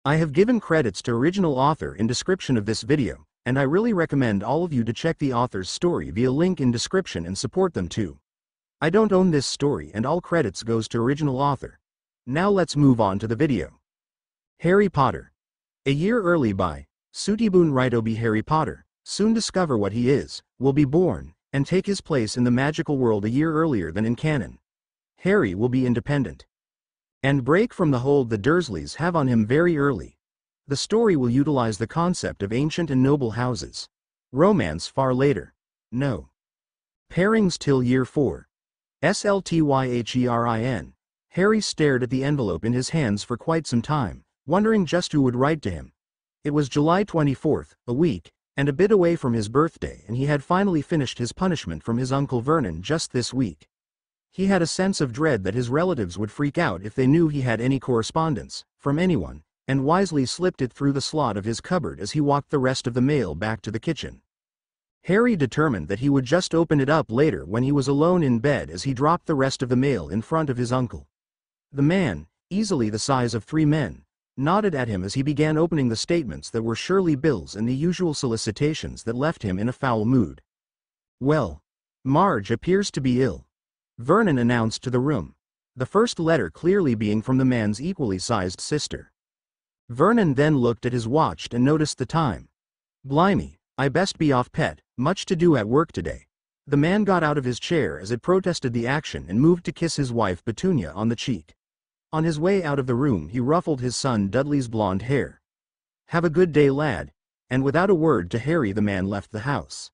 I have given credits to original author in description of this video, and I really recommend all of you to check the author's story via link in description and support them too. I don't own this story and all credits goes to original author. Now let's move on to the video. Harry Potter. A year early by Sutiibun Raitobi. Harry Potter, soon discover what he is, will be born, and take his place in the magical world a year earlier than in canon. Harry will be independent and break from the hold the Dursleys have on him very early. The story will utilize the concept of ancient and noble houses. Romance far later. No pairings till year 4. Sltyherin. Harry stared at the envelope in his hands for quite some time, wondering just who would write to him. It was July 24th, a week, and a bit away from his birthday, and he had finally finished his punishment from his Uncle Vernon just this week. He had a sense of dread that his relatives would freak out if they knew he had any correspondence, from anyone, and wisely slipped it through the slot of his cupboard as he walked the rest of the mail back to the kitchen. Harry determined that he would just open it up later when he was alone in bed as he dropped the rest of the mail in front of his uncle. The man, easily the size of 3 men, nodded at him as he began opening the statements that were surely bills and the usual solicitations that left him in a foul mood. "Well, Marge appears to be ill," Vernon announced to the room, the first letter clearly being from the man's equally sized sister. Vernon then looked at his watch and noticed the time. "Blimey, I best be off, pet, much to do at work today." The man got out of his chair as it protested the action and moved to kiss his wife Petunia on the cheek. On his way out of the room he ruffled his son Dudley's blonde hair. "Have a good day, lad," and without a word to Harry the man left the house.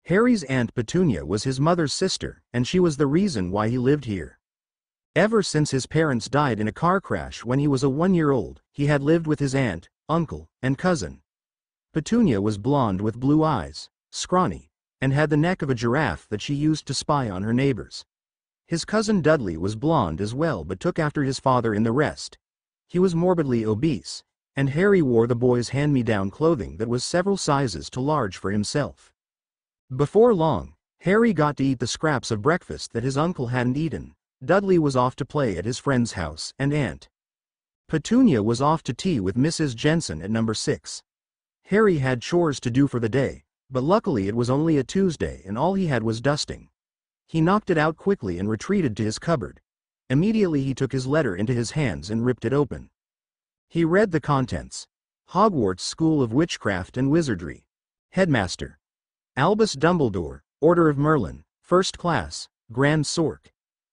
Harry's Aunt Petunia was his mother's sister, and she was the reason why he lived here. Ever since his parents died in a car crash when he was a 1-year-old, he had lived with his aunt, uncle, and cousin. Petunia was blonde with blue eyes, scrawny, and had the neck of a giraffe that she used to spy on her neighbors. His cousin Dudley was blonde as well but took after his father in the rest. He was morbidly obese, and Harry wore the boy's hand-me-down clothing that was several sizes too large for himself. Before long, Harry got to eat the scraps of breakfast that his uncle hadn't eaten. Dudley was off to play at his friend's house, and Aunt Petunia was off to tea with Mrs. Jensen at number 6. Harry had chores to do for the day, but luckily it was only a Tuesday and all he had was dusting. He knocked it out quickly and retreated to his cupboard. Immediately he took his letter into his hands and ripped it open. He read the contents. Hogwarts School of Witchcraft and Wizardry. Headmaster Albus Dumbledore, Order of Merlin, First Class, Grand Sork.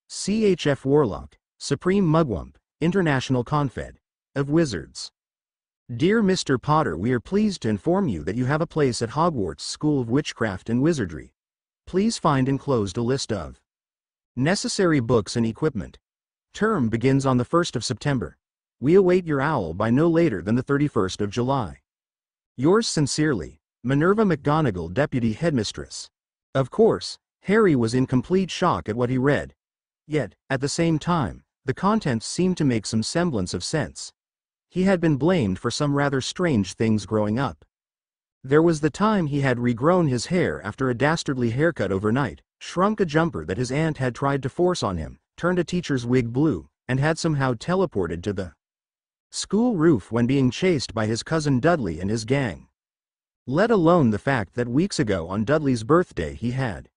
CHF Warlock, Supreme Mugwump, International Confed of Wizards. Dear Mr. Potter, we are pleased to inform you that you have a place at Hogwarts School of Witchcraft and Wizardry. Please find enclosed a list of necessary books and equipment. Term begins on the 1st of September. We await your owl by no later than the 31st of July. Yours sincerely, Minerva McGonagall, Deputy Headmistress. Of course, Harry was in complete shock at what he read. Yet, at the same time, the contents seemed to make some semblance of sense. He had been blamed for some rather strange things growing up. There was the time he had regrown his hair after a dastardly haircut overnight, shrunk a jumper that his aunt had tried to force on him, turned a teacher's wig blue, and had somehow teleported to the school roof when being chased by his cousin Dudley and his gang. Let alone the fact that weeks ago on Dudley's birthday he had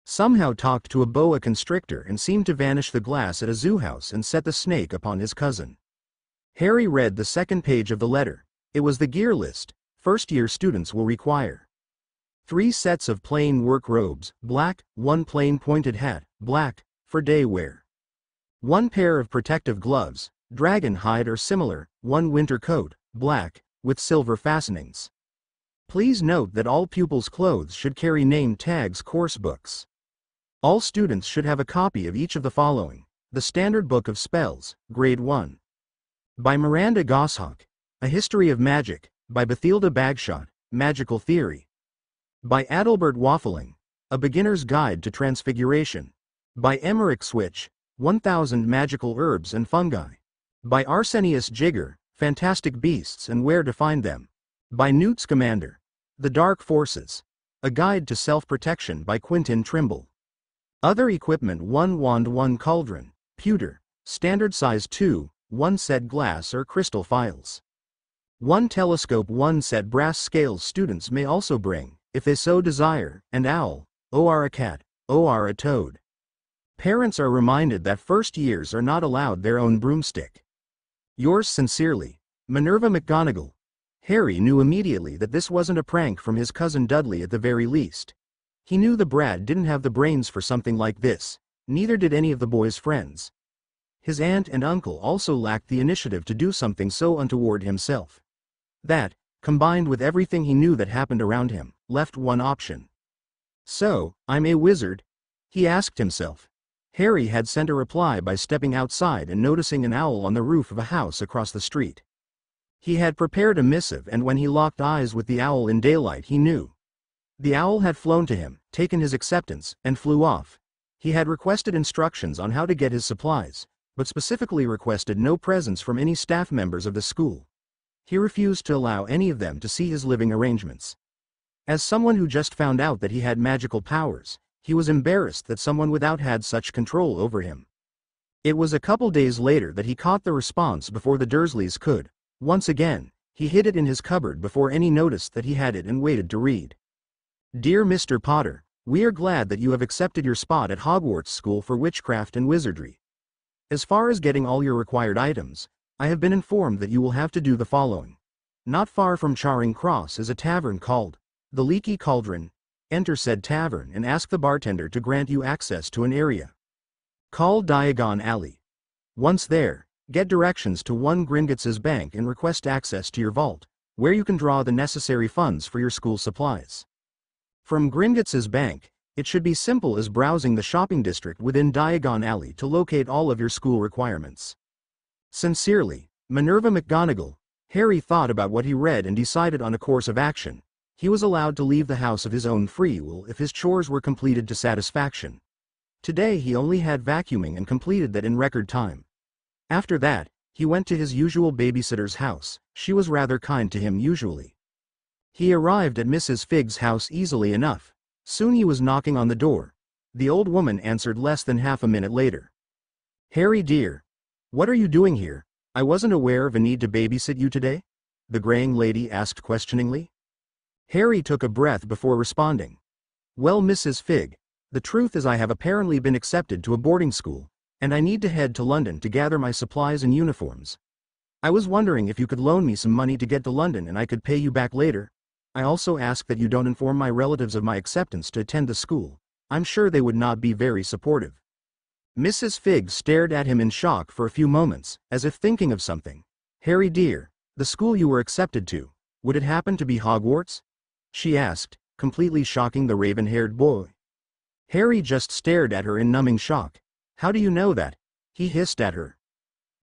somehow talked to a boa constrictor and seemed to vanish the glass at a zoo house and set the snake upon his cousin. Harry read the second page of the letter. It was the gear list. First-year students will require 3 sets of plain work robes, black, 1 plain pointed hat, black, for day wear. 1 pair of protective gloves, dragon hide or similar, 1 winter coat, black, with silver fastenings. Please note that all pupils' clothes should carry name tags. Course books. All students should have a copy of each of the following: The Standard Book of Spells, Grade 1. By Miranda Goshawk. A History of Magic, by Bathilda Bagshot, Magical Theory. By Adalbert Waffling, A Beginner's Guide to Transfiguration. By Emmerich Switch, 1000 Magical Herbs and Fungi. By Arsenius Jigger, Fantastic Beasts and Where to Find Them. By Newt Scamander, The Dark Forces. A Guide to Self-Protection by Quentin Trimble. Other equipment: 1 wand, 1 cauldron, pewter, standard size 2, 1 set glass or crystal phials. One telescope, one set brass scales students may also bring, if they so desire, an owl, or a cat, or a toad. Parents are reminded that first years are not allowed their own broomstick. Yours sincerely, Minerva McGonagall. Harry knew immediately that this wasn't a prank from his cousin Dudley at the very least. He knew the Brad didn't have the brains for something like this, neither did any of the boy's friends. His aunt and uncle also lacked the initiative to do something so untoward himself. That, combined with everything he knew that happened around him, left one option. So, I'm a wizard? He asked himself. Harry had sent a reply by stepping outside and noticing an owl on the roof of a house across the street. He had prepared a missive, and when he locked eyes with the owl in daylight he knew. The owl had flown to him, taken his acceptance, and flew off. He had requested instructions on how to get his supplies, but specifically requested no presence from any staff members of the school. He refused to allow any of them to see his living arrangements. As someone who just found out that he had magical powers, he was embarrassed that someone without had such control over him. It was a couple days later that he caught the response before the Dursleys could. Once again, he hid it in his cupboard before any noticed that he had it and waited to read. Dear Mr. Potter, we are glad that you have accepted your spot at Hogwarts School for Witchcraft and Wizardry. As far as getting all your required items, I have been informed that you will have to do the following. Not far from Charing Cross is a tavern called the Leaky Cauldron. Enter said tavern and ask the bartender to grant you access to an area called Diagon Alley. Once there, get directions to 1 Gringotts's bank and request access to your vault, where you can draw the necessary funds for your school supplies. From Gringotts's bank, it should be simple as browsing the shopping district within Diagon Alley to locate all of your school requirements. Sincerely, Minerva McGonagall. Harry thought about what he read and decided on a course of action. He was allowed to leave the house of his own free will if his chores were completed to satisfaction. Today he only had vacuuming and completed that in record time. After that, he went to his usual babysitter's house. She was rather kind to him usually. He arrived at Mrs. Figg's house easily enough. Soon he was knocking on the door. The old woman answered less than half a minute later. Harry dear. What are you doing here? I wasn't aware of a need to babysit you today? The graying lady asked questioningly. Harry took a breath before responding. Well, Mrs. Figg, the truth is I have apparently been accepted to a boarding school, and I need to head to London to gather my supplies and uniforms. I was wondering if you could loan me some money to get to London and I could pay you back later. I also ask that you don't inform my relatives of my acceptance to attend the school. I'm sure they would not be very supportive. Mrs. Figg stared at him in shock for a few moments, as if thinking of something. Harry dear, the school you were accepted to, would it happen to be Hogwarts? She asked, completely shocking the raven-haired boy. Harry just stared at her in numbing shock. How do you know that? He hissed at her.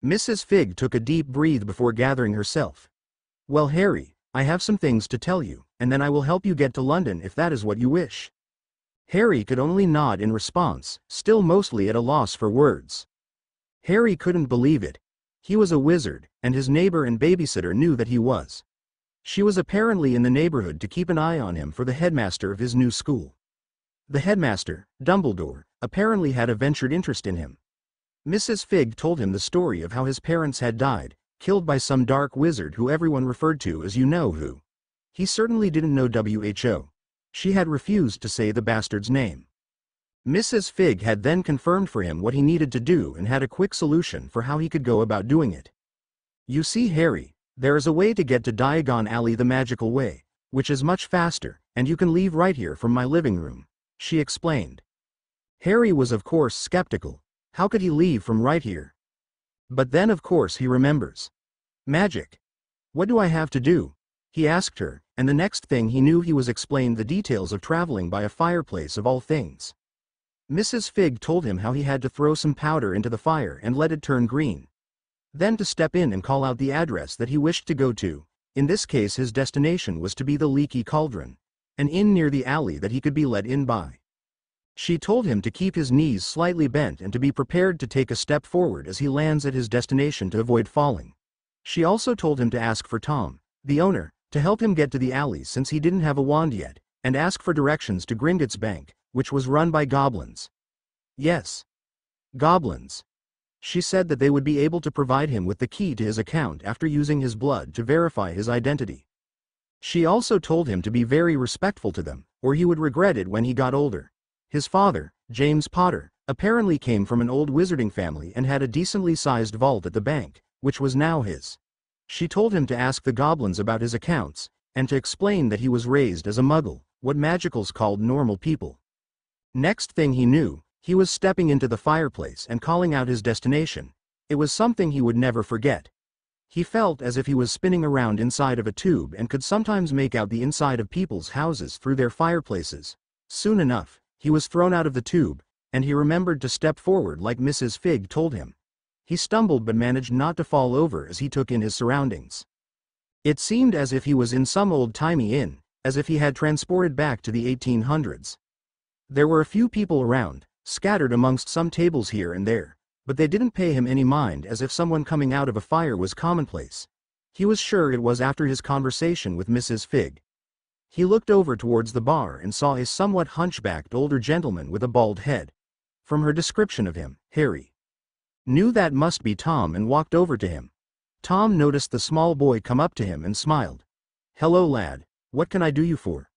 Mrs. Figg took a deep breath before gathering herself. Well, Harry, I have some things to tell you, and then I will help you get to London if that is what you wish. Harry could only nod in response, still mostly at a loss for words. Harry couldn't believe it. He was a wizard, and his neighbor and babysitter knew that he was. She was apparently in the neighborhood to keep an eye on him for the headmaster of his new school. The headmaster, Dumbledore, apparently had a ventured interest in him. Mrs. Figg told him the story of how his parents had died, killed by some dark wizard who everyone referred to as you-know-who. He certainly didn't know WHO. She had refused to say the bastard's name. Mrs. Figg had then confirmed for him what he needed to do and had a quick solution for how he could go about doing it. You see, Harry, there is a way to get to Diagon Alley the magical way, which is much faster, and you can leave right here from my living room, she explained. Harry was of course skeptical. How could he leave from right here? But then of course he remembers. Magic. What do I have to do? He asked her, and the next thing he knew he was explained the details of traveling by a fireplace of all things. Mrs. Figg told him how he had to throw some powder into the fire and let it turn green. Then to step in and call out the address that he wished to go to. In this case his destination was to be the Leaky Cauldron, an inn near the alley that he could be let in by. She told him to keep his knees slightly bent and to be prepared to take a step forward as he lands at his destination to avoid falling. She also told him to ask for Tom, the owner, to help him get to the alley since he didn't have a wand yet, and ask for directions to Gringotts Bank, which was run by goblins. Yes. Goblins. She said that they would be able to provide him with the key to his account after using his blood to verify his identity. She also told him to be very respectful to them, or he would regret it when he got older. His father, James Potter, apparently came from an old wizarding family and had a decently sized vault at the bank, which was now his. She told him to ask the goblins about his accounts, and to explain that he was raised as a muggle, what magicals called normal people. Next thing he knew, he was stepping into the fireplace and calling out his destination. It was something he would never forget. He felt as if he was spinning around inside of a tube and could sometimes make out the inside of people's houses through their fireplaces. Soon enough, he was thrown out of the tube, and he remembered to step forward like Mrs. Fig told him. He stumbled but managed not to fall over as he took in his surroundings. It seemed as if he was in some old-timey inn, as if he had transported back to the 1800s. There were a few people around, scattered amongst some tables here and there, but they didn't pay him any mind, as if someone coming out of a fire was commonplace. He was sure it was after his conversation with Mrs. Fig. He looked over towards the bar and saw a somewhat hunchbacked older gentleman with a bald head. From her description of him, Harry knew that must be Tom and walked over to him. Tom noticed the small boy come up to him and smiled. "Hello, lad, what can I do you for?"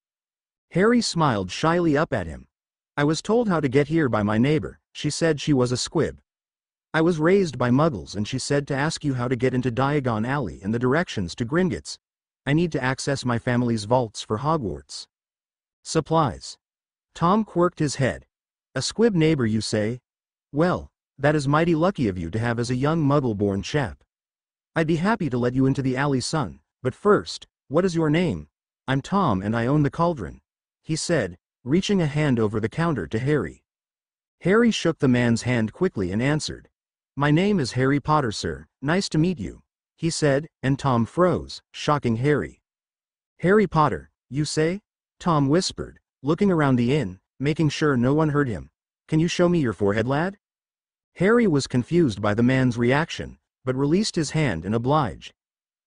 Harry smiled shyly up at him. "I was told how to get here by my neighbor. She said she was a squib. I was raised by muggles and she said to ask you how to get into Diagon Alley and the directions to Gringotts. I need to access my family's vaults for Hogwarts supplies." Tom quirked his head. "A squib neighbor, you say? Well, that is mighty lucky of you to have as a young muggle-born chap. I'd be happy to let you into the alley, son, but first, what is your name?" "I'm Tom and I own the cauldron," he said, reaching a hand over the counter to Harry. Harry shook the man's hand quickly and answered, "My name is Harry Potter, sir. Nice to meet you," he said, and Tom froze, shocking Harry. "Harry Potter, you say?" Tom whispered, looking around the inn, making sure no one heard him. "Can you show me your forehead, lad?" Harry was confused by the man's reaction, but released his hand and obliged.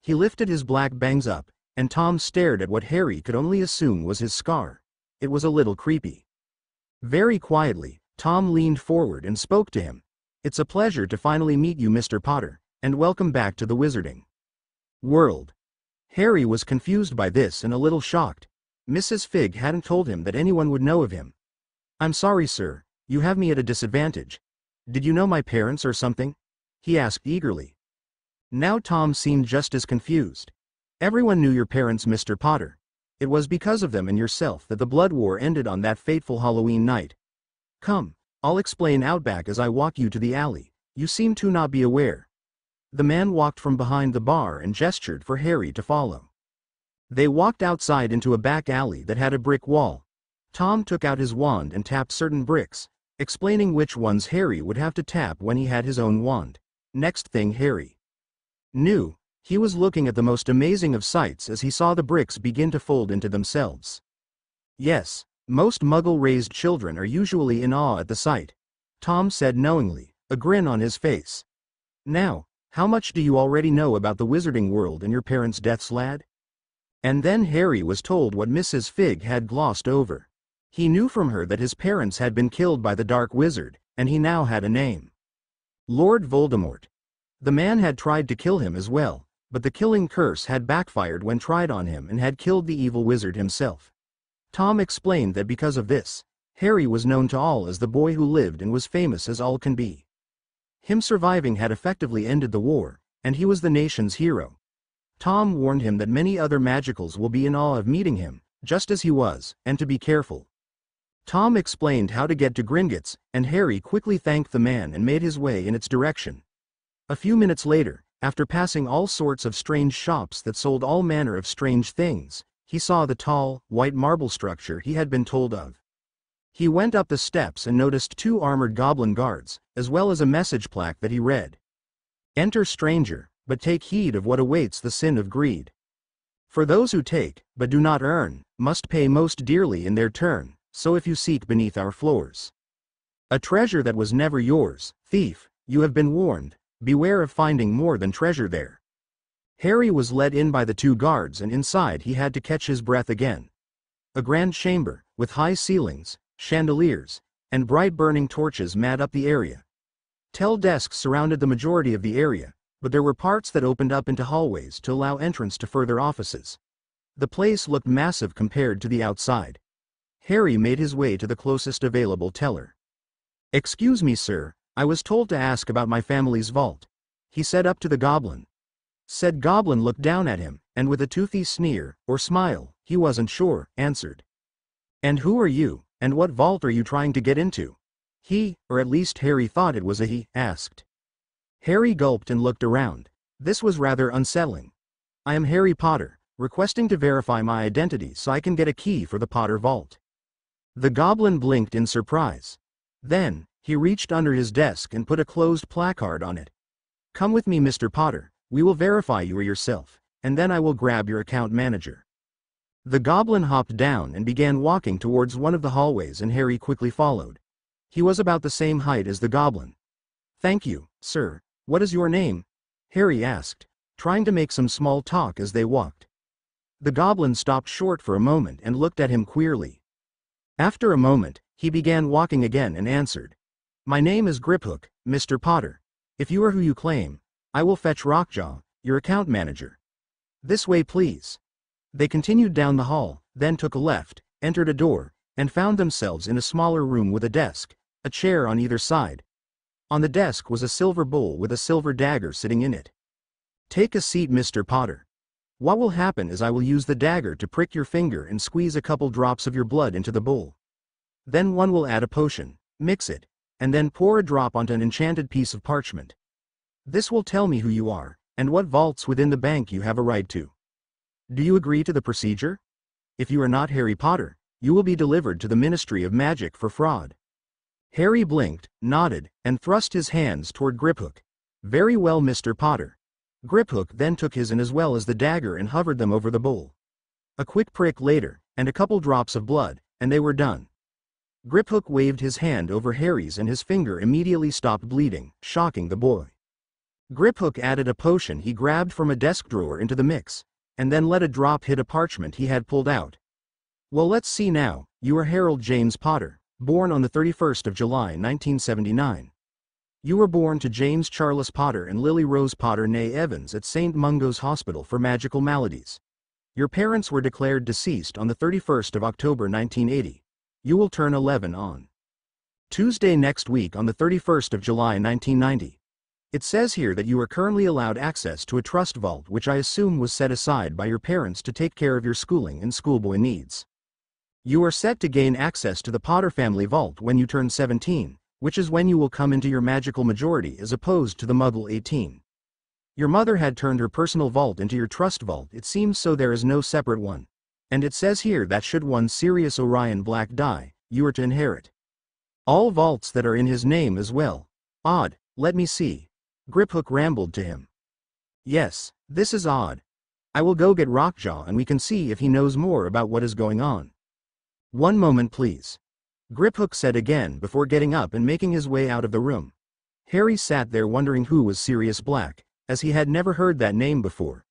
He lifted his black bangs up, and Tom stared at what Harry could only assume was his scar. It was a little creepy. Very quietly, Tom leaned forward and spoke to him. "It's a pleasure to finally meet you, Mr. Potter, and welcome back to the Wizarding world." Harry was confused by this and a little shocked. Mrs. Fig hadn't told him that anyone would know of him. "I'm sorry, sir, you have me at a disadvantage. Did you know my parents or something?" he asked eagerly. Now Tom seemed just as confused. "Everyone knew your parents, Mr. Potter. It was because of them and yourself that the Blood War ended on that fateful Halloween night. Come, I'll explain out back as I walk you to the alley. You seem to not be aware." The man walked from behind the bar and gestured for Harry to follow. They walked outside into a back alley that had a brick wall. Tom took out his wand and tapped certain bricks, explaining which ones Harry would have to tap when he had his own wand. Next thing Harry knew, he was looking at the most amazing of sights as he saw the bricks begin to fold into themselves. Yes, most Muggle-raised children are usually in awe at the sight, Tom said knowingly, a grin on his face. "Now, how much do you already know about the wizarding world and your parents' deaths, lad?" And then Harry was told what Mrs. Fig had glossed over. He knew from her that his parents had been killed by the Dark Wizard, and he now had a name. Lord Voldemort. The man had tried to kill him as well, but the killing curse had backfired when tried on him and had killed the evil wizard himself. Tom explained that because of this, Harry was known to all as the boy who lived and was famous as all can be. Him surviving had effectively ended the war, and he was the nation's hero. Tom warned him that many other magicals will be in awe of meeting him, just as he was, and to be careful. Tom explained how to get to Gringotts, and Harry quickly thanked the man and made his way in its direction. A few minutes later, after passing all sorts of strange shops that sold all manner of strange things, he saw the tall, white marble structure he had been told of. He went up the steps and noticed 2 armored goblin guards, as well as a message plaque that he read. "Enter, stranger, but take heed of what awaits the sin of greed. For those who take, but do not earn, must pay most dearly in their turn, so if you seek beneath our floors a treasure that was never yours, thief, you have been warned, beware of finding more than treasure there." Harry was led in by the 2 guards, and inside he had to catch his breath again. A grand chamber, with high ceilings, chandeliers, and bright burning torches mad up the area. Tall desks surrounded the majority of the area, but there were parts that opened up into hallways to allow entrance to further offices. The place looked massive compared to the outside. Harry made his way to the closest available teller. "Excuse me, sir, I was told to ask about my family's vault," he said up to the Goblin. Said Goblin looked down at him, and with a toothy sneer, or smile, he wasn't sure, answered. "And who are you, and what vault are you trying to get into?" He, or at least Harry thought it was a he, asked. Harry gulped and looked around. This was rather unsettling. "I am Harry Potter, requesting to verify my identity so I can get a key for the Potter vault." The Goblin blinked in surprise. Then, he reached under his desk and put a closed placard on it. "Come with me, Mr. Potter, we will verify you are yourself, and then I will grab your account manager." The Goblin hopped down and began walking towards one of the hallways, and Harry quickly followed. He was about the same height as the Goblin. "Thank you, sir. What is your name?" Harry asked, trying to make some small talk as they walked. The Goblin stopped short for a moment and looked at him queerly. After a moment, he began walking again and answered. "My name is Griphook, Mr. Potter. If you are who you claim, I will fetch Rockjaw, your account manager. This way, please." They continued down the hall, then took a left, entered a door, and found themselves in a smaller room with a desk, a chair on either side. On the desk was a silver bowl with a silver dagger sitting in it. "Take a seat, Mr. Potter. What will happen is I will use the dagger to prick your finger and squeeze a couple drops of your blood into the bowl. Then one will add a potion, mix it, and then pour a drop onto an enchanted piece of parchment. This will tell me who you are, and what vaults within the bank you have a right to. Do you agree to the procedure? If you are not Harry Potter, you will be delivered to the Ministry of Magic for fraud." Harry blinked, nodded, and thrust his hands toward Griphook. "Very well, Mr. Potter." Griphook then took his and as well as the dagger and hovered them over the bowl. A quick prick later, and a couple drops of blood, and they were done. Griphook waved his hand over Harry's and his finger immediately stopped bleeding, shocking the boy. Griphook added a potion he grabbed from a desk drawer into the mix, and then let a drop hit a parchment he had pulled out. "Well, let's see now. You are Harold James Potter, born on the 31st of July 1979. You were born to James Charles Potter and Lily Rose Potter née Evans at St. Mungo's Hospital for Magical Maladies. Your parents were declared deceased on the 31st of October 1980. You will turn 11 on Tuesday next week on the 31st of July 1990. It says here that you are currently allowed access to a trust vault which I assume was set aside by your parents to take care of your schooling and schoolboy needs. You are set to gain access to the Potter family vault when you turn 17, which is when you will come into your magical majority as opposed to the Muggle 18. Your mother had turned her personal vault into your trust vault, it seems, so there is no separate one. And it says here that should one Sirius Orion Black die, you are to inherit all vaults that are in his name as well. Odd, let me see. Griphook rambled to him. Yes, this is odd. I will go get Rockjaw and we can see if he knows more about what is going on. One moment please. Griphook said again before getting up and making his way out of the room. Harry sat there wondering who was Sirius Black, as he had never heard that name before.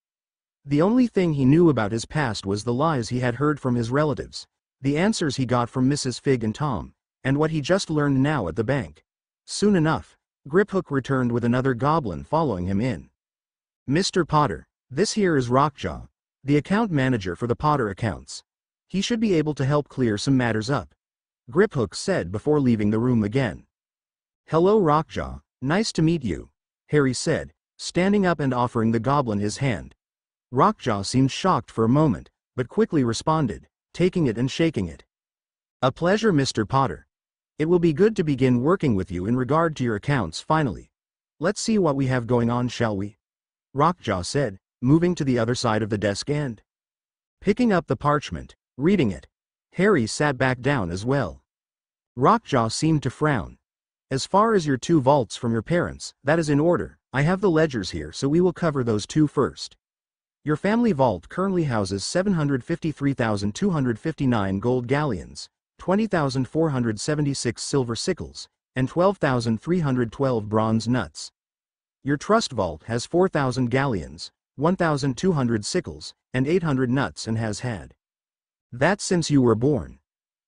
The only thing he knew about his past was the lies he had heard from his relatives, the answers he got from Mrs. Fig and Tom, and what he just learned now at the bank. Soon enough, Griphook returned with another goblin following him in. "Mr. Potter, this here is Rockjaw, the account manager for the Potter accounts. He should be able to help clear some matters up," Griphook said before leaving the room again. "Hello, Rockjaw, nice to meet you," Harry said, standing up and offering the goblin his hand. Rockjaw seemed shocked for a moment, but quickly responded, taking it and shaking it. "A pleasure, Mr. Potter. It will be good to begin working with you in regard to your accounts finally. Let's see what we have going on, shall we?" Rockjaw said, moving to the other side of the desk and picking up the parchment, reading it. Harry sat back down as well. Rockjaw seemed to frown. "As far as your 2 vaults from your parents, that is in order. I have the ledgers here, so we will cover those 2 first. Your family vault currently houses 753,259 gold galleons, 20,476 silver sickles, and 12,312 bronze nuts. Your trust vault has 4,000 galleons, 1,200 sickles, and 800 nuts and has had that since you were born.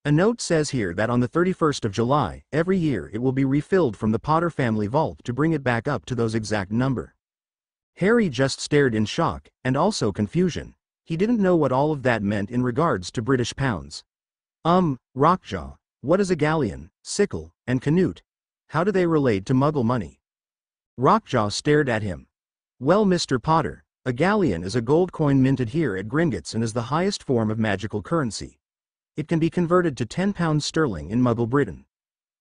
A note says here that on the 31st of July, every year it will be refilled from the Potter family vault to bring it back up to those exact number. Harry just stared in shock, and also confusion. He didn't know what all of that meant in regards to British pounds. Rockjaw, what is a galleon, sickle, and canute? How do they relate to Muggle money? Rockjaw stared at him. Well, Mr. Potter, a galleon is a gold coin minted here at Gringotts and is the highest form of magical currency. It can be converted to £10 sterling in Muggle Britain.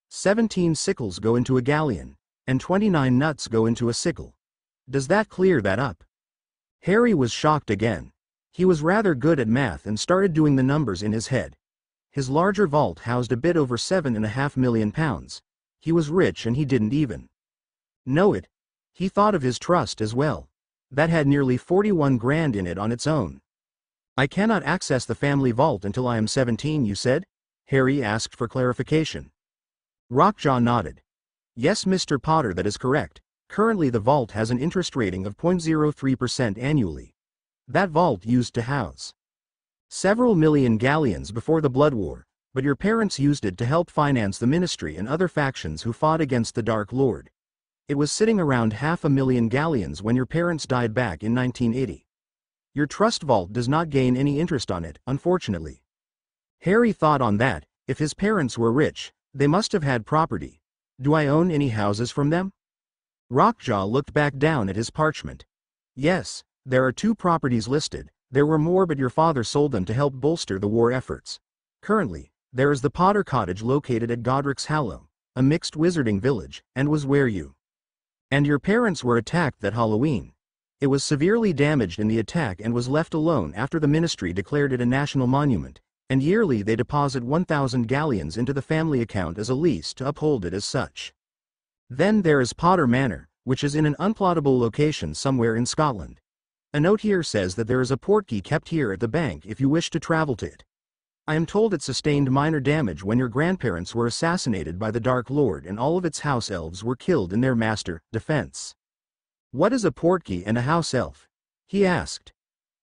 17 sickles go into a galleon, and 29 nuts go into a sickle. Does that clear that up? Harry was shocked again. He was rather good at math and started doing the numbers in his head. His larger vault housed a bit over £7.5 million. He was rich and he didn't even know it. He thought of his trust as well. That had nearly 41 grand in it on its own. I cannot access the family vault until I am 17, you said? Harry asked for clarification. Rockjaw nodded. Yes, Mr. Potter, that is correct. Currently the vault has an interest rating of 0.03% annually. That vault used to house several million galleons before the Blood War, but your parents used it to help finance the Ministry and other factions who fought against the Dark Lord. It was sitting around 500,000 galleons when your parents died back in 1980. Your trust vault does not gain any interest on it, unfortunately. Harry thought on that. If his parents were rich, they must have had property. Do I own any houses from them? Rockjaw looked back down at his parchment. Yes, there are 2 properties listed. There were more, but your father sold them to help bolster the war efforts. Currently, there is the Potter Cottage located at Godric's Hollow, a mixed wizarding village, and was where you and your parents were attacked that Halloween. It was severely damaged in the attack and was left alone after the Ministry declared it a national monument, and yearly they deposit 1,000 galleons into the family account as a lease to uphold it as such. Then there is Potter Manor, which is in an unplottable location somewhere in Scotland. A note here says that there is a portkey kept here at the bank if you wish to travel to it. I am told it sustained minor damage when your grandparents were assassinated by the Dark Lord and all of its house elves were killed in their master defense. What is a portkey and a house elf? He asked.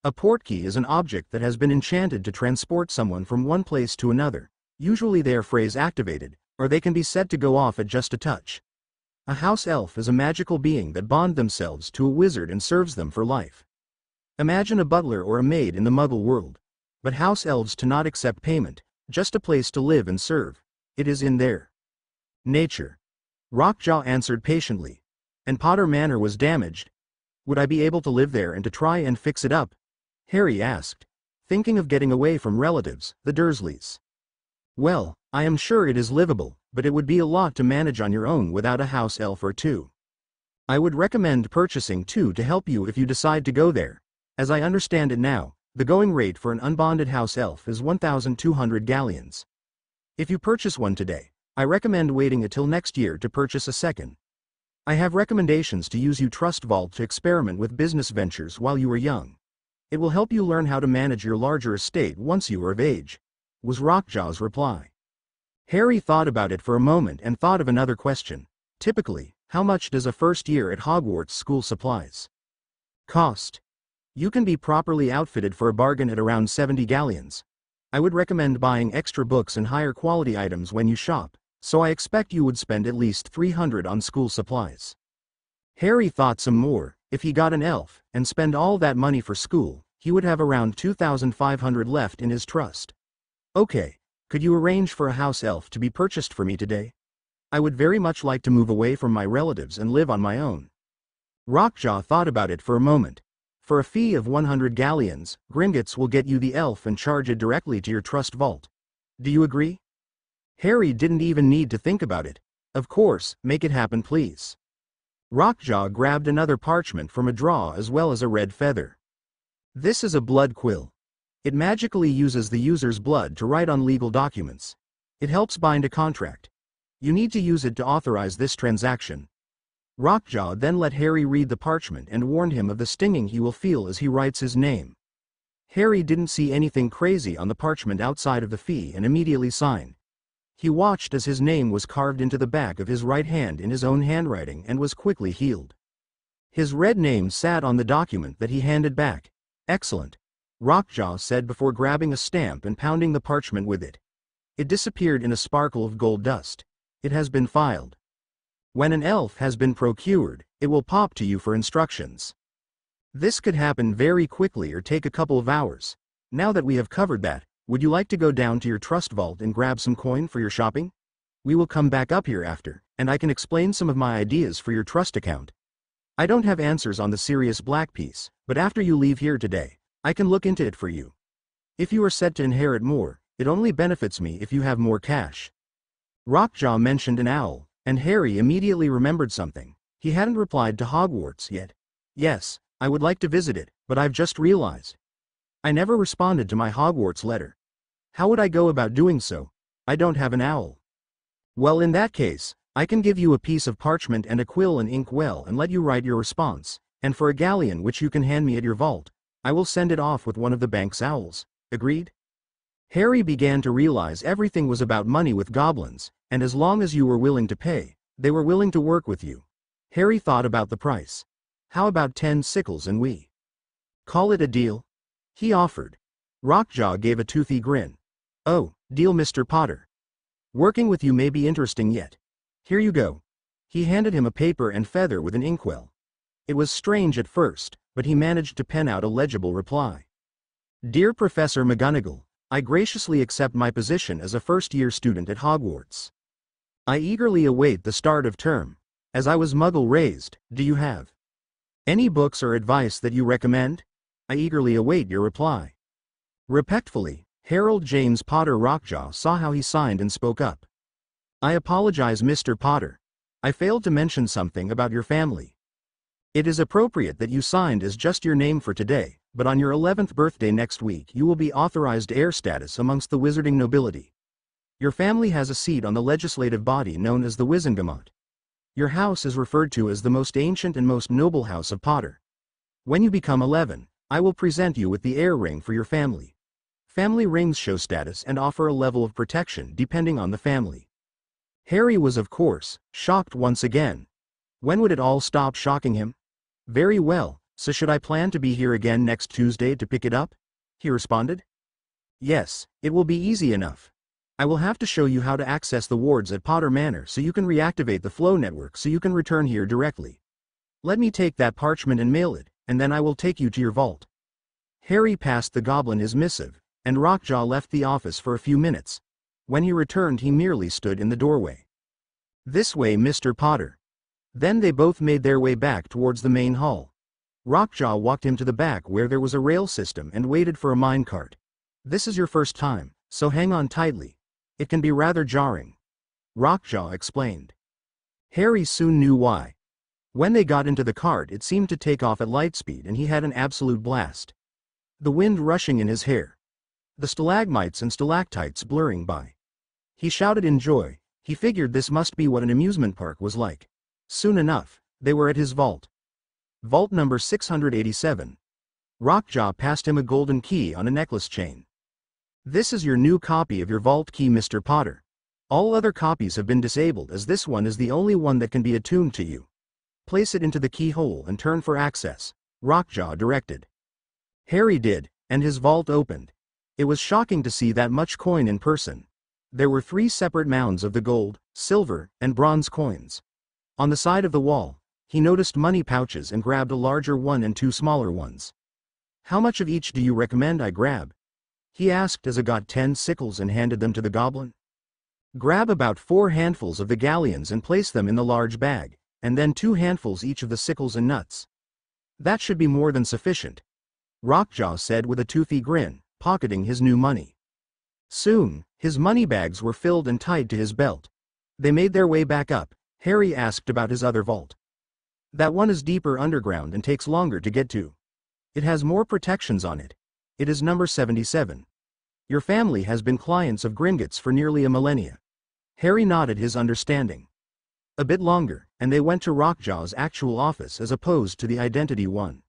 A portkey is an object that has been enchanted to transport someone from one place to another. Usually they are phrase activated, or they can be said to go off at just a touch. A house elf is a magical being that bond themselves to a wizard and serves them for life. Imagine a butler or a maid in the Muggle world. But house elves do not accept payment, just a place to live and serve. It is in their nature. Rockjaw answered patiently. And Potter Manor was damaged. Would I be able to live there and to try and fix it up? Harry asked, thinking of getting away from relatives, the Dursleys. Well, I am sure it is livable, but it would be a lot to manage on your own without a house elf or 2. I would recommend purchasing 2 to help you if you decide to go there. As I understand it now, the going rate for an unbonded house elf is 1,200 galleons. If you purchase one today, I recommend waiting until next year to purchase a second. I have recommendations to use your trust vault to experiment with business ventures while you are young. It will help you learn how to manage your larger estate once you are of age, was Rockjaw's reply. Harry thought about it for a moment and thought of another question. Typically, how much does a first year at Hogwarts school supplies cost? You can be properly outfitted for a bargain at around 70 galleons. I would recommend buying extra books and higher quality items when you shop, so I expect you would spend at least 300 on school supplies. Harry thought some more. If he got an elf, and spend all that money for school, he would have around 2,500 left in his trust. Okay, could you arrange for a house elf to be purchased for me today? I would very much like to move away from my relatives and live on my own. Rockjaw thought about it for a moment. For a fee of 100 galleons, Gringotts will get you the elf and charge it directly to your trust vault. Do you agree? Harry didn't even need to think about it. Of course, make it happen please. Rockjaw grabbed another parchment from a drawer as well as a red feather. This is a blood quill. It magically uses the user's blood to write on legal documents. It helps bind a contract. You need to use it to authorize this transaction. Rockjaw then let Harry read the parchment and warned him of the stinging he will feel as he writes his name. Harry didn't see anything crazy on the parchment outside of the fee and immediately signed. He watched as his name was carved into the back of his right hand in his own handwriting and was quickly healed. His red name sat on the document that he handed back. Excellent, Rockjaw said before grabbing a stamp and pounding the parchment with it. It disappeared in a sparkle of gold dust. It has been filed. When an elf has been procured, it will pop to you for instructions. This could happen very quickly or take a couple of hours. Now that we have covered that, would you like to go down to your trust vault and grab some coin for your shopping? We will come back up here after, and I can explain some of my ideas for your trust account. I don't have answers on the Sirius Black piece, but after you leave here today, I can look into it for you. If you are set to inherit more, it only benefits me if you have more cash. Rockjaw mentioned an owl, and Harry immediately remembered something. He hadn't replied to Hogwarts yet. Yes, I would like to visit it, but I've just realized I never responded to my Hogwarts letter. How would I go about doing so? I don't have an owl. Well, in that case, I can give you a piece of parchment and a quill and ink well and let you write your response, and for a galleon which you can hand me at your vault, I will send it off with one of the bank's owls. Agreed? Harry began to realize everything was about money with goblins, and as long as you were willing to pay, they were willing to work with you. Harry thought about the price. How about 10 sickles and we call it a deal? He offered. Rockjaw gave a toothy grin. Oh, deal, Mr. Potter. Working with you may be interesting yet. Here you go. He handed him a paper and feather with an inkwell. It was strange at first, but he managed to pen out a legible reply. Dear Professor McGonagall, I graciously accept my position as a first-year student at Hogwarts. I eagerly await the start of term. As I was Muggle-raised, do you have any books or advice that you recommend? I eagerly await your reply. Respectfully, Harold James Potter. Rockjaw saw how he signed and spoke up. I apologize, Mr. Potter. I failed to mention something about your family. It is appropriate that you signed as just your name for today, but on your 11th birthday next week you will be authorized heir status amongst the wizarding nobility. Your family has a seat on the legislative body known as the Wizengamot. Your house is referred to as the most ancient and most noble house of Potter. When you become 11, I will present you with the heir ring for your family. Family rings show status and offer a level of protection depending on the family. Harry was, of course, shocked once again. When would it all stop shocking him? Very well, so should I plan to be here again next Tuesday to pick it up? He responded. Yes, it will be easy enough. I will have to show you how to access the wards at Potter Manor so you can reactivate the flow network so you can return here directly. Let me take that parchment and mail it, and then I will take you to your vault. Harry passed the goblin his missive, and Rockjaw left the office for a few minutes. When he returned he merely stood in the doorway. This way, Mr. Potter. Then they both made their way back towards the main hall. Rockjaw walked him to the back where there was a rail system and waited for a minecart. This is your first time, so hang on tightly. It can be rather jarring. Rockjaw explained. Harry soon knew why. When they got into the cart it seemed to take off at light speed and he had an absolute blast. The wind rushing in his hair. The stalagmites and stalactites blurring by. He shouted in joy. He figured this must be what an amusement park was like. Soon enough, they were at his vault. Vault number 687. Rockjaw passed him a golden key on a necklace chain. This is your new copy of your vault key, Mr. Potter. All other copies have been disabled as this one is the only one that can be attuned to you. Place it into the keyhole and turn for access, Rockjaw directed. Harry did, and his vault opened. It was shocking to see that much coin in person. There were 3 separate mounds of the gold, silver, and bronze coins. On the side of the wall, he noticed money pouches and grabbed a larger one and 2 smaller ones. How much of each do you recommend I grab? He asked as he got 10 sickles and handed them to the goblin. Grab about 4 handfuls of the galleons and place them in the large bag, and then 2 handfuls each of the sickles and nuts. That should be more than sufficient, Rockjaw said with a toothy grin, pocketing his new money. Soon, his money bags were filled and tied to his belt. They made their way back up. Harry asked about his other vault. That one is deeper underground and takes longer to get to. It has more protections on it. It is number 77. Your family has been clients of Gringotts for nearly a millennia. Harry nodded his understanding. A bit longer, and they went to Rockjaw's actual office as opposed to the identity one.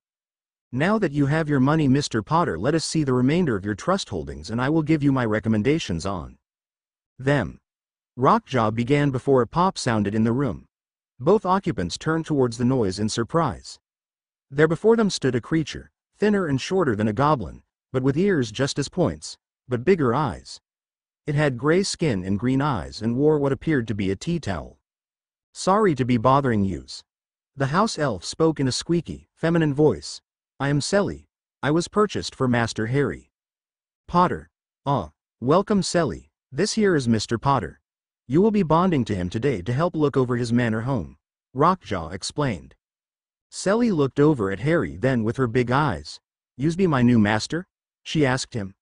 Now that you have your money, Mr. Potter, let us see the remainder of your trust holdings and I will give you my recommendations on them. Rockjaw began before a pop sounded in the room. Both occupants turned towards the noise in surprise. There before them stood a creature, thinner and shorter than a goblin, but with ears just as points, but bigger eyes. It had gray skin and green eyes and wore what appeared to be a tea towel. "Sorry to be bothering yous." The house elf spoke in a squeaky, feminine voice. "I am Selly. I was purchased for Master Harry Potter." Welcome Selly. This here is Mr. Potter. You will be bonding to him today to help look over his manor home," Rockjaw explained. Selly looked over at Harry then with her big eyes. "Yous be my new master?" she asked him.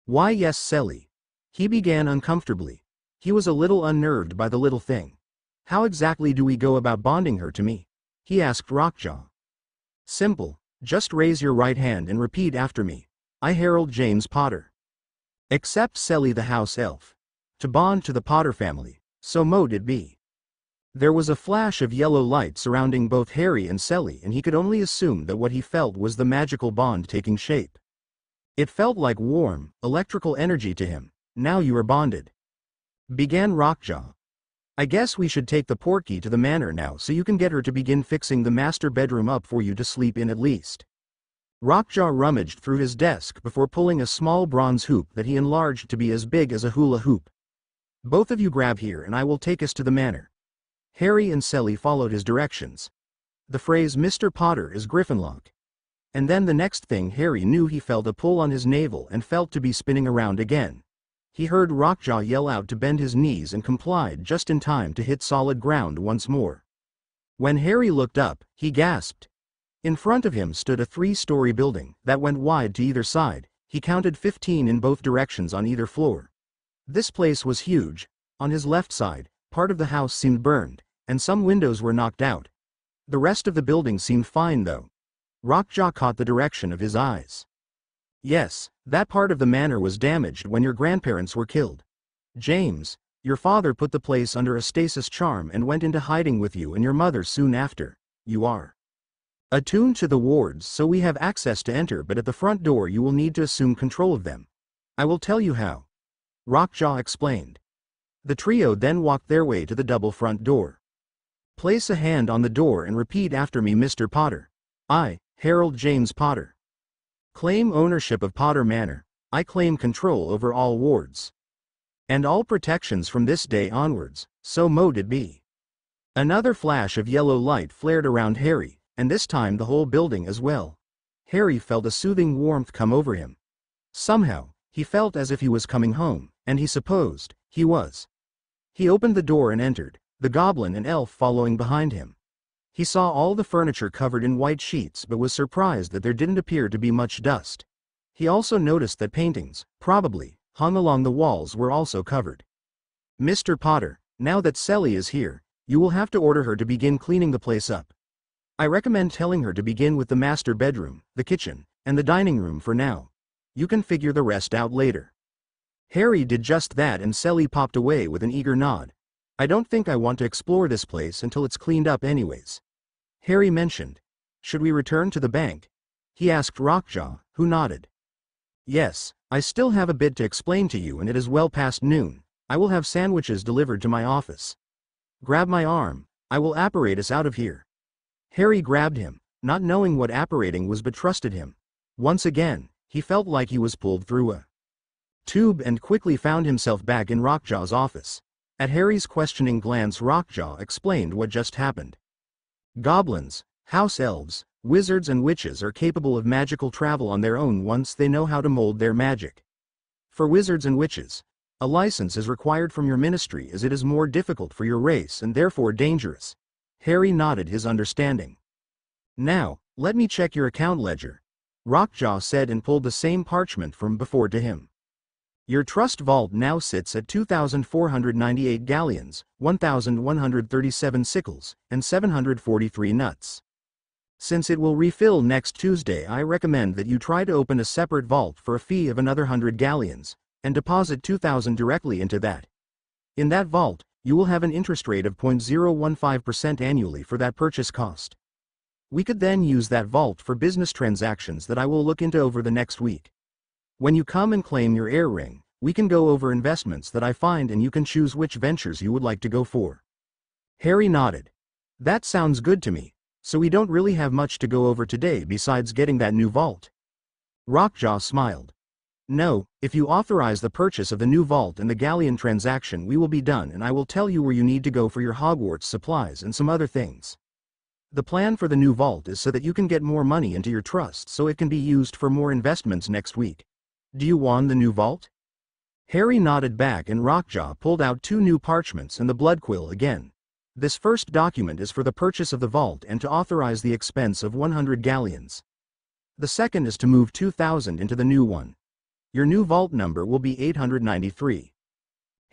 "Why yes Selly." He began uncomfortably. He was a little unnerved by the little thing. "How exactly do we go about bonding her to me?" he asked Rockjaw. "Simple, just raise your right hand and repeat after me. I Harold James Potter accept Selly the house elf to bond to the Potter family, so mote it be." There was a flash of yellow light surrounding both Harry and Selly, and he could only assume that what he felt was the magical bond taking shape. It felt like warm, electrical energy to him. "Now you are bonded," began Rockjaw. "I guess we should take the portkey to the manor now so you can get her to begin fixing the master bedroom up for you to sleep in at least." Rockjaw rummaged through his desk before pulling a small bronze hoop that he enlarged to be as big as a hula hoop. "Both of you grab here and I will take us to the manor." Harry and Selly followed his directions. The phrase "Mr. Potter is Griffinlock." And then the next thing Harry knew, he felt a pull on his navel and felt to be spinning around again. He heard Rockjaw yell out to bend his knees and complied just in time to hit solid ground once more. When Harry looked up, he gasped. In front of him stood a 3-story building that went wide to either side. He counted 15 in both directions on either floor. This place was huge. On his left side, part of the house seemed burned, and some windows were knocked out. The rest of the building seemed fine though. Rockjaw caught the direction of his eyes. "Yes, that part of the manor was damaged when your grandparents were killed. James, your father put the place under a stasis charm and went into hiding with you and your mother soon after. You are attuned to the wards, so we have access to enter, but at the front door you will need to assume control of them. I will tell you how," Rockjaw explained. The trio then walked their way to the double front door. "Place a hand on the door and repeat after me, Mr. Potter. I, Harold James Potter, claim ownership of Potter Manor. I claim control over all wards and all protections from this day onwards, so mote it be." Another flash of yellow light flared around Harry, and this time the whole building as well. Harry felt a soothing warmth come over him. Somehow, he felt as if he was coming home, and he supposed he was. He opened the door and entered, the goblin and elf following behind him. He saw all the furniture covered in white sheets but was surprised that there didn't appear to be much dust. He also noticed that paintings, probably, hung along the walls were also covered. "Mr. Potter, now that Selly is here, you will have to order her to begin cleaning the place up. I recommend telling her to begin with the master bedroom, the kitchen, and the dining room for now. You can figure the rest out later." Harry did just that and Selly popped away with an eager nod. "I don't think I want to explore this place until it's cleaned up anyways," Harry mentioned. "Should we return to the bank?" he asked Rockjaw, who nodded. "Yes, I still have a bit to explain to you and it is well past noon. I will have sandwiches delivered to my office. Grab my arm, I will apparate us out of here." Harry grabbed him, not knowing what apparating was but trusted him. Once again, he felt like he was pulled through a tube and quickly found himself back in Rockjaw's office. At Harry's questioning glance, Rockjaw explained what just happened. Goblins, house elves, wizards and witches are capable of magical travel on their own once they know how to mold their magic. For wizards and witches, a license is required from your ministry as it is more difficult for your race and therefore dangerous. Harry nodded his understanding. "Now, let me check your account ledger," Rockjaw said and pulled the same parchment from before to him. "Your trust vault now sits at 2,498 galleons, 1,137 sickles, and 743 nuts. Since it will refill next Tuesday, I recommend that you try to open a separate vault for a fee of another 100 galleons, and deposit 2,000 directly into that. In that vault, you will have an interest rate of 0.015% annually for that purchase cost. We could then use that vault for business transactions that I will look into over the next week. When you come and claim your heir ring, we can go over investments that I find and you can choose which ventures you would like to go for." Harry nodded. "That sounds good to me, so we don't really have much to go over today besides getting that new vault." Rockjaw smiled. No, if you authorize the purchase of the new vault and the galleon transaction, we will be done, and I will tell you where you need to go for your Hogwarts supplies and some other things. The plan for the new vault is so that you can get more money into your trust so it can be used for more investments next week. Do you want the new vault? Harry nodded back and Rockjaw pulled out 2 new parchments and the blood quill again. This first document is for the purchase of the vault and to authorize the expense of 100 galleons. The second is to move 2,000 into the new one. Your new vault number will be 893.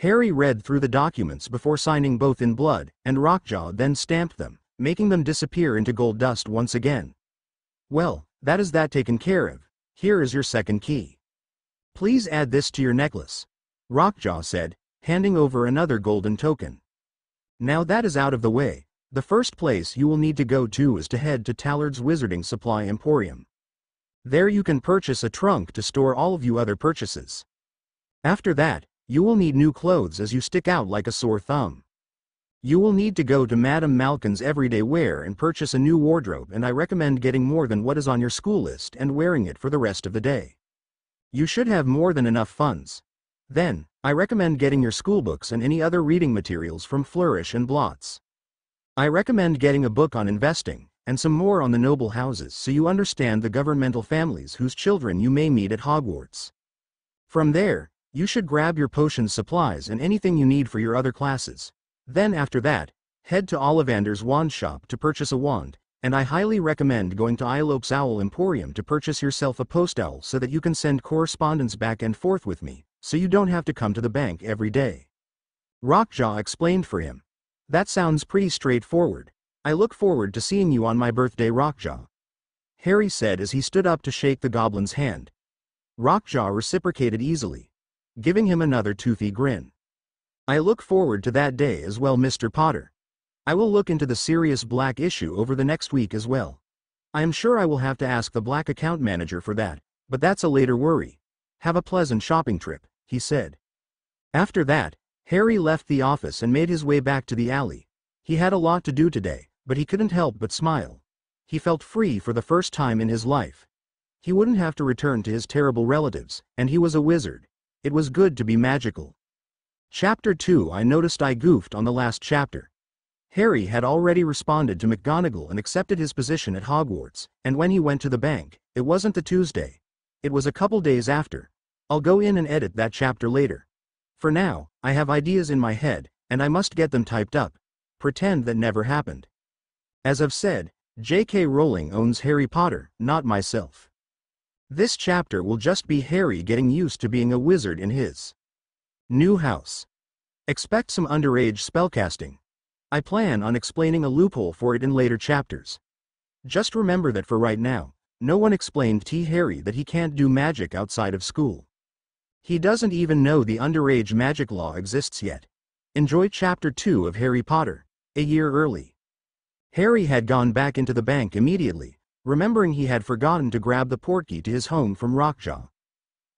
Harry read through the documents before signing both in blood, and Rockjaw then stamped them, making them disappear into gold dust once again. Well, that is that taken care of. Here is your second key. Please add this to your necklace, Rockjaw said, handing over another golden token. Now that is out of the way, the first place you will need to go to is to head to Tallard's Wizarding Supply Emporium. There you can purchase a trunk to store all of your other purchases. After that, you will need new clothes as you stick out like a sore thumb. You will need to go to Madame Malkin's everyday wear and purchase a new wardrobe, and I recommend getting more than what is on your school list and wearing it for the rest of the day. You should have more than enough funds. Then, I recommend getting your schoolbooks and any other reading materials from Flourish and Blots. I recommend getting a book on investing, and some more on the noble houses so you understand the governmental families whose children you may meet at Hogwarts. From there, you should grab your potion supplies and anything you need for your other classes. Then after that, head to Ollivander's wand shop to purchase a wand, and I highly recommend going to Eyelope's Owl Emporium to purchase yourself a post owl so that you can send correspondence back and forth with me, so you don't have to come to the bank every day. Rockjaw explained for him. That sounds pretty straightforward. I look forward to seeing you on my birthday, Rockjaw, Harry said as he stood up to shake the goblin's hand. Rockjaw reciprocated easily, giving him another toothy grin. I look forward to that day as well, Mr. Potter. I will look into the Sirius Black issue over the next week as well. I am sure I will have to ask the Black account manager for that, but that's a later worry. Have a pleasant shopping trip, he said. After that, Harry left the office and made his way back to the alley. He had a lot to do today, but he couldn't help but smile. He felt free for the first time in his life. He wouldn't have to return to his terrible relatives, and he was a wizard. It was good to be magical. Chapter 2. I noticed I goofed on the last chapter. Harry had already responded to McGonagall and accepted his position at Hogwarts, and when he went to the bank, it wasn't the Tuesday. It was a couple days after. I'll go in and edit that chapter later. For now, I have ideas in my head, and I must get them typed up. Pretend that never happened. As I've said, J.K. Rowling owns Harry Potter, not myself. This chapter will just be Harry getting used to being a wizard in his new house. Expect some underage spellcasting. I plan on explaining a loophole for it in later chapters. Just remember that for right now, no one explained to Harry that he can't do magic outside of school. He doesn't even know the underage magic law exists yet. Enjoy Chapter 2 of Harry Potter, a year early. Harry had gone back into the bank immediately, remembering he had forgotten to grab the portkey to his home from Rockjaw.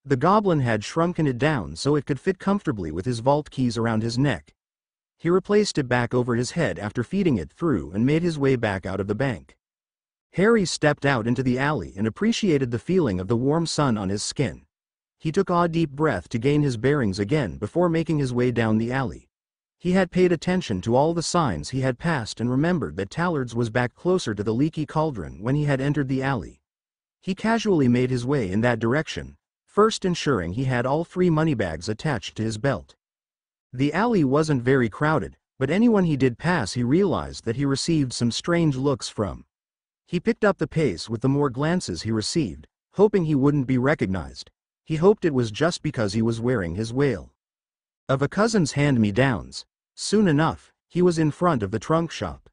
The goblin had shrunken it down so it could fit comfortably with his vault keys around his neck. He replaced it back over his head after feeding it through and made his way back out of the bank. Harry stepped out into the alley and appreciated the feeling of the warm sun on his skin. He took a deep breath to gain his bearings again before making his way down the alley. He had paid attention to all the signs he had passed and remembered that Tallard's was back closer to the leaky cauldron when he had entered the alley. He casually made his way in that direction, first ensuring he had all 3 moneybags attached to his belt. The alley wasn't very crowded, but anyone he did pass he realized that he received some strange looks from. He picked up the pace with the more glances he received, hoping he wouldn't be recognized. He hoped it was just because he was wearing his veil of a cousin's hand-me-downs. Soon enough, he was in front of the trunk shop.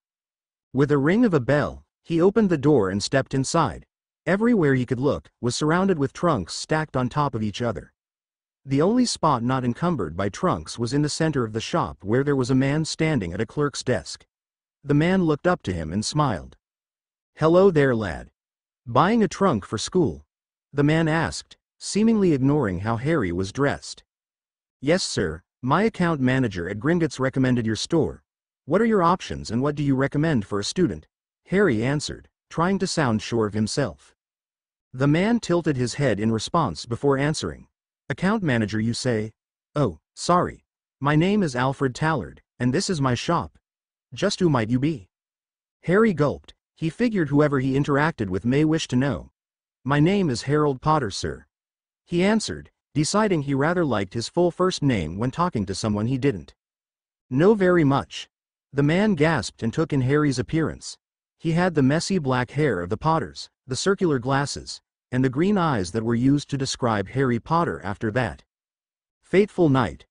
With a ring of a bell, he opened the door and stepped inside. Everywhere he could look was surrounded with trunks stacked on top of each other. The only spot not encumbered by trunks was in the center of the shop where there was a man standing at a clerk's desk. The man looked up to him and smiled. "Hello there, lad. Buying a trunk for school?" the man asked, seemingly ignoring how Harry was dressed. "Yes, sir. My account manager at Gringotts recommended your store. What are your options and what do you recommend for a student?" Harry answered, trying to sound sure of himself. The man tilted his head in response before answering, Account manager, you say? Oh, sorry. My name is Alfred Tallard, and this is my shop. Just who might you be? Harry gulped. He figured whoever he interacted with may wish to know. My name is Harold Potter, sir. He answered, deciding he rather liked his full first name when talking to someone he didn't know very much. The man gasped and took in Harry's appearance. He had the messy black hair of the Potters, the circular glasses, and the green eyes that were used to describe Harry Potter after that fateful night.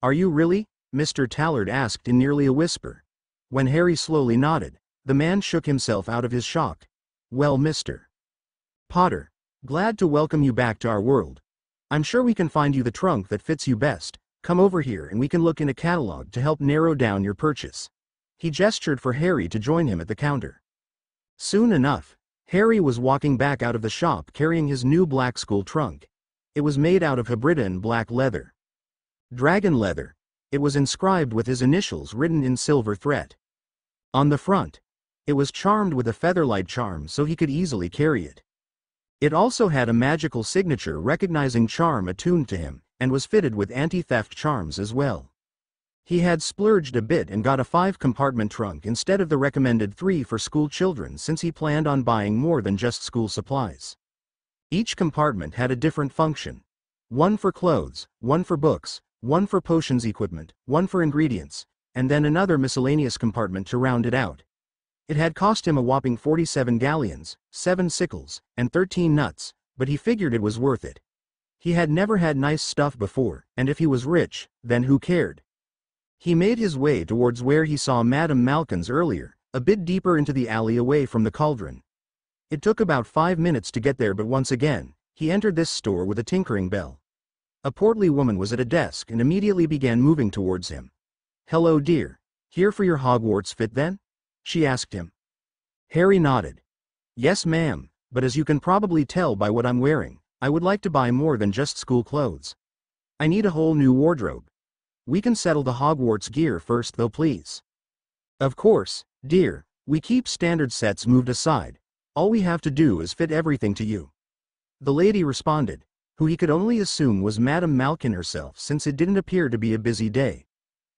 Are you really? Mr. Tallard asked in nearly a whisper. When Harry slowly nodded, the man shook himself out of his shock. Well, Mr. Potter, glad to welcome you back to our world. I'm sure we can find you the trunk that fits you best. Come over here and we can look in a catalog to help narrow down your purchase. He gestured for Harry to join him at the counter. Soon enough, Harry was walking back out of the shop carrying his new black school trunk. It was made out of Hebridean black leather. Dragon leather. It was inscribed with his initials written in silver thread. On the front, it was charmed with a featherlight charm so he could easily carry it. It also had a magical signature recognizing charm attuned to him, and was fitted with anti-theft charms as well. He had splurged a bit and got a 5-compartment trunk instead of the recommended 3 for school children since he planned on buying more than just school supplies. Each compartment had a different function. One for clothes, one for books, one for potions equipment, one for ingredients, and then another miscellaneous compartment to round it out. It had cost him a whopping 47 galleons, 7 sickles, and 13 nuts, but he figured it was worth it. He had never had nice stuff before, and if he was rich, then who cared? He made his way towards where he saw Madame Malkin's earlier, a bit deeper into the alley away from the cauldron. It took about 5 minutes to get there, but once again, he entered this store with a tinkering bell. A portly woman was at a desk and immediately began moving towards him. Hello, dear. Here for your Hogwarts fit then? She asked him. Harry nodded. Yes, ma'am, but as you can probably tell by what I'm wearing, I would like to buy more than just school clothes. I need a whole new wardrobe. We can settle the Hogwarts gear first though, please. Of course, dear, we keep standard sets moved aside. All we have to do is fit everything to you. The lady responded, who he could only assume was Madame Malkin herself since it didn't appear to be a busy day.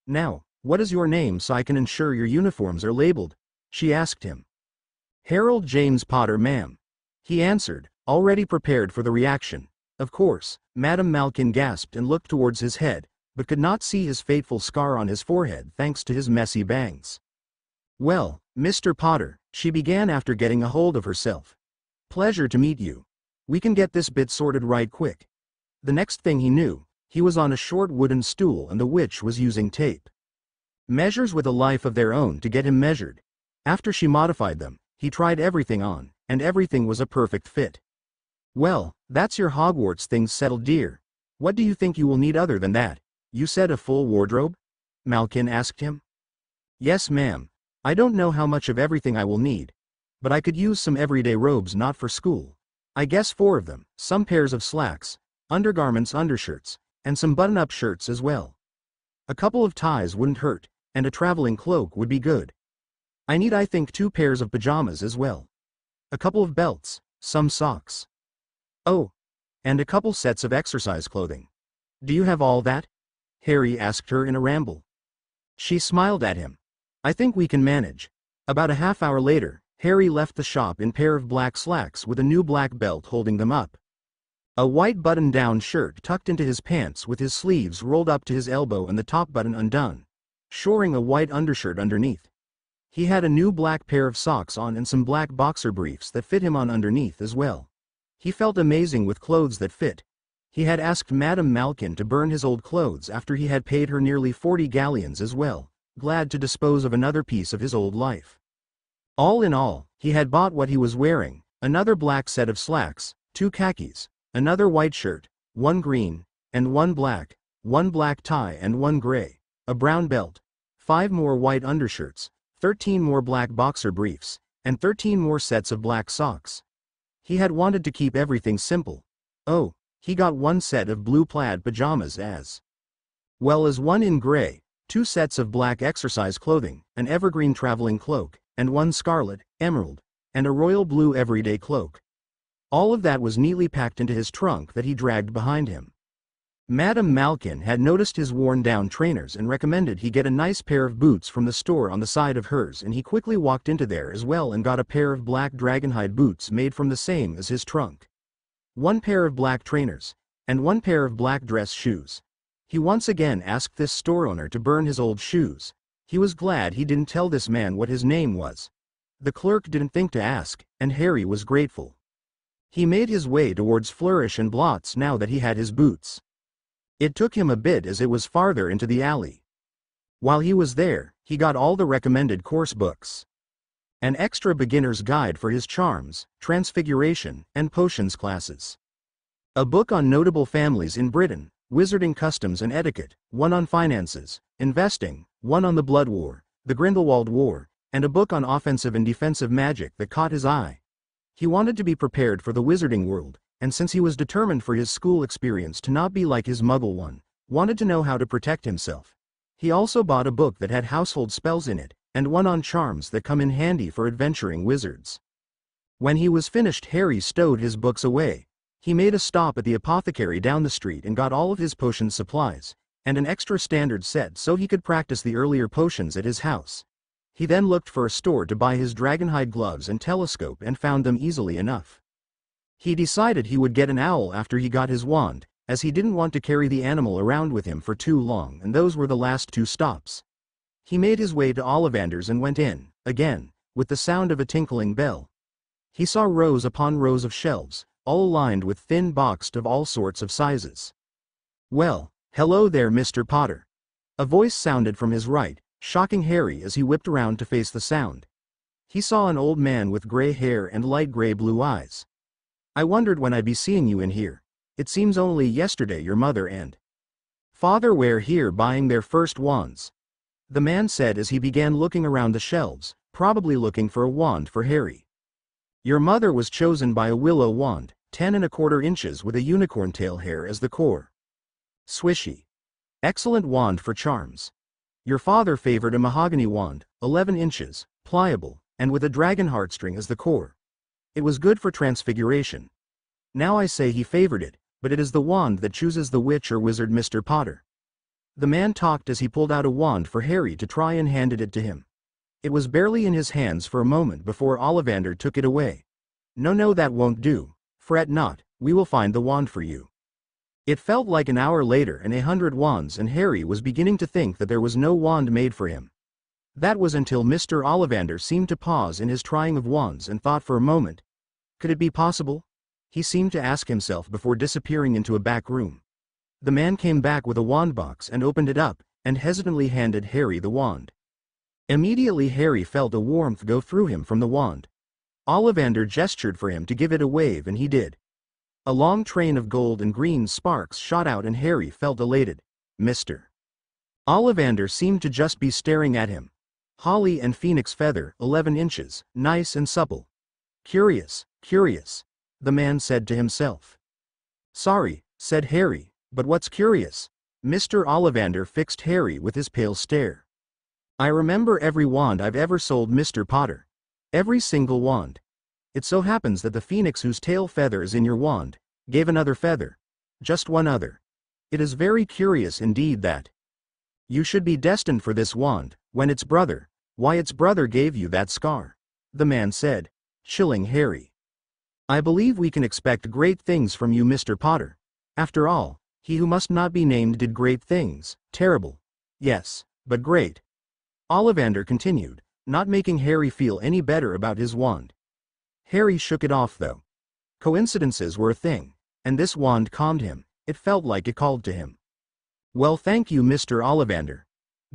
Now, what is your name so I can ensure your uniforms are labeled? She asked him. Harold James Potter, ma'am. He answered, already prepared for the reaction. Of course, Madame Malkin gasped and looked towards his head, but could not see his fateful scar on his forehead thanks to his messy bangs. Well, Mr. Potter, she began after getting a hold of herself. Pleasure to meet you. We can get this bit sorted right quick. The next thing he knew, he was on a short wooden stool and the witch was using tape measures with a life of their own to get him measured. After she modified them, he tried everything on, and everything was a perfect fit. Well, that's your Hogwarts things settled, dear. What do you think you will need other than that? You said a full wardrobe? Malkin asked him. Yes, ma'am. I don't know how much of everything I will need, but I could use some everyday robes not for school. I guess 4 of them, some pairs of slacks, undergarments, undershirts, and some button-up shirts as well. A couple of ties wouldn't hurt, and a traveling cloak would be good. I need, I think, 2 pairs of pajamas as well. A couple of belts, some socks. Oh, and a couple sets of exercise clothing. Do you have all that? Harry asked her in a ramble. She smiled at him. I think we can manage. About a half hour later, Harry left the shop in a pair of black slacks with a new black belt holding them up. A white button-down shirt tucked into his pants with his sleeves rolled up to his elbow and the top button undone, shoring a white undershirt underneath. He had a new black pair of socks on and some black boxer briefs that fit him on underneath as well. He felt amazing with clothes that fit. He had asked Madame Malkin to burn his old clothes after he had paid her nearly 40 galleons as well, glad to dispose of another piece of his old life. All in all, he had bought what he was wearing, another black set of slacks, 2 khakis, another white shirt, 1 green, and 1 black, 1 black tie and 1 gray, a brown belt, 5 more white undershirts, 13 more black boxer briefs, and 13 more sets of black socks. He had wanted to keep everything simple. Oh, he got 1 set of blue plaid pajamas as well as 1 in gray, 2 sets of black exercise clothing, an evergreen traveling cloak, and 1 scarlet, emerald, and a royal blue everyday cloak. All of that was neatly packed into his trunk that he dragged behind him. Madame Malkin had noticed his worn-down trainers and recommended he get a nice pair of boots from the store on the side of hers, and he quickly walked into there as well and got a pair of black dragonhide boots made from the same as his trunk. One pair of black trainers, and one pair of black dress shoes. He once again asked this store owner to burn his old shoes. He was glad he didn't tell this man what his name was. The clerk didn't think to ask, and Harry was grateful. He made his way towards Flourish and Blots now that he had his boots. It took him a bit as it was farther into the alley. While he was there, he got all the recommended course books. An extra beginner's guide for his charms, transfiguration, and potions classes. A book on notable families in Britain, wizarding customs and etiquette, one on finances, investing, one on the Blood War, the Grindelwald War, and a book on offensive and defensive magic that caught his eye. He wanted to be prepared for the wizarding world, and since he was determined for his school experience to not be like his muggle one, wanted to know how to protect himself. He also bought a book that had household spells in it, and one on charms that come in handy for adventuring wizards. When he was finished, Harry stowed his books away. He made a stop at the apothecary down the street and got all of his potion supplies, and an extra standard set so he could practice the earlier potions at his house. He then looked for a store to buy his dragonhide gloves and telescope and found them easily enough. He decided he would get an owl after he got his wand, as he didn't want to carry the animal around with him for too long, and those were the last two stops. He made his way to Ollivander's and went in, again, with the sound of a tinkling bell. He saw rows upon rows of shelves, all lined with thin boxed of all sorts of sizes. "Well, hello there, Mr. Potter." A voice sounded from his right, shocking Harry as he whipped around to face the sound. He saw an old man with gray hair and light gray blue eyes. "I wondered when I'd be seeing you in here. It seems only yesterday your mother and father were here buying their first wands," the man said as he began looking around the shelves, probably looking for a wand for Harry. "Your mother was chosen by a willow wand, 10¼ inches with a unicorn tail hair as the core. Swishy. Excellent wand for charms. Your father favored a mahogany wand, 11 inches, pliable, and with a dragon heartstring as the core. It was good for transfiguration. Now I say he favored it, but it is the wand that chooses the witch or wizard, Mr. Potter." The man talked as he pulled out a wand for Harry to try and handed it to him. It was barely in his hands for a moment before Ollivander took it away. No, that won't do. Fret not, we will find the wand for you." It felt like an hour later and 100 wands, and Harry was beginning to think that there was no wand made for him. That was until Mr. Ollivander seemed to pause in his trying of wands and thought for a moment. Could it be possible? He seemed to ask himself before disappearing into a back room. The man came back with a wand box and opened it up, and hesitantly handed Harry the wand. Immediately Harry felt a warmth go through him from the wand. Ollivander gestured for him to give it a wave, and he did. A long train of gold and green sparks shot out, and Harry felt elated. Mr. Ollivander seemed to just be staring at him. "Holly and phoenix feather, 11 inches, nice and supple. Curious, the man said to himself. "Sorry," said Harry, "but what's curious?" Mr. Ollivander fixed Harry with his pale stare. "I remember every wand I've ever sold, Mr. Potter. Every single wand. It so happens that the phoenix whose tail feather is in your wand gave another feather. Just one other. It is very curious indeed that you should be destined for this wand, when its brother gave you that scar," the man said, chilling Harry. "I believe we can expect great things from you, Mr. Potter. After all, he who must not be named did great things, terrible. Yes, but great." Ollivander continued, not making Harry feel any better about his wand. Harry shook it off though. Coincidences were a thing, and this wand calmed him. It felt like it called to him. "Well, thank you, Mr. Ollivander.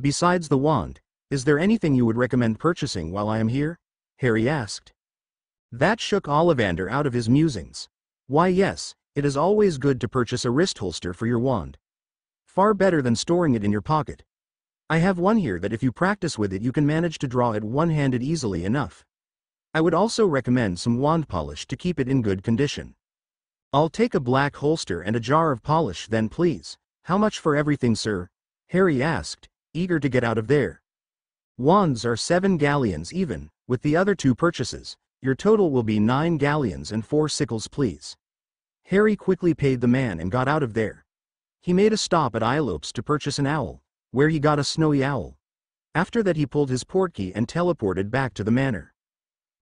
Besides the wand, is there anything you would recommend purchasing while I am here?" Harry asked. That shook Ollivander out of his musings. "Why, yes, it is always good to purchase a wrist holster for your wand. Far better than storing it in your pocket. I have one here that if you practice with it you can manage to draw it one-handed easily enough. I would also recommend some wand polish to keep it in good condition." "I'll take a black holster and a jar of polish then, please. How much for everything, sir?" Harry asked, eager to get out of there. "Wands are 7 galleons even, with the other 2 purchases. Your total will be 9 galleons and 4 sickles, please." Harry quickly paid the man and got out of there. He made a stop at Ilope's to purchase an owl, where he got a snowy owl. After that he pulled his portkey and teleported back to the manor.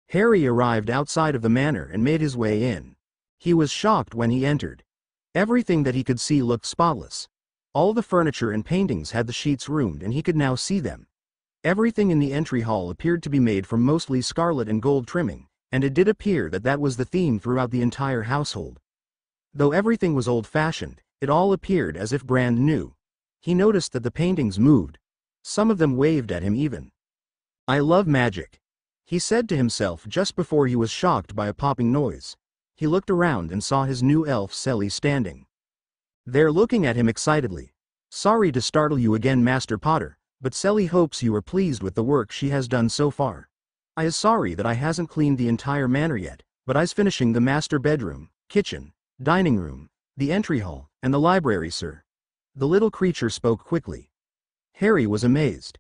Harry arrived outside of the manor and made his way in. He was shocked when he entered. Everything that he could see looked spotless. All the furniture and paintings had the sheets roomed and he could now see them. Everything in the entry hall appeared to be made from mostly scarlet and gold trimming, and it did appear that that was the theme throughout the entire household. Though everything was old-fashioned, it all appeared as if brand new. He noticed that the paintings moved. Some of them waved at him even. "I love magic," he said to himself just before he was shocked by a popping noise. He looked around and saw his new elf Selly standing there looking at him excitedly. "Sorry to startle you again, Master Potter, but Selly hopes you are pleased with the work she has done so far. I is sorry that I hasn't cleaned the entire manor yet, but I's finishing the master bedroom, kitchen, dining room, the entry hall, and the library, sir." The little creature spoke quickly. Harry was amazed.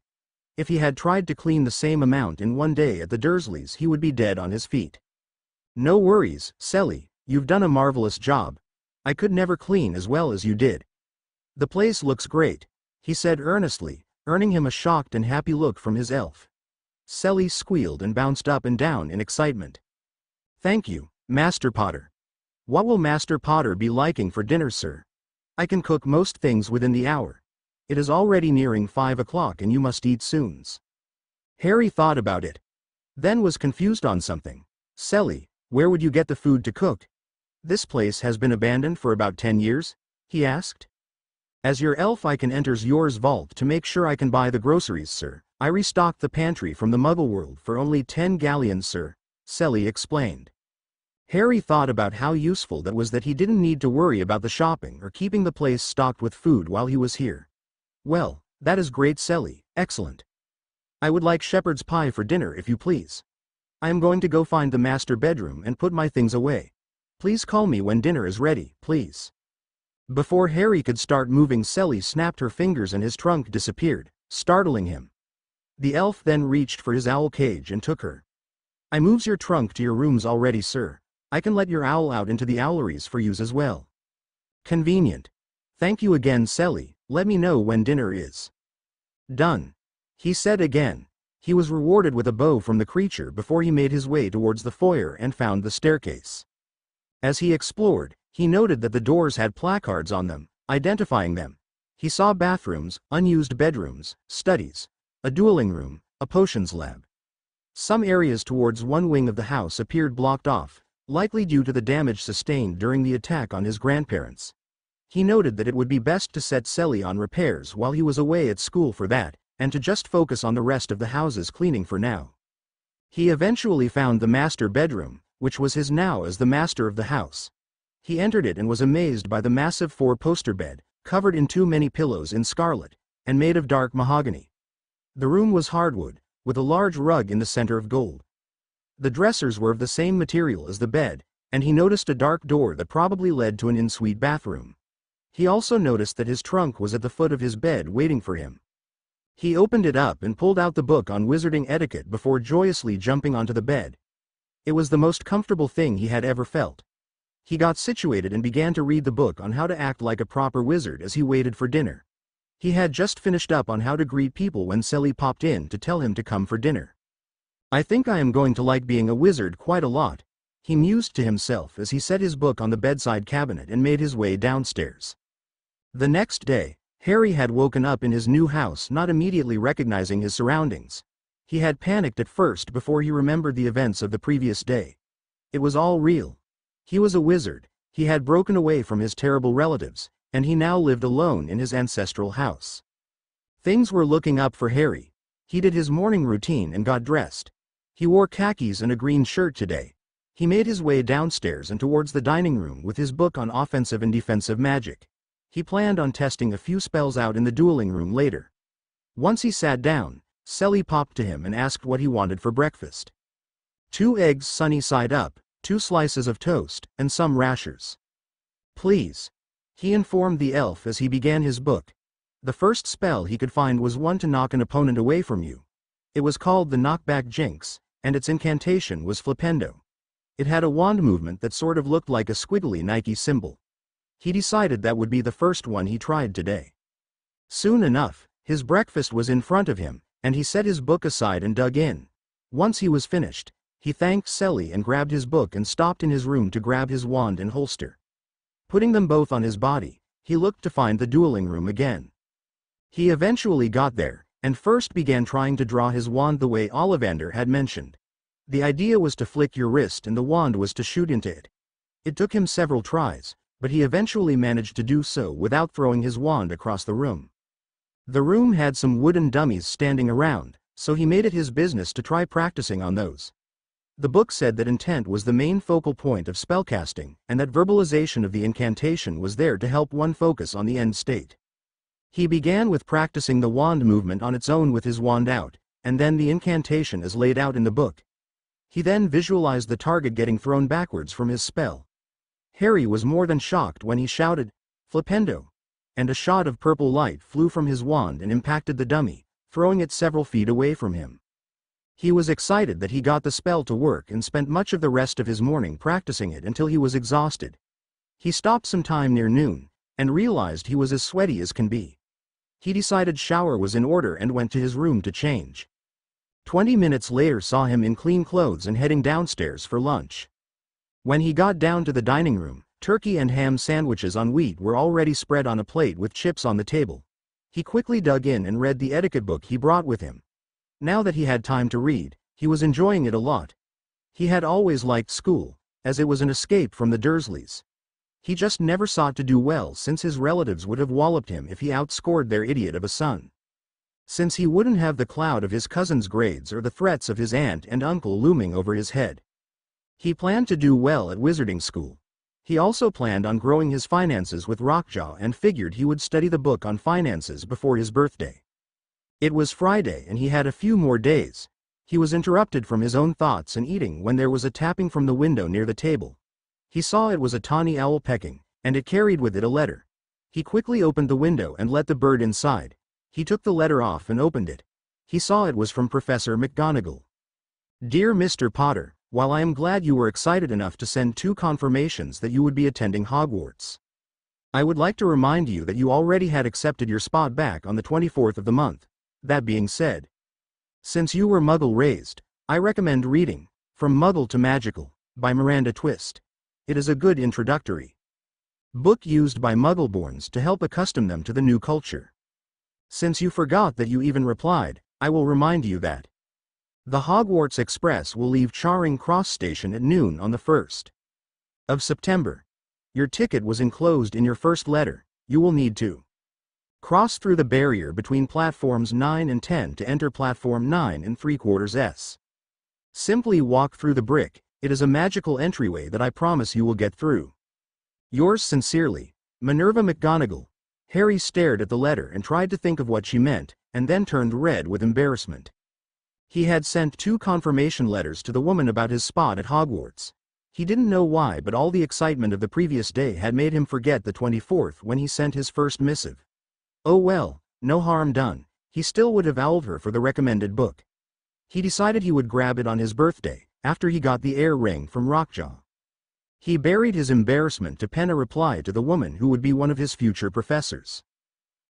If he had tried to clean the same amount in one day at the Dursleys, he would be dead on his feet. "No worries, Selly, you've done a marvelous job. I could never clean as well as you did. The place looks great," he said earnestly, earning him a shocked and happy look from his elf. Selly squealed and bounced up and down in excitement. "Thank you, Master Potter. What will Master Potter be liking for dinner, sir? I can cook most things within the hour. It is already nearing 5 o'clock and you must eat soon." Harry thought about it, then was confused on something. "Selly, where would you get the food to cook? This place has been abandoned for about 10 years, he asked. "As your elf I can enters yours vault to make sure I can buy the groceries, sir. I restocked the pantry from the Muggle world for only 10 galleons, sir," Selly explained. Harry thought about how useful that was, that he didn't need to worry about the shopping or keeping the place stocked with food while he was here. "Well, that is great, Selly, excellent. I would like shepherd's pie for dinner if you please. I am going to go find the master bedroom and put my things away. Please call me when dinner is ready, please." Before Harry could start moving, Selly snapped her fingers and his trunk disappeared, startling him. The elf then reached for his owl cage and took her. "I moves your trunk to your rooms already, sir. I can let your owl out into the owleries for use as well." "Convenient. Thank you again, Selly. Let me know when dinner is done," he said again. He was rewarded with a bow from the creature before he made his way towards the foyer and found the staircase. As he explored, he noted that the doors had placards on them, identifying them. He saw bathrooms, unused bedrooms, studies, a dueling room, a potions lab. Some areas towards one wing of the house appeared blocked off, likely due to the damage sustained during the attack on his grandparents. He noted that it would be best to set Selly on repairs while he was away at school for that, and to just focus on the rest of the house's cleaning for now. He eventually found the master bedroom, which was his now as the master of the house. He entered it and was amazed by the massive 4-poster bed, covered in too many pillows in scarlet, and made of dark mahogany. The room was hardwood, with a large rug in the center of gold. The dressers were of the same material as the bed, and he noticed a dark door that probably led to an en-suite bathroom. He also noticed that his trunk was at the foot of his bed waiting for him. He opened it up and pulled out the book on wizarding etiquette before joyously jumping onto the bed. It was the most comfortable thing he had ever felt. He got situated and began to read the book on how to act like a proper wizard as he waited for dinner. He had just finished up on how to greet people when Selly popped in to tell him to come for dinner. "I think I am going to like being a wizard quite a lot," he mused to himself as he set his book on the bedside cabinet and made his way downstairs. The next day, Harry had woken up in his new house not immediately recognizing his surroundings. He had panicked at first before he remembered the events of the previous day. It was all real. He was a wizard, he had broken away from his terrible relatives, and he now lived alone in his ancestral house. Things were looking up for Harry. He did his morning routine and got dressed. He wore khakis and a green shirt today. He made his way downstairs and towards the dining room with his book on offensive and defensive magic. He planned on testing a few spells out in the dueling room later. Once he sat down, Selly popped to him and asked what he wanted for breakfast. 2 eggs sunny side up, 2 slices of toast, and some rashers. "Please," he informed the elf as he began his book. The first spell he could find was one to knock an opponent away from you. It was called the Knockback Jinx, and its incantation was Flipendo. It had a wand movement that sort of looked like a squiggly Nike symbol. He decided that would be the first one he tried today. Soon enough, his breakfast was in front of him, and he set his book aside and dug in. Once he was finished, he thanked Selly and grabbed his book and stopped in his room to grab his wand and holster. Putting them both on his body, he looked to find the dueling room again. He eventually got there, and first began trying to draw his wand the way Ollivander had mentioned. The idea was to flick your wrist and the wand was to shoot into it. It took him several tries, but he eventually managed to do so without throwing his wand across the room. The room had some wooden dummies standing around, so he made it his business to try practicing on those. The book said that intent was the main focal point of spellcasting, and that verbalization of the incantation was there to help one focus on the end state. He began with practicing the wand movement on its own with his wand out, and then the incantation as laid out in the book. He then visualized the target getting thrown backwards from his spell. Harry was more than shocked when he shouted, "Flipendo!" and a shot of purple light flew from his wand and impacted the dummy, throwing it several feet away from him. He was excited that he got the spell to work and spent much of the rest of his morning practicing it until he was exhausted. He stopped sometime near noon, and realized he was as sweaty as can be. He decided shower was in order and went to his room to change. 20 minutes later saw him in clean clothes and heading downstairs for lunch. When he got down to the dining room, turkey and ham sandwiches on wheat were already spread on a plate with chips on the table. He quickly dug in and read the etiquette book he brought with him. Now that he had time to read, he was enjoying it a lot. He had always liked school, as it was an escape from the Dursleys. He just never sought to do well since his relatives would have walloped him if he outscored their idiot of a son. Since he wouldn't have the cloud of his cousin's grades or the threats of his aunt and uncle looming over his head. He planned to do well at wizarding school. He also planned on growing his finances with Rockjaw and figured he would study the book on finances before his birthday. It was Friday and he had a few more days. He was interrupted from his own thoughts and eating when there was a tapping from the window near the table. He saw it was a tawny owl pecking, and it carried with it a letter. He quickly opened the window and let the bird inside. He took the letter off and opened it. He saw it was from Professor McGonagall. "Dear Mr. Potter, while I am glad you were excited enough to send 2 confirmations that you would be attending Hogwarts, I would like to remind you that you already had accepted your spot back on the 24th of the month. That being said, since you were Muggle-raised, I recommend reading From Muggle to Magical by Miranda Twist. It is a good introductory book used by Muggleborns to help accustom them to the new culture. Since you forgot that you even replied, I will remind you that the Hogwarts Express will leave Charing Cross Station at noon on the 1st of September. Your ticket was enclosed in your first letter. You will need to cross through the barrier between platforms 9 and 10 to enter platform 9 and 3/4 S. Simply walk through the brick. It is a magical entryway that I promise you will get through. Yours sincerely, Minerva McGonagall. Harry stared at the letter and tried to think of what she meant, and then turned red with embarrassment. He had sent 2 confirmation letters to the woman about his spot at Hogwarts. He didn't know why, but all the excitement of the previous day had made him forget the 24th when he sent his first missive. Oh well, no harm done. He still would have owled her for the recommended book. He decided he would grab it on his birthday, after he got the air ring from Rockjaw. He buried his embarrassment to pen a reply to the woman who would be one of his future professors.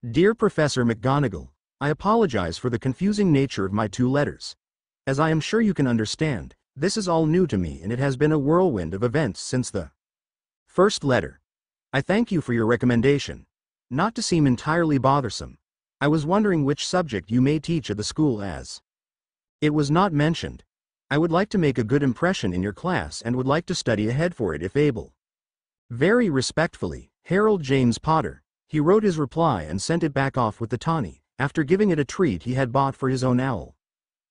Dear Professor McGonagall, I apologize for the confusing nature of my 2 letters. As I am sure you can understand, this is all new to me and it has been a whirlwind of events since the first letter. I thank you for your recommendation. Not to seem entirely bothersome, I was wondering which subject you may teach at the school as it was not mentioned. I would like to make a good impression in your class and would like to study ahead for it if able. Very respectfully, Harold James Potter. He wrote his reply and sent it back off with the tawny, after giving it a treat he had bought for his own owl.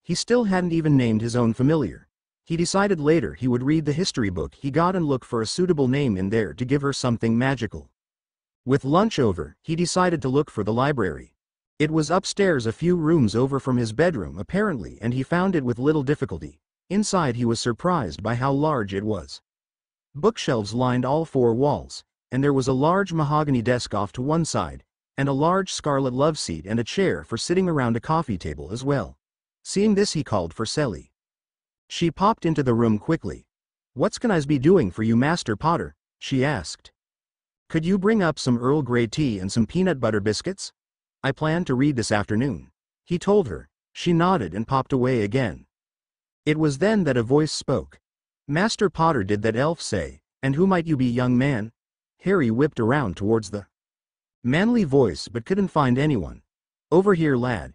He still hadn't even named his own familiar. He decided later he would read the history book he got and look for a suitable name in there to give her something magical. With lunch over, he decided to look for the library. It was upstairs a few rooms over from his bedroom apparently, and he found it with little difficulty. Inside he was surprised by how large it was. Bookshelves lined all 4 walls, and there was a large mahogany desk off to one side, and a large scarlet love seat and a chair for sitting around a coffee table as well. Seeing this he called for Selly. She popped into the room quickly. "What's can I be doing for you, Master Potter?" she asked. Could you bring up some Earl Grey tea and some peanut butter biscuits? I plan to read this afternoon. He told her. She nodded and popped away again. It was then that a voice spoke. Master Potter, did that elf say, and who might you be, young man? Harry whipped around towards the manly voice but couldn't find anyone. Over here, lad.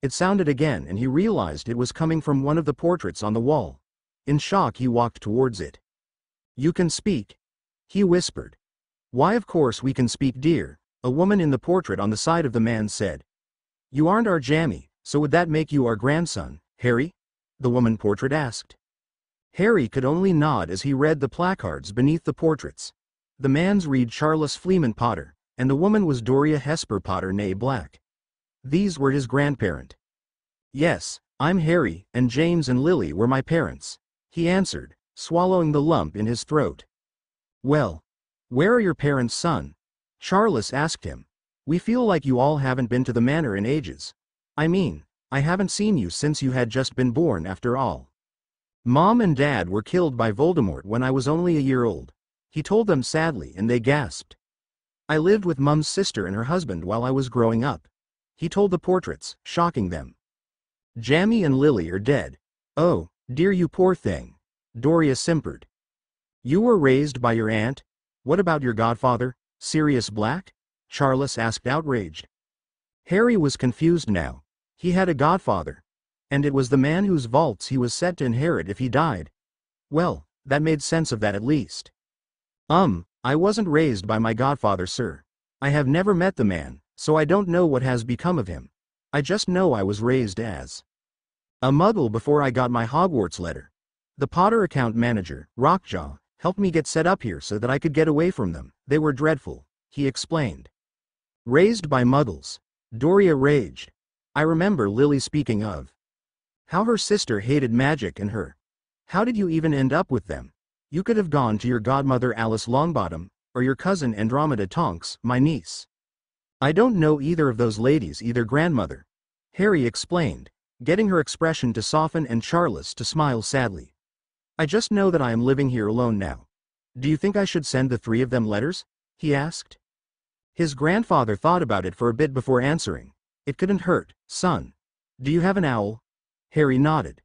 It sounded again and he realized it was coming from one of the portraits on the wall. In shock he walked towards it. You can speak? He whispered. Why, of course we can speak, dear, a woman in the portrait on the side of the man said. You aren't our Jammy, so would that make you our grandson, Harry? The woman portrait asked. Harry could only nod as he read the placards beneath the portraits. The man's read Charles Fleeman Potter, and the woman was Doria Hesper Potter née Black. These were his grandparent. Yes, I'm Harry, and James and Lily were my parents, he answered, swallowing the lump in his throat. Well, where are your parents, son? Charles asked him. We feel like you all haven't been to the manor in ages. I mean, I haven't seen you since you had just been born after all. Mom and Dad were killed by Voldemort when I was only a year old, he told them sadly, and they gasped. I lived with Mum's sister and her husband while I was growing up, he told the portraits, shocking them. Jammy and Lily are dead. Oh, dear, you poor thing, Doria simpered. You were raised by your aunt? What about your godfather, Sirius Black? Charles asked, outraged. Harry was confused now. He had a godfather. And it was the man whose vaults he was set to inherit if he died. Well, that made sense of that at least. I wasn't raised by my godfather, sir. I have never met the man, so I don't know what has become of him. I just know I was raised as a muggle before I got my Hogwarts letter. The Potter account manager, Rockjaw, helped me get set up here so that I could get away from them. They were dreadful, he explained. Raised by muggles, Doria raged. I remember Lily speaking of how her sister hated magic and her. How did you even end up with them? You could have gone to your godmother Alice Longbottom, or your cousin Andromeda Tonks, my niece. I don't know either of those ladies either, grandmother, Harry explained, getting her expression to soften and Charles to smile sadly. I just know that I am living here alone now. Do you think I should send the three of them letters? He asked. His grandfather thought about it for a bit before answering. It couldn't hurt, son. Do you have an owl? Harry nodded.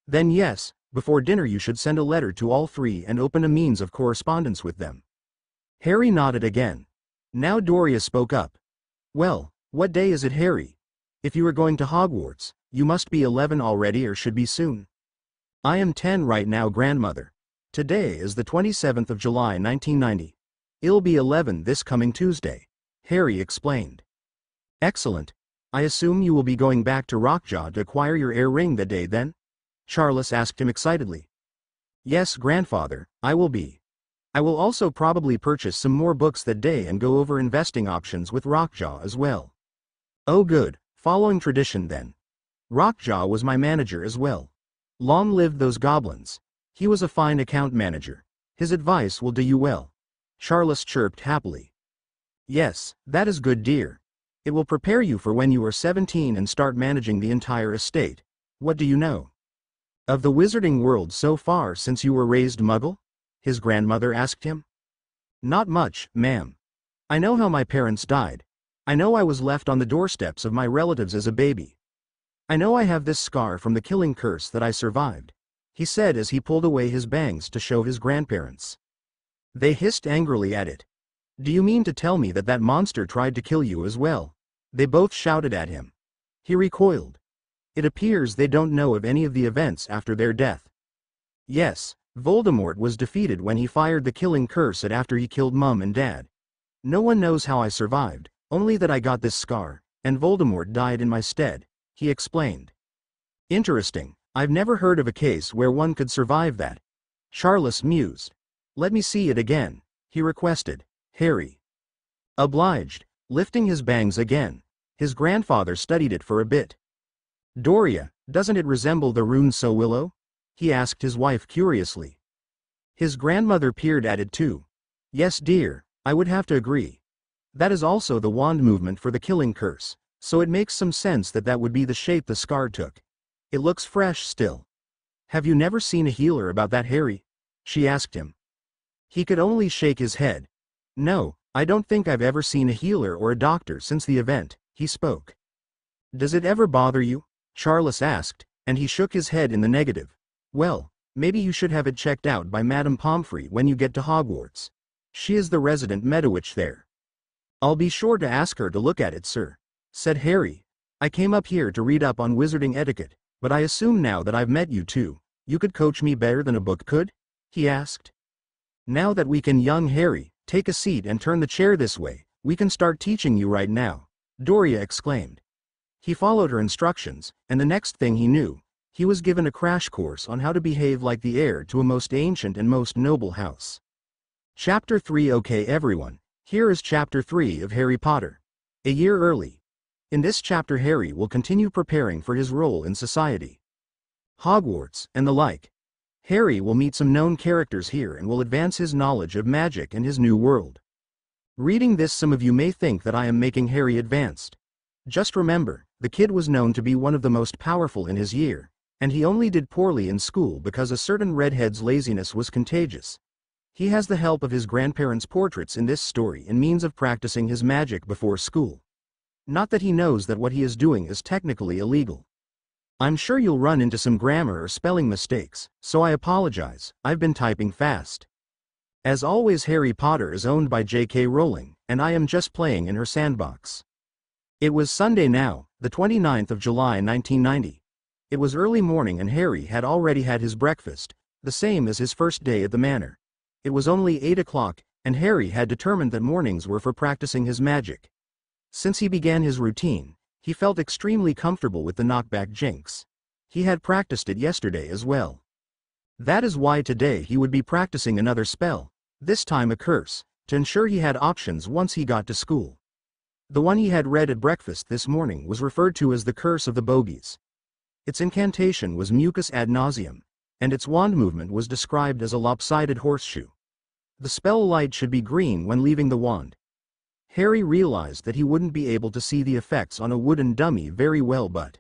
Then yes, before dinner you should send a letter to all three and open a means of correspondence with them. Harry nodded again. Now Doria spoke up. Well, what day is it, Harry? If you are going to Hogwarts, you must be 11 already or should be soon. I am 10 right now, grandmother. Today is the 27th of July 1990. It'll be 11 this coming Tuesday, Harry explained. Excellent. I assume you will be going back to Rockjaw to acquire your heir ring that day then? Charles asked him excitedly. Yes, grandfather, I will be. I will also probably purchase some more books that day and go over investing options with Rockjaw as well. Oh good, following tradition then. Rockjaw was my manager as well. Long live those goblins. He was a fine account manager. His advice will do you well. Charles chirped happily. Yes, that is good, dear. It will prepare you for when you are 17 and start managing the entire estate. What do you know of the wizarding world so far since you were raised muggle? His grandmother asked him. Not much, ma'am. I know how my parents died. I know I was left on the doorsteps of my relatives as a baby. I know I have this scar from the killing curse that I survived, he said as he pulled away his bangs to show his grandparents. They hissed angrily at it. Do you mean to tell me that that monster tried to kill you as well? They both shouted at him. He recoiled. It appears they don't know of any of the events after their death. Yes, Voldemort was defeated when he fired the killing curse after he killed Mum and Dad. No one knows how I survived, only that I got this scar, and Voldemort died in my stead, he explained. Interesting, I've never heard of a case where one could survive that. Charles mused. Let me see it again, he requested. Harry obliged, lifting his bangs again. His grandfather studied it for a bit. Doria, doesn't it resemble the rune So Willow? He asked his wife curiously. His grandmother peered at it too. Yes, dear, I would have to agree. That is also the wand movement for the killing curse, so it makes some sense that that would be the shape the scar took. It looks fresh still. Have you never seen a healer about that, Harry? She asked him. He could only shake his head. No, I don't think I've ever seen a healer or a doctor since the event," he spoke. "Does it ever bother you?" Charles asked, and he shook his head in the negative. "Well, maybe you should have it checked out by Madame Pomfrey when you get to Hogwarts. She is the resident Medowitch there." "I'll be sure to ask her to look at it, sir," said Harry. "I came up here to read up on wizarding etiquette, but I assume now that I've met you two, you could coach me better than a book could?" he asked. "Now that we can, young Harry, take a seat and turn the chair this way, we can start teaching you right now," Doria exclaimed. He followed her instructions, and the next thing he knew, he was given a crash course on how to behave like the heir to a most ancient and most noble house. Chapter 3. Okay everyone, here is Chapter 3 of Harry Potter. A year early. In this chapter Harry will continue preparing for his role in society. Hogwarts, and the like. Harry will meet some known characters here and will advance his knowledge of magic and his new world. Reading this, some of you may think that I am making Harry advanced. Just remember, the kid was known to be one of the most powerful in his year, and he only did poorly in school because a certain redhead's laziness was contagious. He has the help of his grandparents' portraits in this story and means of practicing his magic before school. Not that he knows that what he is doing is technically illegal. I'm sure you'll run into some grammar or spelling mistakes, so I apologize, I've been typing fast. As always, Harry Potter is owned by J.K. Rowling, and I am just playing in her sandbox. It was Sunday now, the 29th of July 1990. It was early morning and Harry had already had his breakfast, the same as his first day at the manor. It was only 8 o'clock, and Harry had determined that mornings were for practicing his magic. Since he began his routine, he felt extremely comfortable with the knockback jinx. He had practiced it yesterday as well. That is why today he would be practicing another spell, this time a curse, to ensure he had options once he got to school. The one he had read at breakfast this morning was referred to as the Curse of the Bogies. Its incantation was Mucus ad nauseam, and its wand movement was described as a lopsided horseshoe. The spell light should be green when leaving the wand. Harry realized that he wouldn't be able to see the effects on a wooden dummy very well, but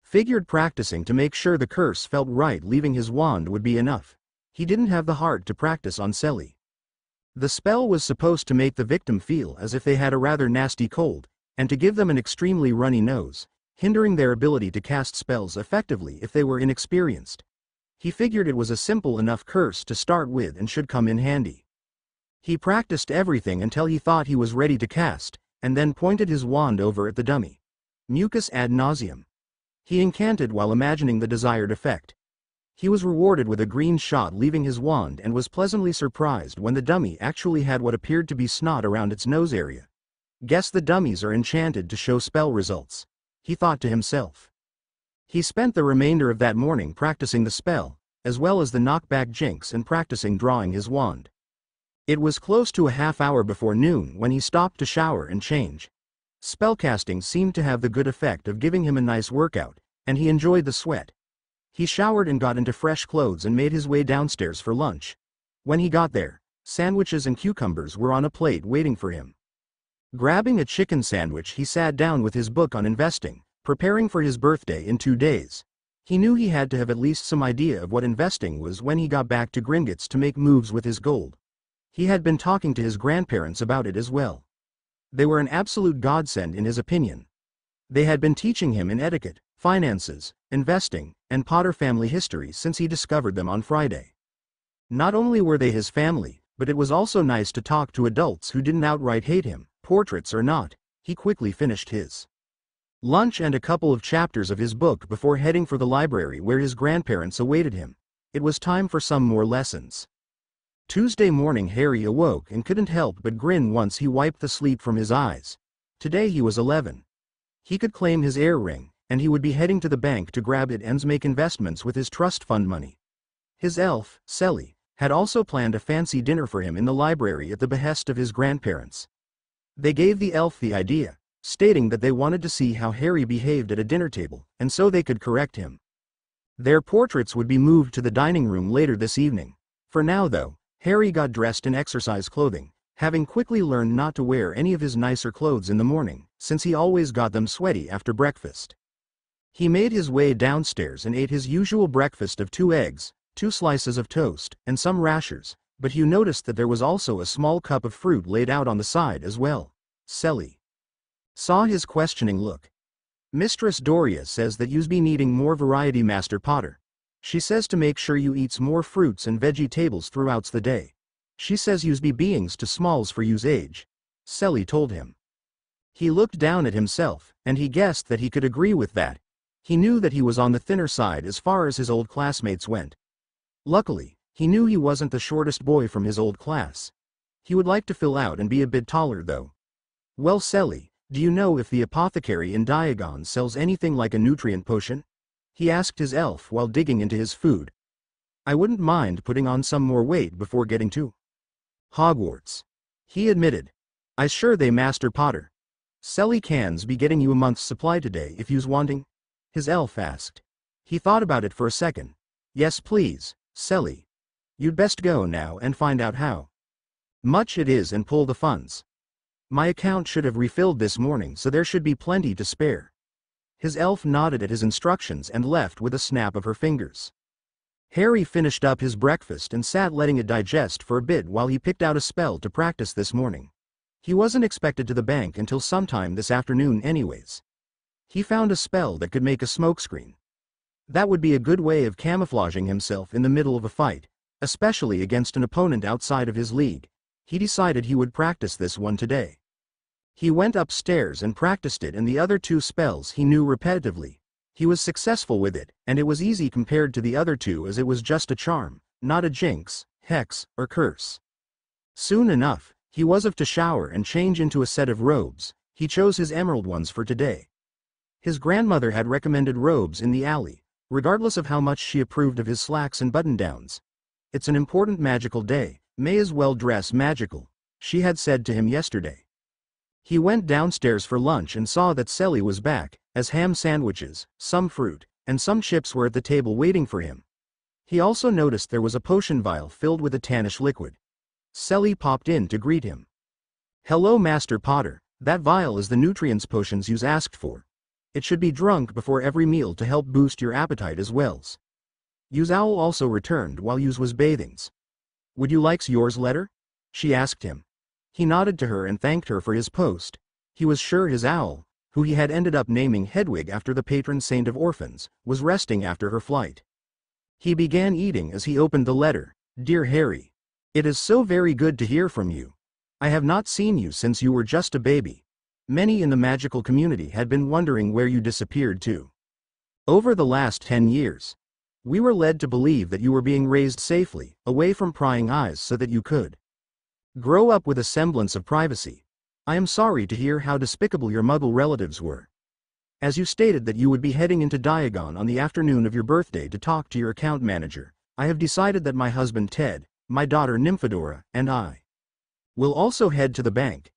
figured practicing to make sure the curse felt right leaving his wand would be enough. He didn't have the heart to practice on Selly. The spell was supposed to make the victim feel as if they had a rather nasty cold, and to give them an extremely runny nose, hindering their ability to cast spells effectively if they were inexperienced. He figured it was a simple enough curse to start with and should come in handy. He practiced everything until he thought he was ready to cast, and then pointed his wand over at the dummy. Mucus ad nauseam. He incanted while imagining the desired effect. He was rewarded with a green shot leaving his wand and was pleasantly surprised when the dummy actually had what appeared to be snot around its nose area. Guess the dummies are enchanted to show spell results, he thought to himself. He spent the remainder of that morning practicing the spell, as well as the knockback jinx and practicing drawing his wand. It was close to a half hour before noon when he stopped to shower and change. Spellcasting seemed to have the good effect of giving him a nice workout, and he enjoyed the sweat. He showered and got into fresh clothes and made his way downstairs for lunch. When he got there, sandwiches and cucumbers were on a plate waiting for him. Grabbing a chicken sandwich, he sat down with his book on investing, preparing for his birthday in 2 days. He knew he had to have at least some idea of what investing was when he got back to Gringotts to make moves with his gold. He had been talking to his grandparents about it as well. They were an absolute godsend in his opinion. They had been teaching him in etiquette, finances, investing, and Potter family history since he discovered them on Friday. Not only were they his family, but it was also nice to talk to adults who didn't outright hate him, portraits or not. He quickly finished his lunch and a couple of chapters of his book before heading for the library where his grandparents awaited him. It was time for some more lessons. Tuesday morning Harry awoke and couldn't help but grin once he wiped the sleep from his eyes. Today he was 11. He could claim his heir ring, and he would be heading to the bank to grab it and make investments with his trust fund money. His elf, Selly, had also planned a fancy dinner for him in the library at the behest of his grandparents. They gave the elf the idea, stating that they wanted to see how Harry behaved at a dinner table, and so they could correct him. Their portraits would be moved to the dining room later this evening. For now though, Harry got dressed in exercise clothing, having quickly learned not to wear any of his nicer clothes in the morning, since he always got them sweaty after breakfast. He made his way downstairs and ate his usual breakfast of 2 eggs, 2 slices of toast, and some rashers, but Hugh noticed that there was also a small cup of fruit laid out on the side as well. Selly saw his questioning look. Mistress Doria says that you's be needing more variety, Master Potter. She says to make sure you eats more fruits and vegetables throughout the day. She says you's be beings to smalls for you's age. Selly told him. He looked down at himself, and he guessed that he could agree with that. He knew that he was on the thinner side as far as his old classmates went. Luckily, he knew he wasn't the shortest boy from his old class. He would like to fill out and be a bit taller though. Well, Selly, do you know if the apothecary in Diagon sells anything like a nutrient potion? He asked his elf while digging into his food. I wouldn't mind putting on some more weight before getting to Hogwarts, he admitted. I sure they, Master Potter. Selly cans be getting you a month's supply today if you's wanting? His elf asked. He thought about it for a second. Yes please, Selly. You'd best go now and find out how much it is and pull the funds. My account should have refilled this morning, so there should be plenty to spare. His elf nodded at his instructions and left with a snap of her fingers. Harry finished up his breakfast and sat letting it digest for a bit while he picked out a spell to practice this morning. He wasn't expected to the bank until sometime this afternoon anyways. He found a spell that could make a smokescreen. That would be a good way of camouflaging himself in the middle of a fight, especially against an opponent outside of his league. He decided he would practice this one today. He went upstairs and practiced it and the other two spells he knew repetitively. He was successful with it, and it was easy compared to the other two as it was just a charm, not a jinx, hex, or curse. Soon enough, he was off to shower and change into a set of robes. He chose his emerald ones for today. His grandmother had recommended robes in the alley, regardless of how much she approved of his slacks and button-downs. It's an important magical day, may as well dress magical, she had said to him yesterday. He went downstairs for lunch and saw that Selly was back, as ham sandwiches, some fruit, and some chips were at the table waiting for him. He also noticed there was a potion vial filled with a tannish liquid. Selly popped in to greet him. Hello Master Potter, that vial is the nutrients potions you's asked for. It should be drunk before every meal to help boost your appetite as wells. You's owl also returned while you's was bathings. Would you likes yours letter? She asked him. He nodded to her and thanked her for his post. He was sure his owl, who he had ended up naming Hedwig after the patron saint of orphans, was resting after her flight. He began eating as he opened the letter. Dear Harry, it is so very good to hear from you. I have not seen you since you were just a baby. Many in the magical community had been wondering where you disappeared to. Over the last 10 years, we were led to believe that you were being raised safely, away from prying eyes so that you could grow up with a semblance of privacy. I am sorry to hear how despicable your Muggle relatives were. As you stated that you would be heading into Diagon on the afternoon of your birthday to talk to your account manager, I have decided that my husband Ted, my daughter Nymphadora, and I will also head to the bank.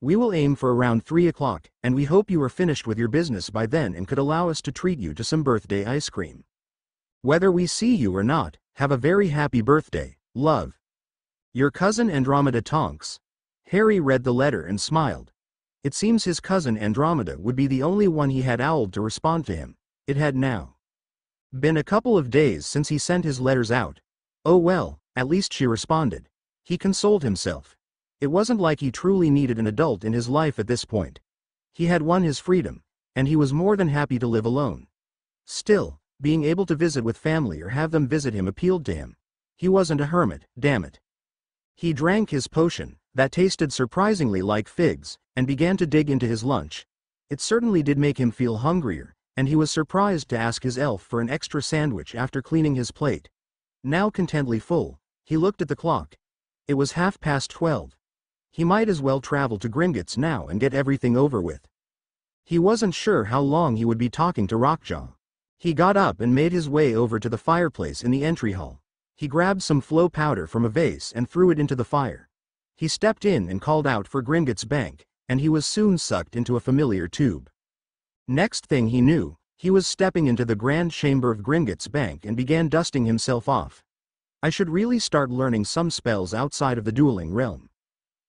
We will aim for around 3 o'clock, and we hope you are finished with your business by then and could allow us to treat you to some birthday ice cream. Whether we see you or not, have a very happy birthday, love. Your cousin Andromeda Tonks. Harry read the letter and smiled. It seems his cousin Andromeda would be the only one he had owled to respond to him. It had now been a couple of days since he sent his letters out. Oh well, at least she responded. He consoled himself. It wasn't like he truly needed an adult in his life at this point. He had won his freedom, and he was more than happy to live alone. Still, being able to visit with family or have them visit him appealed to him. He wasn't a hermit, damn it. He drank his potion, that tasted surprisingly like figs, and began to dig into his lunch. It certainly did make him feel hungrier, and he was surprised to ask his elf for an extra sandwich after cleaning his plate. Now contentedly full, he looked at the clock. It was 12:30. He might as well travel to Gringotts now and get everything over with. He wasn't sure how long he would be talking to Rockjaw. He got up and made his way over to the fireplace in the entry hall. He grabbed some flow powder from a vase and threw it into the fire. He stepped in and called out for Gringotts Bank, and he was soon sucked into a familiar tube. Next thing he knew, he was stepping into the grand chamber of Gringotts Bank and began dusting himself off. I should really start learning some spells outside of the dueling realm,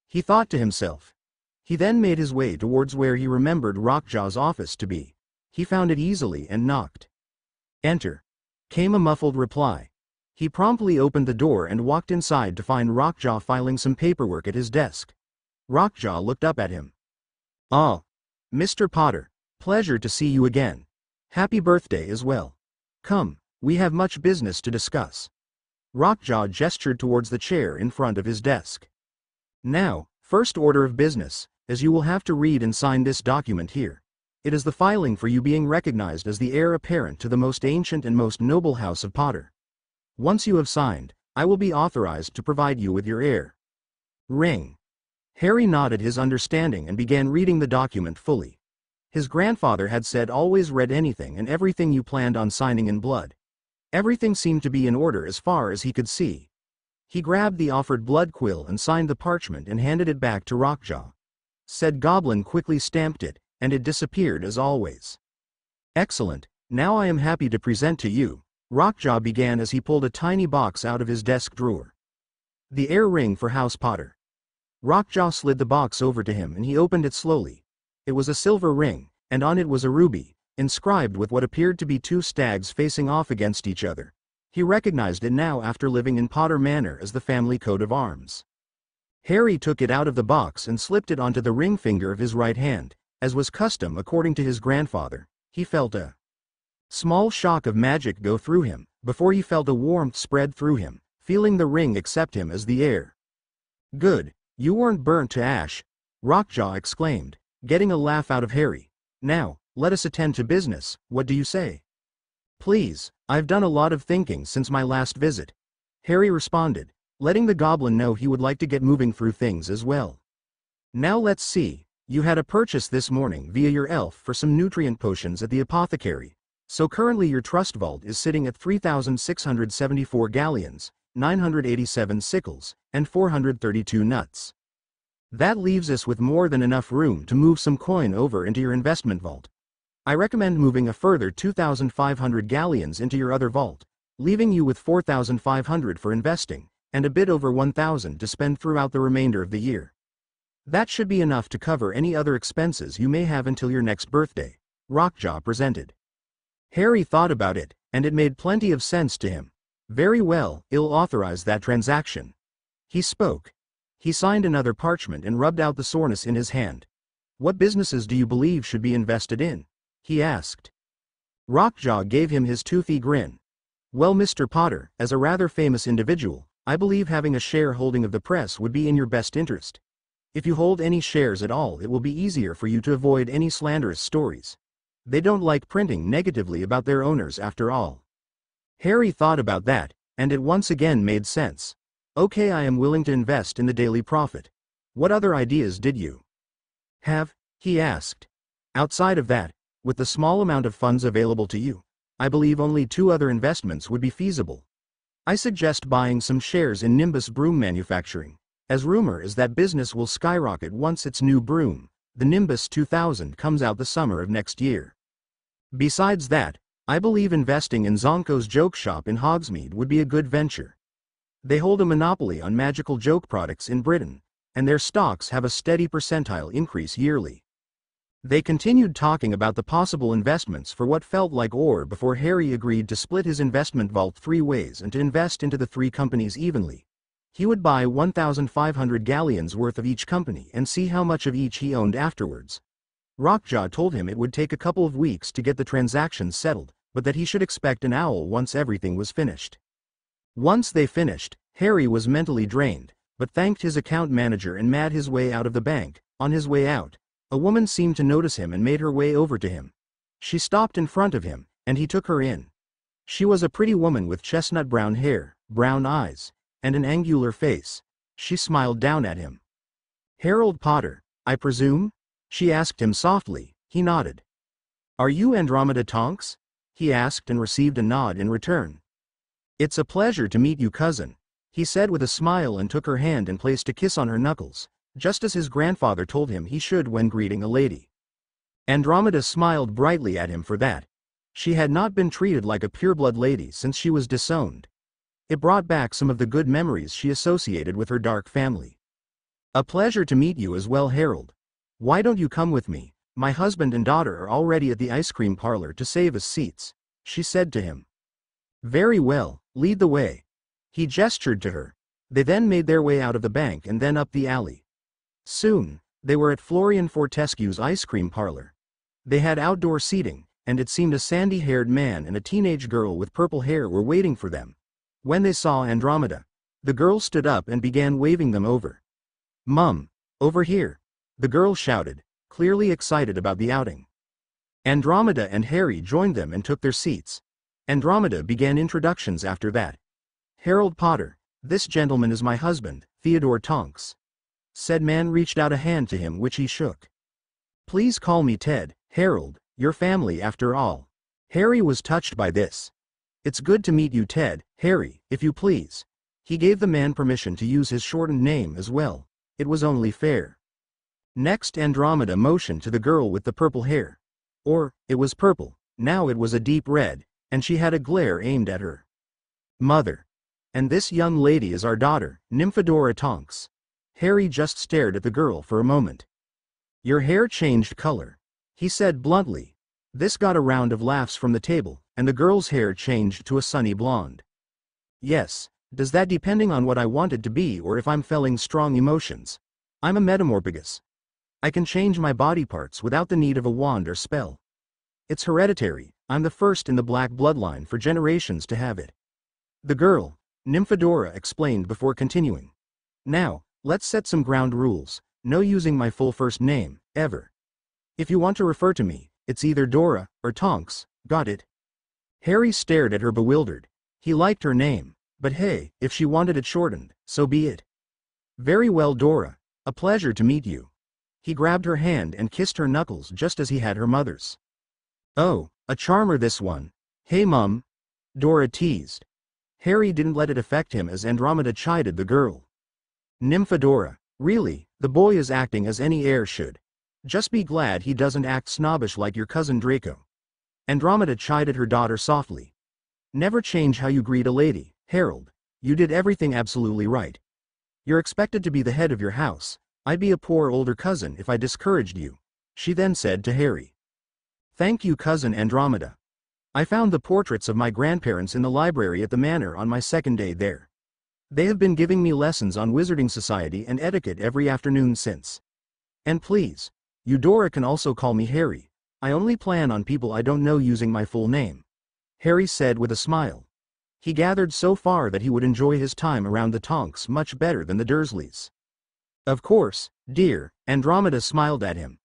he thought to himself. He then made his way towards where he remembered Rockjaw's office to be. He found it easily and knocked. Enter, came a muffled reply. He promptly opened the door and walked inside to find Rockjaw filing some paperwork at his desk. Rockjaw looked up at him. "Ah, Mr. Potter, pleasure to see you again. Happy birthday as well. Come, we have much business to discuss." Rockjaw gestured towards the chair in front of his desk. "Now, first order of business, as you will have to read and sign this document here. It is the filing for you being recognized as the heir apparent to the most ancient and most noble house of Potter. Once you have signed, I will be authorized to provide you with your heir." Ring. Harry nodded his understanding and began reading the document fully. His grandfather had said always read anything and everything you planned on signing in blood. Everything seemed to be in order as far as he could see. He grabbed the offered blood quill and signed the parchment and handed it back to Rockjaw. Said Goblin quickly stamped it, and it disappeared as always. "Excellent, now I am happy to present to you," Rockjaw began as he pulled a tiny box out of his desk drawer. "The heir ring for House Potter." Rockjaw slid the box over to him and he opened it slowly. It was a silver ring, and on it was a ruby, inscribed with what appeared to be two stags facing off against each other. He recognized it now after living in Potter Manor as the family coat of arms. Harry took it out of the box and slipped it onto the ring finger of his right hand. As was custom according to his grandfather, he felt a small shock of magic go through him, before he felt a warmth spread through him, feeling the ring accept him as the heir. "Good, you weren't burnt to ash," Rockjaw exclaimed, getting a laugh out of Harry. "Now, let us attend to business, what do you say?" "Please, I've done a lot of thinking since my last visit," Harry responded, letting the goblin know he would like to get moving through things as well. "Now let's see. You had a purchase this morning via your elf for some nutrient potions at the apothecary, so currently your trust vault is sitting at 3,674 galleons, 987 sickles, and 432 nuts. That leaves us with more than enough room to move some coin over into your investment vault. I recommend moving a further 2,500 galleons into your other vault, leaving you with 4,500 for investing, and a bit over 1,000 to spend throughout the remainder of the year. That should be enough to cover any other expenses you may have until your next birthday," Rockjaw presented. Harry thought about it, and it made plenty of sense to him. "Very well, I'll authorize that transaction." He spoke. He signed another parchment and rubbed out the soreness in his hand. "What businesses do you believe should be invested in?" he asked. Rockjaw gave him his toothy grin. "Well, Mr. Potter, as a rather famous individual, I believe having a shareholding of the press would be in your best interest. If you hold any shares at all, it will be easier for you to avoid any slanderous stories. They don't like printing negatively about their owners after all." Harry thought about that, and it once again made sense. "Okay, I am willing to invest in the Daily Prophet. What other ideas did you have?" he asked. "Outside of that, with the small amount of funds available to you, I believe only two other investments would be feasible. I suggest buying some shares in Nimbus Broom Manufacturing, as rumor is that business will skyrocket once its new broom, the Nimbus 2000, comes out the summer of next year. Besides that, I believe investing in Zonko's Joke Shop in Hogsmeade would be a good venture. They hold a monopoly on magical joke products in Britain, and their stocks have a steady percentile increase yearly." They continued talking about the possible investments for what felt like hour before Harry agreed to split his investment vault 3 ways and to invest into the 3 companies evenly. He would buy 1,500 galleons worth of each company and see how much of each he owned afterwards. Rockjaw told him it would take a couple of weeks to get the transactions settled, but that he should expect an owl once everything was finished. Once they finished, Harry was mentally drained, but thanked his account manager and made his way out of the bank. On his way out, a woman seemed to notice him and made her way over to him. She stopped in front of him, and he took her in. She was a pretty woman with chestnut brown hair, brown eyes, and an angular face. She smiled down at him. "Harold Potter, I presume?" she asked him softly. He nodded. "Are you Andromeda Tonks?" he asked and received a nod in return. "It's a pleasure to meet you, cousin," he said with a smile and took her hand and placed a kiss on her knuckles, just as his grandfather told him he should when greeting a lady. Andromeda smiled brightly at him for that. She had not been treated like a pureblood lady since she was disowned. It brought back some of the good memories she associated with her dark family. "A pleasure to meet you as well, Harold. Why don't you come with me? My husband and daughter are already at the ice cream parlor to save us seats," she said to him. "Very well, lead the way," He gestured to her. They then made their way out of the bank and then up the alley. Soon, they were at Florian Fortescue's ice cream parlor. They had outdoor seating, and it seemed a sandy-haired man and a teenage girl with purple hair were waiting for them. When they saw Andromeda, the girl stood up and began waving them over. "Mum, over here," the girl shouted, clearly excited about the outing. Andromeda and Harry joined them and took their seats. Andromeda began introductions after that. "Harold Potter, this gentleman is my husband, Theodore Tonks." Said man reached out a hand to him which he shook. "Please call me Ted, Harold, your family after all." Harry was touched by this. "It's good to meet you Ted, Harry, if you please." He gave the man permission to use his shortened name as well. It was only fair. Next Andromeda motioned to the girl with the purple hair. Or, it was purple, now it was a deep red, and she had a glare aimed at her. "Mother. And this young lady is our daughter, Nymphadora Tonks." Harry just stared at the girl for a moment. "Your hair changed color," he said bluntly. This got a round of laughs from the table, and the girl's hair changed to a sunny blonde. "Yes, does that depending on what I wanted to be or if I'm feeling strong emotions. I'm a metamorphagus. I can change my body parts without the need of a wand or spell. It's hereditary, I'm the first in the black bloodline for generations to have it." The girl, Nymphadora, explained before continuing. "Now, let's set some ground rules. No using my full first name, ever. If you want to refer to me, it's either Dora or Tonks, got it?" Harry stared at her bewildered. He liked her name, but hey, if she wanted it shortened, so be it. "Very well Dora, a pleasure to meet you." He grabbed her hand and kissed her knuckles just as he had her mother's. "Oh, a charmer this one. Hey Mum," Dora teased. Harry didn't let it affect him as Andromeda chided the girl. "Nymphadora, really, the boy is acting as any heir should. Just be glad he doesn't act snobbish like your cousin Draco." Andromeda chided her daughter softly. "Never change how you greet a lady, Harold. You did everything absolutely right. You're expected to be the head of your house. I'd be a poor older cousin if I discouraged you," she then said to Harry. "Thank you cousin Andromeda. I found the portraits of my grandparents in the library at the manor on my second day there. They have been giving me lessons on wizarding society and etiquette every afternoon since. And please, Eudora can also call me Harry. I only plan on people I don't know using my full name," Harry said with a smile. He gathered so far that he would enjoy his time around the Tonks much better than the Dursleys. "Of course, dear," Andromeda smiled at him.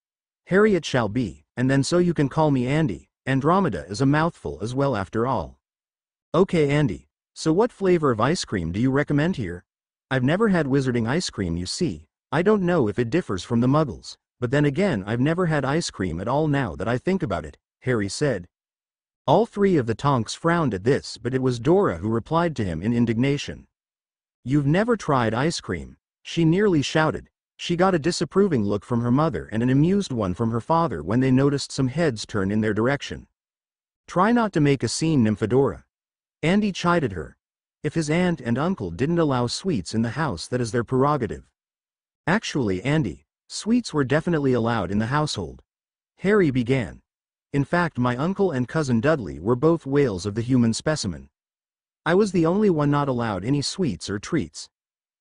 "Harry it shall be, and then so you can call me Andy. Andromeda is a mouthful as well after all." "Okay Andy, so what flavor of ice cream do you recommend here? I've never had wizarding ice cream you see. I don't know if it differs from the Muggles, but then again I've never had ice cream at all now that I think about it," Harry said. All three of the Tonks frowned at this, but it was Dora who replied to him in indignation. "You've never tried ice cream," she nearly shouted. She got a disapproving look from her mother and an amused one from her father when they noticed some heads turn in their direction. "Try not to make a scene Nymphadora." Andy chided her. If his aunt and uncle didn't allow sweets in the house, that is their prerogative. Actually Andy, sweets were definitely allowed in the household. Harry began. "In fact my uncle and cousin Dudley were both whales of the human specimen. I was the only one not allowed any sweets or treats.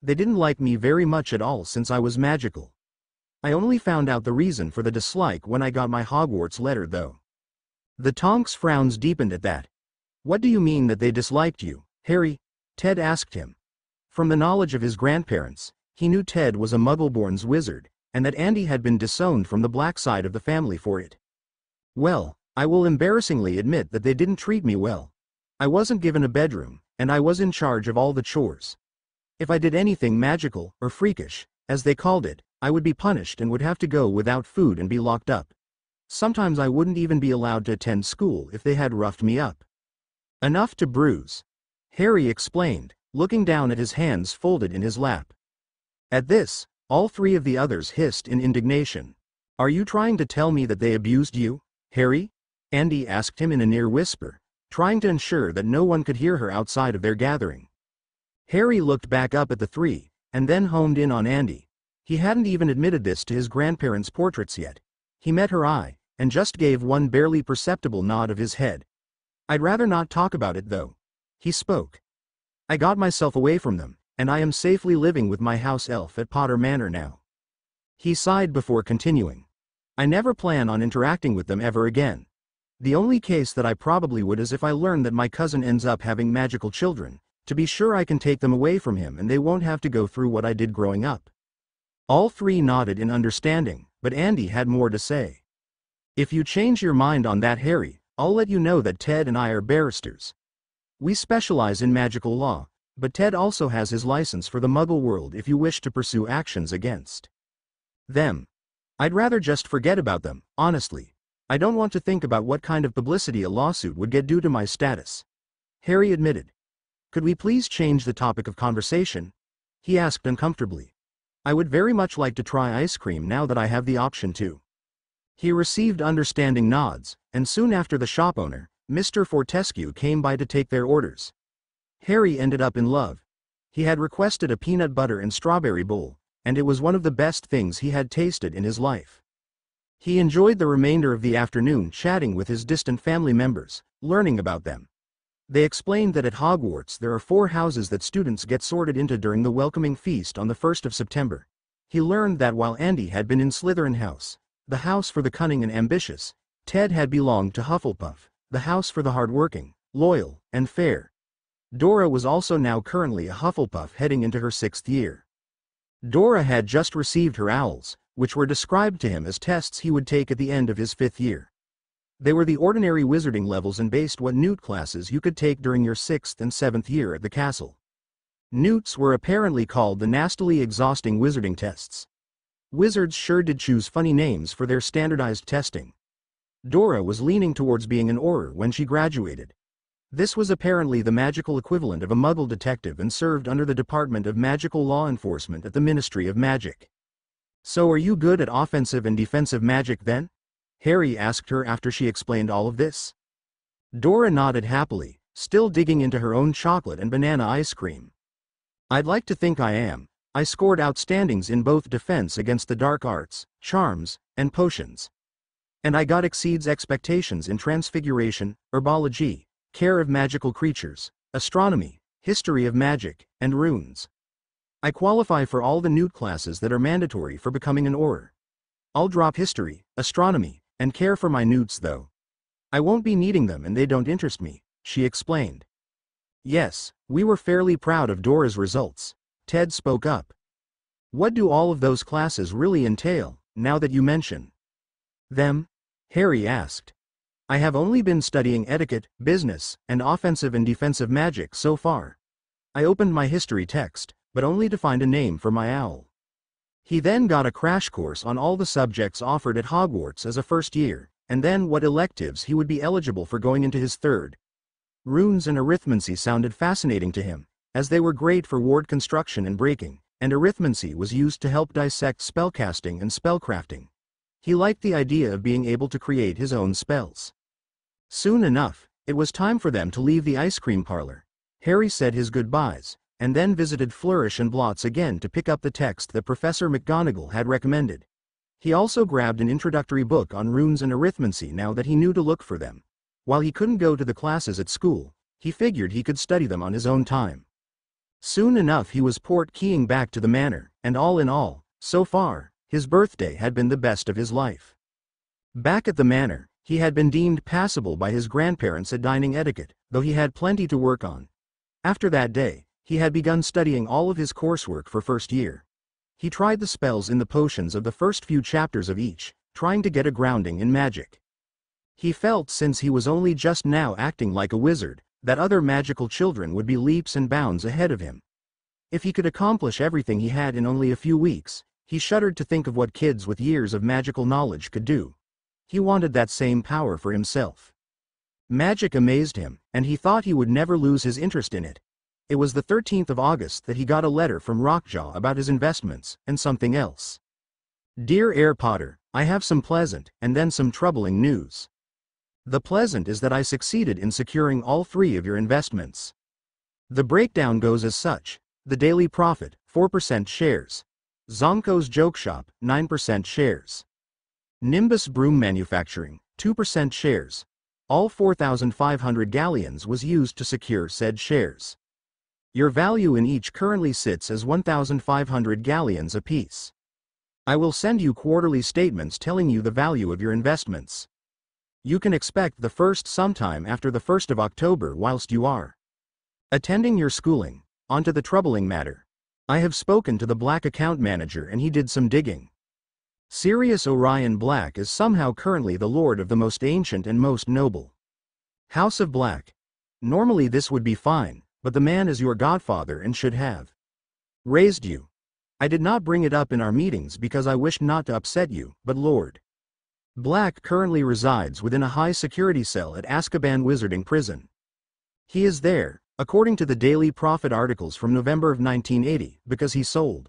They didn't like me very much at all since I was magical. I only found out the reason for the dislike when I got my Hogwarts letter though." The Tonks' frowns deepened at that. "What do you mean that they disliked you, Harry?" Ted asked him. From the knowledge of his grandparents, he knew Ted was a Muggle-born wizard, and that Andy had been disowned from the black side of the family for it. "Well, I will embarrassingly admit that they didn't treat me well. I wasn't given a bedroom, and I was in charge of all the chores. If I did anything magical, or freakish, as they called it, I would be punished and would have to go without food and be locked up. Sometimes I wouldn't even be allowed to attend school if they had roughed me up. Enough to bruise," Harry explained, looking down at his hands folded in his lap. At this, all three of the others hissed in indignation. "Are you trying to tell me that they abused you, Harry?" Andy asked him in a near whisper, trying to ensure that no one could hear her outside of their gathering. Harry looked back up at the three, and then homed in on Andy. He hadn't even admitted this to his grandparents' portraits yet. He met her eye, and just gave one barely perceptible nod of his head. "I'd rather not talk about it though." He spoke. I got myself away from them, and I am safely living with my house elf at Potter Manor now. He sighed before continuing. I never plan on interacting with them ever again. The only case that I probably would is if I learn that my cousin ends up having magical children, to be sure I can take them away from him and they won't have to go through what I did growing up. All three nodded in understanding, but Andy had more to say. If you change your mind on that, Harry, I'll let you know that Ted and I are barristers. We specialize in magical law, but Ted also has his license for the Muggle world if you wish to pursue actions against them. I'd rather just forget about them, honestly. I don't want to think about what kind of publicity a lawsuit would get due to my status. Harry admitted. Could we please change the topic of conversation? He asked uncomfortably. I would very much like to try ice cream now that I have the option to. He received understanding nods, and soon after the shop owner, Mr. Fortescue, came by to take their orders. Harry ended up in love. He had requested a peanut butter and strawberry bowl, and it was one of the best things he had tasted in his life. He enjoyed the remainder of the afternoon chatting with his distant family members, learning about them. They explained that at Hogwarts there are 4 houses that students get sorted into during the welcoming feast on the 1st of September. He learned that while Andy had been in Slytherin House, the house for the cunning and ambitious, Ted had belonged to Hufflepuff, the house for the hardworking, loyal, and fair. Dora was also now currently a Hufflepuff heading into her 6th year. Dora had just received her owls, which were described to him as tests he would take at the end of his 5th year. They were the ordinary wizarding levels and based what newt classes you could take during your 6th and 7th year at the castle. Newts were apparently called the nastily exhausting wizarding tests. Wizards sure did choose funny names for their standardized testing. Dora was leaning towards being an Auror when she graduated. This was apparently the magical equivalent of a Muggle detective and served under the Department of Magical Law Enforcement at the Ministry of Magic. So are you good at offensive and defensive magic then? Harry asked her after she explained all of this. Dora nodded happily, still digging into her own chocolate and banana ice cream. I'd like to think I am. I scored outstandings in both defense against the dark arts, charms, and potions. And I got exceeds expectations in transfiguration, herbology, care of magical creatures, astronomy, history of magic, and runes. I qualify for all the newt classes that are mandatory for becoming an Auror. I'll drop history, astronomy, and care for my newts though. I won't be needing them and they don't interest me, she explained. Yes, we were fairly proud of Dora's results. Ted spoke up. What do all of those classes really entail, now that you mention them? Harry asked. I have only been studying etiquette, business, and offensive and defensive magic so far. I opened my history text, but only to find a name for my owl. He then got a crash course on all the subjects offered at Hogwarts as a first year, and then what electives he would be eligible for going into his 3rd. Runes and arithmancy sounded fascinating to him, as they were great for ward construction and breaking, and arithmancy was used to help dissect spellcasting and spellcrafting. He liked the idea of being able to create his own spells. Soon enough, it was time for them to leave the ice cream parlor. Harry said his goodbyes, and then visited Flourish and Blots again to pick up the text that Professor McGonagall had recommended. He also grabbed an introductory book on runes and arithmancy now that he knew to look for them. While he couldn't go to the classes at school, he figured he could study them on his own time. Soon enough he was port-keying back to the manor, and all in all, so far, his birthday had been the best of his life. Back at the manor, he had been deemed passable by his grandparents at dining etiquette, though he had plenty to work on. After that day, he had begun studying all of his coursework for 1st year. He tried the spells in the potions of the first few chapters of each, trying to get a grounding in magic. He felt since he was only just now acting like a wizard, that other magical children would be leaps and bounds ahead of him. If he could accomplish everything he had in only a few weeks, he shuddered to think of what kids with years of magical knowledge could do. He wanted that same power for himself. Magic amazed him, and he thought he would never lose his interest in it. It was the 13th of August that he got a letter from Rockjaw about his investments, and something else. Dear Heir Potter, I have some pleasant, and then some troubling news. The pleasant is that I succeeded in securing all 3 of your investments. The breakdown goes as such: the Daily Prophet, 4% shares. Zonko's Joke Shop, 9% shares. Nimbus Broom Manufacturing, 2% shares. All 4,500 galleons was used to secure said shares. Your value in each currently sits as 1,500 galleons apiece. I will send you quarterly statements telling you the value of your investments. You can expect the first sometime after the 1st of October whilst you are attending your schooling. On to the troubling matter. I have spoken to the Black account manager and he did some digging. Sirius Orion Black is somehow currently the lord of the most ancient and most noble House of Black. Normally this would be fine, but the man is your godfather and should have raised you. I did not bring it up in our meetings because I wished not to upset you, but Lord Black currently resides within a high security cell at Azkaban Wizarding Prison. He is there, according to the Daily Prophet articles from November of 1980, because he sold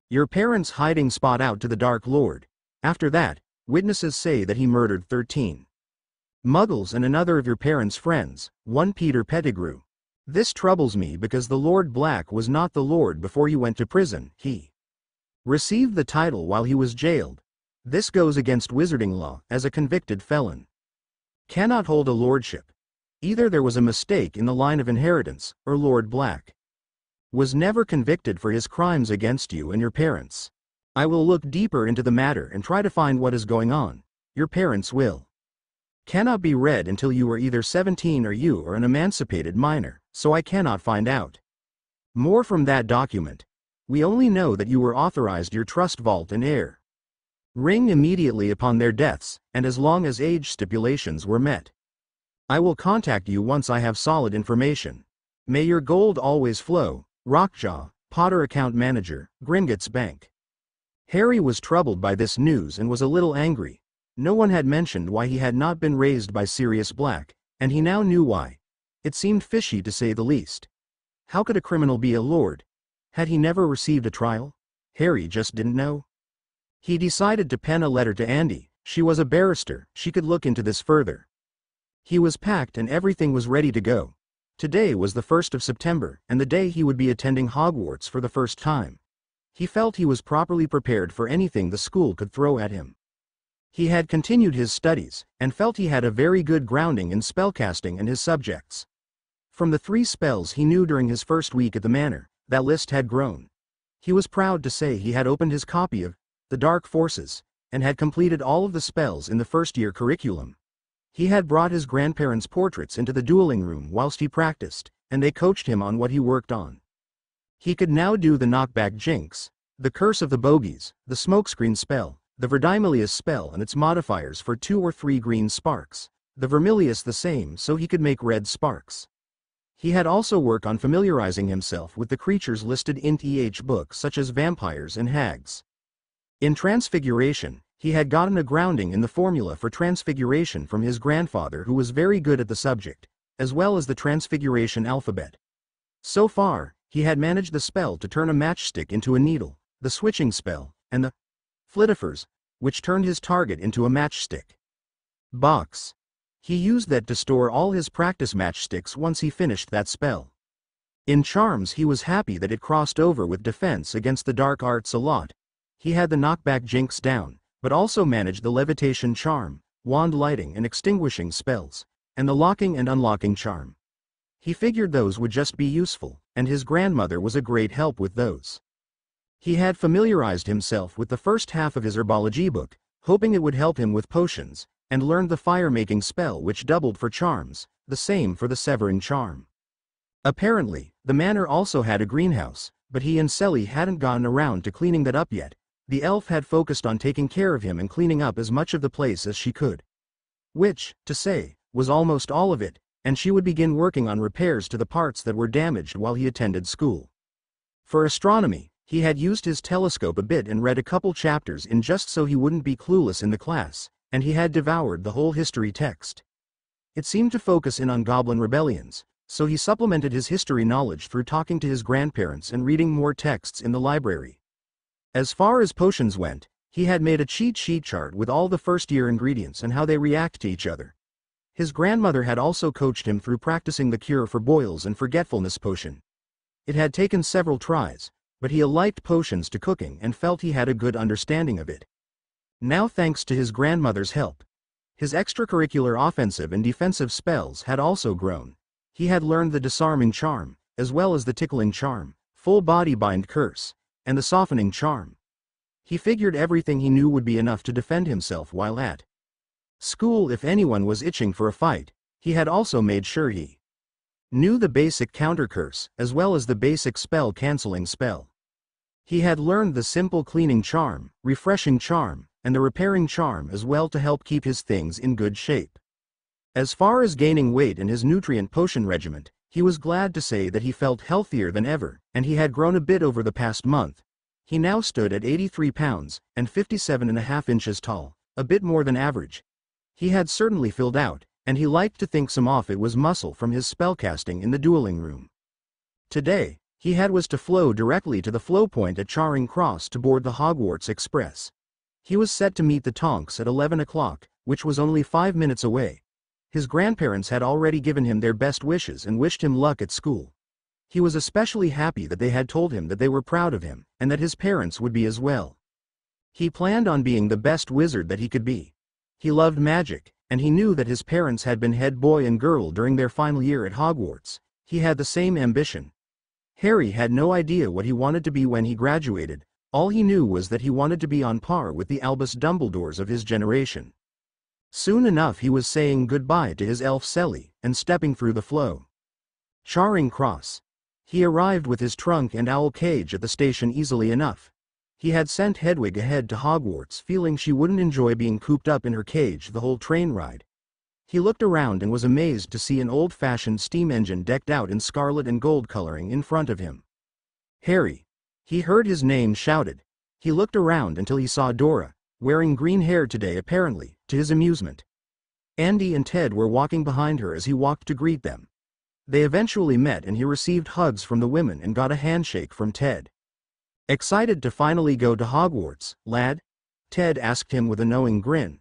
your parents' hiding spot out to the Dark Lord. After that, witnesses say that he murdered 13 Muggles and another of your parents' friends, one Peter Pettigrew. This troubles me because the Lord Black was not the Lord before he went to prison. He received the title while he was jailed. This goes against wizarding law, as a convicted felon cannot hold a lordship. Either there was a mistake in the line of inheritance, or Lord Black was never convicted for his crimes against you and your parents. I will look deeper into the matter and try to find what is going on. Your parents' will cannot be read until you are either 17 or you are an emancipated minor, so I cannot find out more from that document. We only know that you were authorized your trust vault and heir ring immediately upon their deaths, and as long as age stipulations were met. I will contact you once I have solid information. May your gold always flow. Rockjaw, Potter account manager, Gringotts Bank. Harry was troubled by this news and was a little angry. No one had mentioned why he had not been raised by Sirius Black, and he now knew why. It seemed fishy to say the least. How could a criminal be a lord? Had he never received a trial? Harry just didn't know. He decided to pen a letter to Andy. She was a barrister, she could look into this further. He was packed and everything was ready to go. Today was the 1st of September, and the day he would be attending Hogwarts for the first time. He felt he was properly prepared for anything the school could throw at him. He had continued his studies, and felt he had a very good grounding in spellcasting and his subjects. From the 3 spells he knew during his first week at the manor, that list had grown. He was proud to say he had opened his copy of The Dark Forces, and had completed all of the spells in the first-year curriculum. He had brought his grandparents' portraits into the dueling room whilst he practiced, and they coached him on what he worked on. He could now do the knockback jinx, the curse of the bogies, the smokescreen spell, the Verdimilius spell and its modifiers for 2 or 3 green sparks, the Vermilius the same so he could make red sparks. He had also worked on familiarizing himself with the creatures listed in each book such as vampires and hags. In Transfiguration, he had gotten a grounding in the formula for Transfiguration from his grandfather who was very good at the subject, as well as the Transfiguration alphabet. So far, he had managed the spell to turn a matchstick into a needle, the switching spell, and the Flittifers, which turned his target into a matchstick box. He used that to store all his practice matchsticks once he finished that spell. In charms he was happy that it crossed over with defense against the dark arts a lot. He had the knockback jinx down, but also managed the levitation charm, wand lighting and extinguishing spells, and the locking and unlocking charm. He figured those would just be useful, and his grandmother was a great help with those. He had familiarized himself with the first half of his herbology book, hoping it would help him with potions, and learned the fire-making spell which doubled for charms, the same for the severing charm. Apparently, the manor also had a greenhouse, but he and Selly hadn't gotten around to cleaning that up yet. The elf had focused on taking care of him and cleaning up as much of the place as she could. Which, to say, was almost all of it, and she would begin working on repairs to the parts that were damaged while he attended school. For astronomy, he had used his telescope a bit and read a couple chapters in just so he wouldn't be clueless in the class, and he had devoured the whole history text. It seemed to focus in on goblin rebellions, so he supplemented his history knowledge through talking to his grandparents and reading more texts in the library. As far as potions went, he had made a cheat sheet chart with all the first-year ingredients and how they react to each other. His grandmother had also coached him through practicing the cure for boils and forgetfulness potion. It had taken several tries, but he liked potions to cooking and felt he had a good understanding of it. Now thanks to his grandmother's help, his extracurricular offensive and defensive spells had also grown. He had learned the disarming charm, as well as the tickling charm, full body bind curse, and the softening charm. He figured everything he knew would be enough to defend himself while at school if anyone was itching for a fight. He had also made sure he knew the basic counter curse, as well as the basic spell cancelling spell. He had learned the simple cleaning charm, refreshing charm, and the repairing charm as well to help keep his things in good shape. As far as gaining weight and his nutrient potion regiment, he was glad to say that he felt healthier than ever, and he had grown a bit over the past month. He now stood at 83 pounds, and 57.5 inches tall, a bit more than average. He had certainly filled out, and he liked to think some of it was muscle from his spellcasting in the dueling room. Today, he was to flow directly to the flow point at Charing Cross to board the Hogwarts Express. He was set to meet the Tonks at 11 o'clock, which was only 5 minutes away. His grandparents had already given him their best wishes and wished him luck at school. He was especially happy that they had told him that they were proud of him, and that his parents would be as well. He planned on being the best wizard that he could be. He loved magic, and he knew that his parents had been head boy and girl during their final year at Hogwarts. He had the same ambition. Harry had no idea what he wanted to be when he graduated. All he knew was that he wanted to be on par with the Albus Dumbledores of his generation. Soon enough he was saying goodbye to his elf Selly, and stepping through the flow. Charing Cross. He arrived with his trunk and owl cage at the station easily enough. He had sent Hedwig ahead to Hogwarts feeling she wouldn't enjoy being cooped up in her cage the whole train ride. He looked around and was amazed to see an old-fashioned steam engine decked out in scarlet and gold coloring in front of him. Harry. He heard his name shouted. He looked around until he saw Dora, wearing green hair today apparently, to his amusement. Andy and Ted were walking behind her as he walked to greet them. They eventually met and he received hugs from the women and got a handshake from Ted. "Excited to finally go to Hogwarts, lad?" Ted asked him with a knowing grin.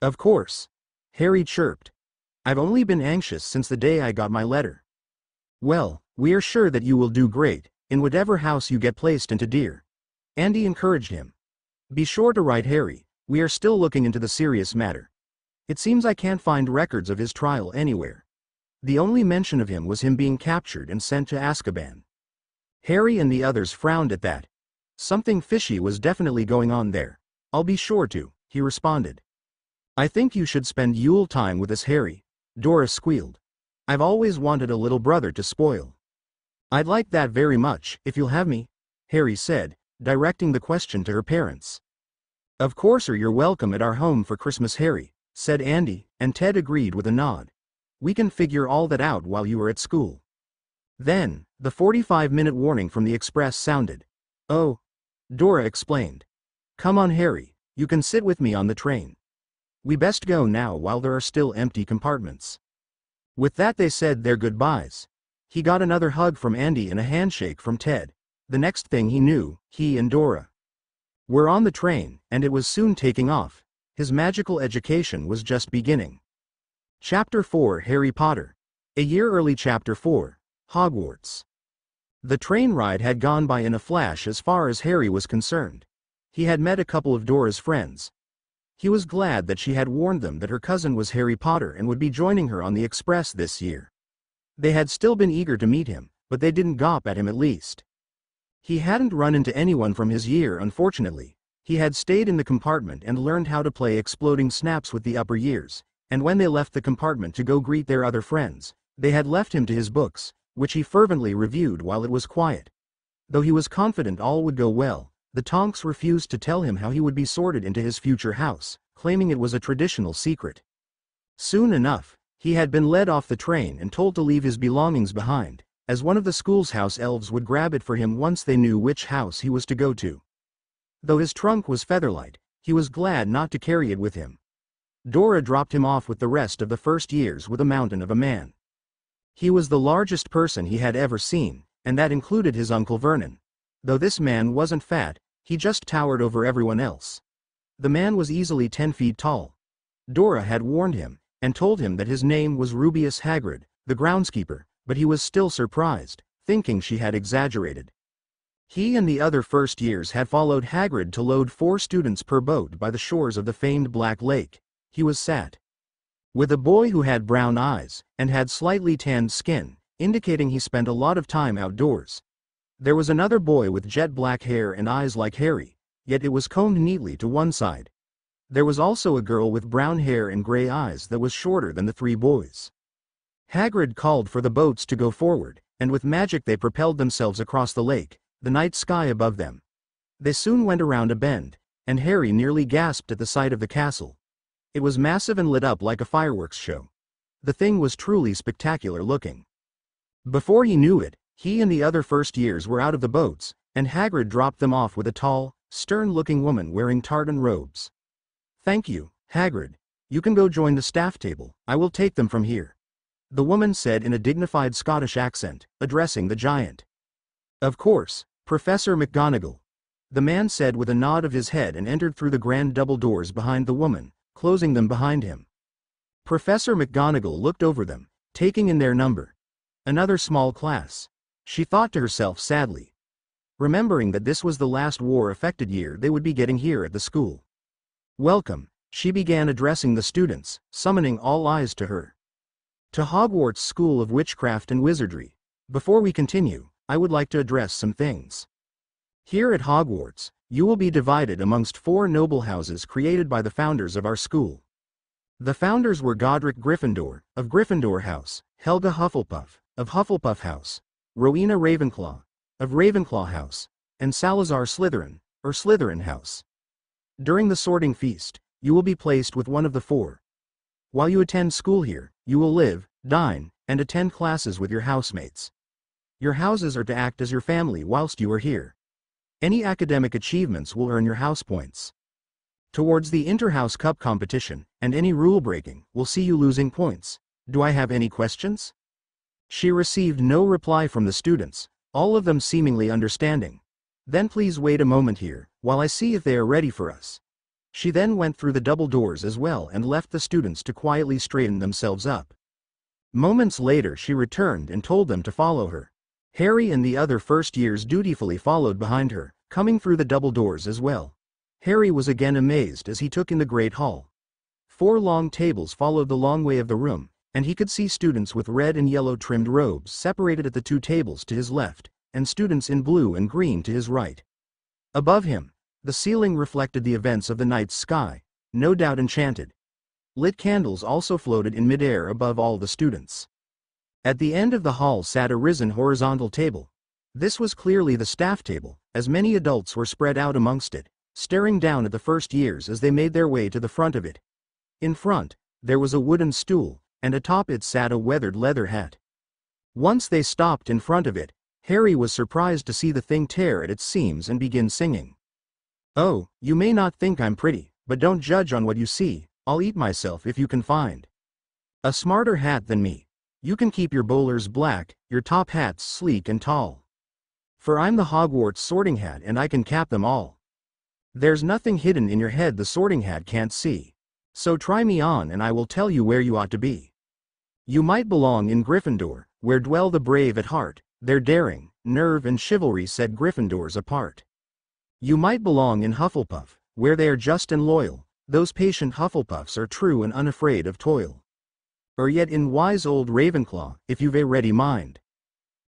"Of course," Harry chirped. "I've only been anxious since the day I got my letter." "Well, we are sure that you will do great, in whatever house you get placed into, dear," Andy encouraged him. "Be sure to write Harry, we are still looking into the serious matter. It seems I can't find records of his trial anywhere. The only mention of him was him being captured and sent to Azkaban." Harry and the others frowned at that. Something fishy was definitely going on there. "I'll be sure to," he responded. "I think you should spend Yule time with us, Harry," Dora squealed. "I've always wanted a little brother to spoil." "I'd like that very much, if you'll have me," Harry said, directing the question to her parents. "Of course you're welcome at our home for Christmas, Harry," said Andy, and Ted agreed with a nod. "We can figure all that out while you are at school." Then, the 45-minute warning from the express sounded. "Oh," Dora explained. "Come on, Harry, you can sit with me on the train. We best go now while there are still empty compartments." With that they said their goodbyes. He got another hug from Andy and a handshake from Ted. The next thing he knew, he and Dora were on the train, and it was soon taking off. His magical education was just beginning. Chapter 4 Harry Potter. A year early. Chapter 4 Hogwarts. The train ride had gone by in a flash as far as Harry was concerned. He had met a couple of Dora's friends. He was glad that she had warned them that her cousin was Harry Potter and would be joining her on the express this year. They had still been eager to meet him, but they didn't gawp at him at least. He hadn't run into anyone from his year, unfortunately. He had stayed in the compartment and learned how to play exploding snaps with the upper years, and when they left the compartment to go greet their other friends, they had left him to his books, which he fervently reviewed while it was quiet. Though he was confident all would go well, the Tonks refused to tell him how he would be sorted into his future house, claiming it was a traditional secret. Soon enough, he had been led off the train and told to leave his belongings behind, as one of the school's house elves would grab it for him once they knew which house he was to go to. Though his trunk was featherlight, he was glad not to carry it with him. Dora dropped him off with the rest of the first years with a mountain of a man. He was the largest person he had ever seen, and that included his Uncle Vernon. Though this man wasn't fat, he just towered over everyone else. The man was easily 10 feet tall. Dora had warned him, and told him that his name was Rubeus Hagrid, the groundskeeper, but he was still surprised, thinking she had exaggerated. He and the other first years had followed Hagrid to load 4 students per boat by the shores of the famed Black Lake. He was sat with a boy who had brown eyes, and had slightly tanned skin, indicating he spent a lot of time outdoors. There was another boy with jet black hair and eyes like Harry, yet it was combed neatly to one side. There was also a girl with brown hair and gray eyes that was shorter than the three boys. Hagrid called for the boats to go forward, and with magic they propelled themselves across the lake, the night sky above them. They soon went around a bend, and Harry nearly gasped at the sight of the castle. It was massive and lit up like a fireworks show. The thing was truly spectacular looking. Before he knew it, he and the other first years were out of the boats, and Hagrid dropped them off with a tall, stern-looking woman wearing tartan robes. "Thank you, Hagrid. You can go join the staff table, I will take them from here," the woman said in a dignified Scottish accent, addressing the giant. "Of course, Professor McGonagall," the man said with a nod of his head and entered through the grand double doors behind the woman, closing them behind him. Professor McGonagall looked over them, taking in their number. Another small class. She thought to herself sadly, remembering that this was the last war-affected year they would be getting here at the school. "Welcome," she began addressing the students, summoning all eyes to her. "To Hogwarts School of Witchcraft and Wizardry. Before we continue, I would like to address some things. Here at Hogwarts, you will be divided amongst 4 noble houses created by the founders of our school. The founders were Godric Gryffindor, of Gryffindor House, Helga Hufflepuff, of Hufflepuff House, Rowena Ravenclaw, of Ravenclaw House, and Salazar Slytherin, or Slytherin House. During the sorting feast, you will be placed with one of the 4. While you attend school here, you will live, dine, and attend classes with your housemates. Your houses are to act as your family whilst you are here. Any academic achievements will earn your house points. Towards the Inter-House Cup competition, and any rule-breaking, will see you losing points. Do I have any questions?" She received no reply from the students, all of them seemingly understanding. "Then please wait a moment here, while I see if they are ready for us." She then went through the double doors as well and left the students to quietly straighten themselves up. Moments later she returned and told them to follow her. Harry and the other first years dutifully followed behind her, coming through the double doors as well. Harry was again amazed as he took in the great hall. 4 long tables followed the long way of the room, and he could see students with red and yellow trimmed robes separated at the 2 tables to his left, and students in blue and green to his right. Above him, the ceiling reflected the events of the night's sky, no doubt enchanted. Lit candles also floated in midair above all the students. At the end of the hall sat a risen horizontal table. This was clearly the staff table, as many adults were spread out amongst it, staring down at the first years as they made their way to the front of it. In front, there was a wooden stool, and atop it sat a weathered leather hat. Once they stopped in front of it, Harry was surprised to see the thing tear at its seams and begin singing. "Oh, you may not think I'm pretty, but don't judge on what you see, I'll eat myself if you can find a smarter hat than me. You can keep your bowlers black, your top hats sleek and tall. For I'm the Hogwarts sorting hat and I can cap them all. There's nothing hidden in your head the sorting hat can't see. So try me on and I will tell you where you ought to be. You might belong in Gryffindor, where dwell the brave at heart, their daring, nerve and chivalry set Gryffindors apart. You might belong in Hufflepuff, where they are just and loyal, those patient Hufflepuffs are true and unafraid of toil. Or yet in wise old Ravenclaw, if you've a ready mind,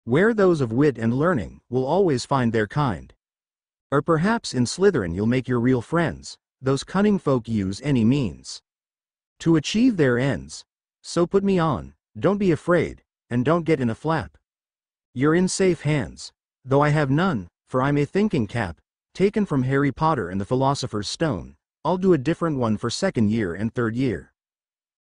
where those of wit and learning will always find their kind. Or perhaps in Slytherin you'll make your real friends, those cunning folk use any means to achieve their ends. So put me on, don't be afraid, and don't get in a flap. You're in safe hands, though I have none, for I'm a thinking cap, taken from Harry Potter and the Philosopher's Stone. I'll do a different one for 2nd year and 3rd year."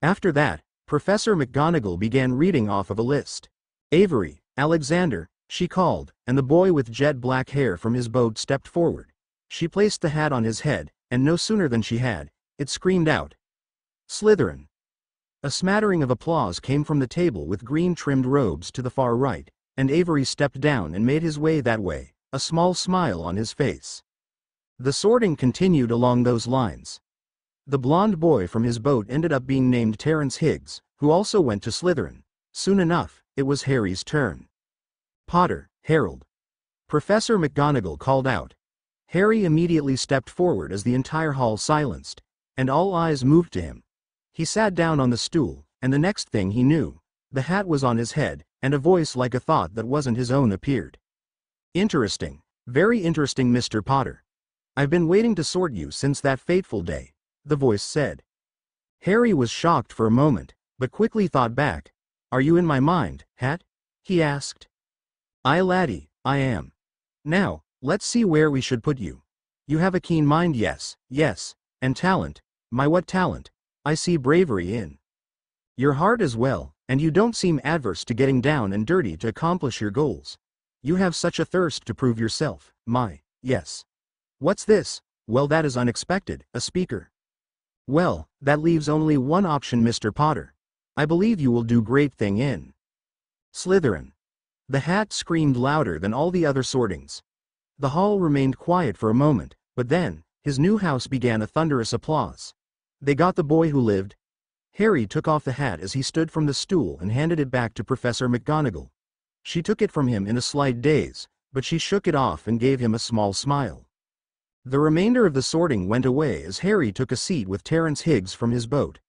After that, Professor McGonagall began reading off of a list. "Avery, Alexander," she called, and the boy with jet black hair from his boat stepped forward. She placed the hat on his head, and no sooner than she had, it screamed out, "Slytherin." A smattering of applause came from the table with green trimmed robes to the far right, and Avery stepped down and made his way that way, a small smile on his face. The sorting continued along those lines. The blond boy from his boat ended up being named Terence Higgs, who also went to Slytherin. Soon enough, it was Harry's turn. "Potter, Harold," Professor McGonagall called out. Harry immediately stepped forward as the entire hall silenced, and all eyes moved to him. He sat down on the stool, and the next thing he knew, the hat was on his head, and a voice like a thought that wasn't his own appeared. "Interesting. Very interesting, Mr. Potter. I've been waiting to sort you since that fateful day," the voice said. Harry was shocked for a moment, but quickly thought back. "Are you in my mind, Hat?" he asked. "Aye, laddie, I am. Now, let's see where we should put you. You have a keen mind, yes, and talent. My, what talent! I see bravery in your heart as well, and you don't seem adverse to getting down and dirty to accomplish your goals. You have such a thirst to prove yourself, my, yes. What's this? Well, that is unexpected, a speaker. Well, that leaves only one option, Mr. Potter. I believe you will do great thing in Slytherin." The Hat screamed louder than all the other sortings. The hall remained quiet for a moment, but then, his new house began a thunderous applause. "They got the boy who lived." Harry took off the hat as he stood from the stool and handed it back to Professor McGonagall. She took it from him in a slight daze, but she shook it off and gave him a small smile. The remainder of the sorting went away as Harry took a seat with Terence Higgs from his boat.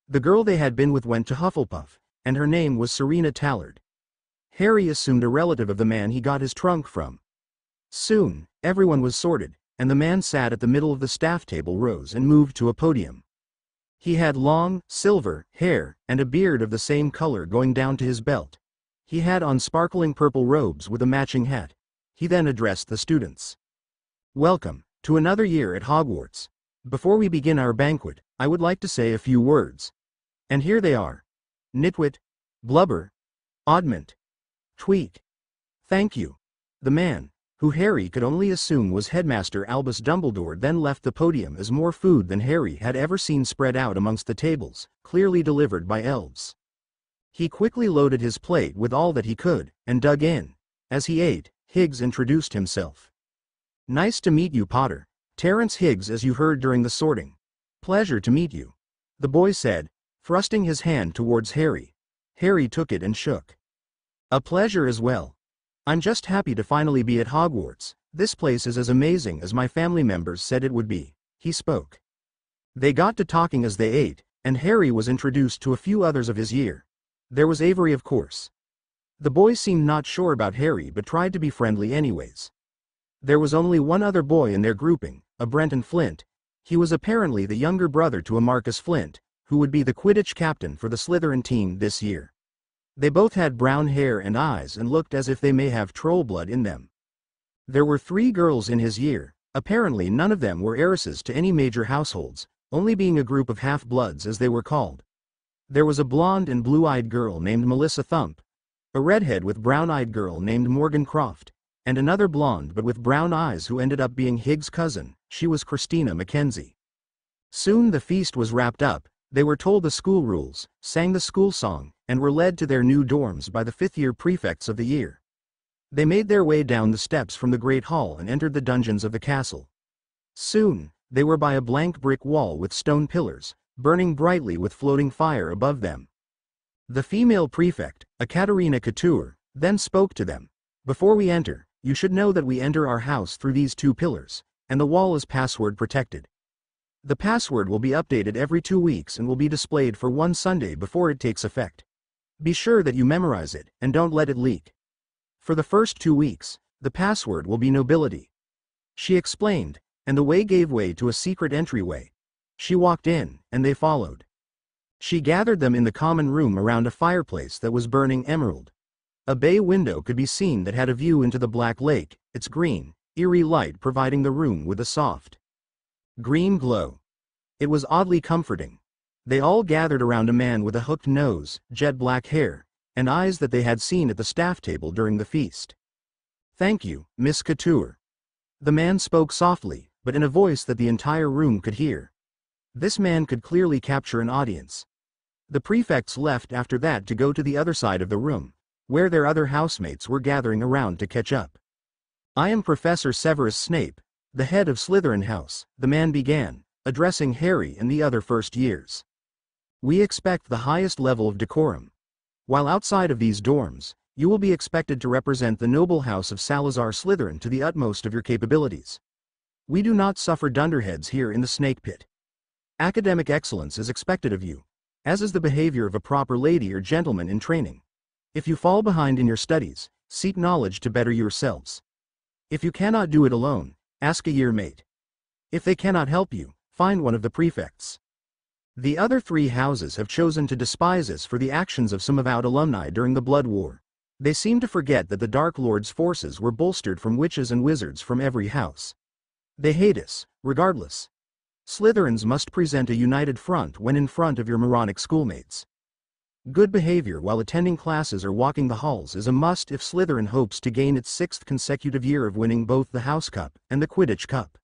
The girl they had been with went to Hufflepuff, and her name was Serena Tallard. Harry assumed a relative of the man he got his trunk from. Soon, everyone was sorted, and the man sat at the middle of the staff table rose and moved to a podium. He had long, silver hair, and a beard of the same color going down to his belt. He had on sparkling purple robes with a matching hat. He then addressed the students. "Welcome to another year at Hogwarts. Before we begin our banquet, I would like to say a few words. And here they are. Nitwit, Blubber, Oddment, Tweak. Thank you." The man, who Harry could only assume was Headmaster Albus Dumbledore, then left the podium as more food than Harry had ever seen spread out amongst the tables, clearly delivered by elves. He quickly loaded his plate with all that he could, and dug in. As he ate, Higgs introduced himself. "Nice to meet you, Potter. Terence Higgs, as you heard during the sorting." "Pleasure to meet you," the boy said, thrusting his hand towards Harry. Harry took it and shook. "A pleasure as well. I'm just happy to finally be at Hogwarts. This place is as amazing as my family members said it would be," he spoke. They got to talking as they ate, and Harry was introduced to a few others of his year. There was Avery, of course. The boy seemed not sure about Harry but tried to be friendly anyways. There was only one other boy in their grouping, a Brenton Flint. He was apparently the younger brother to a Marcus Flint, who would be the Quidditch captain for the Slytherin team this year. They both had brown hair and eyes and looked as if they may have troll blood in them. There were 3 girls in his year. Apparently none of them were heiresses to any major households, only being a group of half-bloods as they were called. There was a blonde and blue-eyed girl named Melissa Thump, a redhead with brown-eyed girl named Morgan Croft, and another blonde but with brown eyes who ended up being Higgs' cousin. She was Christina Mackenzie. Soon the feast was wrapped up. They were told the school rules, sang the school song, and were led to their new dorms by the 5th-year prefects of the year. They made their way down the steps from the Great Hall and entered the dungeons of the castle. Soon, they were by a blank brick wall with stone pillars, burning brightly with floating fire above them. The female prefect, Ekaterina Couture, then spoke to them. "Before we enter, you should know that we enter our house through these 2 pillars, and the wall is password protected. The password will be updated every 2 weeks and will be displayed for 1 Sunday before it takes effect. Be sure that you memorize it, and don't let it leak. For the first 2 weeks, the password will be nobility," she explained, and the way gave way to a secret entryway. She walked in, and they followed. She gathered them in the common room around a fireplace that was burning emerald. A bay window could be seen that had a view into the Black Lake, its green, eerie light providing the room with a soft green glow. It was oddly comforting. They all gathered around a man with a hooked nose, jet black hair, and eyes that they had seen at the staff table during the feast. "Thank you, Miss Couture." The man spoke softly, but in a voice that the entire room could hear. This man could clearly capture an audience. The prefects left after that to go to the other side of the room, where their other housemates were gathering around to catch up. "I am Professor Severus Snape, the head of Slytherin House," the man began, addressing Harry and the other first years. "We expect the highest level of decorum. While outside of these dorms, you will be expected to represent the noble house of Salazar Slytherin to the utmost of your capabilities. We do not suffer dunderheads here in the Snake Pit. Academic excellence is expected of you, as is the behavior of a proper lady or gentleman in training. If you fall behind in your studies, seek knowledge to better yourselves. If you cannot do it alone, ask a year mate. If they cannot help you, find one of the prefects. The other three houses have chosen to despise us for the actions of some avowed alumni during the Blood War. They seem to forget that the Dark Lord's forces were bolstered from witches and wizards from every house. They hate us, regardless. Slytherins must present a united front when in front of your moronic schoolmates. Good behavior while attending classes or walking the halls is a must if Slytherin hopes to gain its 6th consecutive year of winning both the House Cup and the Quidditch Cup.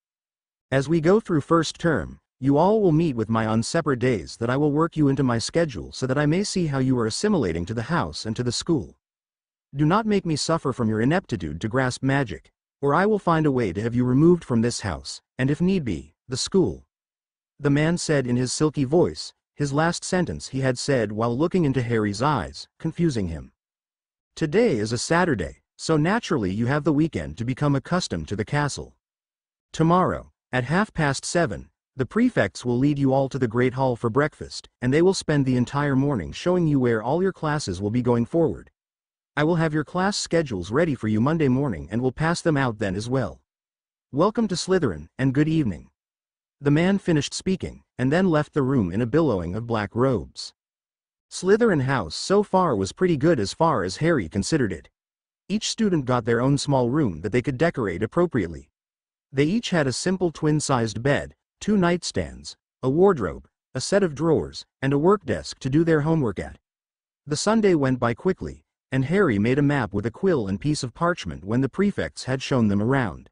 As we go through first term, you all will meet with me on separate days that I will work you into my schedule so that I may see how you are assimilating to the house and to the school. Do not make me suffer from your ineptitude to grasp magic, or I will find a way to have you removed from this house, and if need be, the school. The man said in his silky voice. His last sentence he had said while looking into Harry's eyes, confusing him. Today is a Saturday, so naturally you have the weekend to become accustomed to the castle. Tomorrow, at 7:30, the prefects will lead you all to the Great Hall for breakfast, and they will spend the entire morning showing you where all your classes will be going forward. I will have your class schedules ready for you Monday morning and will pass them out then as well. Welcome to Slytherin, and good evening. The man finished speaking, and then left the room in a billowing of black robes. Slytherin House so far was pretty good as far as Harry considered it. Each student got their own small room that they could decorate appropriately. They each had a simple twin-sized bed, 2 nightstands, a wardrobe, a set of drawers, and a work desk to do their homework at. The Sunday went by quickly, and Harry made a map with a quill and piece of parchment when the prefects had shown them around.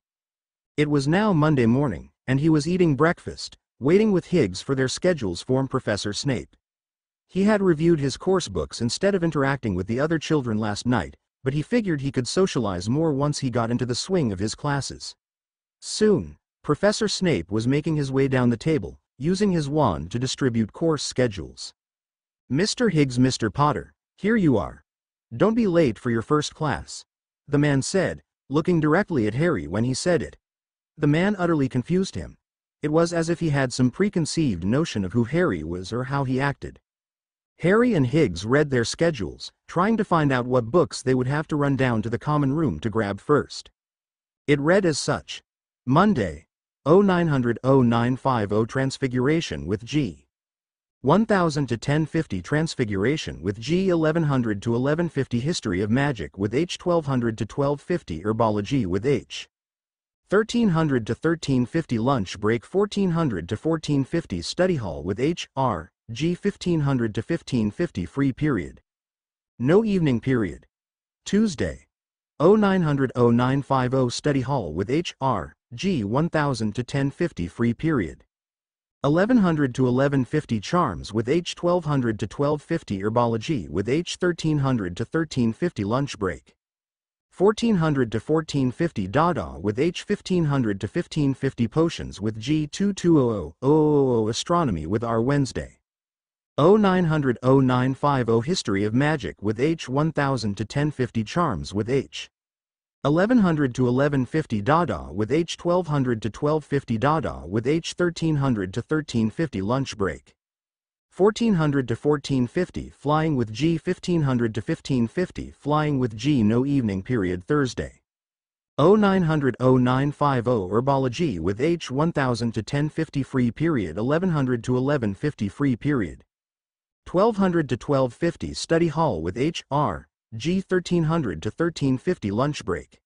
It was now Monday morning, and he was eating breakfast, waiting with Higgs for their schedules from Professor Snape. He had reviewed his course books instead of interacting with the other children last night, but he figured he could socialize more once he got into the swing of his classes. Soon, Professor Snape was making his way down the table, using his wand to distribute course schedules. "Mr. Higgs, Mr. Potter, here you are. Don't be late for your first class," the man said, looking directly at Harry when he said it. The man utterly confused him. It was as if he had some preconceived notion of who Harry was or how he acted. Harry and Higgs read their schedules, trying to find out what books they would have to run down to the common room to grab first. It read as such: Monday, 0900-0950 Transfiguration with G. 1000 to 1050 Transfiguration with G. 1100 to 1150 History of Magic with H. 1200 to 1250 Herbology with H. 1300 to 1350 Lunch Break. 1400 to 1450 Study Hall with H. R. G. 1500 to 1550 Free Period. No Evening Period. Tuesday, 0900-0950 Study Hall with H. R. G. 1000 to 1050 Free Period. 1100 to 1150 Charms with H. 1200 to 1250 Herbology with H. 1300 to 1350 Lunch Break. 1400 to 1450 Dada with H. 1500 to 1550 Potions with G. 2200 Astronomy with R. Wednesday. 0900-0950 History of Magic with H. 1000 to 1050 Charms with H. 1100 to 1150 Dada with H. 1200 to 1250 Dada with H. 1300 to 1350 Lunch Break. 1400 to 1450 Flying with G. 1500 to 1550 Flying with G. No Evening Period. Thursday, 0900-0950 Herbology with H. 1000 to 1050 Free Period. 1100 to 1150 Free Period. 1200 to 1250 Study Hall with H. R. G. 1300 to 1350 Lunch Break.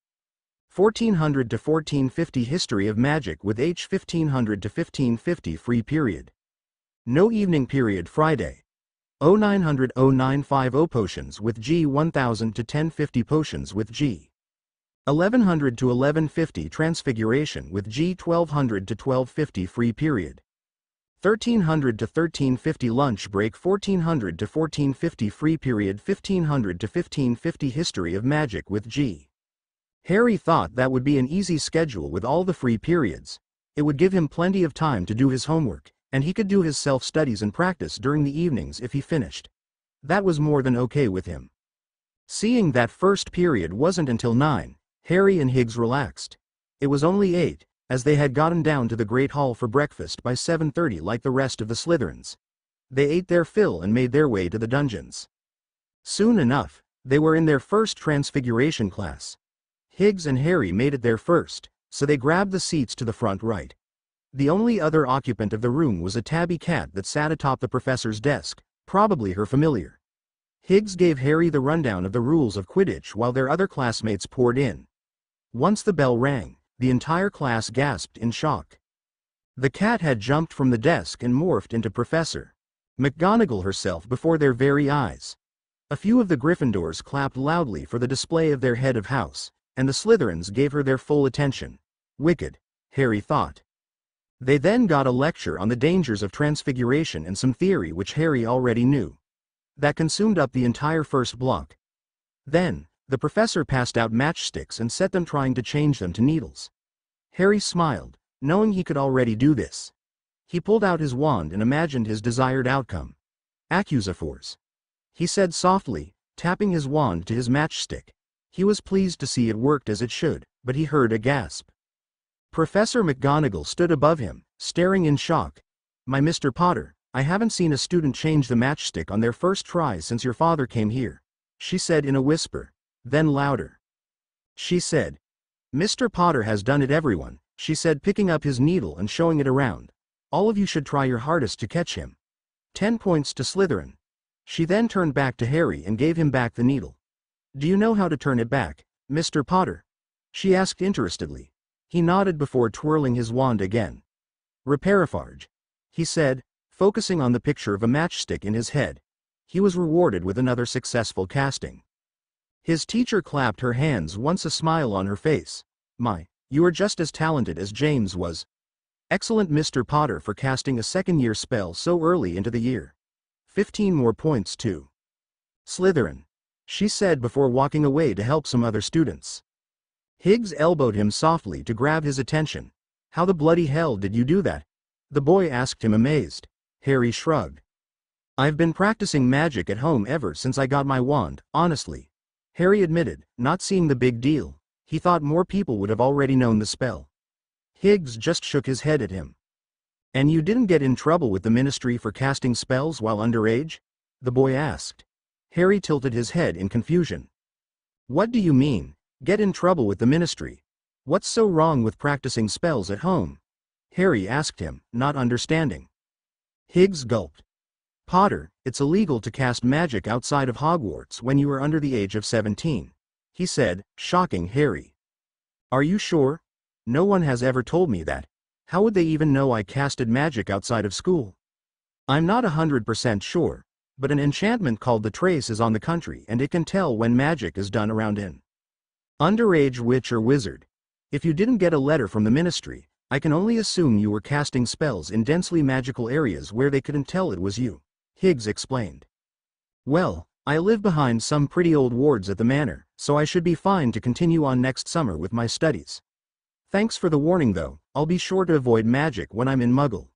1400 to 1450 History of Magic with H. 1500 to 1550 Free Period. No Evening Period. Friday, 0900-0950 Potions with G. 1000 to 1050 Potions with G. 1100 to 1150 Transfiguration with G. 1200 to 1250 Free Period. 1300 to 1350 Lunch Break. 1400 to 1450 Free Period. 1500 to 1550 History of Magic with G. Harry thought that would be an easy schedule with all the free periods. It would give him plenty of time to do his homework, and he could do his self-studies and practice during the evenings if he finished. That was more than okay with him. Seeing that first period wasn't until 9, Harry and Higgs relaxed. It was only 8, as they had gotten down to the Great Hall for breakfast by 7:30 like the rest of the Slytherins. They ate their fill and made their way to the dungeons. Soon enough, They were in their first transfiguration class. Higgs and Harry made it there first, so they grabbed the seats to the front right. The only other occupant of the room was a tabby cat that sat atop the professor's desk, probably her familiar. Higgs gave Harry the rundown of the rules of Quidditch while their other classmates poured in. Once the bell rang, the entire class gasped in shock. The cat had jumped from the desk and morphed into Professor McGonagall herself before their very eyes. A few of the Gryffindors clapped loudly for the display of their head of house, and the Slytherins gave her their full attention. Wicked, Harry thought. They then got a lecture on the dangers of transfiguration and some theory which Harry already knew. That consumed up the entire first block. Then, the professor passed out matchsticks and set them trying to change them to needles. Harry smiled, knowing he could already do this. He pulled out his wand and imagined his desired outcome. Accusaphores, he said softly, tapping his wand to his matchstick. He was pleased to see it worked as it should, but he heard a gasp. Professor McGonagall stood above him, staring in shock. "My Mr. Potter, I haven't seen a student change the matchstick on their first try since your father came here," she said in a whisper, then louder. She said, "Mr. Potter has done it, everyone," she said, picking up his needle and showing it around. "All of you should try your hardest to catch him. 10 points to Slytherin." She then turned back to Harry and gave him back the needle. "Do you know how to turn it back, Mr. Potter?" she asked interestedly. He nodded before twirling his wand again. "Reparifarge," he said, focusing on the picture of a matchstick in his head. He was rewarded with another successful casting. His teacher clapped her hands, once a smile on her face. "My, you are just as talented as James was. Excellent, Mr. Potter, for casting a second-year spell so early into the year. 15 more points to Slytherin," she said before walking away to help some other students. Higgs elbowed him softly to grab his attention. "How the bloody hell did you do that?" the boy asked him, amazed. Harry shrugged. "I've been practicing magic at home ever since I got my wand, honestly," Harry admitted, not seeing the big deal. He thought more people would have already known the spell. Higgs just shook his head at him. "And you didn't get in trouble with the ministry for casting spells while underage?" the boy asked. Harry tilted his head in confusion. "What do you mean, get in trouble with the ministry? What's so wrong with practicing spells at home?" Harry asked him, not understanding. Higgs gulped. "Potter, it's illegal to cast magic outside of Hogwarts when you are under the age of 17, he said, shocking Harry. "Are you sure? No one has ever told me that. How would they even know I casted magic outside of school?" "I'm not 100% sure, but an enchantment called the Trace is on the country and it can tell when magic is done around an underage witch or wizard. If you didn't get a letter from the ministry, I can only assume you were casting spells in densely magical areas where they couldn't tell it was you," Higgs explained. "Well, I live behind some pretty old wards at the manor, so I should be fine to continue on next summer with my studies. Thanks for the warning though, I'll be sure to avoid magic when I'm in Muggle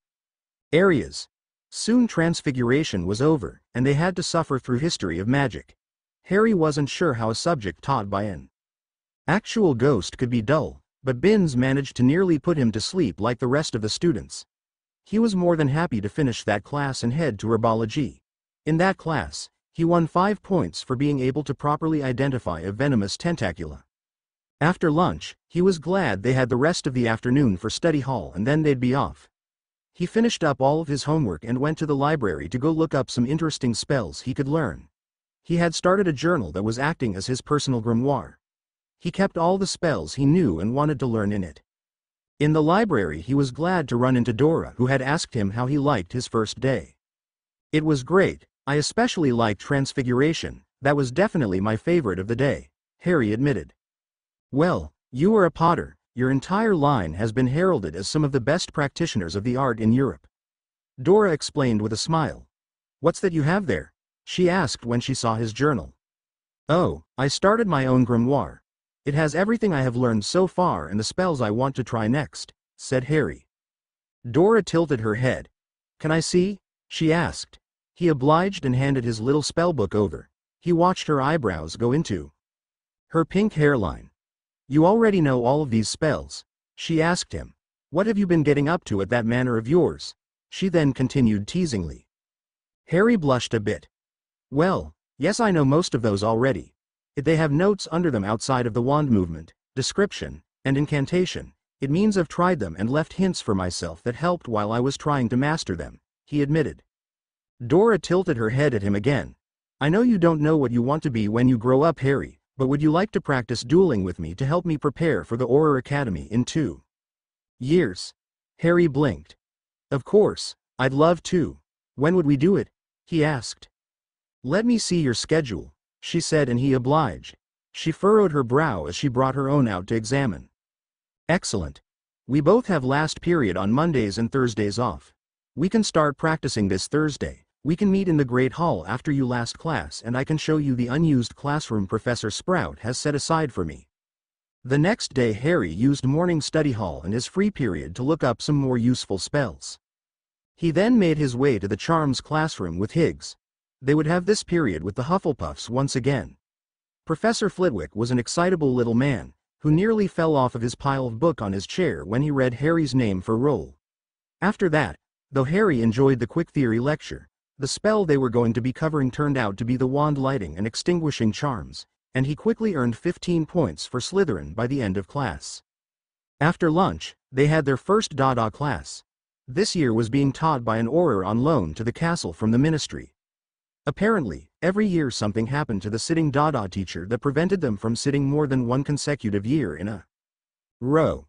areas." Soon Transfiguration was over, and they had to suffer through history of magic. Harry wasn't sure how a subject taught by an actual ghost could be dull, but Binns managed to nearly put him to sleep like the rest of the students. He was more than happy to finish that class and head to herbology. In that class, he won 5 points for being able to properly identify a venomous tentacula. After lunch, he was glad they had the rest of the afternoon for study hall and then they'd be off. He finished up all of his homework and went to the library to go look up some interesting spells he could learn. He had started a journal that was acting as his personal grimoire. He kept all the spells he knew and wanted to learn in it. In the library he was glad to run into Dora, who had asked him how he liked his first day. "It was great, I especially liked Transfiguration, that was definitely my favorite of the day," Harry admitted. "Well, you are a Potter, your entire line has been heralded as some of the best practitioners of the art in Europe," Dora explained with a smile. "What's that you have there?" she asked when she saw his journal. "Oh, I started my own grimoire. It has everything I have learned so far and the spells I want to try next," said Harry. Dora tilted her head. "Can I see?" she asked. He obliged and handed his little spellbook over. He watched her eyebrows go into her pink hairline. "You already know all of these spells?" she asked him. "What have you been getting up to at that manor of yours?" she then continued teasingly. Harry blushed a bit. "Well, yes, I know most of those already, They have notes under them outside of the wand movement, description, and incantation. It means I've tried them and left hints for myself that helped while I was trying to master them, he admitted. Dora tilted her head at him again. I know you don't know what you want to be when you grow up, Harry, but would you like to practice dueling with me to help me prepare for the Auror Academy in 2 years? Harry blinked. Of course, I'd love to. When would we do it? He asked. Let me see your schedule, she said, and he obliged. She furrowed her brow as she brought her own out to examine. Excellent. We both have last period on Mondays and Thursdays off. We can start practicing this Thursday. We can meet in the Great Hall after you last class and I can show you the unused classroom Professor Sprout has set aside for me. The next day Harry used morning study hall and his free period to look up some more useful spells. He then made his way to the charms classroom with Higgs. They would have this period with the Hufflepuffs once again. Professor Flitwick was an excitable little man, who nearly fell off of his pile of book on his chair when he read Harry's name for roll. After that, though Harry enjoyed the quick theory lecture, the spell they were going to be covering turned out to be the wand lighting and extinguishing charms, and he quickly earned 15 points for Slytherin by the end of class. After lunch, they had their first Dada class. This year was being taught by an Auror on loan to the castle from the ministry. Apparently, every year something happened to the sitting Dada teacher that prevented them from sitting more than one consecutive year in a row.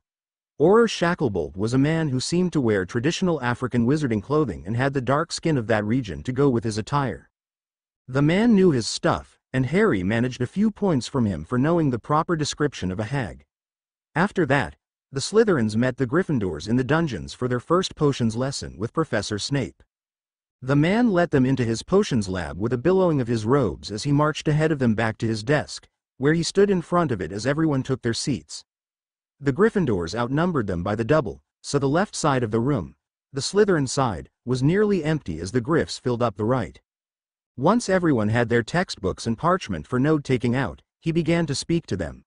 Auror Shacklebolt was a man who seemed to wear traditional African wizarding clothing and had the dark skin of that region to go with his attire. The man knew his stuff, and Harry managed a few points from him for knowing the proper description of a hag. After that, the Slytherins met the Gryffindors in the dungeons for their first potions lesson with Professor Snape. The man let them into his potions lab with a billowing of his robes as he marched ahead of them back to his desk, where he stood in front of it as everyone took their seats. The Gryffindors outnumbered them by the double, so the left side of the room, the Slytherin side, was nearly empty as the Gryffs filled up the right. Once everyone had their textbooks and parchment for note-taking out, he began to speak to them.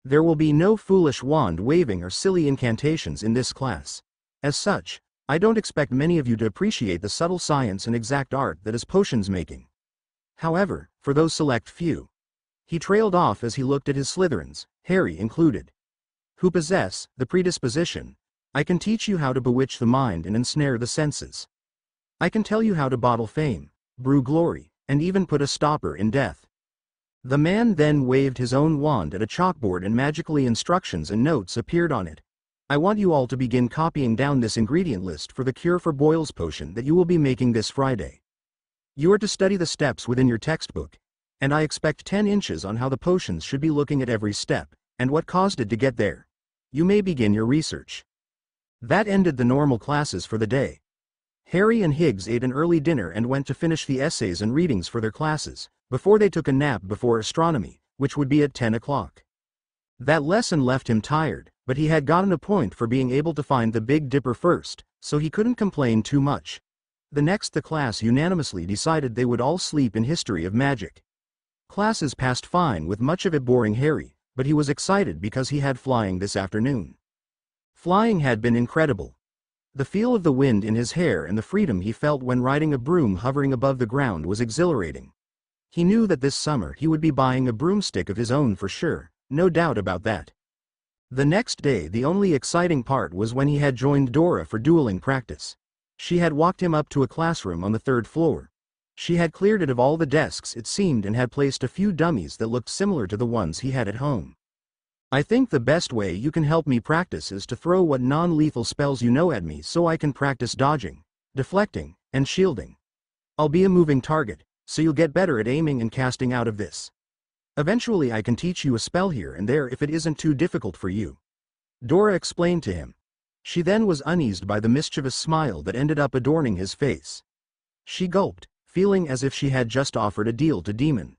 There will be no foolish wand waving or silly incantations in this class. As such, I don't expect many of you to appreciate the subtle science and exact art that is potions making. However, for those select few. He trailed off as he looked at his Slytherins, Harry included, who possess the predisposition. I can teach you how to bewitch the mind and ensnare the senses. I can tell you how to bottle fame, brew glory, and even put a stopper in death. The man then waved his own wand at a chalkboard and magically instructions and notes appeared on it. I want you all to begin copying down this ingredient list for the cure for boils potion that you will be making this Friday. You are to study the steps within your textbook, and I expect 10 inches on how the potions should be looking at every step, and what caused it to get there. You may begin your research. That ended the normal classes for the day. Harry and Higgs ate an early dinner and went to finish the essays and readings for their classes, before they took a nap before astronomy, which would be at 10 o'clock. That lesson left him tired, but he had gotten a point for being able to find the Big Dipper first, so he couldn't complain too much. The class unanimously decided they would all sleep in history of magic. Classes passed fine with much of it boring Harry, but he was excited because he had flying this afternoon. Flying had been incredible. The feel of the wind in his hair and the freedom he felt when riding a broom hovering above the ground was exhilarating. He knew that this summer he would be buying a broomstick of his own for sure, no doubt about that. The next day the only exciting part was when he had joined Dora for dueling practice. She had walked him up to a classroom on the 3rd floor. She had cleared it of all the desks it seemed and had placed a few dummies that looked similar to the ones he had at home. I think the best way you can help me practice is to throw what non-lethal spells you know at me so I can practice dodging, deflecting, and shielding. I'll be a moving target, so you'll get better at aiming and casting out of this. Eventually I can teach you a spell here and there if it isn't too difficult for you. Dora explained to him. She then was uneased by the mischievous smile that ended up adorning his face. She gulped, feeling as if she had just offered a deal to Demon.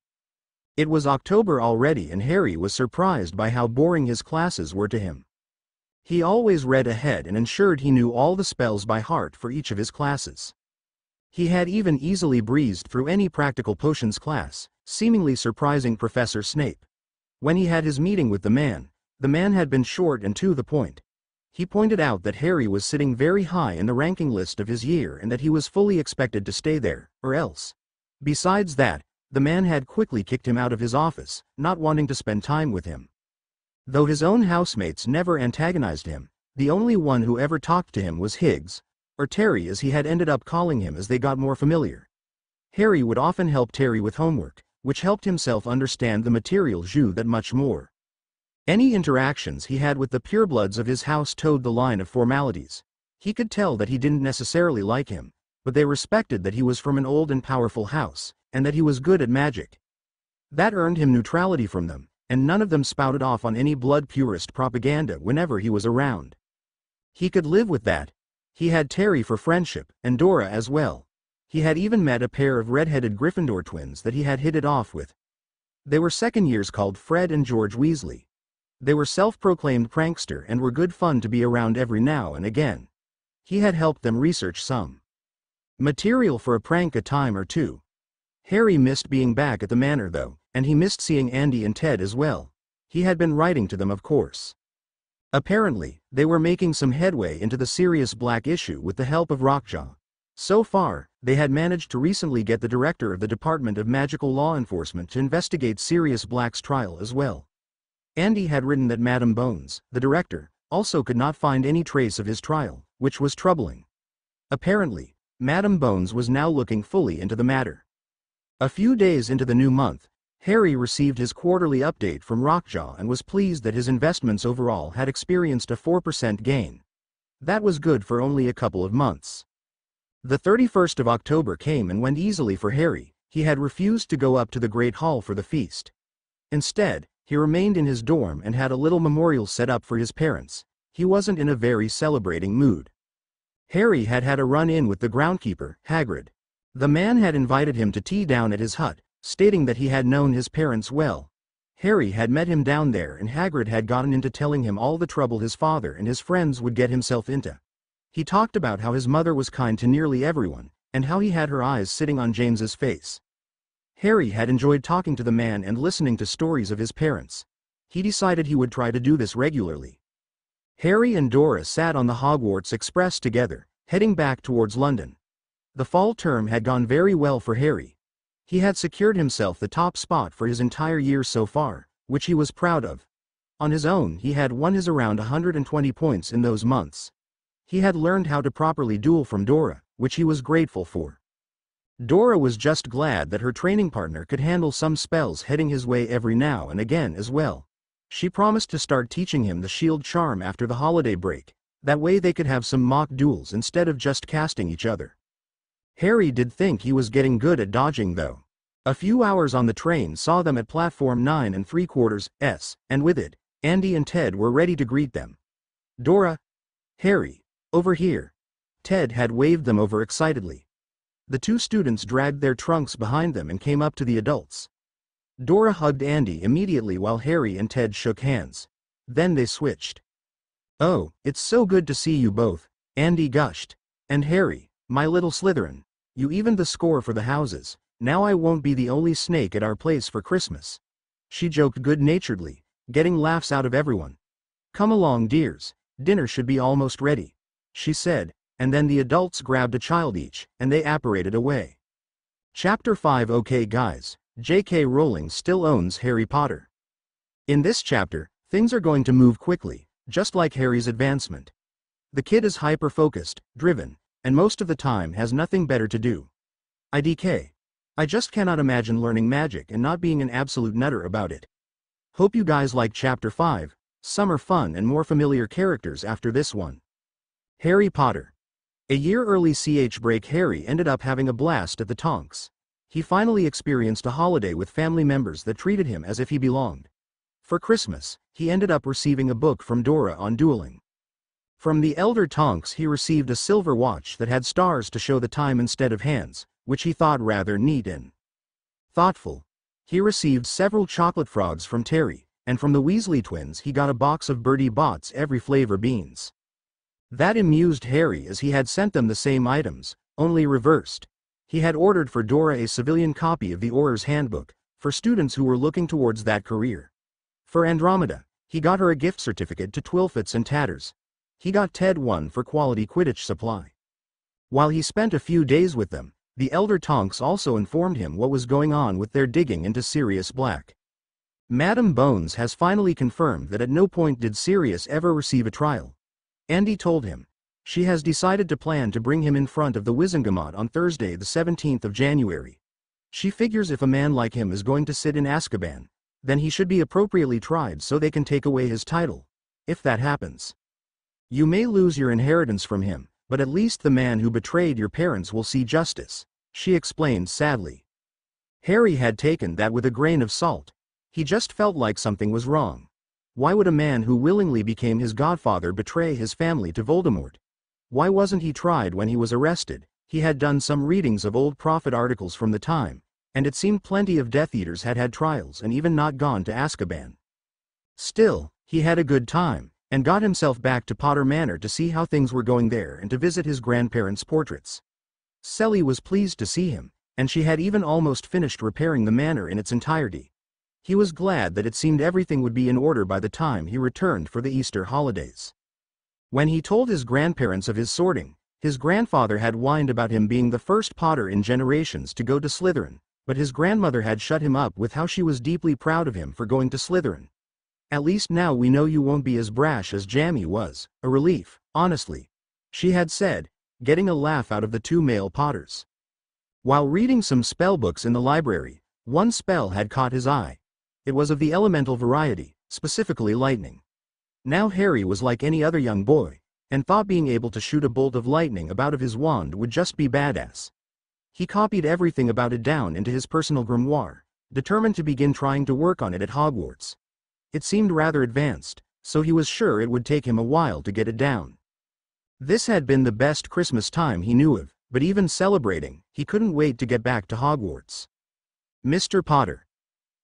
It was October already and Harry was surprised by how boring his classes were to him. He always read ahead and ensured he knew all the spells by heart for each of his classes. He had even easily breezed through any practical potions class, seemingly surprising Professor Snape. When he had his meeting with the man had been short and to the point. He pointed out that Harry was sitting very high in the ranking list of his year and that he was fully expected to stay there, or else. Besides that, the man had quickly kicked him out of his office, not wanting to spend time with him. Though his own housemates never antagonized him, the only one who ever talked to him was Higgs, or Terry as he had ended up calling him as they got more familiar. Harry would often help Terry with homework, which helped himself understand the material jus that much more. Any interactions he had with the purebloods of his house toed the line of formalities. He could tell that he didn't necessarily like him, but they respected that he was from an old and powerful house, and that he was good at magic. That earned him neutrality from them, and none of them spouted off on any blood purist propaganda whenever he was around. He could live with that. He had Terry for friendship, and Dora as well. He had even met a pair of red-headed Gryffindor twins that he had hit it off with. They were second years called Fred and George Weasley. They were self-proclaimed prankster and were good fun to be around every now and again. He had helped them research some material for a prank a time or two. Harry missed being back at the manor though, and he missed seeing Andy and Ted as well. He had been writing to them of course. Apparently, they were making some headway into the Sirius Black issue with the help of Rockjaw. So far, they had managed to recently get the director of the Department of Magical Law Enforcement to investigate Sirius Black's trial as well. Andy had written that Madame Bones, the director, also could not find any trace of his trial, which was troubling. Apparently, Madame Bones was now looking fully into the matter. A few days into the new month, Harry received his quarterly update from Rockjaw and was pleased that his investments overall had experienced a 4% gain. That was good for only a couple of months. The 31st of October came and went easily for Harry. He had refused to go up to the Great Hall for the feast. Instead, he remained in his dorm and had a little memorial set up for his parents. He wasn't in a very celebrating mood. Harry had had a run-in with the groundkeeper, Hagrid. The man had invited him to tea down at his hut, stating that he had known his parents well. Harry had met him down there and Hagrid had gotten into telling him all the trouble his father and his friends would get himself into. He talked about how his mother was kind to nearly everyone, and how he had her eyes sitting on James's face. Harry had enjoyed talking to the man and listening to stories of his parents. He decided he would try to do this regularly. Harry and Dora sat on the Hogwarts Express together, heading back towards London. The fall term had gone very well for Harry. He had secured himself the top spot for his entire year so far, which he was proud of. On his own he had won his around 120 points in those months. He had learned how to properly duel from Dora, which he was grateful for. Dora was just glad that her training partner could handle some spells heading his way every now and again as well. She promised to start teaching him the shield charm after the holiday break, that way they could have some mock duels instead of just casting each other. Harry did think he was getting good at dodging though. A few hours on the train saw them at platform 9 3/4s, and with it, Andy and Ted were ready to greet them. Dora, Harry, over here. Ted had waved them over excitedly. The two students dragged their trunks behind them and came up to the adults. Dora hugged Andy immediately while Harry and Ted shook hands. Then they switched. "Oh, it's so good to see you both," Andy gushed. "And Harry, my little Slytherin, you evened the score for the houses. Now I won't be the only snake at our place for Christmas." She joked good-naturedly, getting laughs out of everyone. "Come along, dears, dinner should be almost ready," she said, and then the adults grabbed a child each, and they apparated away. Chapter 5. Okay guys, J.K. Rowling still owns Harry Potter. In this chapter, things are going to move quickly, just like Harry's advancement. The kid is hyper-focused, driven, and most of the time has nothing better to do. IDK. I just cannot imagine learning magic and not being an absolute nutter about it. Hope you guys like Chapter 5, summer fun and more familiar characters after this one. Harry Potter. A year early break, Harry ended up having a blast at the Tonks. He finally experienced a holiday with family members that treated him as if he belonged. For Christmas, he ended up receiving a book from Dora on dueling. From the elder Tonks he received a silver watch that had stars to show the time instead of hands, which he thought rather neat and thoughtful. He received several chocolate frogs from Terry, and from the Weasley twins he got a box of Bertie Bott's every flavor beans. That amused Harry as he had sent them the same items, only reversed. He had ordered for Dora a civilian copy of the Auror's Handbook, for students who were looking towards that career. For Andromeda, he got her a gift certificate to Twilfits and Tatters. He got Ted one for quality Quidditch supply. While he spent a few days with them, The elder Tonks also informed him what was going on with their digging into Sirius Black. Madam Bones has finally confirmed that at no point did Sirius ever receive a trial. Andy told him. She has decided to plan to bring him in front of the Wizengamot on Thursday the 17th of January. She figures if a man like him is going to sit in Azkaban, then he should be appropriately tried so they can take away his title. If that happens, you may lose your inheritance from him, but at least the man who betrayed your parents will see justice, she explained sadly. Harry had taken that with a grain of salt. He just felt like something was wrong. Why would a man who willingly became his godfather betray his family to Voldemort? Why wasn't he tried when he was arrested? He had done some readings of old prophet articles from the time, and it seemed plenty of Death Eaters had had trials and even not gone to Azkaban. Still, he had a good time, and got himself back to Potter Manor to see how things were going there and to visit his grandparents' portraits. Selly was pleased to see him, and she had even almost finished repairing the manor in its entirety. He was glad that it seemed everything would be in order by the time he returned for the Easter holidays. When he told his grandparents of his sorting, his grandfather had whined about him being the first Potter in generations to go to Slytherin, but his grandmother had shut him up with how she was deeply proud of him for going to Slytherin. At least now we know you won't be as brash as Jammy was, a relief, honestly, she had said, getting a laugh out of the two male Potters. While reading some spellbooks in the library, one spell had caught his eye. It was of the elemental variety, specifically lightning. Now Harry was like any other young boy, and thought being able to shoot a bolt of lightning out of his wand would just be badass. He copied everything about it down into his personal grimoire, determined to begin trying to work on it at Hogwarts. It seemed rather advanced, so he was sure it would take him a while to get it down. This had been the best Christmas time he knew of, but even celebrating, he couldn't wait to get back to Hogwarts. Mr. Potter.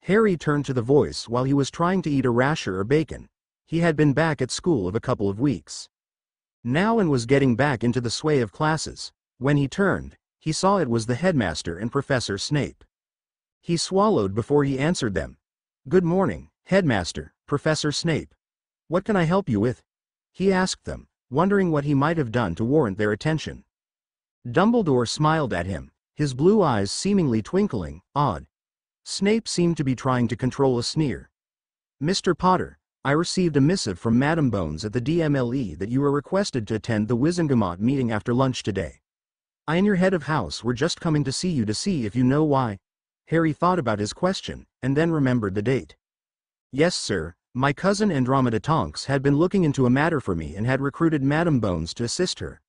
Harry turned to the voice while he was trying to eat a rasher or bacon. He had been back at school of a couple of weeks now and was getting back into the sway of classes. When he turned, he saw it was the headmaster and Professor Snape. He swallowed before he answered them. "Good morning, Headmaster, Professor Snape. What can I help you with?" he asked them, wondering what he might have done to warrant their attention. Dumbledore smiled at him, his blue eyes seemingly twinkling. Odd. Snape seemed to be trying to control a sneer. "Mr. Potter, I received a missive from Madam Bones at the DMLE that you were requested to attend the Wizengamot meeting after lunch today. I and your head of house were just coming to see if you know why." Harry thought about his question, and then remembered the date. "Yes, sir. My cousin Andromeda Tonks had been looking into a matter for me and had recruited Madam Bones to assist her.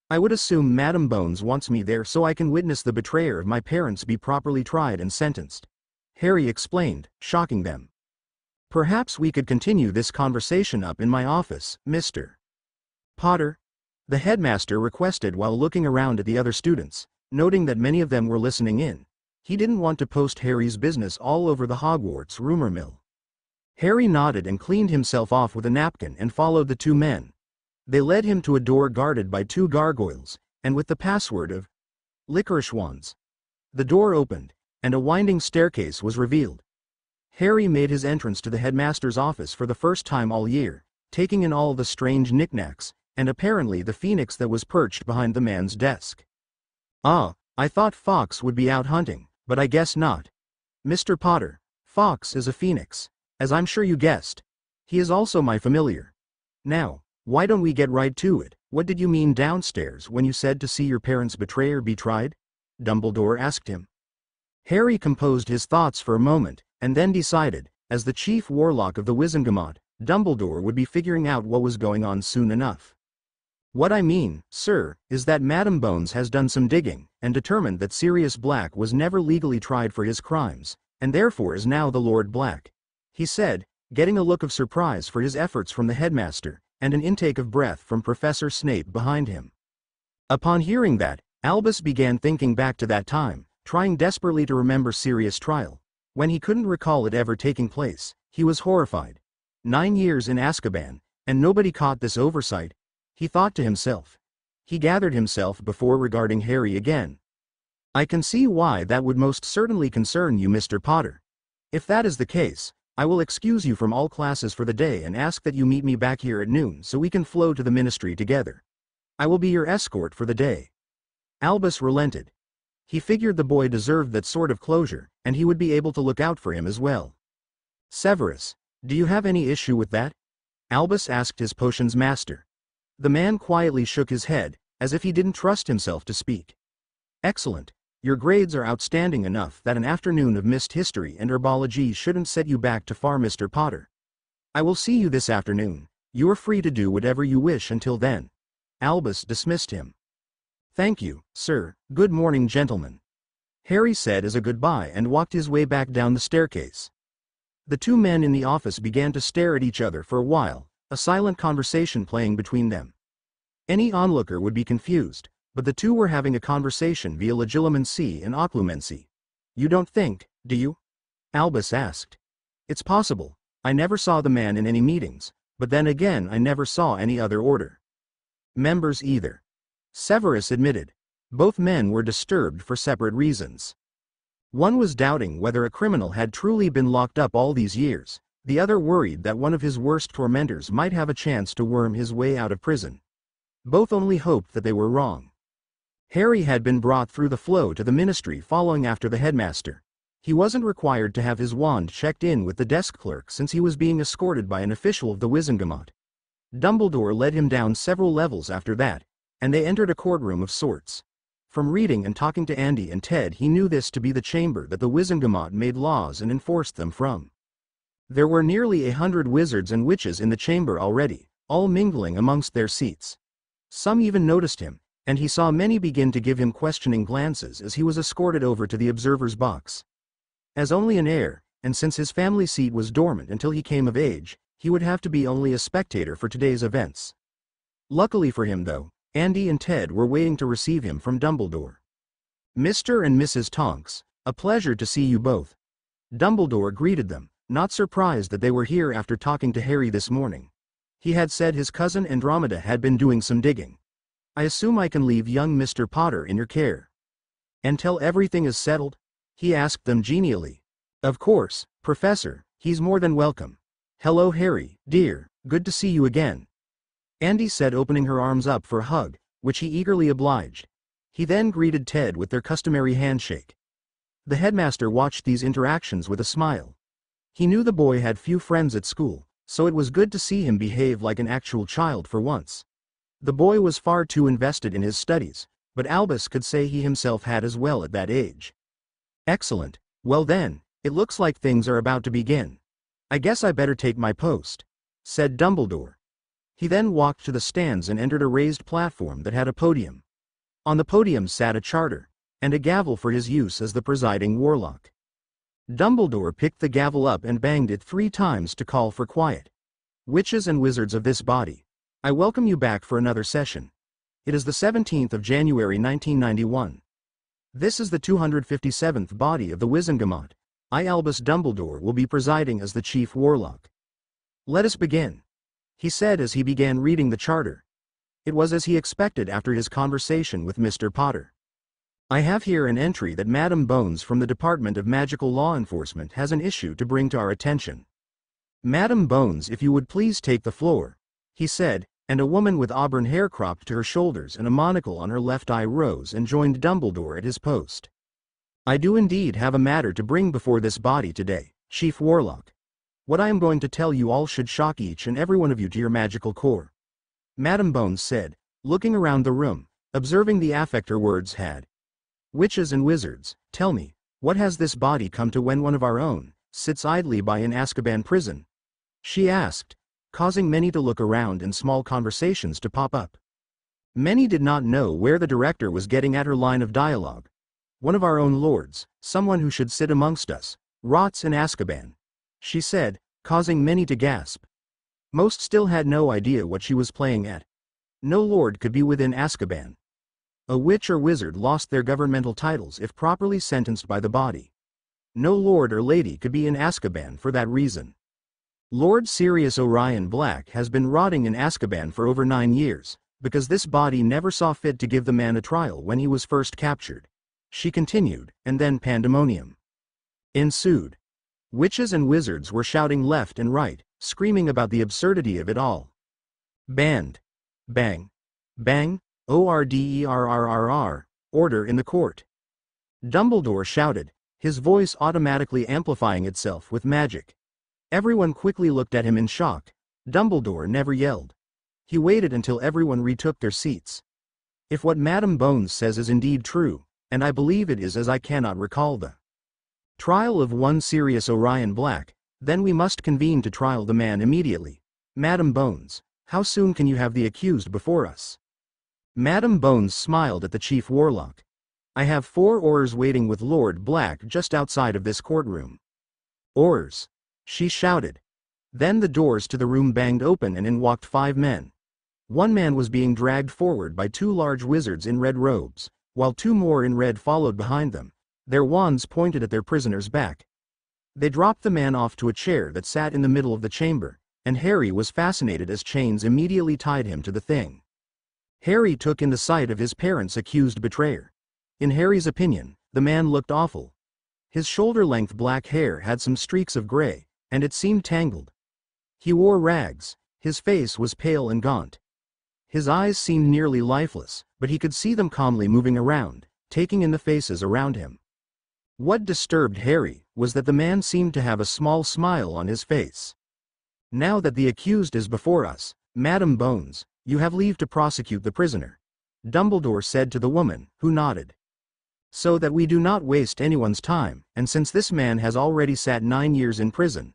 I would assume Madam Bones wants me there so I can witness the betrayer of my parents be properly tried and sentenced," Harry explained, shocking them. "Perhaps we could continue this conversation up in my office, Mr. Potter," the headmaster requested while looking around at the other students, noting that many of them were listening in. He didn't want to post Harry's business all over the Hogwarts rumor mill. Harry nodded and cleaned himself off with a napkin and followed the two men. They led him to a door guarded by two gargoyles, and with the password of licorice wands. The door opened, and a winding staircase was revealed. Harry made his entrance to the headmaster's office for the first time all year, taking in all the strange knickknacks, and apparently the phoenix that was perched behind the man's desk. "Ah, I thought Fox would be out hunting, but I guess not. Mr. Potter, Fox is a phoenix, as I'm sure you guessed. He is also my familiar. Now, why don't we get right to it? What did you mean downstairs when you said to see your parents' betrayer be tried?" Dumbledore asked him. Harry composed his thoughts for a moment, and then decided, as the chief warlock of the Wizengamot, Dumbledore would be figuring out what was going on soon enough. "What I mean, sir, is that Madam Bones has done some digging, and determined that Sirius Black was never legally tried for his crimes, and therefore is now the Lord Black," he said, getting a look of surprise for his efforts from the headmaster, and an intake of breath from Professor Snape behind him. Upon hearing that, Albus began thinking back to that time, trying desperately to remember Sirius' trial. When he couldn't recall it ever taking place, he was horrified. 9 years in Azkaban, and nobody caught this oversight, he thought to himself. He gathered himself before regarding Harry again. "I can see why that would most certainly concern you, Mr. Potter. If that is the case, I will excuse you from all classes for the day and ask that you meet me back here at noon so we can flow to the ministry together. I will be your escort for the day." Albus relented. He figured the boy deserved that sort of closure, and he would be able to look out for him as well. Severus, do you have any issue with that? Albus asked his potions master. The man quietly shook his head, as if he didn't trust himself to speak. Excellent. Your grades are outstanding enough that an afternoon of missed history and herbology shouldn't set you back too far, Mr. Potter. I will see you this afternoon. You are free to do whatever you wish until then. Albus dismissed him. Thank you, sir. Good morning, gentlemen. Harry said as a goodbye and walked his way back down the staircase. The two men in the office began to stare at each other for a while, a silent conversation playing between them. Any onlooker would be confused, but the two were having a conversation via legilimency and occlumency. You don't think, do you? Albus asked. It's possible. I never saw the man in any meetings, but then again I never saw any other order members either. Severus admitted. Both men were disturbed for separate reasons. One was doubting whether a criminal had truly been locked up all these years, the other worried that one of his worst tormentors might have a chance to worm his way out of prison. Both only hoped that they were wrong. Harry had been brought through the flow to the ministry following after the headmaster. He wasn't required to have his wand checked in with the desk clerk since he was being escorted by an official of the Wizengamot. Dumbledore led him down several levels after that, and they entered a courtroom of sorts. From reading and talking to Andy and Ted, he knew this to be the chamber that the Wizengamot made laws and enforced them from. There were nearly 100 wizards and witches in the chamber already, all mingling amongst their seats. Some even noticed him, and he saw many begin to give him questioning glances as he was escorted over to the observer's box. As only an heir, and since his family seat was dormant until he came of age, he would have to be only a spectator for today's events. Luckily for him though, Andy and Ted were waiting to receive him from Dumbledore. Mr. and Mrs. Tonks, a pleasure to see you both. Dumbledore greeted them, not surprised that they were here after talking to Harry this morning. He had said his cousin Andromeda had been doing some digging. I assume I can leave young Mr. Potter in your care. Until everything is settled? He asked them genially. Of course, Professor, he's more than welcome. Hello Harry, dear, good to see you again. Andy said, opening her arms up for a hug, which he eagerly obliged. He then greeted Ted with their customary handshake. The headmaster watched these interactions with a smile. He knew the boy had few friends at school, so it was good to see him behave like an actual child for once. The boy was far too invested in his studies, but Albus could say he himself had as well at that age. Excellent. Well then, it looks like things are about to begin. I guess I better take my post, said Dumbledore. He then walked to the stands and entered a raised platform that had a podium. On the podium sat a charter, and a gavel for his use as the presiding warlock. Dumbledore picked the gavel up and banged it 3 times to call for quiet. Witches and wizards of this body, I welcome you back for another session. It is the 17th of January 1991. This is the 257th body of the Wizengamot. I, Albus Dumbledore, will be presiding as the chief warlock. Let us begin, he said as he began reading the charter. It was as he expected after his conversation with Mr. Potter. I have here an entry that Madam Bones from the Department of Magical Law Enforcement has an issue to bring to our attention. Madam Bones, if you would please take the floor, he said, and a woman with auburn hair cropped to her shoulders and a monocle on her left eye rose and joined Dumbledore at his post. I do indeed have a matter to bring before this body today, Chief Warlock. What I am going to tell you all should shock each and every one of you to your magical core. Madam Bones said, looking around the room, observing the affect her words had. Witches and wizards, tell me, what has this body come to when one of our own sits idly by in Azkaban prison? She asked, causing many to look around and small conversations to pop up. Many did not know where the director was getting at her line of dialogue. One of our own lords, someone who should sit amongst us, rots in Azkaban, she said, causing many to gasp. Most still had no idea what she was playing at. No lord could be within Azkaban. A witch or wizard lost their governmental titles if properly sentenced by the body. No lord or lady could be in Azkaban for that reason. Lord Sirius Orion Black has been rotting in Azkaban for over 9 years, because this body never saw fit to give the man a trial when he was first captured. She continued, and then pandemonium ensued. Witches and wizards were shouting left and right, screaming about the absurdity of it all. Banned. Bang. Bang. ORDERRRR. Order in the court. Dumbledore shouted, his voice automatically amplifying itself with magic. Everyone quickly looked at him in shock. Dumbledore never yelled. He waited until everyone retook their seats. If what Madam Bones says is indeed true, and I believe it is as I cannot recall the trial of one Sirius Orion Black, then we must convene to trial the man immediately. Madam Bones, how soon can you have the accused before us? Madam Bones smiled at the Chief Warlock. I have 4 Aurors waiting with Lord Black just outside of this courtroom. Aurors! She shouted. Then the doors to the room banged open and in walked 5 men. One man was being dragged forward by 2 large wizards in red robes, while 2 more in red followed behind them, their wands pointed at their prisoner's back. They dropped the man off to a chair that sat in the middle of the chamber, and Harry was fascinated as chains immediately tied him to the thing. Harry took in the sight of his parents' accused betrayer. In Harry's opinion, the man looked awful. His shoulder-length black hair had some streaks of gray, and it seemed tangled. He wore rags, his face was pale and gaunt. His eyes seemed nearly lifeless, but he could see them calmly moving around, taking in the faces around him. What disturbed Harry was that the man seemed to have a small smile on his face. Now that the accused is before us, Madam Bones, you have leave to prosecute the prisoner, Dumbledore said to the woman, who nodded. So that we do not waste anyone's time, and since this man has already sat 9 years in prison,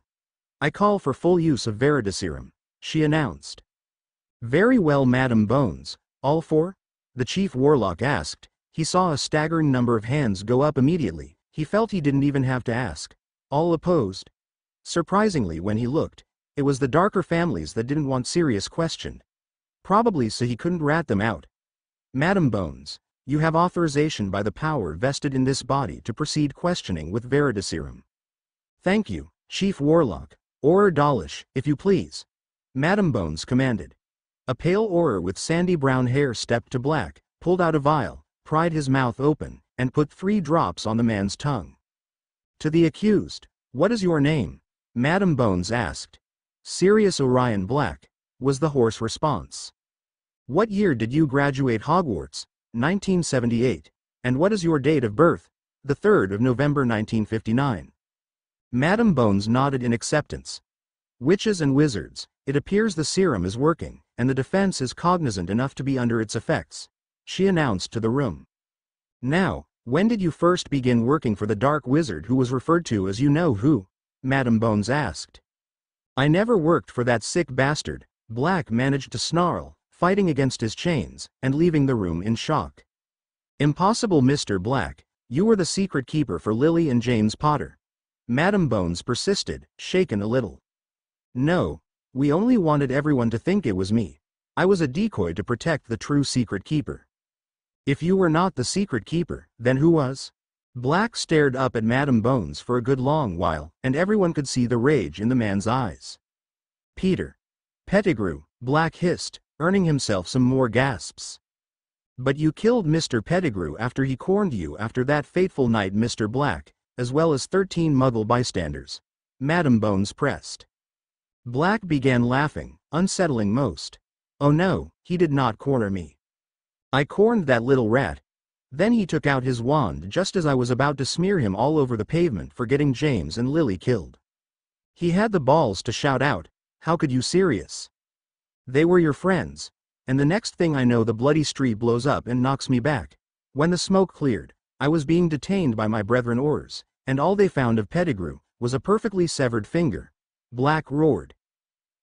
I call for full use of Veritaserum, she announced. Very well, Madam Bones, all 4? The Chief Warlock asked. He saw a staggering number of hands go up immediately. He felt he didn't even have to ask. All opposed? Surprisingly, when he looked, it was the darker families that didn't want Sirius questioned. Probably so he couldn't rat them out. Madam Bones, you have authorization by the power vested in this body to proceed questioning with Veritaserum. Thank you, Chief Warlock. Auror Dawlish, if you please. Madam Bones commanded. A pale Auror with sandy brown hair stepped to Black, pulled out a vial, pried his mouth open, and put 3 drops on the man's tongue. To the accused, what is your name? Madam Bones asked. Sirius Orion Black, was the hoarse response. What year did you graduate Hogwarts? 1978. And what is your date of birth? The 3rd of November 1959. Madam Bones nodded in acceptance. Witches and wizards, it appears the serum is working, and the defense is cognizant enough to be under its effects, she announced to the room. Now, when did you first begin working for the dark wizard who was referred to as you-know-who? Madam Bones asked. I never worked for that sick bastard, Black managed to snarl, fighting against his chains, and leaving the room in shock. Impossible, Mr. Black, you were the secret keeper for Lily and James Potter. Madam Bones persisted, shaken a little. No, we only wanted everyone to think it was me. I was a decoy to protect the true secret keeper. If you were not the secret keeper, then who was? Black stared up at Madam Bones for a good long while, and everyone could see the rage in the man's eyes. Peter Pettigrew, Black hissed, earning himself some more gasps. But you killed Mr. Pettigrew after he cornered you after that fateful night, Mr. Black, as well as 13 Muggle bystanders. Madam Bones pressed. Black began laughing, unsettling most. Oh no, he did not corner me. I cornered that little rat. Then he took out his wand just as I was about to smear him all over the pavement for getting James and Lily killed. He had the balls to shout out, "How could you, Sirius? They were your friends." And the next thing I know, the bloody street blows up and knocks me back. When the smoke cleared, I was being detained by my brethren Aurors, and all they found of Pettigrew was a perfectly severed finger. Black roared.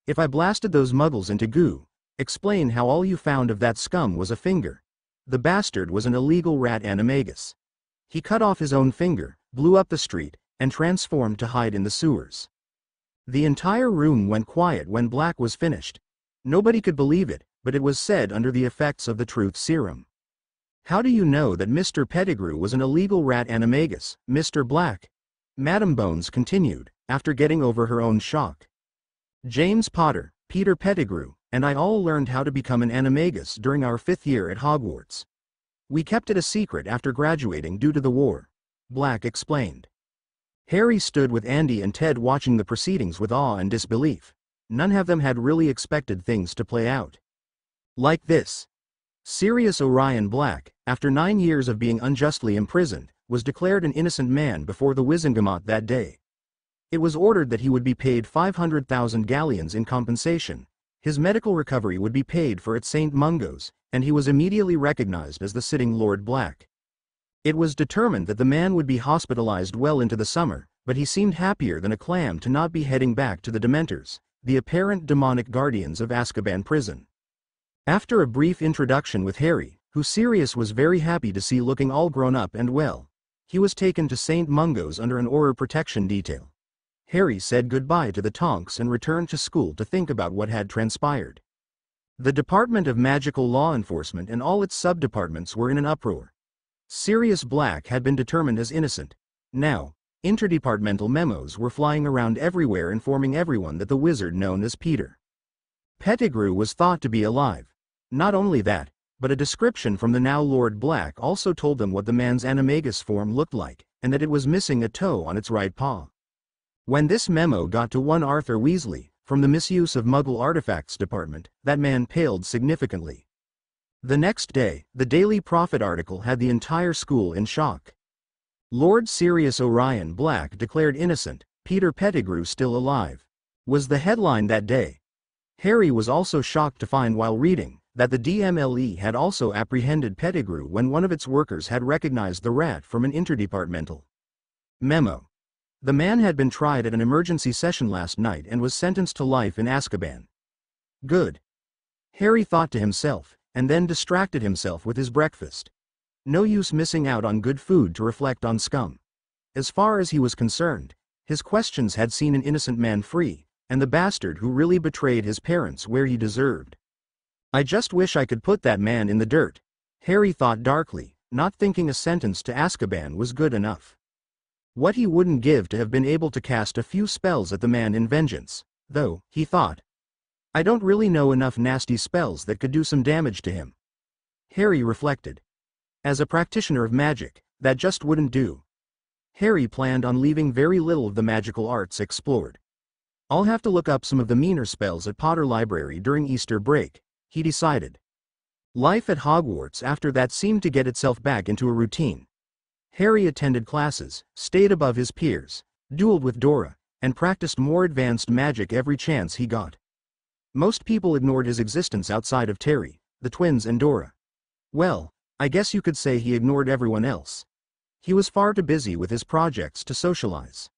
If I blasted those muggles into goo, explain how all you found of that scum was a finger. The bastard was an illegal rat animagus. He cut off his own finger, blew up the street, and transformed to hide in the sewers. The entire room went quiet when Black was finished. Nobody could believe it, but it was said under the effects of the truth serum. How do you know that Mr. Pettigrew was an illegal rat animagus, Mr. Black? Madam Bones continued, after getting over her own shock. James Potter, Peter Pettigrew, and I all learned how to become an animagus during our 5th year at Hogwarts. We kept it a secret after graduating due to the war, Black explained. Harry stood with Andy and Ted watching the proceedings with awe and disbelief. None of them had really expected things to play out like this. Sirius Orion Black, after 9 years of being unjustly imprisoned, was declared an innocent man before the Wizengamot that day. It was ordered that he would be paid 500,000 galleons in compensation, his medical recovery would be paid for at St. Mungo's, and he was immediately recognized as the sitting Lord Black. It was determined that the man would be hospitalized well into the summer, but he seemed happier than a clam to not be heading back to the Dementors, the apparent demonic guardians of Azkaban prison. After a brief introduction with Harry, who Sirius was very happy to see looking all grown up and well, he was taken to St. Mungo's under an Auror protection detail. Harry said goodbye to the Tonks and returned to school to think about what had transpired. The Department of Magical Law Enforcement and all its sub-departments were in an uproar. Sirius Black had been determined as innocent. Now, interdepartmental memos were flying around everywhere informing everyone that the wizard known as Peter Pettigrew was thought to be alive. Not only that, but a description from the now Lord Black also told them what the man's animagus form looked like, and that it was missing a toe on its right paw. When this memo got to one Arthur Weasley, from the Misuse of Muggle Artifacts Department, that man paled significantly. The next day, the Daily Prophet article had the entire school in shock. Lord Sirius Orion Black declared innocent, Peter Pettigrew still alive, was the headline that day. Harry was also shocked to find while reading that the DMLE had also apprehended Pettigrew when one of its workers had recognized the rat from an interdepartmental memo. The man had been tried at an emergency session last night and was sentenced to life in Azkaban. Good. Harry thought to himself, and then distracted himself with his breakfast. No use missing out on good food to reflect on scum. As far as he was concerned, his questions had seen an innocent man free, and the bastard who really betrayed his parents where he deserved. I just wish I could put that man in the dirt, Harry thought darkly, not thinking a sentence to Azkaban was good enough. What he wouldn't give to have been able to cast a few spells at the man in vengeance, though, he thought. I don't really know enough nasty spells that could do some damage to him. Harry reflected. As a practitioner of magic, that just wouldn't do. Harry planned on leaving very little of the magical arts explored. I'll have to look up some of the meaner spells at Potter Library during Easter break, he decided. Life at Hogwarts after that seemed to get itself back into a routine. Harry attended classes, stayed above his peers, dueled with Dora, and practiced more advanced magic every chance he got. Most people ignored his existence outside of Terry, the twins and Dora. Well, I guess you could say he ignored everyone else. He was far too busy with his projects to socialize.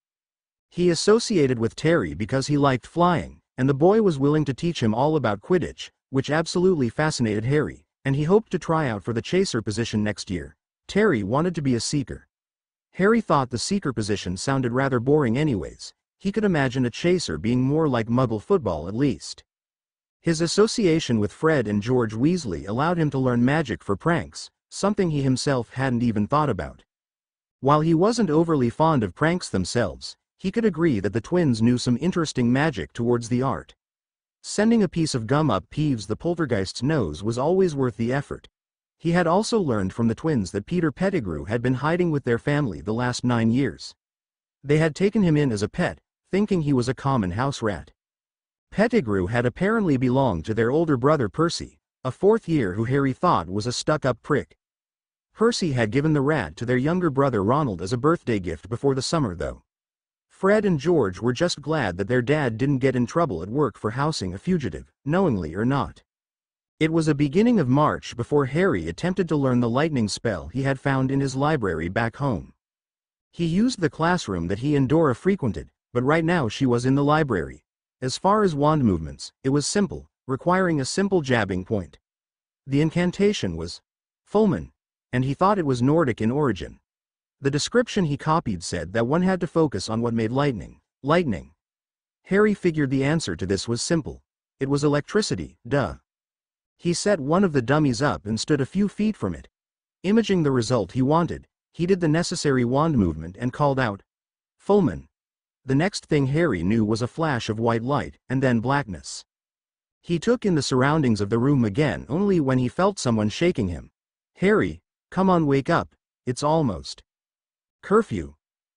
He associated with Terry because he liked flying, and the boy was willing to teach him all about Quidditch, which absolutely fascinated Harry, and he hoped to try out for the chaser position next year. Terry wanted to be a seeker. Harry thought the seeker position sounded rather boring anyways. He could imagine a chaser being more like Muggle football at least. His association with Fred and George Weasley allowed him to learn magic for pranks, something he himself hadn't even thought about. While he wasn't overly fond of pranks themselves, he could agree that the twins knew some interesting magic towards the art. Sending a piece of gum up Peeves the poltergeist's nose was always worth the effort. He had also learned from the twins that Peter Pettigrew had been hiding with their family the last 9 years. They had taken him in as a pet, thinking he was a common house rat. Pettigrew had apparently belonged to their older brother Percy, a fourth year who Harry thought was a stuck-up prick. Percy had given the rat to their younger brother Ronald as a birthday gift before the summer though. Fred and George were just glad that their dad didn't get in trouble at work for housing a fugitive, knowingly or not. It was a beginning of March before Harry attempted to learn the lightning spell he had found in his library back home. He used the classroom that he and Dora frequented, but right now she was in the library. As far as wand movements, it was simple, requiring a simple jabbing point. The incantation was Fulmen, and he thought it was Nordic in origin. The description he copied said that one had to focus on what made lightning. Harry figured the answer to this was simple. It was electricity, duh. He set one of the dummies up and stood a few feet from it. Imaging the result he wanted, he did the necessary wand movement and called out, Fulmen. The next thing Harry knew was a flash of white light, and then blackness. He took in the surroundings of the room again only when he felt someone shaking him. Harry, come on, wake up, it's almost curfew.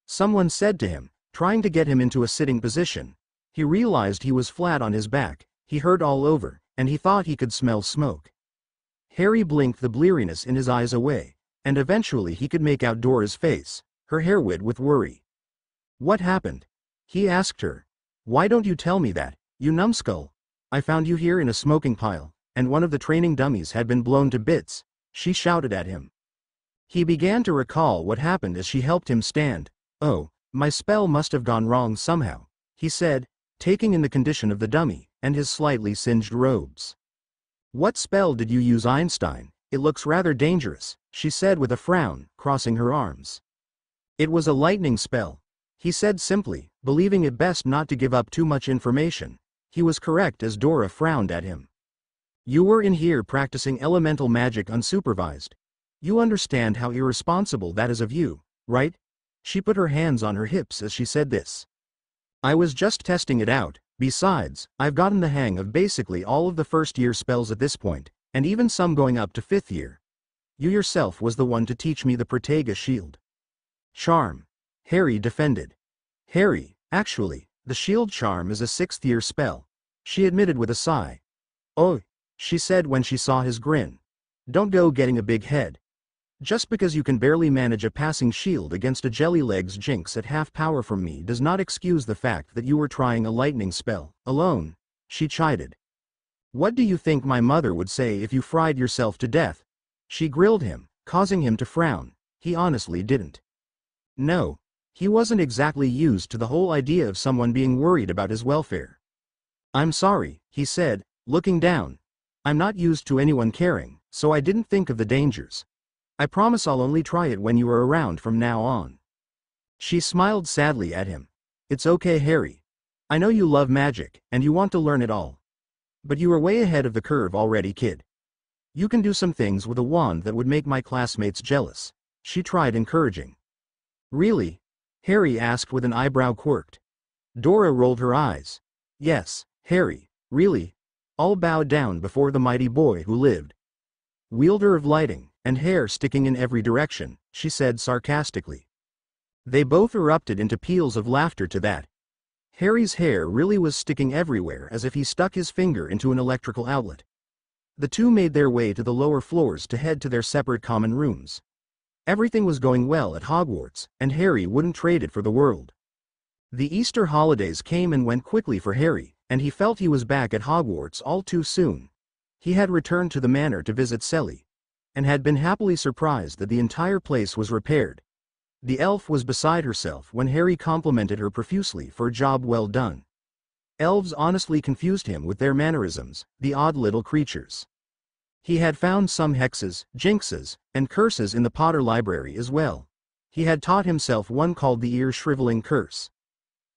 Someone said to him, trying to get him into a sitting position. He realized he was flat on his back, he hurt all over, and he thought he could smell smoke. Harry blinked the bleariness in his eyes away, and eventually he could make out Dora's face, her hair wet with worry. "What happened?" he asked her. "Why don't you tell me that, you numbskull? I found you here in a smoking pile, and one of the training dummies had been blown to bits," she shouted at him. He began to recall what happened as she helped him stand. "Oh, my spell must have gone wrong somehow," he said, taking in the condition of the dummy and his slightly singed robes. "What spell did you use, Einstein? It looks rather dangerous," she said with a frown, crossing her arms. "It was a lightning spell," he said simply, believing it best not to give up too much information. He was correct as Dora frowned at him. "You were in here practicing elemental magic unsupervised. You understand how irresponsible that is of you, right?" She put her hands on her hips as she said this. "I was just testing it out. Besides, I've gotten the hang of basically all of the first-year spells at this point, and even some going up to 5th year. You yourself was the one to teach me the Protega shield." "Charm," Harry defended. "Harry, actually, the shield charm is a 6th-year spell," she admitted with a sigh. "Oh," she said when she saw his grin. "Don't go getting a big head. Just because you can barely manage a passing shield against a jelly-legs jinx at half power from me does not excuse the fact that you were trying a lightning spell, alone," she chided. "What do you think my mother would say if you fried yourself to death?" She grilled him, causing him to frown. He honestly didn't. No, he wasn't exactly used to the whole idea of someone being worried about his welfare. "I'm sorry," he said, looking down. "I'm not used to anyone caring, so I didn't think of the dangers. I promise I'll only try it when you are around from now on." She smiled sadly at him. "It's okay, Harry. I know you love magic, and you want to learn it all. But you are way ahead of the curve already, kid. You can do some things with a wand that would make my classmates jealous," she tried encouraging. "Really?" Harry asked with an eyebrow quirked. Dora rolled her eyes. "Yes, Harry, really. All bowed down before the mighty boy who lived. Wielder of lighting, and hair sticking in every direction," she said sarcastically. They both erupted into peals of laughter to that. Harry's hair really was sticking everywhere as if he stuck his finger into an electrical outlet. The two made their way to the lower floors to head to their separate common rooms. Everything was going well at Hogwarts, and Harry wouldn't trade it for the world. The Easter holidays came and went quickly for Harry, and he felt he was back at Hogwarts all too soon. He had returned to the manor to visit Selly, and had been happily surprised that the entire place was repaired. The elf was beside herself when Harry complimented her profusely for a job well done. Elves honestly confused him with their mannerisms, the odd little creatures. He had found some hexes, jinxes, and curses in the Potter library as well. He had taught himself one called the ear-shriveling curse,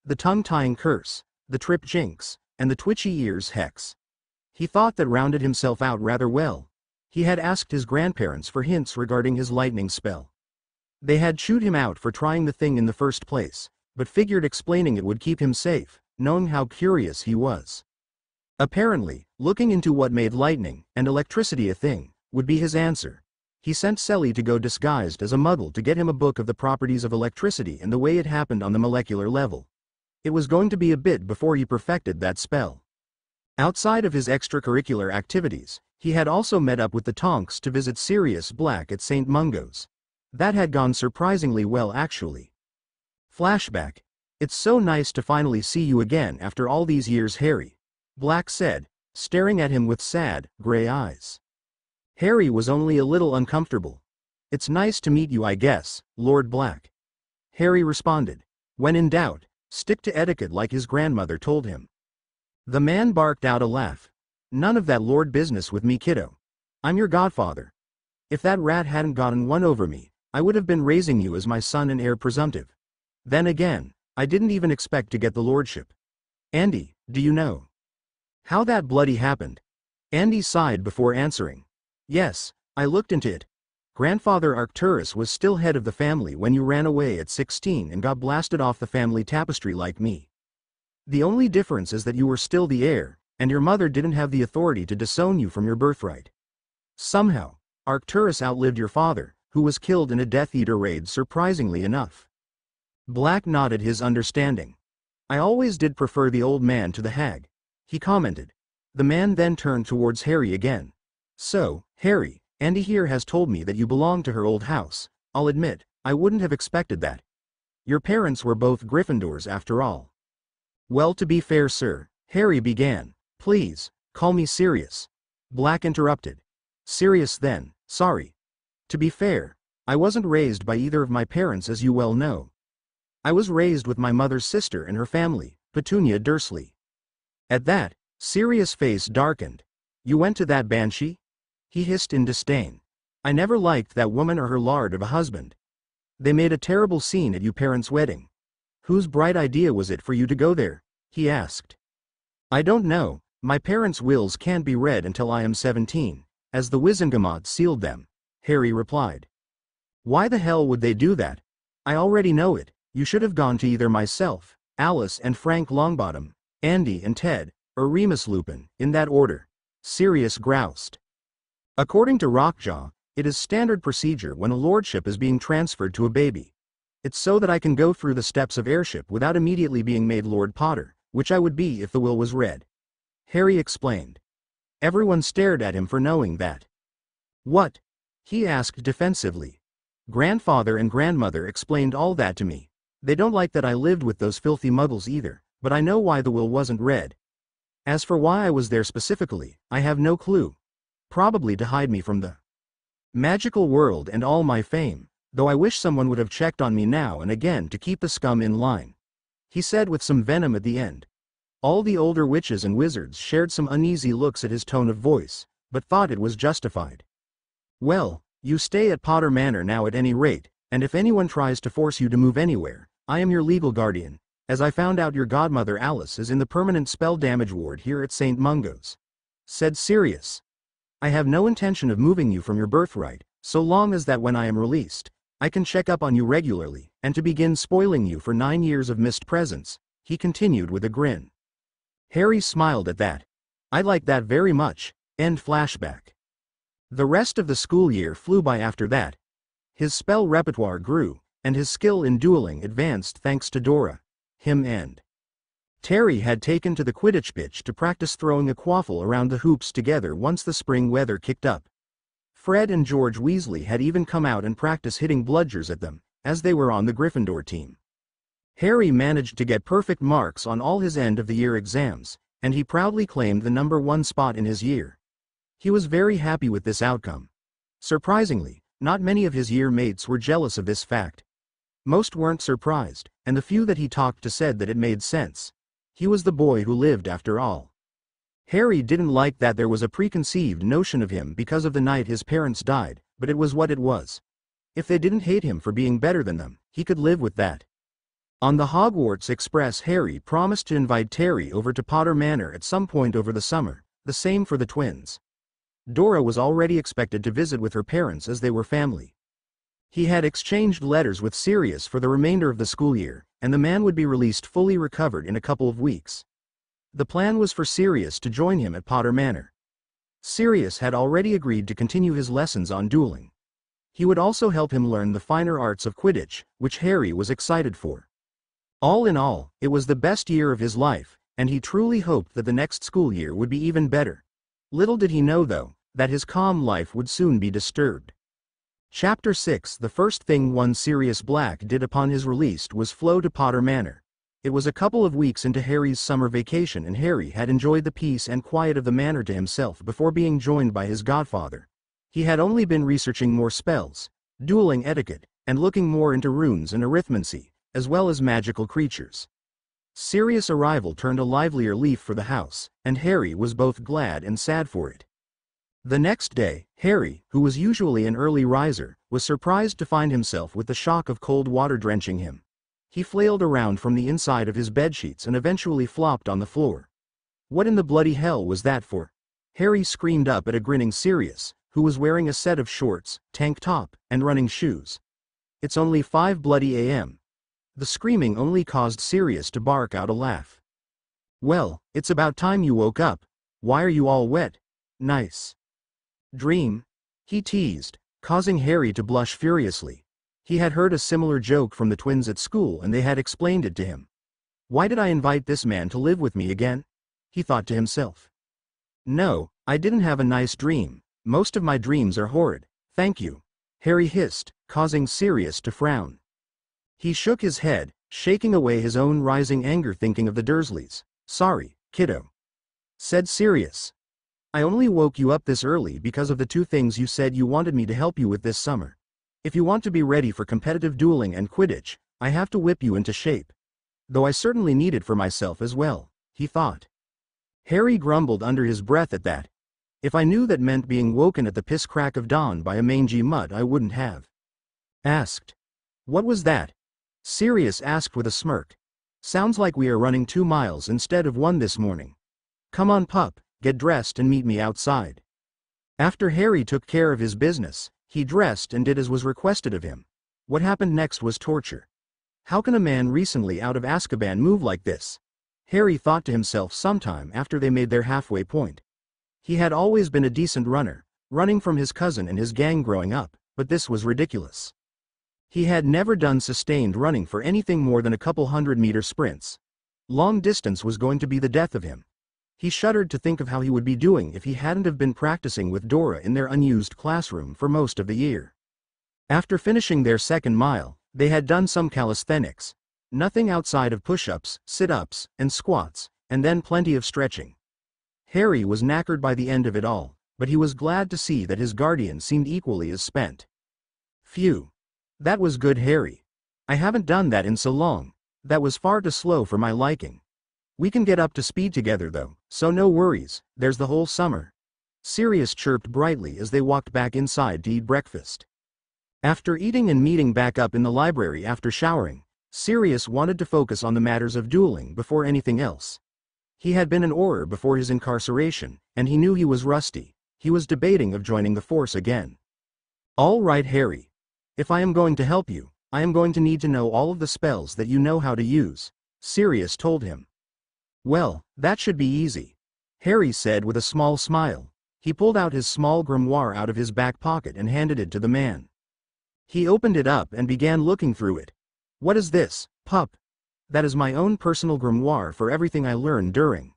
the tongue-tying curse, the trip jinx, and the twitchy ears hex. He thought that rounded himself out rather well. He had asked his grandparents for hints regarding his lightning spell. They had chewed him out for trying the thing in the first place, but figured explaining it would keep him safe, knowing how curious he was. Apparently, looking into what made lightning and electricity a thing would be his answer. He sent Selly to go disguised as a muggle to get him a book of the properties of electricity and the way it happened on the molecular level. It was going to be a bit before he perfected that spell. Outside of his extracurricular activities, he had also met up with the Tonks to visit Sirius Black at St. Mungo's. That had gone surprisingly well actually. Flashback. "It's so nice to finally see you again after all these years, Harry," Black said, staring at him with sad, gray eyes. Harry was only a little uncomfortable. "It's nice to meet you, I guess, Lord Black," Harry responded. When in doubt, stick to etiquette like his grandmother told him. The man barked out a laugh. "None of that lord business with me, kiddo. I'm your godfather. If that rat hadn't gotten one over me, I would have been raising you as my son and heir presumptive. Then again, I didn't even expect to get the lordship. Andy, do you know how that bloody happened?" Andy sighed before answering. "Yes, I looked into it. Grandfather Arcturus was still head of the family when you ran away at 16 and got blasted off the family tapestry like me. The only difference is that you were still the heir, and your mother didn't have the authority to disown you from your birthright. Somehow, Arcturus outlived your father, who was killed in a Death Eater raid surprisingly enough." Black nodded his understanding. "I always did prefer the old man to the hag," he commented. The man then turned towards Harry again. "So, Harry, Andy here has told me that you belong to her old house. I'll admit, I wouldn't have expected that. Your parents were both Gryffindors after all. Well, to be fair, sir, Harry began. Please, call me Sirius. Black interrupted. Sirius then, sorry. To be fair, I wasn't raised by either of my parents, as you well know. I was raised with my mother's sister and her family, Petunia Dursley. At that, Sirius' face darkened. You went to that banshee? He hissed in disdain. I never liked that woman or her lard of a husband. They made a terrible scene at your parents' wedding. Whose bright idea was it for you to go there? He asked. I don't know, my parents' wills can't be read until I am 17, as the Wizengamot sealed them, Harry replied. Why the hell would they do that? I already know it. You should have gone to either myself, Alice and Frank Longbottom, Andy and Ted, or Remus Lupin, in that order. Sirius groused. According to Rockjaw, it is standard procedure when a lordship is being transferred to a baby. It's so that I can go through the steps of heirship without immediately being made Lord Potter, which I would be if the will was read. Harry explained. Everyone stared at him for knowing that. What? He asked defensively. Grandfather and grandmother explained all that to me. They don't like that I lived with those filthy muggles either, but I know why the will wasn't read. As for why I was there specifically, I have no clue. Probably to hide me from the magical world and all my fame, though I wish someone would have checked on me now and again to keep the scum in line. He said with some venom at the end. All the older witches and wizards shared some uneasy looks at his tone of voice, but thought it was justified. Well, you stay at Potter Manor now at any rate, and if anyone tries to force you to move anywhere, I am your legal guardian, as I found out your godmother Alice is in the permanent spell damage ward here at St. Mungo's. Said Sirius. I have no intention of moving you from your birthright, so long as that when I am released, I can check up on you regularly, and to begin spoiling you for 9 years of missed presents, he continued with a grin. Harry smiled at that. I like that very much. End flashback. The rest of the school year flew by after that. His spell repertoire grew, and his skill in dueling advanced thanks to Dora, him and Terry had taken to the Quidditch pitch to practice throwing a quaffle around the hoops together once the spring weather kicked up. Fred and George Weasley had even come out and practiced hitting bludgers at them, as they were on the Gryffindor team. Harry managed to get perfect marks on all his end-of-the-year exams, and he proudly claimed the #1 spot in his year. He was very happy with this outcome. Surprisingly, not many of his year mates were jealous of this fact. Most weren't surprised, and the few that he talked to said that it made sense. He was the boy who lived after all. Harry didn't like that there was a preconceived notion of him because of the night his parents died, but it was what it was. If they didn't hate him for being better than them, he could live with that. On the Hogwarts Express, Harry promised to invite Terry over to Potter Manor at some point over the summer, the same for the twins. Dora was already expected to visit with her parents as they were family. He had exchanged letters with Sirius for the remainder of the school year, and the man would be released fully recovered in a couple of weeks. The plan was for Sirius to join him at Potter Manor. Sirius had already agreed to continue his lessons on dueling. He would also help him learn the finer arts of Quidditch, which Harry was excited for. All in all, it was the best year of his life, and he truly hoped that the next school year would be even better. Little did he know, though, that his calm life would soon be disturbed. Chapter 6. The first thing one Sirius Black did upon his release was flow to Potter Manor. It was a couple of weeks into Harry's summer vacation, and Harry had enjoyed the peace and quiet of the manor to himself before being joined by his godfather. He had only been researching more spells, dueling etiquette, and looking more into runes and arithmancy, as well as magical creatures. Sirius' arrival turned a livelier leaf for the house, and Harry was both glad and sad for it. The next day, Harry, who was usually an early riser, was surprised to find himself with the shock of cold water drenching him. He flailed around from the inside of his bedsheets and eventually flopped on the floor. What in the bloody hell was that for? Harry screamed up at a grinning Sirius, who was wearing a set of shorts, tank top, and running shoes. It's only 5 bloody a.m. The screaming only caused Sirius to bark out a laugh. Well, it's about time you woke up. Why are you all wet? Nice dream? He teased, causing Harry to blush furiously. He had heard a similar joke from the twins at school, and they had explained it to him. Why did I invite this man to live with me again? He thought to himself. No, I didn't have a nice dream. Most of my dreams are horrid, thank you, Harry hissed, causing Sirius to frown. He shook his head, shaking away his own rising anger thinking of the Dursleys. Sorry, kiddo, said Sirius. I only woke you up this early because of the 2 things you said you wanted me to help you with this summer. If you want to be ready for competitive dueling and Quidditch, I have to whip you into shape. Though I certainly need it for myself as well, he thought. Harry grumbled under his breath at that. If I knew that meant being woken at the piss crack of dawn by a mangy mutt, I wouldn't have asked. What was that? Sirius asked with a smirk. Sounds like we are running 2 miles instead of 1 this morning. Come on, pup, get dressed and meet me outside. After Harry took care of his business, he dressed and did as was requested of him. What happened next was torture. How can a man recently out of Azkaban move like this? Harry thought to himself sometime after they made their halfway point. He had always been a decent runner, running from his cousin and his gang growing up, but this was ridiculous. He had never done sustained running for anything more than a couple 100-meter sprints. Long distance was going to be the death of him. He shuddered to think of how he would be doing if he hadn't have been practicing with Dora in their unused classroom for most of the year. After finishing their 2nd mile, they had done some calisthenics. Nothing outside of push-ups, sit-ups, and squats, and then plenty of stretching. Harry was knackered by the end of it all, but he was glad to see that his guardian seemed equally as spent. Phew. That was good, Harry. I haven't done that in so long. That was far too slow for my liking. We can get up to speed together though, so no worries, there's the whole summer. Sirius chirped brightly as they walked back inside to eat breakfast. After eating and meeting back up in the library after showering, Sirius wanted to focus on the matters of dueling before anything else. He had been an Auror before his incarceration, and he knew he was rusty. He was debating of joining the force again. All right, Harry. If I am going to help you, I am going to need to know all of the spells that you know how to use, Sirius told him. Well, that should be easy, Harry said with a small smile. He pulled out his small grimoire out of his back pocket and handed it to the man. He opened it up and began looking through it. What is this, pup? That is my own personal grimoire for everything I learned during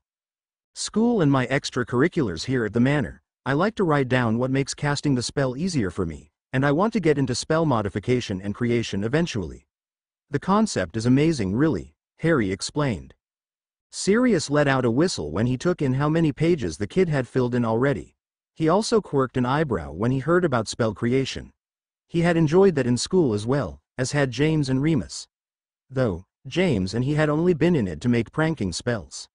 school and my extracurriculars here at the manor. I like to write down what makes casting the spell easier for me, and I want to get into spell modification and creation eventually. The concept is amazing, really, Harry explained. Sirius let out a whistle when he took in how many pages the kid had filled in already. He also quirked an eyebrow when he heard about spell creation. He had enjoyed that in school as well, as had James and Remus. Though, James and he had only been in it to make pranking spells.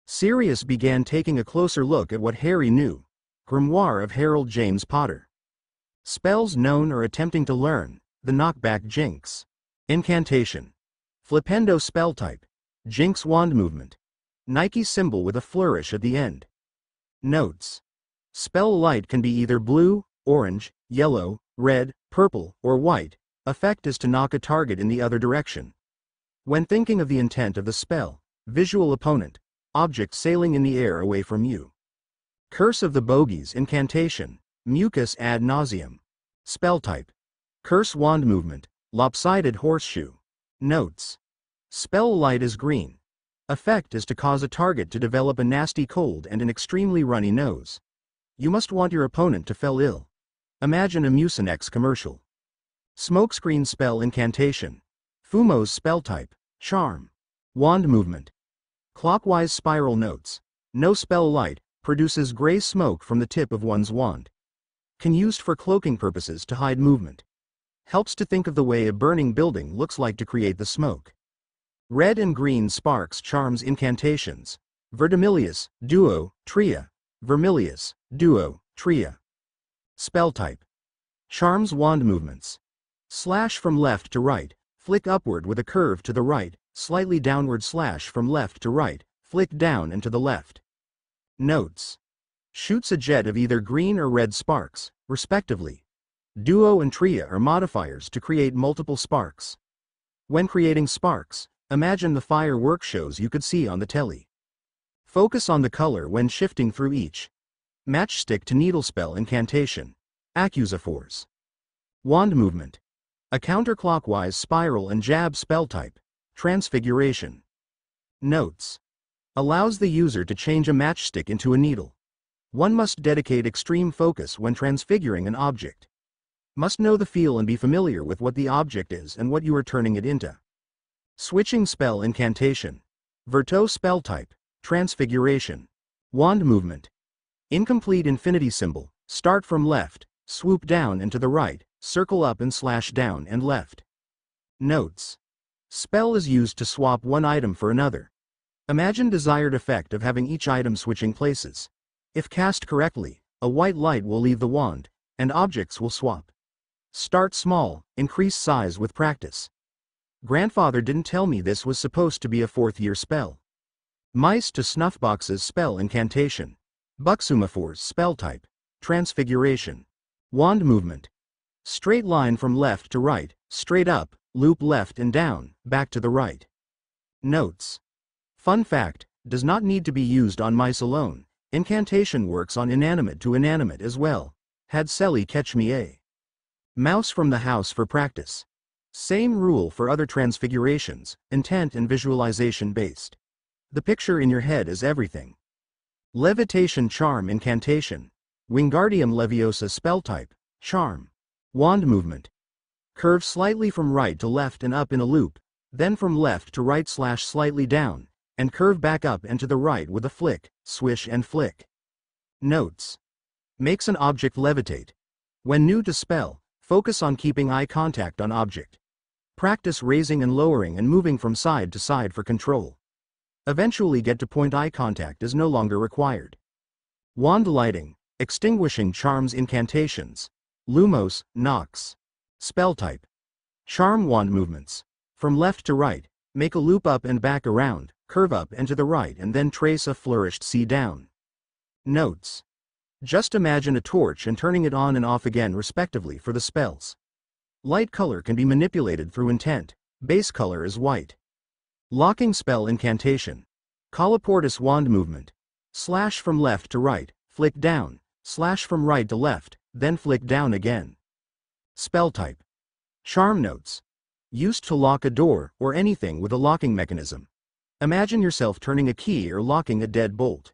Sirius began taking a closer look at what Harry knew. Grimoire of Harold James Potter. Spells known or attempting to learn, the knockback Jinx. Incantation. Flipendo spell type. Jinx wand movement. Nike symbol with a flourish at the end. Notes. Spell light can be either blue, orange, yellow, red, purple, or white. Effect is to knock a target in the other direction. When thinking of the intent of the spell, visual opponent, object sailing in the air away from you. Curse of the Bogies incantation, mucus ad nauseam. Spell type. Curse wand movement, lopsided horseshoe. Notes. Spell light is green. Effect is to cause a target to develop a nasty cold and an extremely runny nose. You must want your opponent to fall ill. Imagine a Mucinex commercial. Smokescreen spell incantation. Fumo's spell type, charm. Wand movement. Clockwise spiral notes. No spell light, produces gray smoke from the tip of one's wand. Can used for cloaking purposes to hide movement. Helps to think of the way a burning building looks like to create the smoke. Red and green sparks charms incantations. Verdimillious, duo, tria. Vermilius, duo, tria. Spell type. Charms wand movements. Slash from left to right, flick upward with a curve to the right, slightly downward slash from left to right, flick down and to the left. Notes. Shoots a jet of either green or red sparks, respectively. Duo and tria are modifiers to create multiple sparks. When creating sparks, imagine the firework shows you could see on the telly. Focus on the color when shifting through each. Matchstick to needle spell incantation. Accusaphores. Wand movement. A counterclockwise spiral and jab spell type. Transfiguration. Notes. Allows the user to change a matchstick into a needle. One must dedicate extreme focus when transfiguring an object. Must know the feel and be familiar with what the object is and what you are turning it into. Switching spell incantation. Verto spell type. Transfiguration. Wand movement. Incomplete infinity symbol. Start from left, swoop down and to the right, circle up and slash down and left. Notes. Spell is used to swap one item for another. Imagine desired effect of having each item switching places. If cast correctly, a white light will leave the wand, and objects will swap. Start small, increase size with practice. Grandfather didn't tell me this was supposed to be a 4th-year spell. Mice to snuffboxes spell incantation. Buxumaphores spell type. Transfiguration. Wand movement. Straight line from left to right, straight up, loop left and down, back to the right. Notes. Fun fact, does not need to be used on mice alone. Incantation works on inanimate to inanimate as well. Had Selly catch me a mouse from the house for practice. Same rule for other transfigurations, intent and visualization based. The picture in your head is everything. Levitation charm incantation. Wingardium Leviosa spell type. Charm. Wand movement. Curve slightly from right to left and up in a loop, then from left to right slash slightly down, and curve back up and to the right with a flick, swish and flick. Notes. Makes an object levitate. When new to spell, focus on keeping eye contact on object. Practice raising and lowering and moving from side to side for control. Eventually get to point eye contact is no longer required. Wand lighting, extinguishing charms incantations. Lumos, Nox. Spell type. Charm wand movements. From left to right, make a loop up and back around, curve up and to the right and then trace a flourished C down. Notes. Just imagine a torch and turning it on and off again respectively for the spells. Light color can be manipulated through intent. Base color is white. Locking spell incantation. Colloportus wand movement. Slash from left to right, flick down, slash from right to left, then flick down again. Spell type. Charm notes. Used to lock a door or anything with a locking mechanism. Imagine yourself turning a key or locking a dead bolt.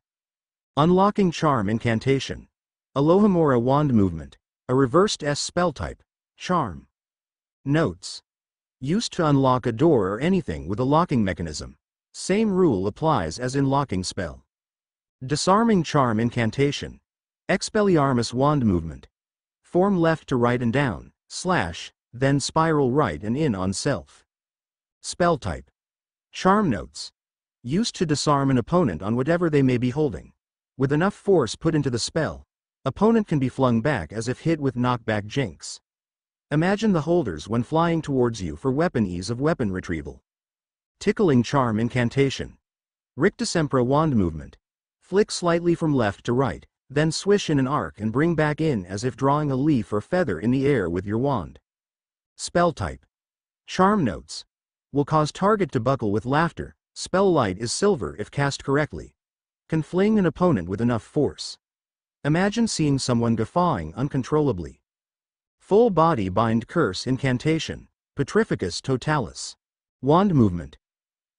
Unlocking charm incantation. Alohomora wand movement. A reversed S spell type. Charm. Notes. Used to unlock a door or anything with a locking mechanism. Same rule applies as in locking spell. Disarming charm incantation. Expelliarmus wand movement. Form left to right and down, slash, then spiral right and in on self. Spell type. Charm notes. Used to disarm an opponent on whatever they may be holding. With enough force put into the spell, opponent can be flung back as if hit with knockback jinx. Imagine the holders when flying towards you for weapon ease of weapon retrieval. Tickling charm incantation. Rictusempra wand movement. Flick slightly from left to right, then swish in an arc and bring back in as if drawing a leaf or feather in the air with your wand. Spell type. Charm notes. Will cause target to buckle with laughter. Spell light is silver if cast correctly. Can fling an opponent with enough force. Imagine seeing someone guffawing uncontrollably. Full body bind curse incantation. Petrificus totalis. Wand movement.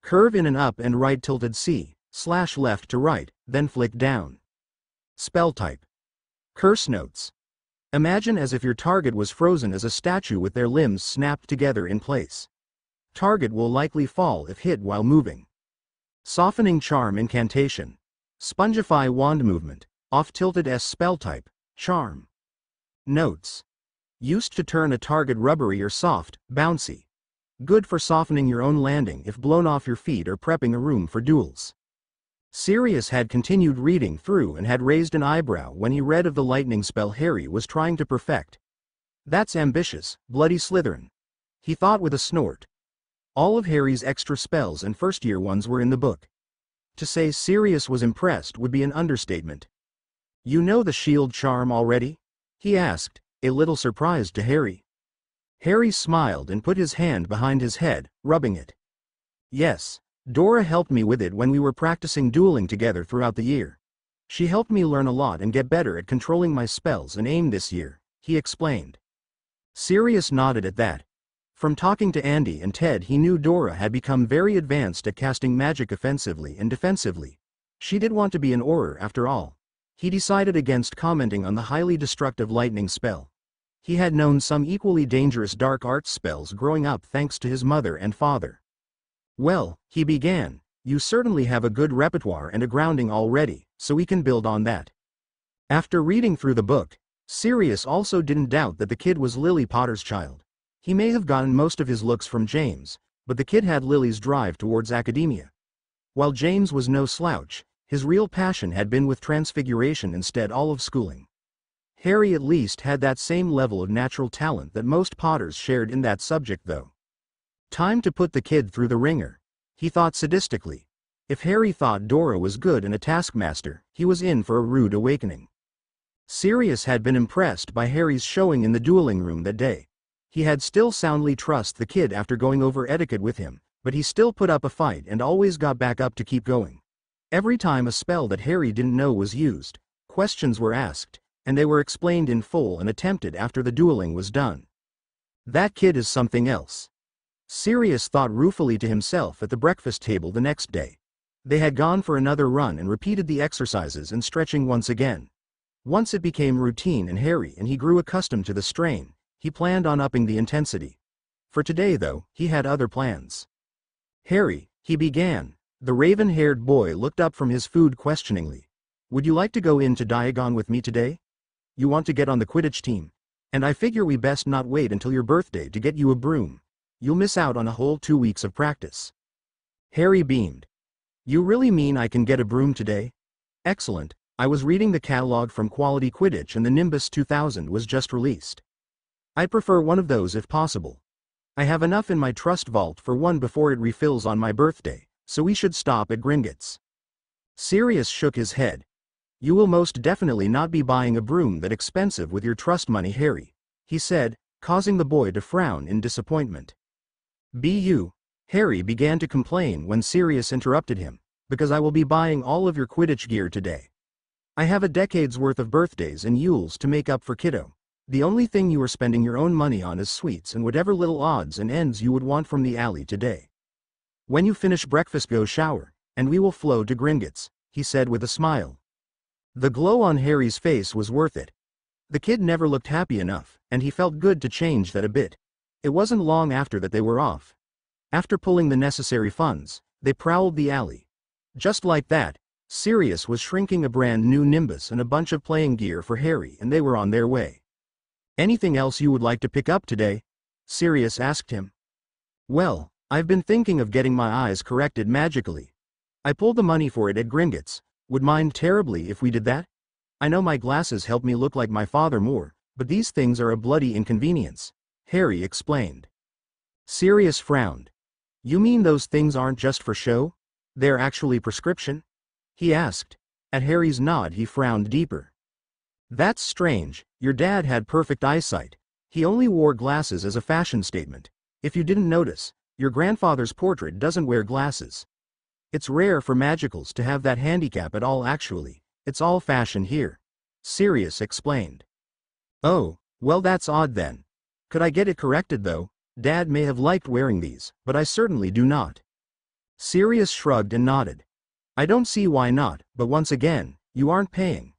Curve in and up and right tilted C, slash left to right, then flick down. Spell type. Curse notes. Imagine as if your target was frozen as a statue with their limbs snapped together in place. Target will likely fall if hit while moving. Softening charm incantation. Spongify wand movement. Off tilted S spell type. Charm. Notes. Used to turn a target rubbery or soft, bouncy. Good for softening your own landing if blown off your feet or prepping a room for duels. Sirius had continued reading through and had raised an eyebrow when he read of the lightning spell Harry was trying to perfect. That's ambitious, bloody Slytherin. He thought with a snort. All of Harry's extra spells and first-year ones were in the book. To say Sirius was impressed would be an understatement. You know the shield charm already? He asked, a little surprised to Harry. Harry smiled and put his hand behind his head, rubbing it. Yes, Dora helped me with it when we were practicing dueling together throughout the year. She helped me learn a lot and get better at controlling my spells and aim this year, he explained. Sirius nodded at that. From talking to Andy and Ted he knew Dora had become very advanced at casting magic offensively and defensively. She did want to be an Auror after all. He decided against commenting on the highly destructive lightning spell. He had known some equally dangerous dark arts spells growing up thanks to his mother and father. Well, he began, you certainly have a good repertoire and a grounding already, so we can build on that. After reading through the book, Sirius also didn't doubt that the kid was Lily Potter's child. He may have gotten most of his looks from James, but the kid had Lily's drive towards academia. While James was no slouch, his real passion had been with transfiguration instead all of schooling. Harry at least had that same level of natural talent that most Potters shared in that subject though. Time to put the kid through the ringer, he thought sadistically. If Harry thought Dora was good and a taskmaster, he was in for a rude awakening. Sirius had been impressed by Harry's showing in the dueling room that day. He had still soundly trusted the kid after going over etiquette with him, but he still put up a fight and always got back up to keep going. Every time a spell that Harry didn't know was used, questions were asked, and they were explained in full and attempted after the dueling was done. That kid is something else. Sirius thought ruefully to himself at the breakfast table the next day. They had gone for another run and repeated the exercises and stretching once again. Once it became routine and Harry and he grew accustomed to the strain, he planned on upping the intensity. For today though, he had other plans. Harry, he began. The raven-haired boy looked up from his food questioningly. Would you like to go into Diagon with me today? You want to get on the Quidditch team? And I figure we best not wait until your birthday to get you a broom. You'll miss out on a whole 2 weeks of practice. Harry beamed. You really mean I can get a broom today? Excellent. I was reading the catalog from Quality Quidditch and the Nimbus 2000 was just released. I'd prefer one of those if possible. I have enough in my trust vault for one before it refills on my birthday, so we should stop at Gringotts. Sirius shook his head. You will most definitely not be buying a broom that expensive with your trust money, Harry, he said, causing the boy to frown in disappointment. Harry began to complain when Sirius interrupted him, because I will be buying all of your Quidditch gear today. I have a decade's worth of birthdays and Yules to make up for kiddo. The only thing you are spending your own money on is sweets and whatever little odds and ends you would want from the alley today. When you finish breakfast go shower, and we will flow to Gringotts, he said with a smile. The glow on Harry's face was worth it. The kid never looked happy enough, and he felt good to change that a bit. It wasn't long after that they were off. After pulling the necessary funds, they prowled the alley. Just like that, Sirius was shrinking a brand new Nimbus and a bunch of playing gear for Harry and they were on their way. Anything else you would like to pick up today? Sirius asked him. Well, I've been thinking of getting my eyes corrected magically. I pulled the money for it at Gringotts. Would mind terribly if we did that? I know my glasses help me look like my father more, but these things are a bloody inconvenience, Harry explained. Sirius frowned. You mean those things aren't just for show? They're actually prescription? He asked. At Harry's nod he frowned deeper. That's strange, your dad had perfect eyesight. He only wore glasses as a fashion statement. If you didn't notice, your grandfather's portrait doesn't wear glasses. It's rare for magicals to have that handicap at all actually, it's all fashion here. Sirius explained. Oh, well that's odd then. Could I get it corrected though? Dad may have liked wearing these, but I certainly do not. Sirius shrugged and nodded. I don't see why not, but once again, you aren't paying.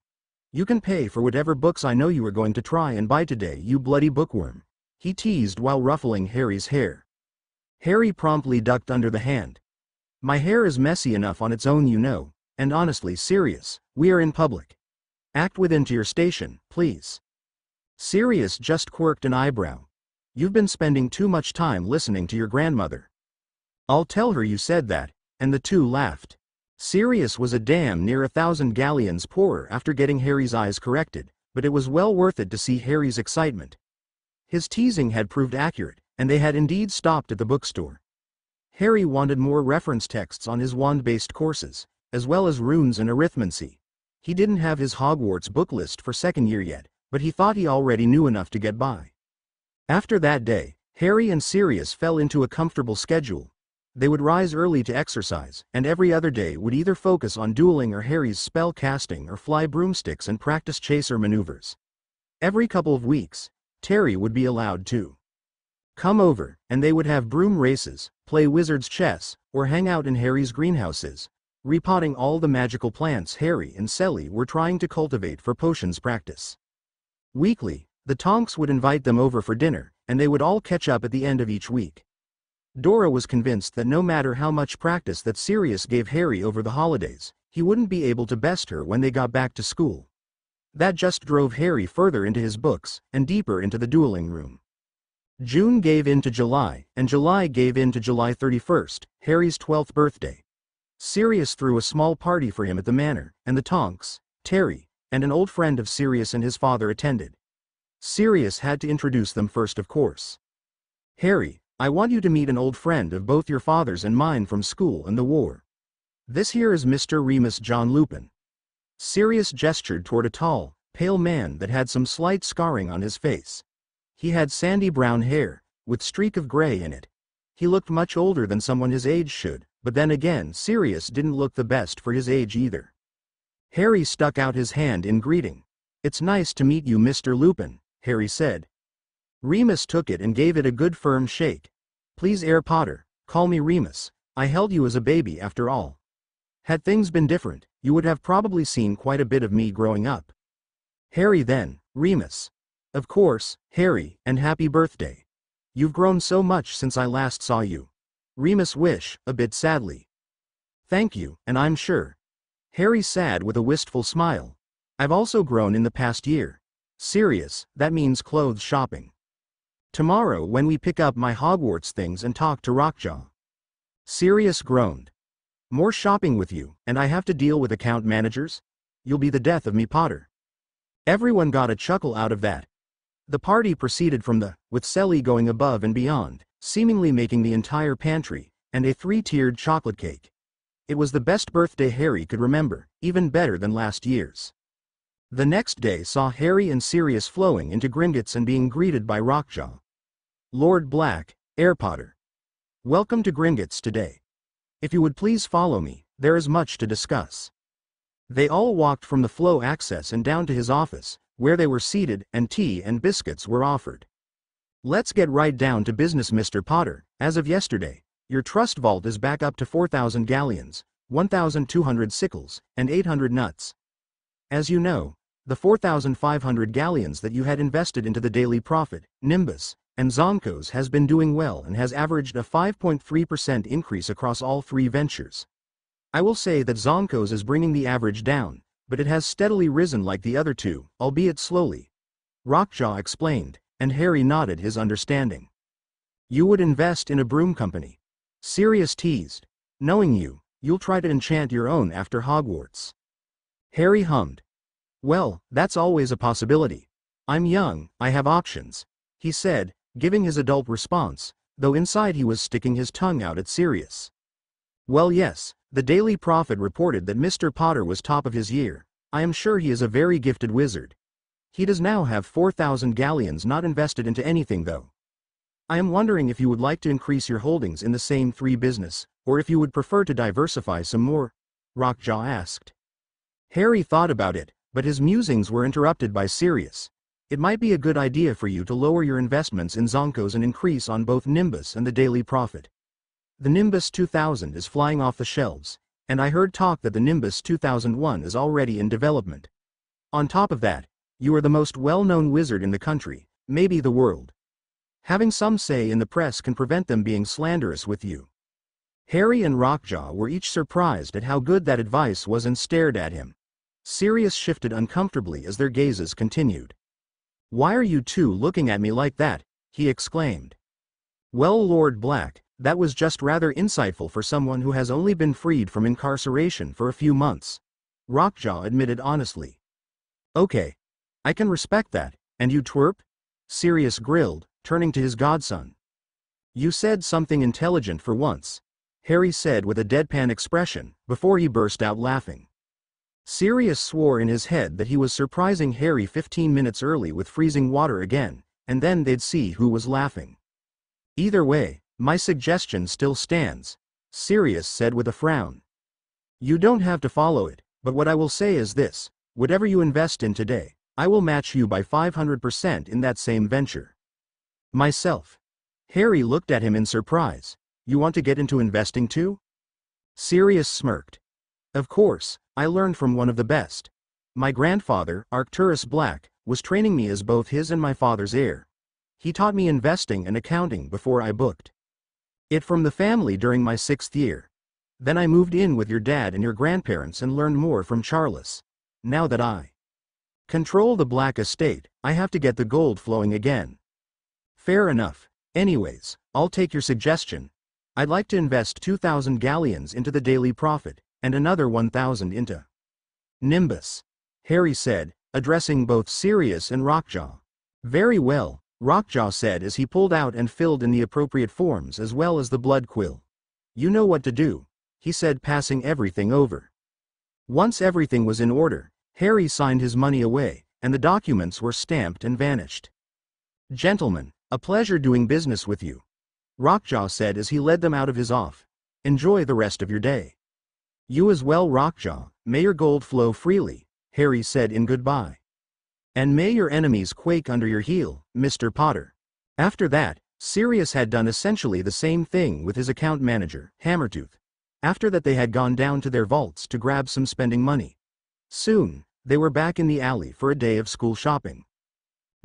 You can pay for whatever books I know you are going to try and buy today, you bloody bookworm, he teased while ruffling Harry's hair. Harry promptly ducked under the hand. My hair is messy enough on its own, you know, and honestly, Sirius, we are in public. Act within to your station, please. Sirius just quirked an eyebrow. You've been spending too much time listening to your grandmother. I'll tell her you said that, and the two laughed. Sirius was a damn near 1,000 galleons poorer after getting Harry's eyes corrected, but it was well worth it to see Harry's excitement. His teasing had proved accurate, and they had indeed stopped at the bookstore. Harry wanted more reference texts on his wand-based courses, as well as runes and arithmancy. He didn't have his Hogwarts book list for second year yet, but he thought he already knew enough to get by. After that day, Harry and Sirius fell into a comfortable schedule. They would rise early to exercise, and every other day would either focus on dueling or Harry's spell casting or fly broomsticks and practice chaser maneuvers. Every couple of weeks, Terry would be allowed to come over, and they would have broom races, play wizard's chess, or hang out in Harry's greenhouses, repotting all the magical plants Harry and Sally were trying to cultivate for potions practice. Weekly, the Tonks would invite them over for dinner, and they would all catch up at the end of each week. Dora was convinced that no matter how much practice that Sirius gave Harry over the holidays, he wouldn't be able to best her when they got back to school. That just drove Harry further into his books, and deeper into the dueling room. June gave in to July, and July gave in to July 31st, Harry's 12th birthday. Sirius threw a small party for him at the manor, and the Tonks, Terry, and an old friend of Sirius and his father attended. Sirius had to introduce them first, of course. "Harry, I want you to meet an old friend of both your father's and mine from school and the war. This here is Mr. Remus John Lupin." Sirius gestured toward a tall, pale man that had some slight scarring on his face. He had sandy brown hair, with streak of gray in it. He looked much older than someone his age should, but then again Sirius didn't look the best for his age either. Harry stuck out his hand in greeting. "It's nice to meet you, Mr. Lupin," Harry said. Remus took it and gave it a good firm shake. "Please, Potter, call me Remus. I held you as a baby after all. Had things been different, you would have probably seen quite a bit of me growing up." Harry then, Remus. "Of course, Harry, and happy birthday. You've grown so much since I last saw you." Remus wished, a bit sadly. "Thank you, and I'm sure." Harry said with a wistful smile. "I've also grown in the past year." "Serious, that means clothes shopping. Tomorrow when we pick up my Hogwarts things and talk to Rockjaw." Sirius groaned. "More shopping with you, and I have to deal with account managers? You'll be the death of me, Potter." Everyone got a chuckle out of that. The party proceeded from with Sally going above and beyond, seemingly making the entire pantry, and a 3-tiered chocolate cake. It was the best birthday Harry could remember, even better than last year's. The next day saw Harry and Sirius flowing into Gringotts and being greeted by Rockjaw. "Lord Black, Potter. Welcome to Gringotts today. If you would please follow me, there is much to discuss." They all walked from the flow access and down to his office, where they were seated, and tea and biscuits were offered. "Let's get right down to business, Mr. Potter. As of yesterday, your trust vault is back up to 4,000 galleons, 1,200 sickles, and 800 nuts. As you know, the 4,500 galleons that you had invested into the Daily Prophet, Nimbus, and Zonkos has been doing well and has averaged a 5.3% increase across all 3 ventures. I will say that Zonkos is bringing the average down, but it has steadily risen like the other 2, albeit slowly," Rockjaw explained, and Harry nodded his understanding. "You would invest in a broom company?" Sirius teased. "Knowing you, you'll try to enchant your own after Hogwarts." Harry hummed. "Well, that's always a possibility. I'm young, I have options," he said, giving his adult response, though inside he was sticking his tongue out at Sirius. "Well, yes, the Daily Prophet reported that Mr. Potter was top of his year. I am sure he is a very gifted wizard. He does now have 4,000 galleons not invested into anything though. I am wondering if you would like to increase your holdings in the same 3 business, or if you would prefer to diversify some more?" Rockjaw asked. Harry thought about it, but his musings were interrupted by Sirius. "It might be a good idea for you to lower your investments in Zonkos and increase on both Nimbus and the Daily Prophet. The Nimbus 2000 is flying off the shelves, and I heard talk that the Nimbus 2001 is already in development. On top of that, you are the most well-known wizard in the country, maybe the world. Having some say in the press can prevent them being slanderous with you." Harry and Rockjaw were each surprised at how good that advice was and stared at him. Sirius shifted uncomfortably as their gazes continued. "Why are you 2 looking at me like that?" he exclaimed. "Well, Lord Black, that was just rather insightful for someone who has only been freed from incarceration for a few months," Rockjaw admitted honestly. "Okay. I can respect that, and you twerp?" Sirius grilled, turning to his godson. "You said something intelligent for once," Harry said with a deadpan expression, before he burst out laughing. Sirius swore in his head that he was surprising Harry 15 minutes early with freezing water again, and then they'd see who was laughing. "Either way, my suggestion still stands," Sirius said with a frown. "You don't have to follow it, but what I will say is this: whatever you invest in today, I will match you by 500% in that same venture." "Myself?" Harry looked at him in surprise. "You want to get into investing too?" Sirius smirked. Of course, I learned from one of the best. My grandfather, Arcturus Black, was training me as both his and my father's heir. He taught me investing and accounting before I booked it from the family during my 6th year. Then I moved in with your dad and your grandparents and learned more from Charles. Now that I control the Black estate, I have to get the gold flowing again. Fair enough. Anyways, I'll take your suggestion. I'd like to invest 2,000 galleons into the daily profit, and another 1,000 into Nimbus, Harry said, addressing both Sirius and Rockjaw. Very well, Rockjaw said as he pulled out and filled in the appropriate forms as well as the blood quill. You know what to do, he said, passing everything over. Once everything was in order, Harry signed his money away, and the documents were stamped and vanished. Gentlemen, a pleasure doing business with you, Rockjaw said as he led them out of his office. Enjoy the rest of your day. You as well, Rockjaw, may your gold flow freely, Harry said in goodbye. And may your enemies quake under your heel, Mr. Potter. After that, Sirius had done essentially the same thing with his account manager, Hammertooth. After that they had gone down to their vaults to grab some spending money. Soon, they were back in the alley for a day of school shopping.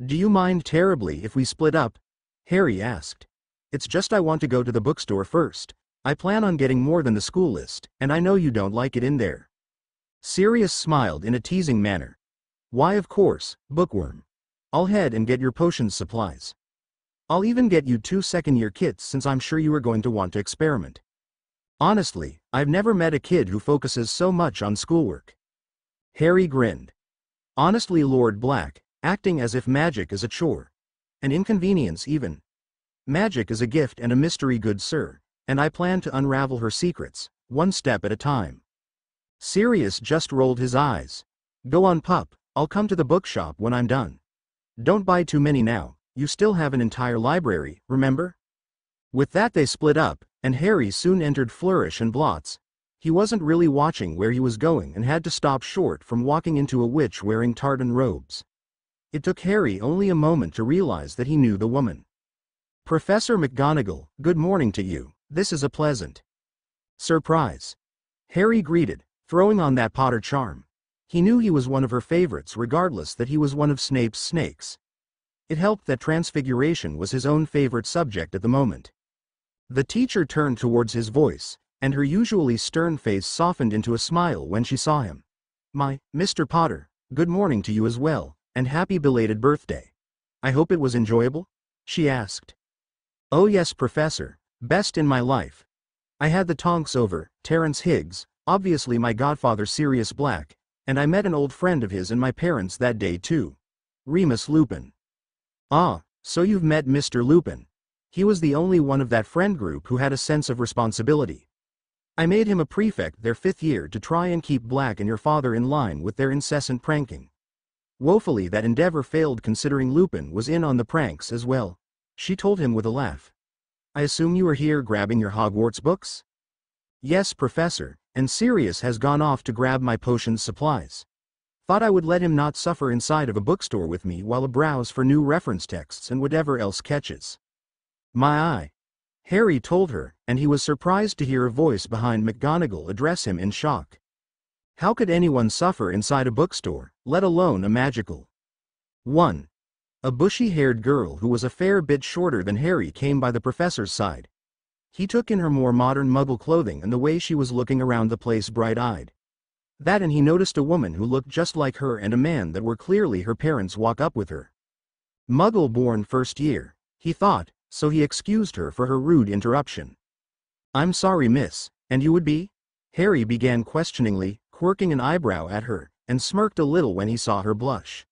Do you mind terribly if we split up? Harry asked. It's just I want to go to the bookstore first. I plan on getting more than the school list, and I know you don't like it in there. Sirius smiled in a teasing manner. Why, of course, Bookworm. I'll head and get your potions supplies. I'll even get you 2 second-year kits since I'm sure you are going to want to experiment. Honestly, I've never met a kid who focuses so much on schoolwork. Harry grinned. Honestly, Lord Black, acting as if magic is a chore. An inconvenience even. Magic is a gift and a mystery, good sir, and I plan to unravel her secrets, one step at a time. Sirius just rolled his eyes. Go on, pup, I'll come to the bookshop when I'm done. Don't buy too many now, you still have an entire library, remember? With that they split up, and Harry soon entered Flourish and Blots. He wasn't really watching where he was going and had to stop short from walking into a witch wearing tartan robes. It took Harry only a moment to realize that he knew the woman. Professor McGonagall, good morning to you, this is a pleasant surprise. Harry greeted, throwing on that Potter charm. He knew he was one of her favorites regardless that he was one of Snape's snakes. It helped that transfiguration was his own favorite subject at the moment. The teacher turned towards his voice, and her usually stern face softened into a smile when she saw him. My, Mr. Potter, good morning to you as well, and happy belated birthday. I hope it was enjoyable? She asked. Oh yes, Professor, best in my life. I had the tonks over, Terence Higgs, obviously my godfather Sirius Black, and I met an old friend of his and my parents that day too. Remus Lupin. Ah, so you've met Mr. Lupin. He was the only one of that friend group who had a sense of responsibility. I made him a prefect their 5th year to try and keep Black and your father in line with their incessant pranking. Woefully that endeavor failed considering Lupin was in on the pranks as well, she told him with a laugh. I assume you are here grabbing your Hogwarts books? Yes, Professor, and Sirius has gone off to grab my potions supplies. Thought I would let him not suffer inside of a bookstore with me while I browse for new reference texts and whatever else catches my eye. Harry told her, and he was surprised to hear a voice behind McGonagall address him in shock. How could anyone suffer inside a bookstore, let alone a magical one? A bushy-haired girl who was a fair bit shorter than Harry came by the professor's side. He took in her more modern Muggle clothing and the way she was looking around the place bright-eyed. That, and he noticed a woman who looked just like her and a man that were clearly her parents walk up with her. Muggle-born 1st year, he thought, so he excused her for her rude interruption. I'm sorry, miss, and you would be? Harry began questioningly, quirking an eyebrow at her, and smirked a little when he saw her blush.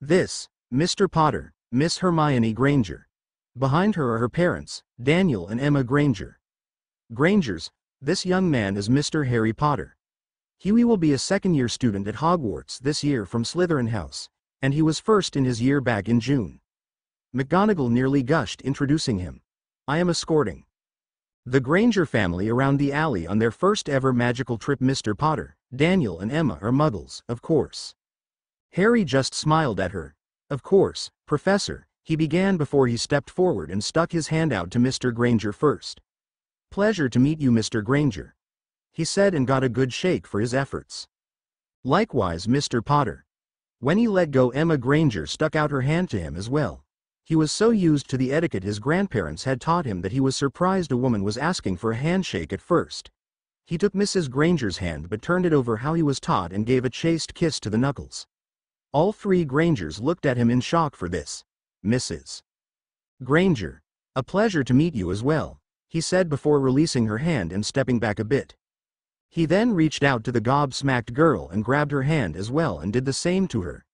This, Mr. Potter, Miss Hermione Granger. Behind her are her parents, Daniel and Emma Granger. Grangers, this young man is Mr. Harry Potter. Huey will be a 2nd-year student at Hogwarts this year from Slytherin House, and he was 1st in his year back in June. McGonagall nearly gushed introducing him. I am escorting the Granger family around the alley on their first ever magical trip. Mr. Potter, Daniel and Emma are Muggles, of course. Harry just smiled at her. Of course, Professor, he began before he stepped forward and stuck his hand out to Mr. Granger first. Pleasure to meet you, Mr. Granger. he said, and got a good shake for his efforts. Likewise, Mr. Potter. When he let go, Emma Granger stuck out her hand to him as well. He was so used to the etiquette his grandparents had taught him that he was surprised a woman was asking for a handshake at first. He took Mrs. Granger's hand but turned it over how he was taught and gave a chaste kiss to the knuckles. All three Grangers looked at him in shock for this. Mrs. Granger. A pleasure to meet you as well, he said before releasing her hand and stepping back a bit. He then reached out to the gobsmacked girl and grabbed her hand as well and did the same to her.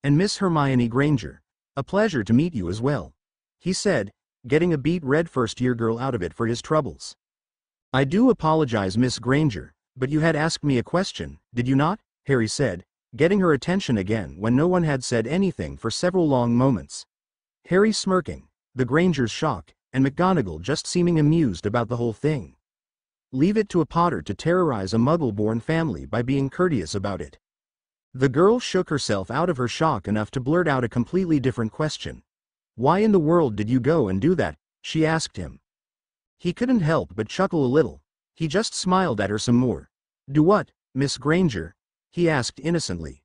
And Miss Hermione Granger. A pleasure to meet you as well, he said, getting a beet red first-year girl out of it for his troubles. I do apologize, Miss Granger, but you had asked me a question, did you not? Harry said, getting her attention again when no one had said anything for several long moments. Harry smirking, the Grangers shocked, and McGonagall just seeming amused about the whole thing. Leave it to a Potter to terrorize a Muggle-born family by being courteous about it. The girl shook herself out of her shock enough to blurt out a completely different question. Why in the world did you go and do that? She asked him. He couldn't help but chuckle a little. He just smiled at her some more. Do what, Miss Granger? He asked innocently.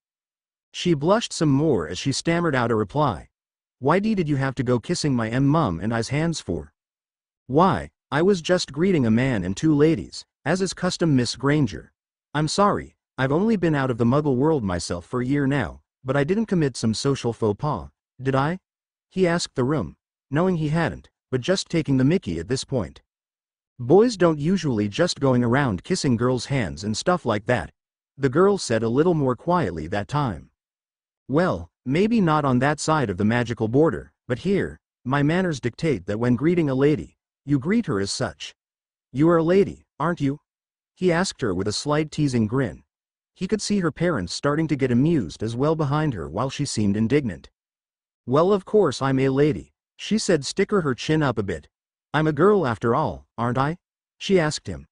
She blushed some more as she stammered out a reply. Why did you have to go kissing my mum and I's hands for? Why, I was just greeting a man and two ladies, as is custom, Miss Granger. I'm sorry. I've only been out of the Muggle world myself for a year now, but I didn't commit some social faux pas, did I? He asked the room, knowing he hadn't, but just taking the mickey at this point. Boys don't usually just going around kissing girls' hands and stuff like that, the girl said a little more quietly that time. Well, maybe not on that side of the magical border, but here, my manners dictate that when greeting a lady, you greet her as such. You are a lady, aren't you? He asked her with a slight teasing grin. He could see her parents starting to get amused as well behind her while she seemed indignant. Well, of course I'm a lady, she said, sticking her chin up a bit. I'm a girl after all, aren't I? She asked him.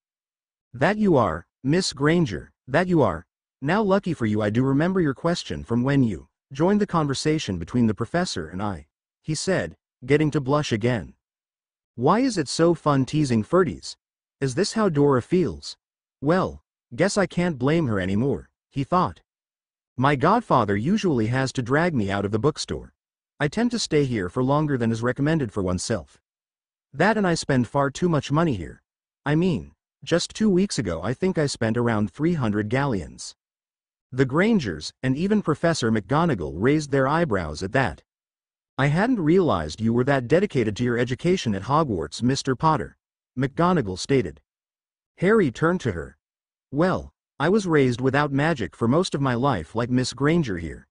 That you are, Miss Granger, that you are. Now lucky for you I do remember your question from when you joined the conversation between the professor and I, he said, getting to blush again. Why is it so fun teasing Ferdies? Is this how Dora feels? Well, guess I can't blame her anymore, he thought. My godfather usually has to drag me out of the bookstore. I tend to stay here for longer than is recommended for oneself. That and I spend far too much money here. I mean, just 2 weeks ago I think I spent around 300 galleons. The Grangers, and even Professor McGonagall, raised their eyebrows at that. I hadn't realized you were that dedicated to your education at Hogwarts, Mr. Potter, McGonagall stated. Harry turned to her. Well, I was raised without magic for most of my life like Miss Granger here.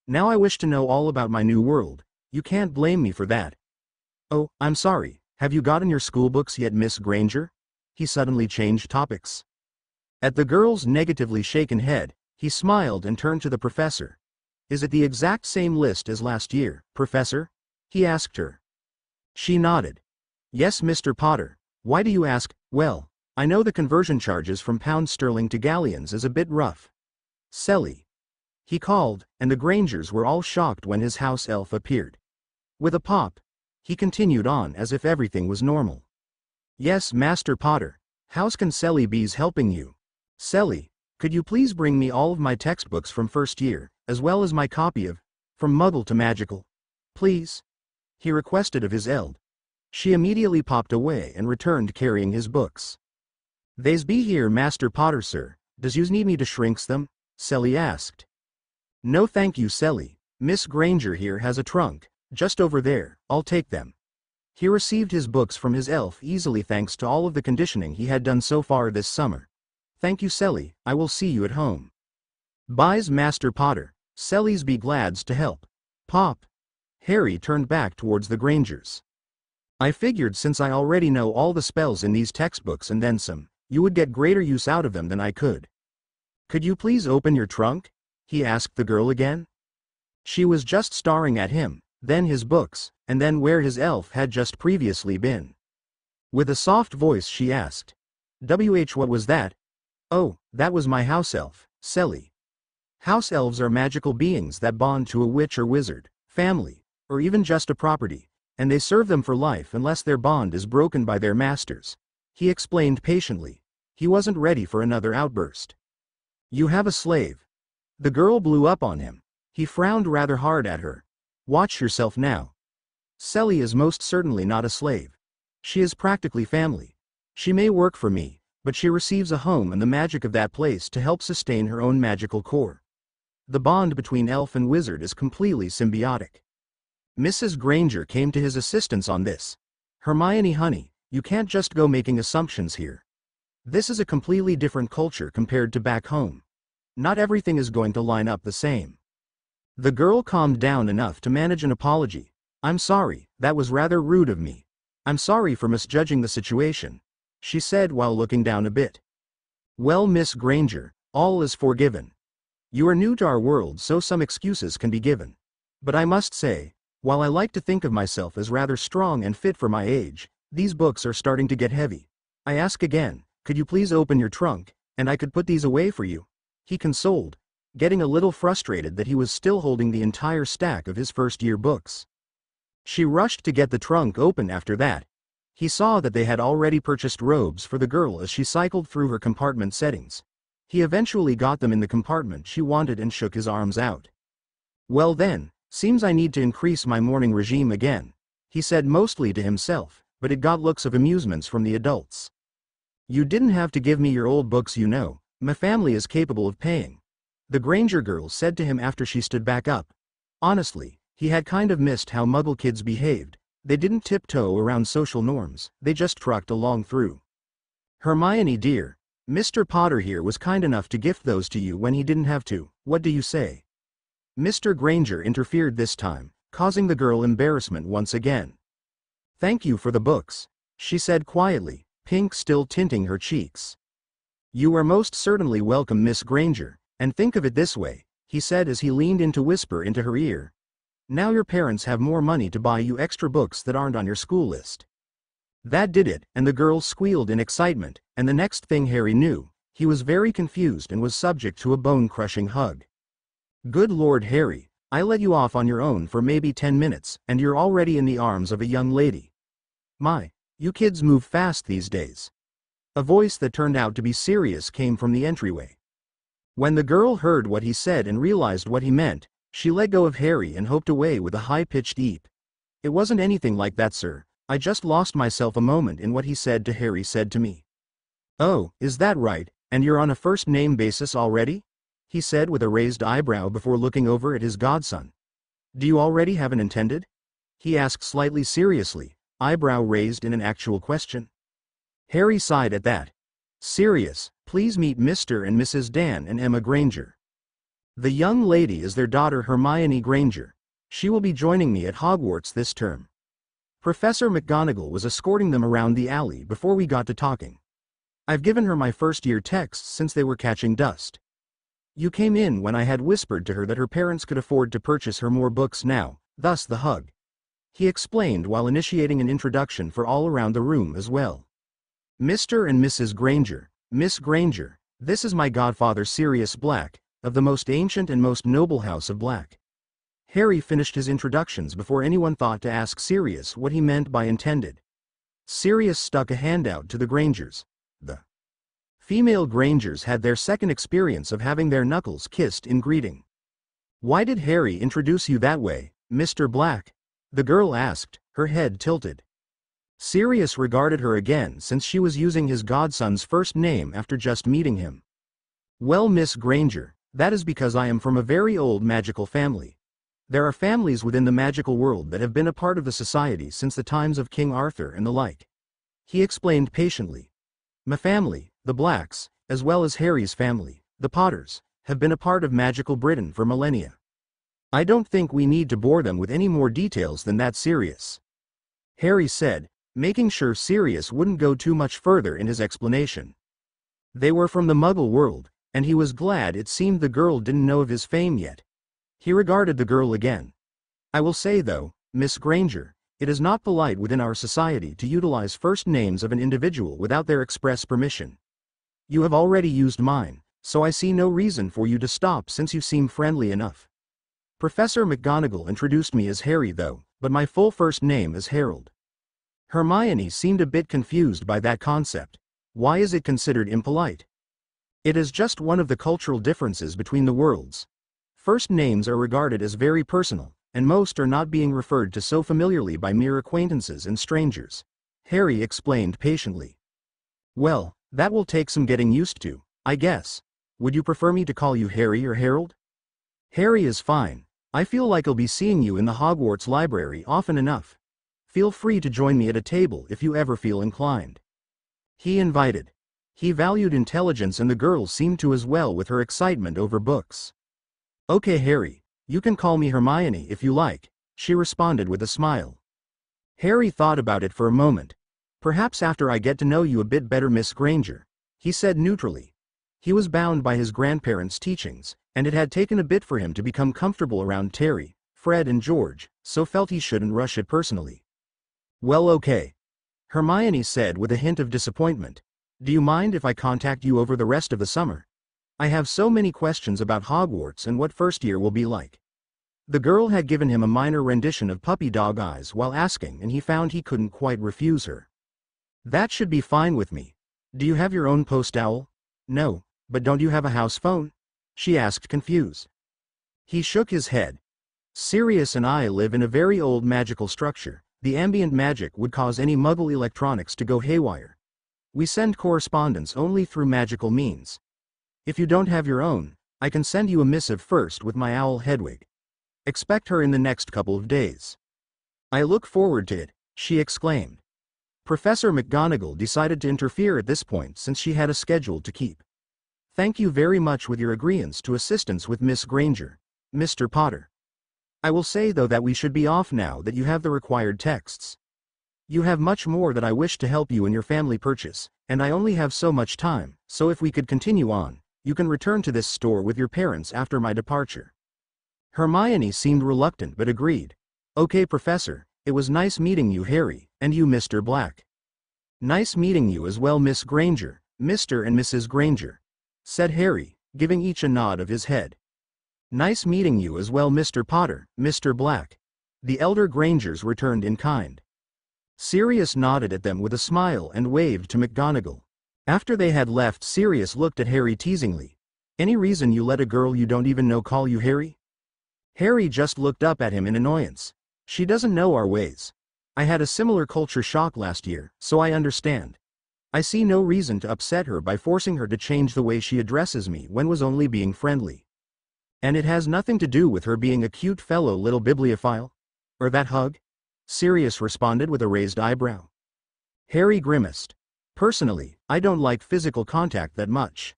Now I wish to know all about my new world. You can't blame me for that. Oh, I'm sorry, have you gotten your school books yet, Miss Granger? He suddenly changed topics. At the girl's negatively shaken head, he smiled and turned to the professor. Is it the exact same list as last year, Professor? He asked her. She nodded. Yes, Mr. Potter. Why do you ask? Well, I know the conversion charges from pounds sterling to galleons is a bit rough. Selly, he called, and the Grangers were all shocked when his house elf appeared. With a pop, he continued on as if everything was normal. Yes, Master Potter. How's can Selly bees helping you? Selly, could you please bring me all of my textbooks from first year, as well as my copy of From Muggle to Magical? Please? He requested of his eld. She immediately popped away and returned carrying his books. They's be here, Master Potter, sir. Does yous need me to shrinks them? Selly asked. No thank you, Selly. Miss Granger here has a trunk, just over there, I'll take them. He received his books from his elf easily thanks to all of the conditioning he had done so far this summer. Thank you, Selly, I will see you at home. Byes, Master Potter. Selly's be glads to help. Pop. Harry turned back towards the Grangers. I figured since I already know all the spells in these textbooks and then some, you would get greater use out of them than I could. Could you please open your trunk? He asked the girl again. She was just staring at him, then his books, and then where his elf had just previously been. With a soft voice she asked. What was that? Oh, that was my house elf, Selly. House elves are magical beings that bond to a witch or wizard, family, or even just a property, and they serve them for life unless their bond is broken by their masters. He explained patiently. He wasn't ready for another outburst. You have a slave. The girl blew up on him. He frowned rather hard at her. Watch yourself now. Selly is most certainly not a slave. She is practically family. She may work for me, but she receives a home and the magic of that place to help sustain her own magical core. The bond between elf and wizard is completely symbiotic. Mrs. Granger came to his assistance on this. Hermione, honey, you can't just go making assumptions here. This is a completely different culture compared to back home. Not everything is going to line up the same. The girl calmed down enough to manage an apology. I'm sorry, that was rather rude of me. I'm sorry for misjudging the situation, she said while looking down a bit. Well, Miss Granger, all is forgiven. You are new to our world, so some excuses can be given. But I must say, while I like to think of myself as rather strong and fit for my age, these books are starting to get heavy. I ask again, could you please open your trunk, and I could put these away for you? He consoled, getting a little frustrated that he was still holding the entire stack of his first-year books. She rushed to get the trunk open after that. He saw that they had already purchased robes for the girl as she cycled through her compartment settings. He eventually got them in the compartment she wanted and shook his arms out. Well then, seems I need to increase my morning regime again, he said mostly to himself, but it got looks of amusements from the adults. You didn't have to give me your old books, you know. My family is capable of paying, the Granger girl said to him after she stood back up. Honestly, he had kind of missed how Muggle kids behaved. They didn't tiptoe around social norms, they just trucked along through. Hermione dear, Mr. Potter here was kind enough to gift those to you when he didn't have to. What do you say? Mr. Granger interfered this time, causing the girl embarrassment once again. Thank you for the books, she said quietly, pink still tinting her cheeks. You are most certainly welcome, Miss Granger, and think of it this way, he said as he leaned in to whisper into her ear. Now your parents have more money to buy you extra books that aren't on your school list. That did it, and the girl squealed in excitement, and the next thing Harry knew, he was very confused and was subject to a bone-crushing hug. Good Lord, Harry, I let you off on your own for maybe 10 minutes, and you're already in the arms of a young lady. My, you kids move fast these days. A voice that turned out to be Sirius came from the entryway. When the girl heard what he said and realized what he meant, she let go of Harry and hopped away with a high-pitched eep. It wasn't anything like that, sir. I just lost myself a moment in what he said to Harry said to me. Oh, is that right, and you're on a first-name basis already? He said with a raised eyebrow before looking over at his godson. Do you already have an intended? He asked slightly seriously, eyebrow raised in an actual question. Harry sighed at that. Sirius, please meet Mr. and Mrs. Dan and Emma Granger. The young lady is their daughter Hermione Granger. She will be joining me at Hogwarts this term. Professor McGonagall was escorting them around the alley before we got to talking. I've given her my first-year texts since they were catching dust. You came in when I had whispered to her that her parents could afford to purchase her more books now, thus the hug. He explained while initiating an introduction for all around the room as well. Mr. and Mrs. Granger, Miss Granger, this is my godfather Sirius Black, of the most ancient and most noble house of Black. Harry finished his introductions before anyone thought to ask Sirius what he meant by intended. Sirius stuck a hand out to the Grangers. The female Grangers had their second experience of having their knuckles kissed in greeting. Why did Harry introduce you that way, Mr. Black? The girl asked, her head tilted. Sirius regarded her again since she was using his godson's first name after just meeting him. Well, Miss Granger, that is because I am from a very old magical family. There are families within the magical world that have been a part of the society since the times of King Arthur and the like. He explained patiently. My family, the Blacks, as well as Harry's family, the Potters, have been a part of magical Britain for millennia. I don't think we need to bore them with any more details than that, Sirius. Harry said, making sure Sirius wouldn't go too much further in his explanation. They were from the Muggle world, and he was glad it seemed the girl didn't know of his fame yet. He regarded the girl again. I will say though, Miss Granger, it is not polite within our society to utilize first names of an individual without their express permission. You have already used mine, so I see no reason for you to stop since you seem friendly enough. Professor McGonagall introduced me as Harry though, but my full first name is Harold. Hermione seemed a bit confused by that concept. Why is it considered impolite? It is just one of the cultural differences between the worlds. First names are regarded as very personal, and most are not being referred to so familiarly by mere acquaintances and strangers. Harry explained patiently. Well, that will take some getting used to, I guess. Would you prefer me to call you Harry or Harold? Harry is fine. I feel like I'll be seeing you in the Hogwarts library often enough. Feel free to join me at a table if you ever feel inclined. He invited. He valued intelligence, and the girl seemed to as well with her excitement over books. Okay, Harry, you can call me Hermione if you like, she responded with a smile. Harry thought about it for a moment. Perhaps after I get to know you a bit better, Miss Granger, he said neutrally. He was bound by his grandparents' teachings, and it had taken a bit for him to become comfortable around Terry, Fred and George, so felt he shouldn't rush it personally. Well, okay, Hermione said with a hint of disappointment. Do you mind if I contact you over the rest of the summer? I have so many questions about Hogwarts and what first year will be like. The girl had given him a minor rendition of puppy dog eyes while asking, and he found he couldn't quite refuse her. That should be fine with me. Do you have your own post owl? No, but don't you have a house phone? She asked, confused. He shook his head. Sirius and I live in a very old magical structure. The ambient magic would cause any Muggle electronics to go haywire. We send correspondence only through magical means. If you don't have your own, I can send you a missive first with my owl Hedwig. Expect her in the next couple of days. I look forward to it, she exclaimed. Professor McGonagall decided to interfere at this point since she had a schedule to keep. Thank you very much with your agreeance to assistance with Miss Granger, Mr. Potter. I will say though that we should be off now that you have the required texts. You have much more that I wish to help you in your family purchase, and I only have so much time, so if we could continue on, you can return to this store with your parents after my departure. Hermione seemed reluctant but agreed. Okay, Professor, it was nice meeting you, Harry, and you, Mr. Black. Nice meeting you as well, Miss Granger, Mr. and Mrs. Granger, said Harry, giving each a nod of his head. Nice meeting you as well, Mr. Potter, Mr. Black. The elder Grangers returned in kind. Sirius nodded at them with a smile and waved to McGonagall. After they had left, Sirius looked at Harry teasingly. Any reason you let a girl you don't even know call you Harry? Harry just looked up at him in annoyance. She doesn't know our ways. I had a similar culture shock last year, so I understand. I see no reason to upset her by forcing her to change the way she addresses me when was only being friendly. And it has nothing to do with her being a cute fellow little bibliophile? Or that hug? Sirius responded with a raised eyebrow. Harry grimaced. Personally, I don't like physical contact that much.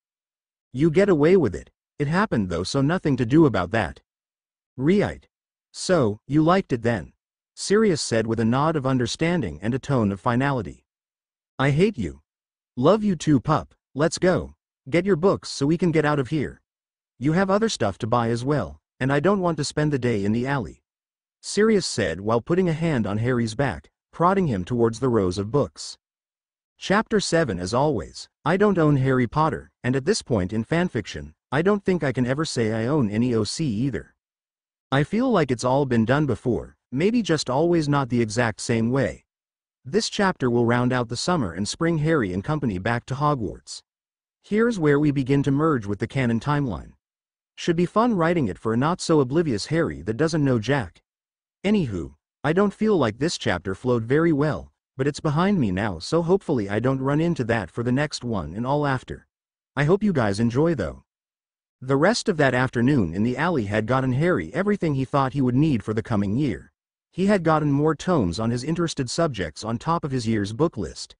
You get away with it. It happened though, so nothing to do about that. Right. So, you liked it then? Sirius said with a nod of understanding and a tone of finality. I hate you. Love you too, pup. Let's go. Get your books so we can get out of here. You have other stuff to buy as well, and I don't want to spend the day in the alley. Sirius said while putting a hand on Harry's back, prodding him towards the rows of books. Chapter 7. As always, I don't own Harry Potter, and at this point in fanfiction, I don't think I can ever say I own any OC either. I feel like it's all been done before, maybe just always not the exact same way. This chapter will round out the summer and spring Harry and company back to Hogwarts. Here's where we begin to merge with the canon timeline. Should be fun writing it for a not-so-oblivious Harry that doesn't know Jack. Anywho, I don't feel like this chapter flowed very well, but it's behind me now, so hopefully I don't run into that for the next one and all after. I hope you guys enjoy though. The rest of that afternoon in the alley had gotten Harry everything he thought he would need for the coming year. He had gotten more tomes on his interested subjects on top of his year's book list.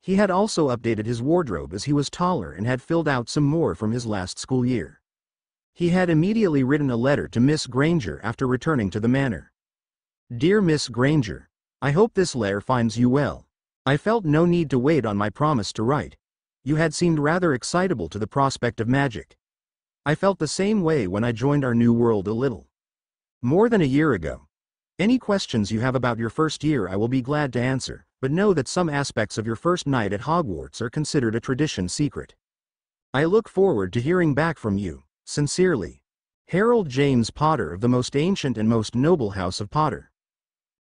He had also updated his wardrobe as he was taller and had filled out some more from his last school year. He had immediately written a letter to Miss Granger after returning to the manor. Dear Miss Granger, I hope this letter finds you well. I felt no need to wait on my promise to write. You had seemed rather excitable to the prospect of magic. I felt the same way when I joined our new world a little more than a year ago. Any questions you have about your first year I will be glad to answer, but know that some aspects of your first night at Hogwarts are considered a tradition secret. I look forward to hearing back from you. Sincerely, Harold James Potter of the most ancient and most noble house of Potter.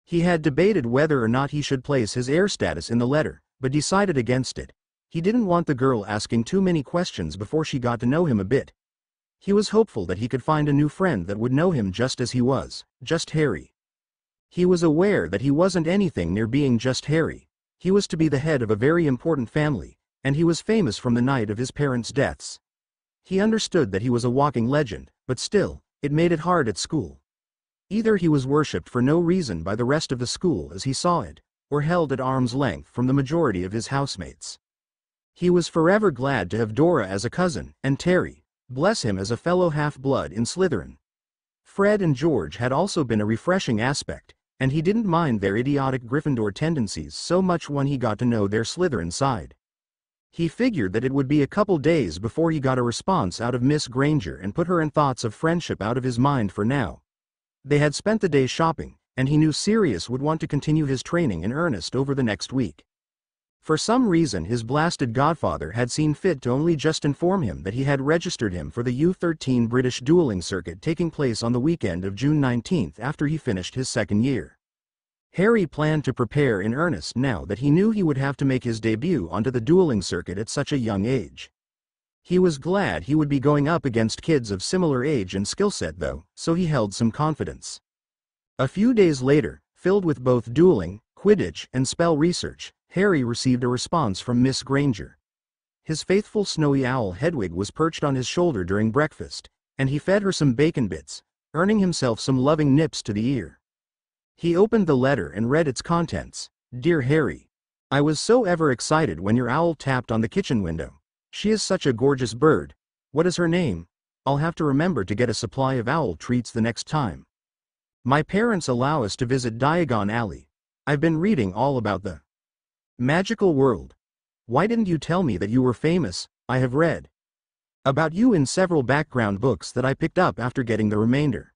He had debated whether or not he should place his heir status in the letter, but decided against it. He didn't want the girl asking too many questions before she got to know him a bit. He was hopeful that he could find a new friend that would know him just as he was, just Harry. He was aware that he wasn't anything near being just Harry. He was to be the head of a very important family, and he was famous from the night of his parents' deaths. He understood that he was a walking legend, but still, it made it hard at school. Either he was worshipped for no reason by the rest of the school as he saw it, or held at arm's length from the majority of his housemates. He was forever glad to have Dora as a cousin, and Terry, bless him, as a fellow half-blood in Slytherin. Fred and George had also been a refreshing aspect, and he didn't mind their idiotic Gryffindor tendencies so much when he got to know their Slytherin side. He figured that it would be a couple days before he got a response out of Miss Granger and put her and thoughts of friendship out of his mind for now. They had spent the day shopping, and he knew Sirius would want to continue his training in earnest over the next week. For some reason his blasted godfather had seen fit to only just inform him that he had registered him for the U13 British dueling circuit taking place on the weekend of June 19th after he finished his second year. Harry planned to prepare in earnest now that he knew he would have to make his debut onto the dueling circuit at such a young age. He was glad he would be going up against kids of similar age and skill set though, so he held some confidence. A few days later, filled with both dueling, Quidditch, and spell research, Harry received a response from Miss Granger. His faithful snowy owl Hedwig was perched on his shoulder during breakfast, and he fed her some bacon bits, earning himself some loving nips to the ear. He opened the letter and read its contents. Dear Harry, I was so ever excited when your owl tapped on the kitchen window. She is such a gorgeous bird. What is her name? I'll have to remember to get a supply of owl treats the next time. My parents allow us to visit Diagon Alley. I've been reading all about the magical world. Why didn't you tell me that you were famous? I have read about you in several background books that I picked up after getting the remainder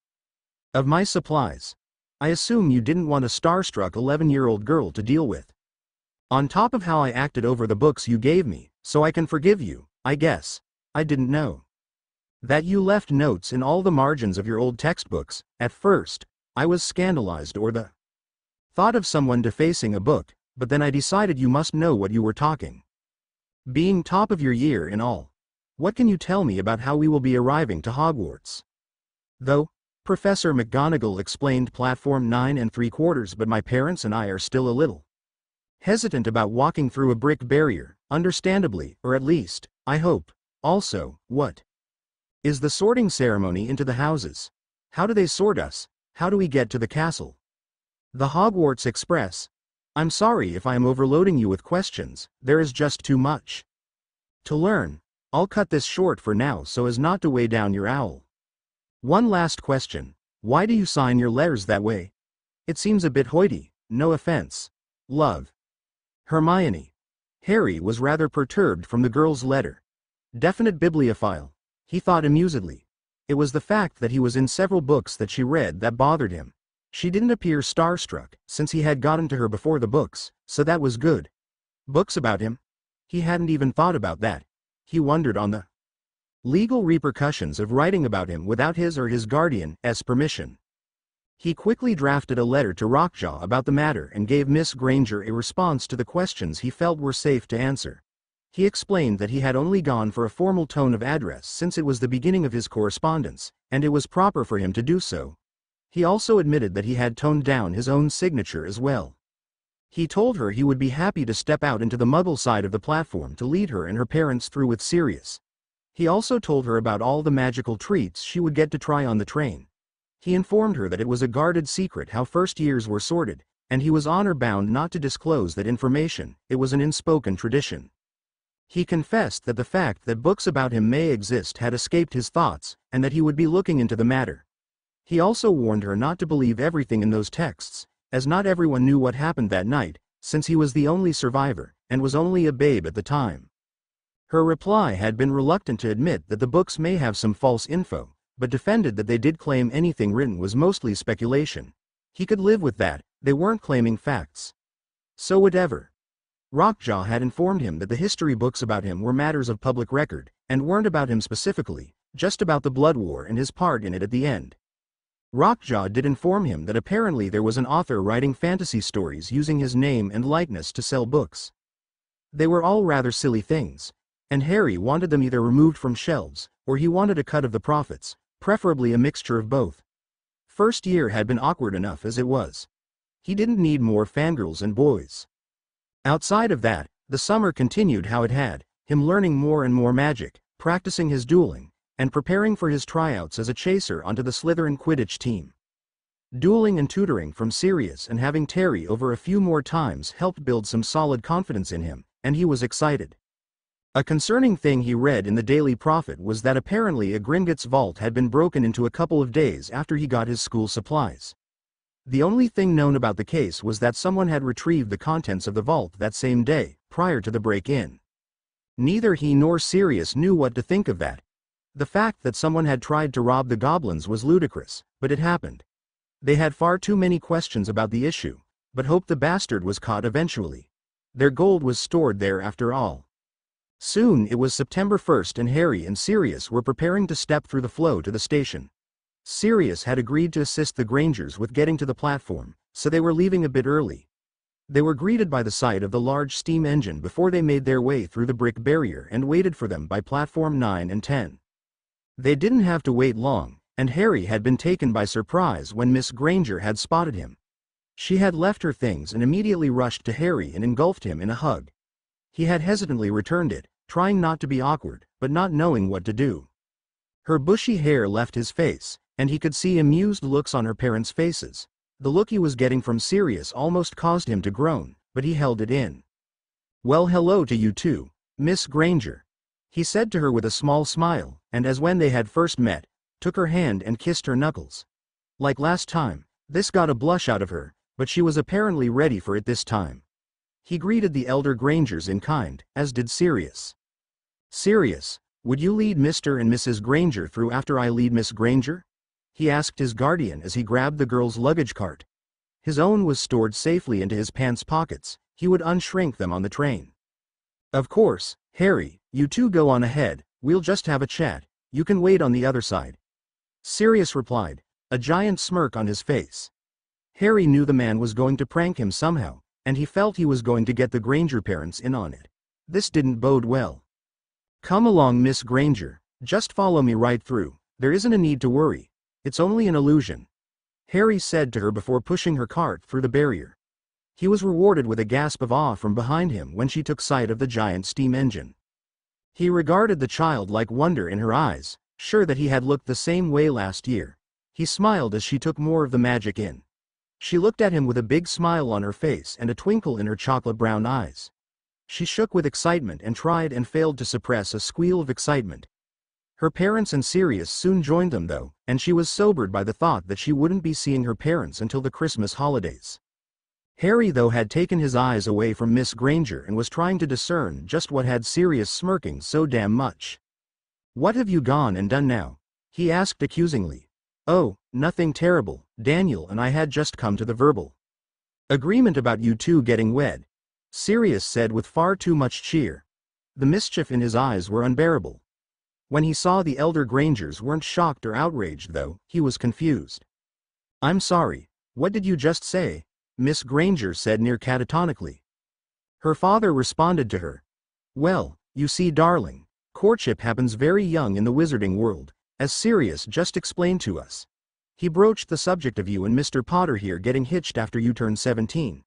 of my supplies. I assume you didn't want a starstruck 11-year-old girl to deal with. On top of how I acted over the books you gave me, so I can forgive you, I guess. I didn't know that you left notes in all the margins of your old textbooks. At first, I was scandalized or the thought of someone defacing a book, but then I decided you must know what you were talking. Being top of your year in all. What can you tell me about how we will be arriving to Hogwarts? Though, Professor McGonagall explained platform 9 3/4, but my parents and I are still a little hesitant about walking through a brick barrier, understandably, or at least, I hope. Also, what is the sorting ceremony into the houses? How do they sort us? How do we get to the castle? The Hogwarts Express. I'm sorry if I am overloading you with questions, there is just too much to learn. I'll cut this short for now so as not to weigh down your owl. One last question. Why do you sign your letters that way? It seems a bit hoity, no offense. Love. Hermione. Harry was rather perturbed from the girl's letter. Definite bibliophile, he thought amusedly. It was the fact that he was in several books that she read that bothered him. She didn't appear starstruck, since he had gotten to her before the books, so that was good. Books about him? He hadn't even thought about that. He wondered on the legal repercussions of writing about him without his or his guardian's permission. He quickly drafted a letter to Rockjaw about the matter and gave Miss Granger a response to the questions he felt were safe to answer. He explained that he had only gone for a formal tone of address since it was the beginning of his correspondence, and it was proper for him to do so. He also admitted that he had toned down his own signature as well. He told her he would be happy to step out into the Muggle side of the platform to lead her and her parents through with Sirius. He also told her about all the magical treats she would get to try on the train. He informed her that it was a guarded secret how first years were sorted, and he was honor-bound not to disclose that information. It was an unspoken tradition. He confessed that the fact that books about him may exist had escaped his thoughts, and that he would be looking into the matter. He also warned her not to believe everything in those texts, as not everyone knew what happened that night, since he was the only survivor, and was only a babe at the time. Her reply had been reluctant to admit that the books may have some false info, but defended that they did claim anything written was mostly speculation. He could live with that, they weren't claiming facts. So whatever. Rockjaw had informed him that the history books about him were matters of public record, and weren't about him specifically, just about the Blood War and his part in it at the end. Rockjaw did inform him that apparently there was an author writing fantasy stories using his name and likeness to sell books. They were all rather silly things, and Harry wanted them either removed from shelves, or he wanted a cut of the profits, preferably a mixture of both. First year had been awkward enough as it was. He didn't need more fangirls and boys. Outside of that, the summer continued how it had, him learning more and more magic, practicing his dueling, and preparing for his tryouts as a chaser onto the Slytherin Quidditch team. Dueling and tutoring from Sirius and having Terry over a few more times helped build some solid confidence in him, and he was excited. A concerning thing he read in the Daily Prophet was that apparently a Gringotts vault had been broken into a couple of days after he got his school supplies. The only thing known about the case was that someone had retrieved the contents of the vault that same day, prior to the break-in. Neither he nor Sirius knew what to think of that. The fact that someone had tried to rob the goblins was ludicrous, but it happened. They had far too many questions about the issue, but hoped the bastard was caught eventually. Their gold was stored there after all. Soon it was September 1st and Harry and Sirius were preparing to step through the flow to the station. Sirius had agreed to assist the Grangers with getting to the platform, so they were leaving a bit early. They were greeted by the sight of the large steam engine before they made their way through the brick barrier and waited for them by platform 9 and 10. They didn't have to wait long, and Harry had been taken by surprise when Miss Granger had spotted him. She had left her things and immediately rushed to Harry and engulfed him in a hug. He had hesitantly returned it, trying not to be awkward, but not knowing what to do. Her bushy hair left his face, and he could see amused looks on her parents' faces. The look he was getting from Sirius almost caused him to groan, but he held it in. "Well, hello to you too, Miss Granger," he said to her with a small smile, and as when they had first met, took her hand and kissed her knuckles. Like last time, this got a blush out of her, but she was apparently ready for it this time. He greeted the elder Grangers in kind, as did Sirius. "Sirius, would you lead Mr. and Mrs. Granger through after I lead Miss Granger?" he asked his guardian as he grabbed the girl's luggage cart. His own was stored safely into his pants pockets, he would unshrink them on the train. "Of course, Harry, you two go on ahead, we'll just have a chat, you can wait on the other side," Sirius replied, a giant smirk on his face. Harry knew the man was going to prank him somehow, and he felt he was going to get the Granger parents in on it. This didn't bode well. "Come along, Miss Granger, just follow me right through, there isn't a need to worry. It's only an illusion," Harry said to her before pushing her cart through the barrier. He was rewarded with a gasp of awe from behind him when she took sight of the giant steam engine. He regarded the childlike wonder in her eyes, sure that he had looked the same way last year. He smiled as she took more of the magic in. She looked at him with a big smile on her face and a twinkle in her chocolate-brown eyes. She shook with excitement and tried and failed to suppress a squeal of excitement. Her parents and Sirius soon joined them though, and she was sobered by the thought that she wouldn't be seeing her parents until the Christmas holidays. Harry though had taken his eyes away from Miss Granger and was trying to discern just what had Sirius smirking so damn much. "What have you gone and done now?" he asked accusingly. "Oh, nothing terrible, Daniel and I had just come to the verbal agreement about you two getting wed," Sirius said with far too much cheer. The mischief in his eyes were unbearable. When he saw the elder Grangers weren't shocked or outraged though, he was confused. "I'm sorry, what did you just say?" Miss Granger said near catatonically. Her father responded to her. "Well, you see darling, courtship happens very young in the wizarding world, as Sirius just explained to us. He broached the subject of you and Mr. Potter here getting hitched after you turned 17.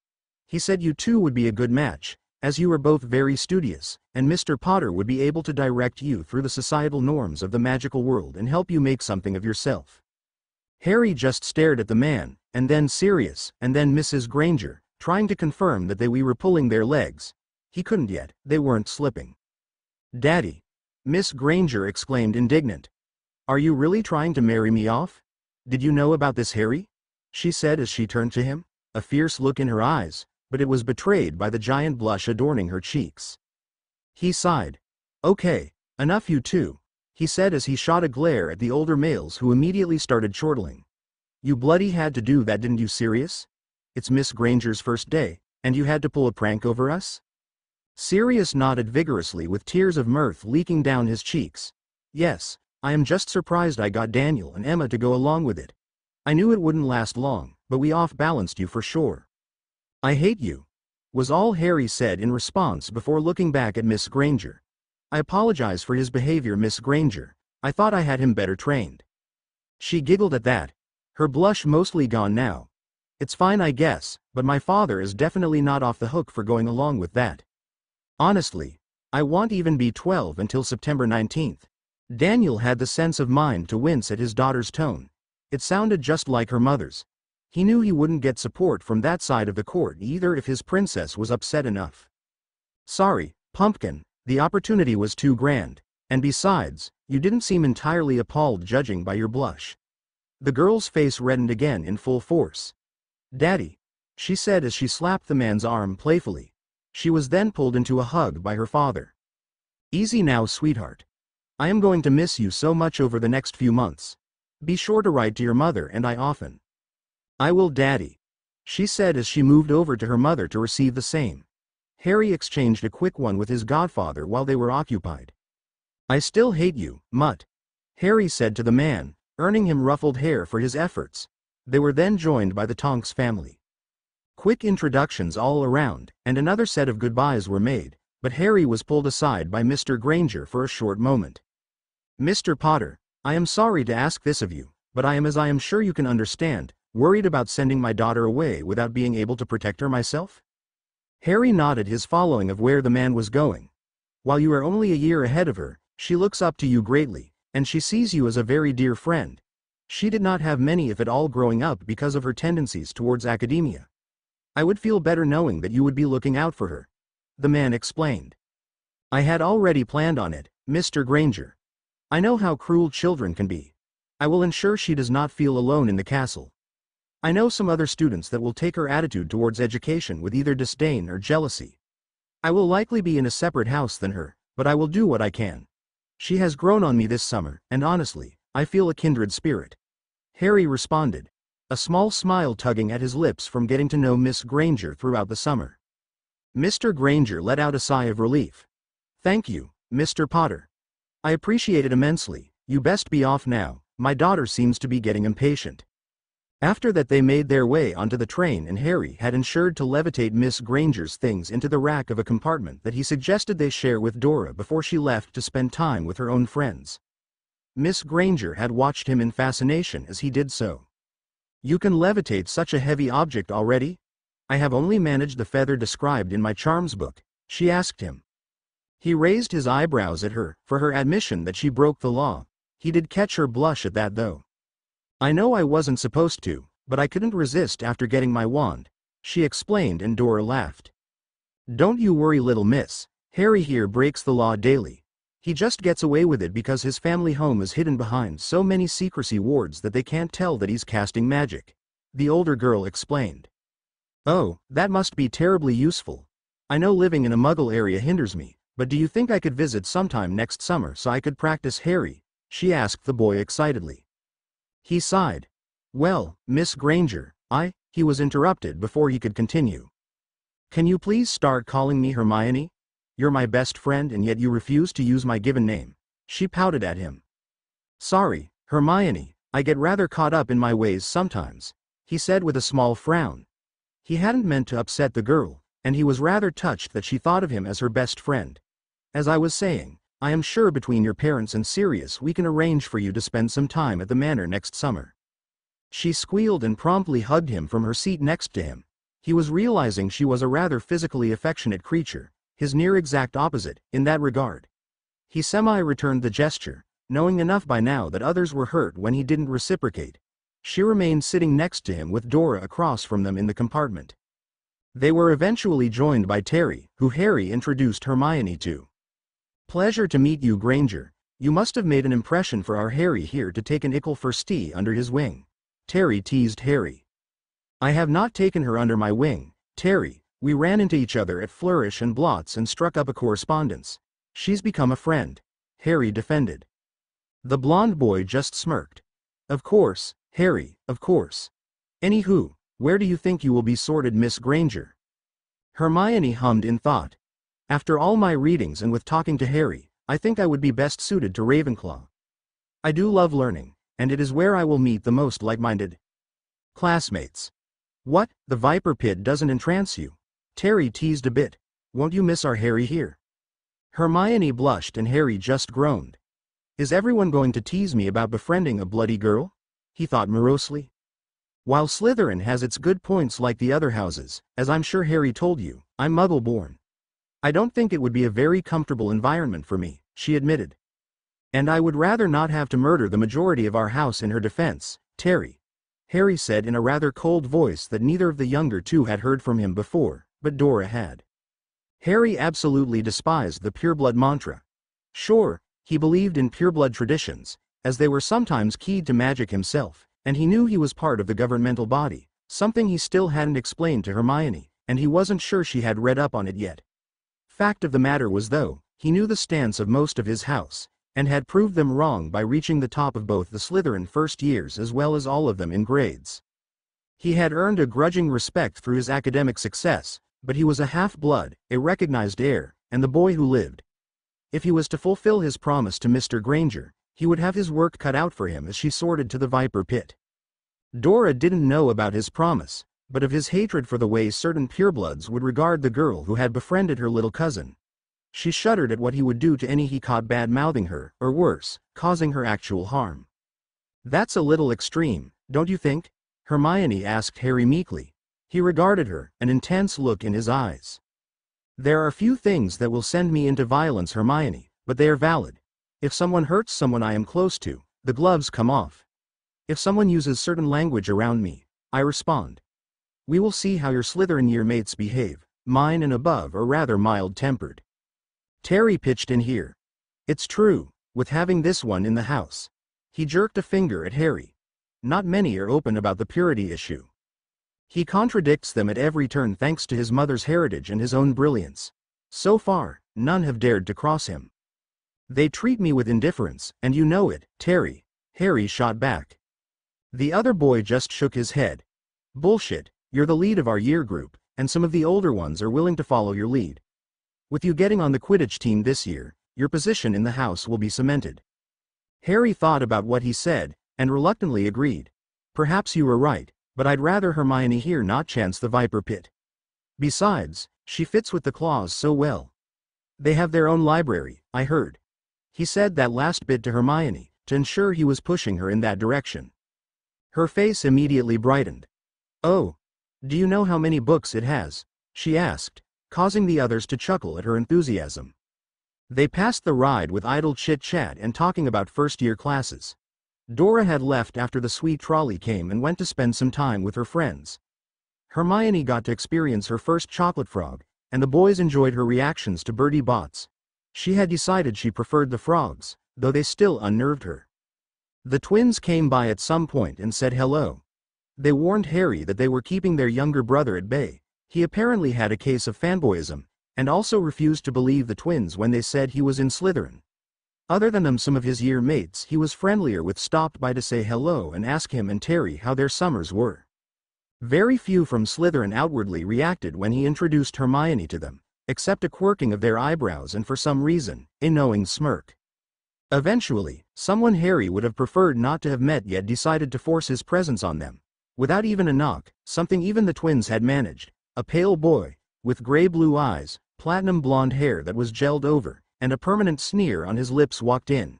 He said you two would be a good match, as you are both very studious, and Mr. Potter would be able to direct you through the societal norms of the magical world and help you make something of yourself." Harry just stared at the man, and then Sirius, and then Mrs. Granger, trying to confirm that they were pulling their legs. He couldn't yet, they weren't slipping. "Daddy!" Miss Granger exclaimed indignant. "Are you really trying to marry me off? Did you know about this, Harry?" she said as she turned to him, a fierce look in her eyes, but it was betrayed by the giant blush adorning her cheeks. He sighed. "Okay, enough you two," he said as he shot a glare at the older males who immediately started chortling. "You bloody had to do that, didn't you, Sirius? It's Miss Granger's first day, and you had to pull a prank over us?" Sirius nodded vigorously with tears of mirth leaking down his cheeks. "Yes, I am just surprised I got Daniel and Emma to go along with it. I knew it wouldn't last long, but we off-balanced you for sure." "I hate you." was all Harry said in response before looking back at Miss Granger. "I apologize for his behavior, Miss Granger. I thought I had him better trained." She giggled at that, her blush mostly gone now. "It's fine, I guess, but my father is definitely not off the hook for going along with that. Honestly, I won't even be 12 until September 19th. Daniel had the sense of mind to wince at his daughter's tone. It sounded just like her mother's. He knew he wouldn't get support from that side of the court either if his princess was upset enough. "Sorry, Pumpkin, the opportunity was too grand, and besides, you didn't seem entirely appalled judging by your blush." The girl's face reddened again in full force. "Daddy," she said as she slapped the man's arm playfully. She was then pulled into a hug by her father. "Easy now, sweetheart. I am going to miss you so much over the next few months. Be sure to write to your mother and I often." "I will, Daddy," she said as she moved over to her mother to receive the same. Harry exchanged a quick one with his godfather while they were occupied. "I still hate you, Mutt," Harry said to the man, earning him ruffled hair for his efforts. They were then joined by the Tonks family. Quick introductions all around, and another set of goodbyes were made, but Harry was pulled aside by Mr. Granger for a short moment. "Mr. Potter, I am sorry to ask this of you, but I am sure you can understand, worried about sending my daughter away without being able to protect her myself?" Harry nodded, his following of where the man was going. "While you are only a year ahead of her, she looks up to you greatly, and she sees you as a very dear friend. She did not have many if at all growing up because of her tendencies towards academia. I would feel better knowing that you would be looking out for her," the man explained. "I had already planned on it, Mr. Granger. I know how cruel children can be. I will ensure she does not feel alone in the castle. I know some other students that will take her attitude towards education with either disdain or jealousy. I will likely be in a separate house than her, but I will do what I can. She has grown on me this summer, and honestly, I feel a kindred spirit," Harry responded, a small smile tugging at his lips from getting to know Miss Granger throughout the summer. Mr. Granger let out a sigh of relief. "Thank you, Mr. Potter. I appreciate it immensely. You best be off now, my daughter seems to be getting impatient." After that they made their way onto the train and Harry had ensured to levitate Miss Granger's things into the rack of a compartment that he suggested they share with Dora before she left to spend time with her own friends. Miss Granger had watched him in fascination as he did so. "You can levitate such a heavy object already?" "I have only managed the feather described in my charms book," she asked him. He raised his eyebrows at her for her admission that she broke the law. He did catch her blush at that though. "I know I wasn't supposed to, but I couldn't resist after getting my wand," she explained, and Dora laughed. "Don't you worry, little miss. Harry here breaks the law daily. He just gets away with it because his family home is hidden behind so many secrecy wards that they can't tell that he's casting magic," the older girl explained. "Oh, that must be terribly useful. I know living in a Muggle area hinders me, but do you think I could visit sometime next summer so I could practice, Harry?" she asked the boy excitedly. He sighed. "Well, Miss Granger, he was interrupted before he could continue. "Can you please start calling me Hermione? You're my best friend and yet you refuse to use my given name," she pouted at him. "Sorry, Hermione, I get rather caught up in my ways sometimes," he said with a small frown. He hadn't meant to upset the girl, and he was rather touched that she thought of him as her best friend. "As I was saying, I am sure between your parents and Sirius we can arrange for you to spend some time at the manor next summer." She squealed and promptly hugged him from her seat next to him. He was realizing she was a rather physically affectionate creature, his near exact opposite, in that regard. He semi-returned the gesture, knowing enough by now that others were hurt when he didn't reciprocate. She remained sitting next to him with Dora across from them in the compartment. They were eventually joined by Terry, who Harry introduced Hermione to. "Pleasure to meet you, Granger. You must have made an impression for our Harry here to take an ickle firstie under his wing," Terry teased Harry. "I have not taken her under my wing, Terry. We ran into each other at Flourish and Blots and struck up a correspondence. She's become a friend," Harry defended. The blonde boy just smirked. "Of course, Harry, of course. Anywho, where do you think you will be sorted, Miss Granger?" Hermione hummed in thought. "After all my readings and with talking to Harry, I think I would be best suited to Ravenclaw. I do love learning, and it is where I will meet the most like-minded classmates." "What, the Viper Pit doesn't entrance you?" Terry teased a bit. Won't you miss our Harry here? Hermione blushed and Harry just groaned. Is everyone going to tease me about befriending a bloody girl? He thought morosely. While Slytherin has its good points like the other houses, as I'm sure Harry told you, I'm Muggle-born. I don't think it would be a very comfortable environment for me, she admitted. And I would rather not have to murder the majority of our house in her defense, Terry. Harry said in a rather cold voice that neither of the younger two had heard from him before, but Dora had. Harry absolutely despised the pureblood mantra. Sure, he believed in pureblood traditions, as they were sometimes keyed to magic himself, and he knew he was part of the governmental body, something he still hadn't explained to Hermione, and he wasn't sure she had read up on it yet. Fact of the matter was though, he knew the stance of most of his house, and had proved them wrong by reaching the top of both the Slytherin first years as well as all of them in grades. He had earned a grudging respect through his academic success, but he was a half-blood, a recognized heir, and the boy who lived. If he was to fulfill his promise to Mr. Granger, he would have his work cut out for him as she sorted to the viper pit. Dora didn't know about his promise, but of his hatred for the way certain purebloods would regard the girl who had befriended her little cousin. She shuddered at what he would do to any he caught bad-mouthing her, or worse, causing her actual harm. That's a little extreme, don't you think? Hermione asked Harry meekly. He regarded her, an intense look in his eyes. There are few things that will send me into violence, Hermione, but they are valid. If someone hurts someone I am close to, the gloves come off. If someone uses certain language around me, I respond. We will see how your Slytherin year mates behave. Mine and above are rather mild-tempered. Terry pitched in here. It's true, with having this one in the house. He jerked a finger at Harry. Not many are open about the purity issue. He contradicts them at every turn thanks to his mother's heritage and his own brilliance. So far, none have dared to cross him. They treat me with indifference, and you know it, Terry, Harry shot back. The other boy just shook his head. Bullshit, you're the lead of our year group, and some of the older ones are willing to follow your lead. With you getting on the Quidditch team this year, your position in the house will be cemented. Harry thought about what he said, and reluctantly agreed. Perhaps you were right, but I'd rather Hermione here not chance the viper pit. Besides, she fits with the claws so well. They have their own library, I heard. He said that last bit to Hermione, to ensure he was pushing her in that direction. Her face immediately brightened. Oh, do you know how many books it has? She asked, causing the others to chuckle at her enthusiasm. They passed the ride with idle chit-chat and talking about first-year classes. Dora had left after the sweet trolley came and went to spend some time with her friends. Hermione got to experience her first chocolate frog, and the boys enjoyed her reactions to Bertie Bott's. She had decided she preferred the frogs, though they still unnerved her. The twins came by at some point and said hello. They warned Harry that they were keeping their younger brother at bay. He apparently had a case of fanboyism, and also refused to believe the twins when they said he was in Slytherin. Other than them, some of his year mates he was friendlier with stopped by to say hello and ask him and Terry how their summers were. Very few from Slytherin outwardly reacted when he introduced Hermione to them, except a quirking of their eyebrows and for some reason, a knowing smirk. Eventually, someone Harry would have preferred not to have met yet decided to force his presence on them. Without even a knock, something even the twins had managed. A pale boy, with gray-blue eyes, platinum blonde hair that was gelled over, and a permanent sneer on his lips walked in.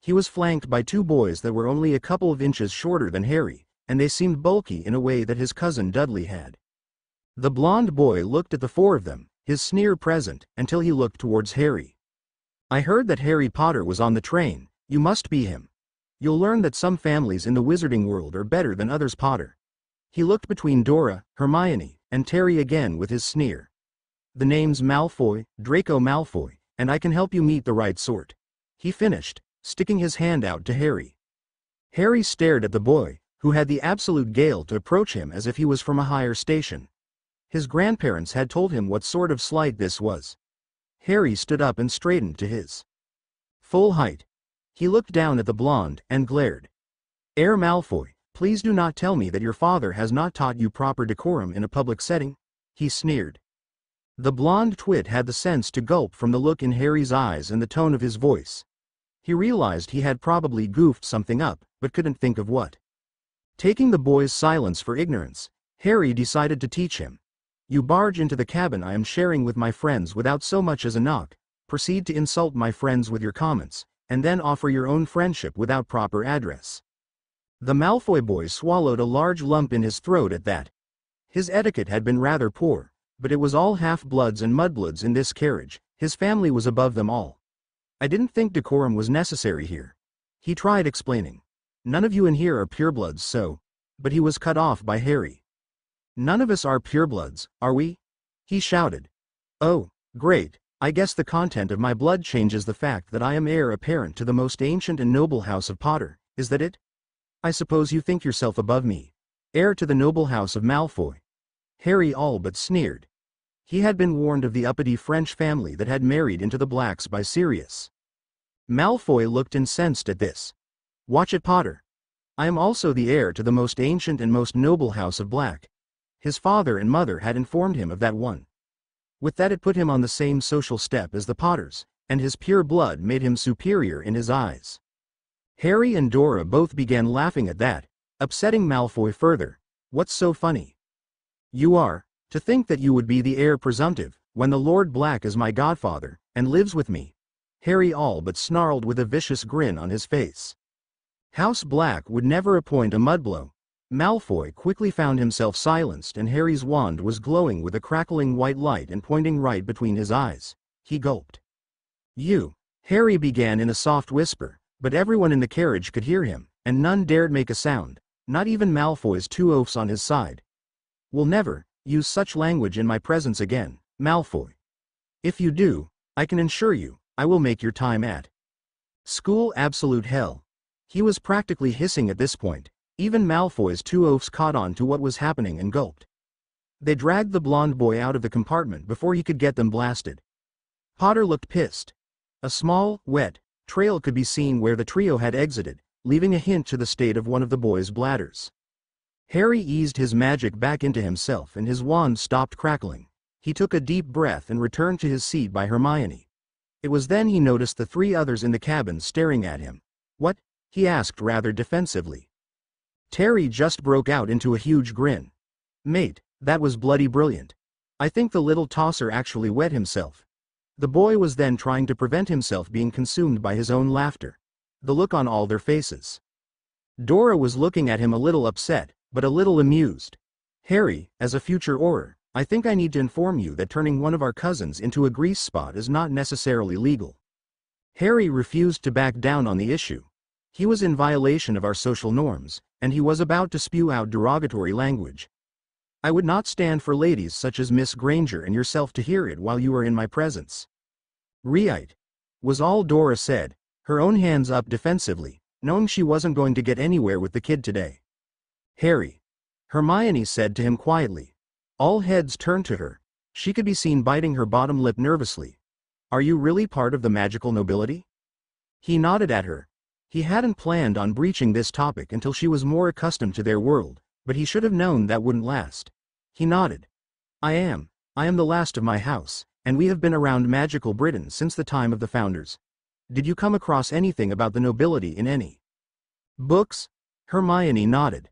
He was flanked by two boys that were only a couple of inches shorter than Harry, and they seemed bulky in a way that his cousin Dudley had. The blonde boy looked at the four of them, his sneer present, until he looked towards Harry. I heard that Harry Potter was on the train. You must be him. You'll learn that some families in the wizarding world are better than others, Potter. He looked between Dora, Hermione, and Terry again with his sneer. The name's Malfoy, Draco Malfoy, and I can help you meet the right sort. He finished, sticking his hand out to Harry. Harry stared at the boy, who had the absolute gale to approach him as if he was from a higher station. His grandparents had told him what sort of slight this was. Harry stood up and straightened to his full height. He looked down at the blonde and glared. Heir Malfoy, please do not tell me that your father has not taught you proper decorum in a public setting, he sneered. The blonde twit had the sense to gulp from the look in Harry's eyes and the tone of his voice. He realized he had probably goofed something up, but couldn't think of what. Taking the boy's silence for ignorance, Harry decided to teach him. You barge into the cabin I am sharing with my friends without so much as a knock, proceed to insult my friends with your comments, and then offer your own friendship without proper address. The Malfoy boy swallowed a large lump in his throat at that. His etiquette had been rather poor, but it was all half-bloods and mudbloods in this carriage, his family was above them all. I didn't think decorum was necessary here. He tried explaining. None of you in here are purebloods, so. But he was cut off by Harry. None of us are purebloods, are we? He shouted. Oh, great, I guess the content of my blood changes the fact that I am heir apparent to the most ancient and noble house of Potter, is that it? I suppose you think yourself above me. Heir to the noble house of Malfoy. Harry all but sneered. He had been warned of the uppity French family that had married into the Blacks by Sirius. Malfoy looked incensed at this. Watch it, Potter. I am also the heir to the most ancient and most noble house of Black. His father and mother had informed him of that one. With that it put him on the same social step as the Potters, and his pure blood made him superior in his eyes. Harry and Dora both began laughing at that, upsetting Malfoy further. What's so funny? You are, to think that you would be the heir presumptive, when the Lord Black is my godfather, and lives with me. Harry all but snarled with a vicious grin on his face. House Black would never appoint a mudblow. Malfoy quickly found himself silenced and Harry's wand was glowing with a crackling white light and pointing right between his eyes. He gulped. You, Harry began in a soft whisper, but everyone in the carriage could hear him, and none dared make a sound, not even Malfoy's two oafs on his side. Will never use such language in my presence again, Malfoy. If you do, I can assure you, I will make your time at school absolute hell. He was practically hissing at this point. Even Malfoy's two oafs caught on to what was happening and gulped. They dragged the blonde boy out of the compartment before he could get them blasted. Potter looked pissed. A small, wet trail could be seen where the trio had exited, leaving a hint to the state of one of the boys' bladders. Harry eased his magic back into himself and his wand stopped crackling. He took a deep breath and returned to his seat by Hermione. It was then he noticed the three others in the cabin staring at him. What? He asked rather defensively. Terry just broke out into a huge grin. Mate, that was bloody brilliant. I think the little tosser actually wet himself. The boy was then trying to prevent himself being consumed by his own laughter. The look on all their faces. Dora was looking at him a little upset, but a little amused. Harry, as a future Auror, I think I need to inform you that turning one of our cousins into a grease spot is not necessarily legal. Harry refused to back down on the issue. He was in violation of our social norms, and he was about to spew out derogatory language. I would not stand for ladies such as Miss Granger and yourself to hear it while you are in my presence. Right, was all Dora said, her own hands up defensively, knowing she wasn't going to get anywhere with the kid today. Harry, Hermione said to him quietly. All heads turned to her. She could be seen biting her bottom lip nervously. Are you really part of the magical nobility? He nodded at her. He hadn't planned on breaching this topic until she was more accustomed to their world, but he should have known that wouldn't last. He nodded. I am the last of my house, and we have been around magical Britain since the time of the founders. Did you come across anything about the nobility in any books? Hermione nodded.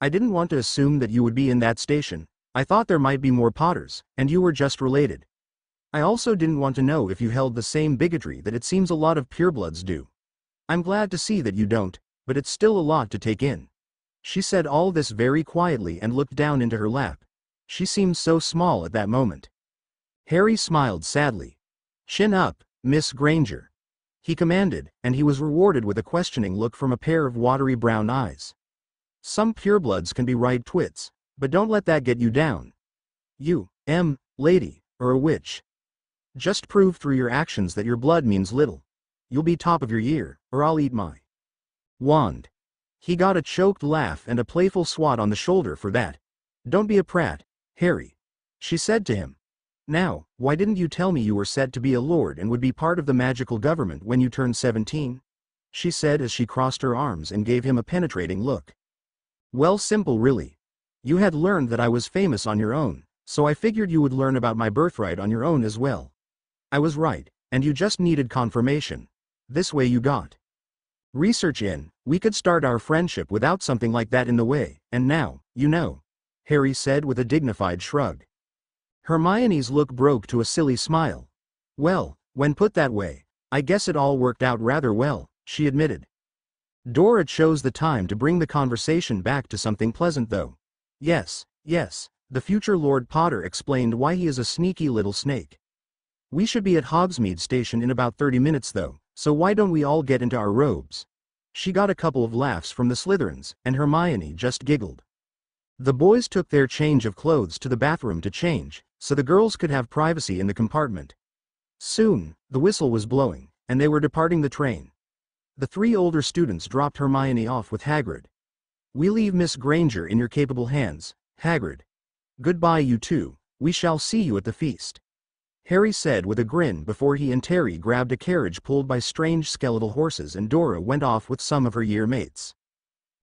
I didn't want to assume that you would be in that station. I thought there might be more Potters, and you were just related. I also didn't want to know if you held the same bigotry that it seems a lot of purebloods do. I'm glad to see that you don't, but it's still a lot to take in. She said all this very quietly and looked down into her lap. She seemed so small at that moment. Harry smiled sadly. Chin up, Miss Granger. He commanded, and he was rewarded with a questioning look from a pair of watery brown eyes. Some purebloods can be right twits, but don't let that get you down. You, lady, or a witch. Just prove through your actions that your blood means little. You'll be top of your year, or I'll eat my wand. He got a choked laugh and a playful swat on the shoulder for that. Don't be a prat, Harry. She said to him. Now, why didn't you tell me you were set to be a lord and would be part of the magical government when you turned 17? She said as she crossed her arms and gave him a penetrating look. Well, simple really. You had learned that I was famous on your own, so I figured you would learn about my birthright on your own as well. I was right, and you just needed confirmation. This way you got research in. We could start our friendship without something like that in the way, and now, you know, Harry said with a dignified shrug. Hermione's look broke to a silly smile. Well, when put that way, I guess it all worked out rather well, she admitted. Dora chose the time to bring the conversation back to something pleasant though. Yes, the future Lord Potter explained why he is a sneaky little snake. We should be at Hogsmeade Station in about 30 minutes though, so why don't we all get into our robes? She got a couple of laughs from the Slytherins, and Hermione just giggled. The boys took their change of clothes to the bathroom to change, so the girls could have privacy in the compartment. Soon, the whistle was blowing, and they were departing the train. The three older students dropped Hermione off with Hagrid. We leave Miss Granger in your capable hands, Hagrid. Goodbye you two, we shall see you at the feast. Harry said with a grin before he and Terry grabbed a carriage pulled by strange skeletal horses and Dora went off with some of her year mates.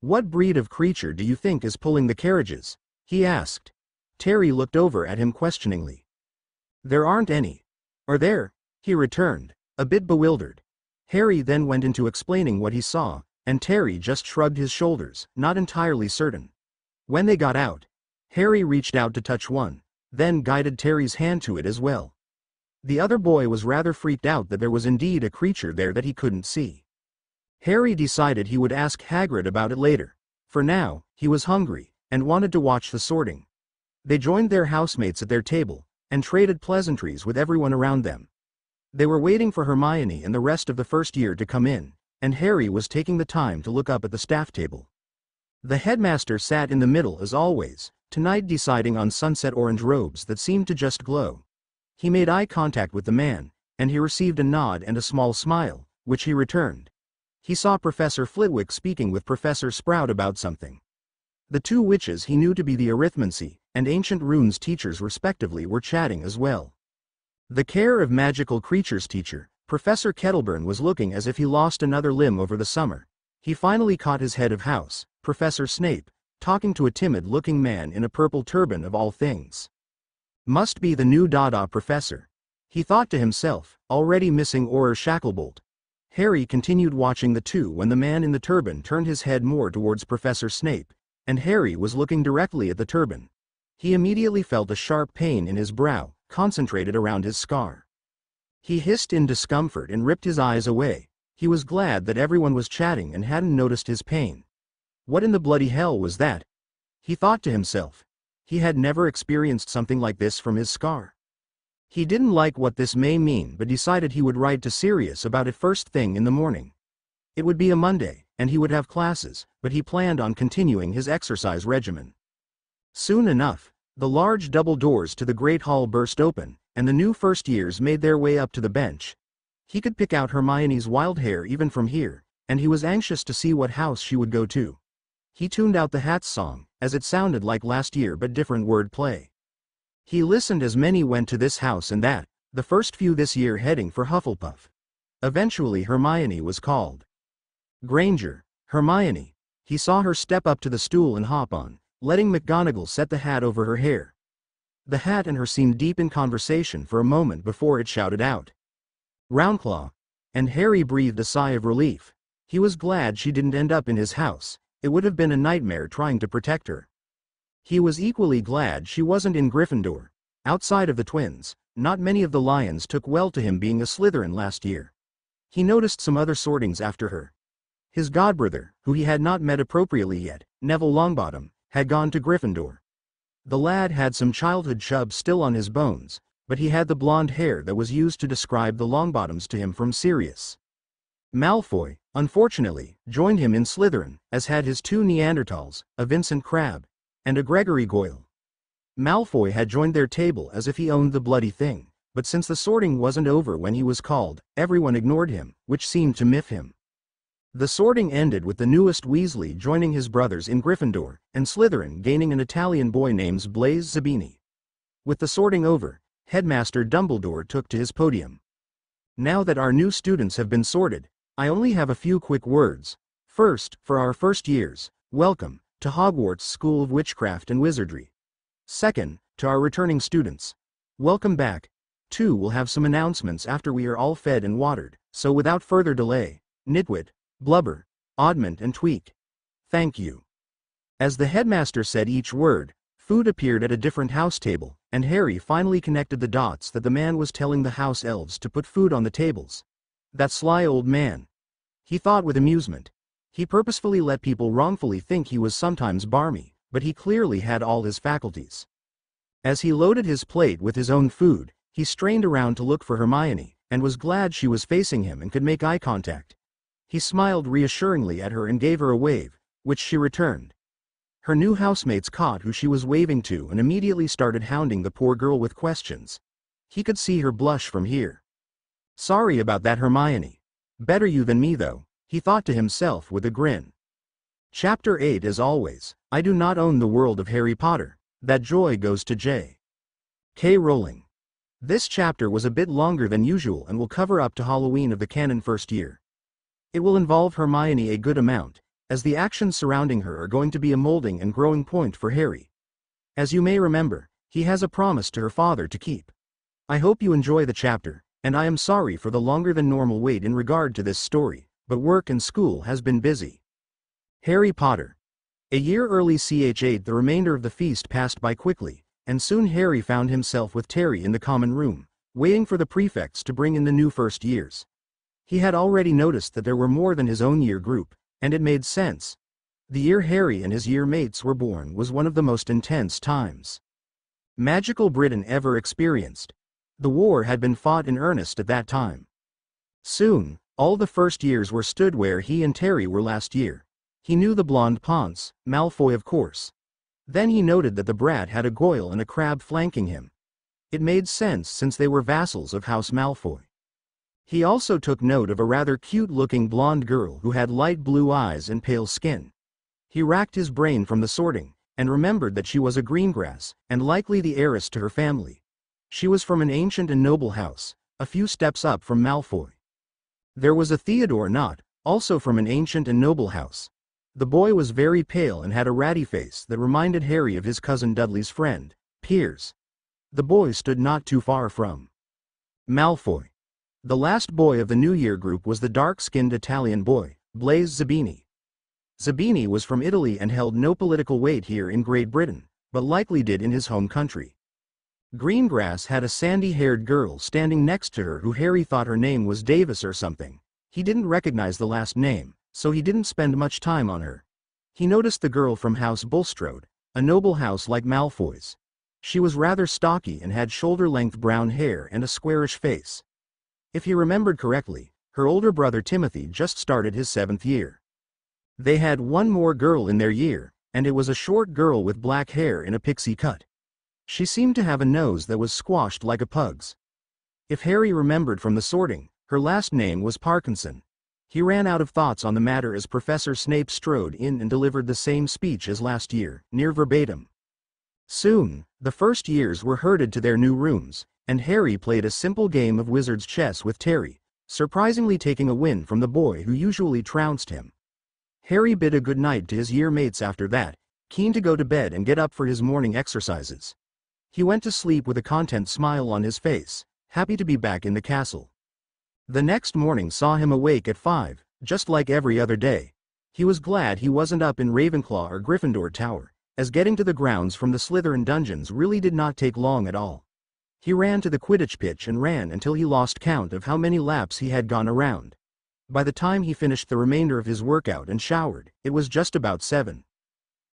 What breed of creature do you think is pulling the carriages? He asked. Terry looked over at him questioningly. There aren't any. Are there? He returned, a bit bewildered. Harry then went into explaining what he saw, and Terry just shrugged his shoulders, not entirely certain. When they got out, Harry reached out to touch one, then guided Terry's hand to it as well. The other boy was rather freaked out that there was indeed a creature there that he couldn't see. Harry decided he would ask Hagrid about it later. For now, he was hungry, and wanted to watch the sorting. They joined their housemates at their table, and traded pleasantries with everyone around them. They were waiting for Hermione and the rest of the first year to come in, and Harry was taking the time to look up at the staff table. The headmaster sat in the middle as always, tonight deciding on sunset orange robes that seemed to just glow. He made eye contact with the man, and he received a nod and a small smile, which he returned. He saw Professor Flitwick speaking with Professor Sprout about something. The two witches he knew to be the arithmancy and ancient runes teachers respectively were chatting as well. The care of magical creatures teacher, Professor Kettleburn, was looking as if he lost another limb over the summer. He finally caught his head of house, Professor Snape, talking to a timid-looking man in a purple turban of all things. Must be the new Dada professor. He thought to himself, already missing Auror Shacklebolt. Harry continued watching the two when the man in the turban turned his head more towards Professor Snape, and Harry was looking directly at the turban. He immediately felt a sharp pain in his brow, concentrated around his scar. He hissed in discomfort and ripped his eyes away. He was glad that everyone was chatting and hadn't noticed his pain. What in the bloody hell was that? He thought to himself. He had never experienced something like this from his scar. He didn't like what this may mean but decided he would write to Sirius about it first thing in the morning. It would be a Monday, and he would have classes, but he planned on continuing his exercise regimen. Soon enough, the large double doors to the great hall burst open, and the new first years made their way up to the bench. He could pick out Hermione's wild hair even from here, and he was anxious to see what house she would go to. He tuned out the Hats song, as it sounded like last year but different word play. He listened as many went to this house and that, the first few this year heading for Hufflepuff. Eventually Hermione was called. Granger, Hermione. He saw her step up to the stool and hop on, letting McGonagall set the hat over her hair. The hat and her seemed deep in conversation for a moment before it shouted out. Rounclaw. And Harry breathed a sigh of relief. He was glad she didn't end up in his house. It would have been a nightmare trying to protect her. He was equally glad she wasn't in Gryffindor. Outside of the twins, not many of the Lions took well to him being a Slytherin last year. He noticed some other sortings after her. His godbrother, who he had not met appropriately yet, Neville Longbottom, had gone to Gryffindor. The lad had some childhood chub still on his bones, but he had the blonde hair that was used to describe the Longbottoms to him from Sirius. Malfoy, unfortunately, joined him in Slytherin, as had his two Neanderthals, a Vincent Crabbe, and a Gregory Goyle. Malfoy had joined their table as if he owned the bloody thing, but since the sorting wasn't over when he was called, everyone ignored him, which seemed to miff him. The sorting ended with the newest Weasley joining his brothers in Gryffindor, and Slytherin gaining an Italian boy named Blaise Zabini. With the sorting over, Headmaster Dumbledore took to his podium. Now that our new students have been sorted, I only have a few quick words. First, for our first years, welcome to Hogwarts School of Witchcraft and Wizardry. Second, to our returning students, welcome back. Too, we'll have some announcements after we are all fed and watered, so without further delay, Nitwit, Blubber, Oddment and Tweak. Thank you. As the headmaster said each word, food appeared at a different house table, and Harry finally connected the dots that the man was telling the house elves to put food on the tables. That sly old man. He thought with amusement. He purposefully let people wrongfully think he was sometimes barmy, but he clearly had all his faculties. As he loaded his plate with his own food, he strained around to look for Hermione, and was glad she was facing him and could make eye contact. He smiled reassuringly at her and gave her a wave, which she returned. Her new housemates caught who she was waving to and immediately started hounding the poor girl with questions. He could see her blush from here. Sorry about that, Hermione. Better you than me though, he thought to himself with a grin. Chapter 8. As always, I do not own the world of Harry Potter. That joy goes to J.K. Rowling. This chapter was a bit longer than usual and will cover up to Halloween of the canon first year. It will involve Hermione a good amount, as the actions surrounding her are going to be a molding and growing point for Harry. As you may remember, he has a promise to her father to keep. I hope you enjoy the chapter, and I am sorry for the longer than normal wait in regard to this story, but work and school has been busy. Harry Potter. A year early ch8 the remainder of the feast passed by quickly, and soon Harry found himself with Terry in the common room, waiting for the prefects to bring in the new first years. He had already noticed that there were more than his own year group, and it made sense. The year Harry and his year mates were born was one of the most intense times magical Britain ever experienced. The war had been fought in earnest at that time. Soon, all the first years were stood where he and Terry were last year. He knew the blonde Ponce, Malfoy of course. Then he noted that the brat had a Goyle and a Crabbe flanking him. It made sense since they were vassals of House Malfoy. He also took note of a rather cute-looking blonde girl who had light blue eyes and pale skin. He racked his brain from the sorting, and remembered that she was a Greengrass, and likely the heiress to her family. She was from an ancient and noble house, a few steps up from Malfoy. There was a Theodore Nott, also from an ancient and noble house. The boy was very pale and had a ratty face that reminded Harry of his cousin Dudley's friend, Piers. The boy stood not too far from Malfoy. The last boy of the New Year group was the dark-skinned Italian boy, Blaise Zabini. Zabini was from Italy and held no political weight here in Great Britain, but likely did in his home country. Greengrass had a sandy-haired girl standing next to her who Harry thought her name was Davis or something. He didn't recognize the last name, so he didn't spend much time on her. He noticed the girl from House Bulstrode, a noble house like Malfoy's. She was rather stocky and had shoulder-length brown hair and a squarish face. If he remembered correctly, her older brother Timothy just started his 7th year. They had one more girl in their year, and it was a short girl with black hair in a pixie cut. She seemed to have a nose that was squashed like a pug's. If Harry remembered from the sorting, her last name was Parkinson. He ran out of thoughts on the matter as Professor Snape strode in and delivered the same speech as last year, near verbatim. Soon, the first years were herded to their new rooms, and Harry played a simple game of wizard's chess with Terry, surprisingly taking a win from the boy who usually trounced him. Harry bid a good night to his year mates after that, keen to go to bed and get up for his morning exercises. He went to sleep with a content smile on his face, happy to be back in the castle. The next morning saw him awake at 5, just like every other day. He was glad he wasn't up in Ravenclaw or Gryffindor Tower, as getting to the grounds from the Slytherin dungeons really did not take long at all. He ran to the Quidditch pitch and ran until he lost count of how many laps he had gone around. By the time he finished the remainder of his workout and showered, it was just about 7.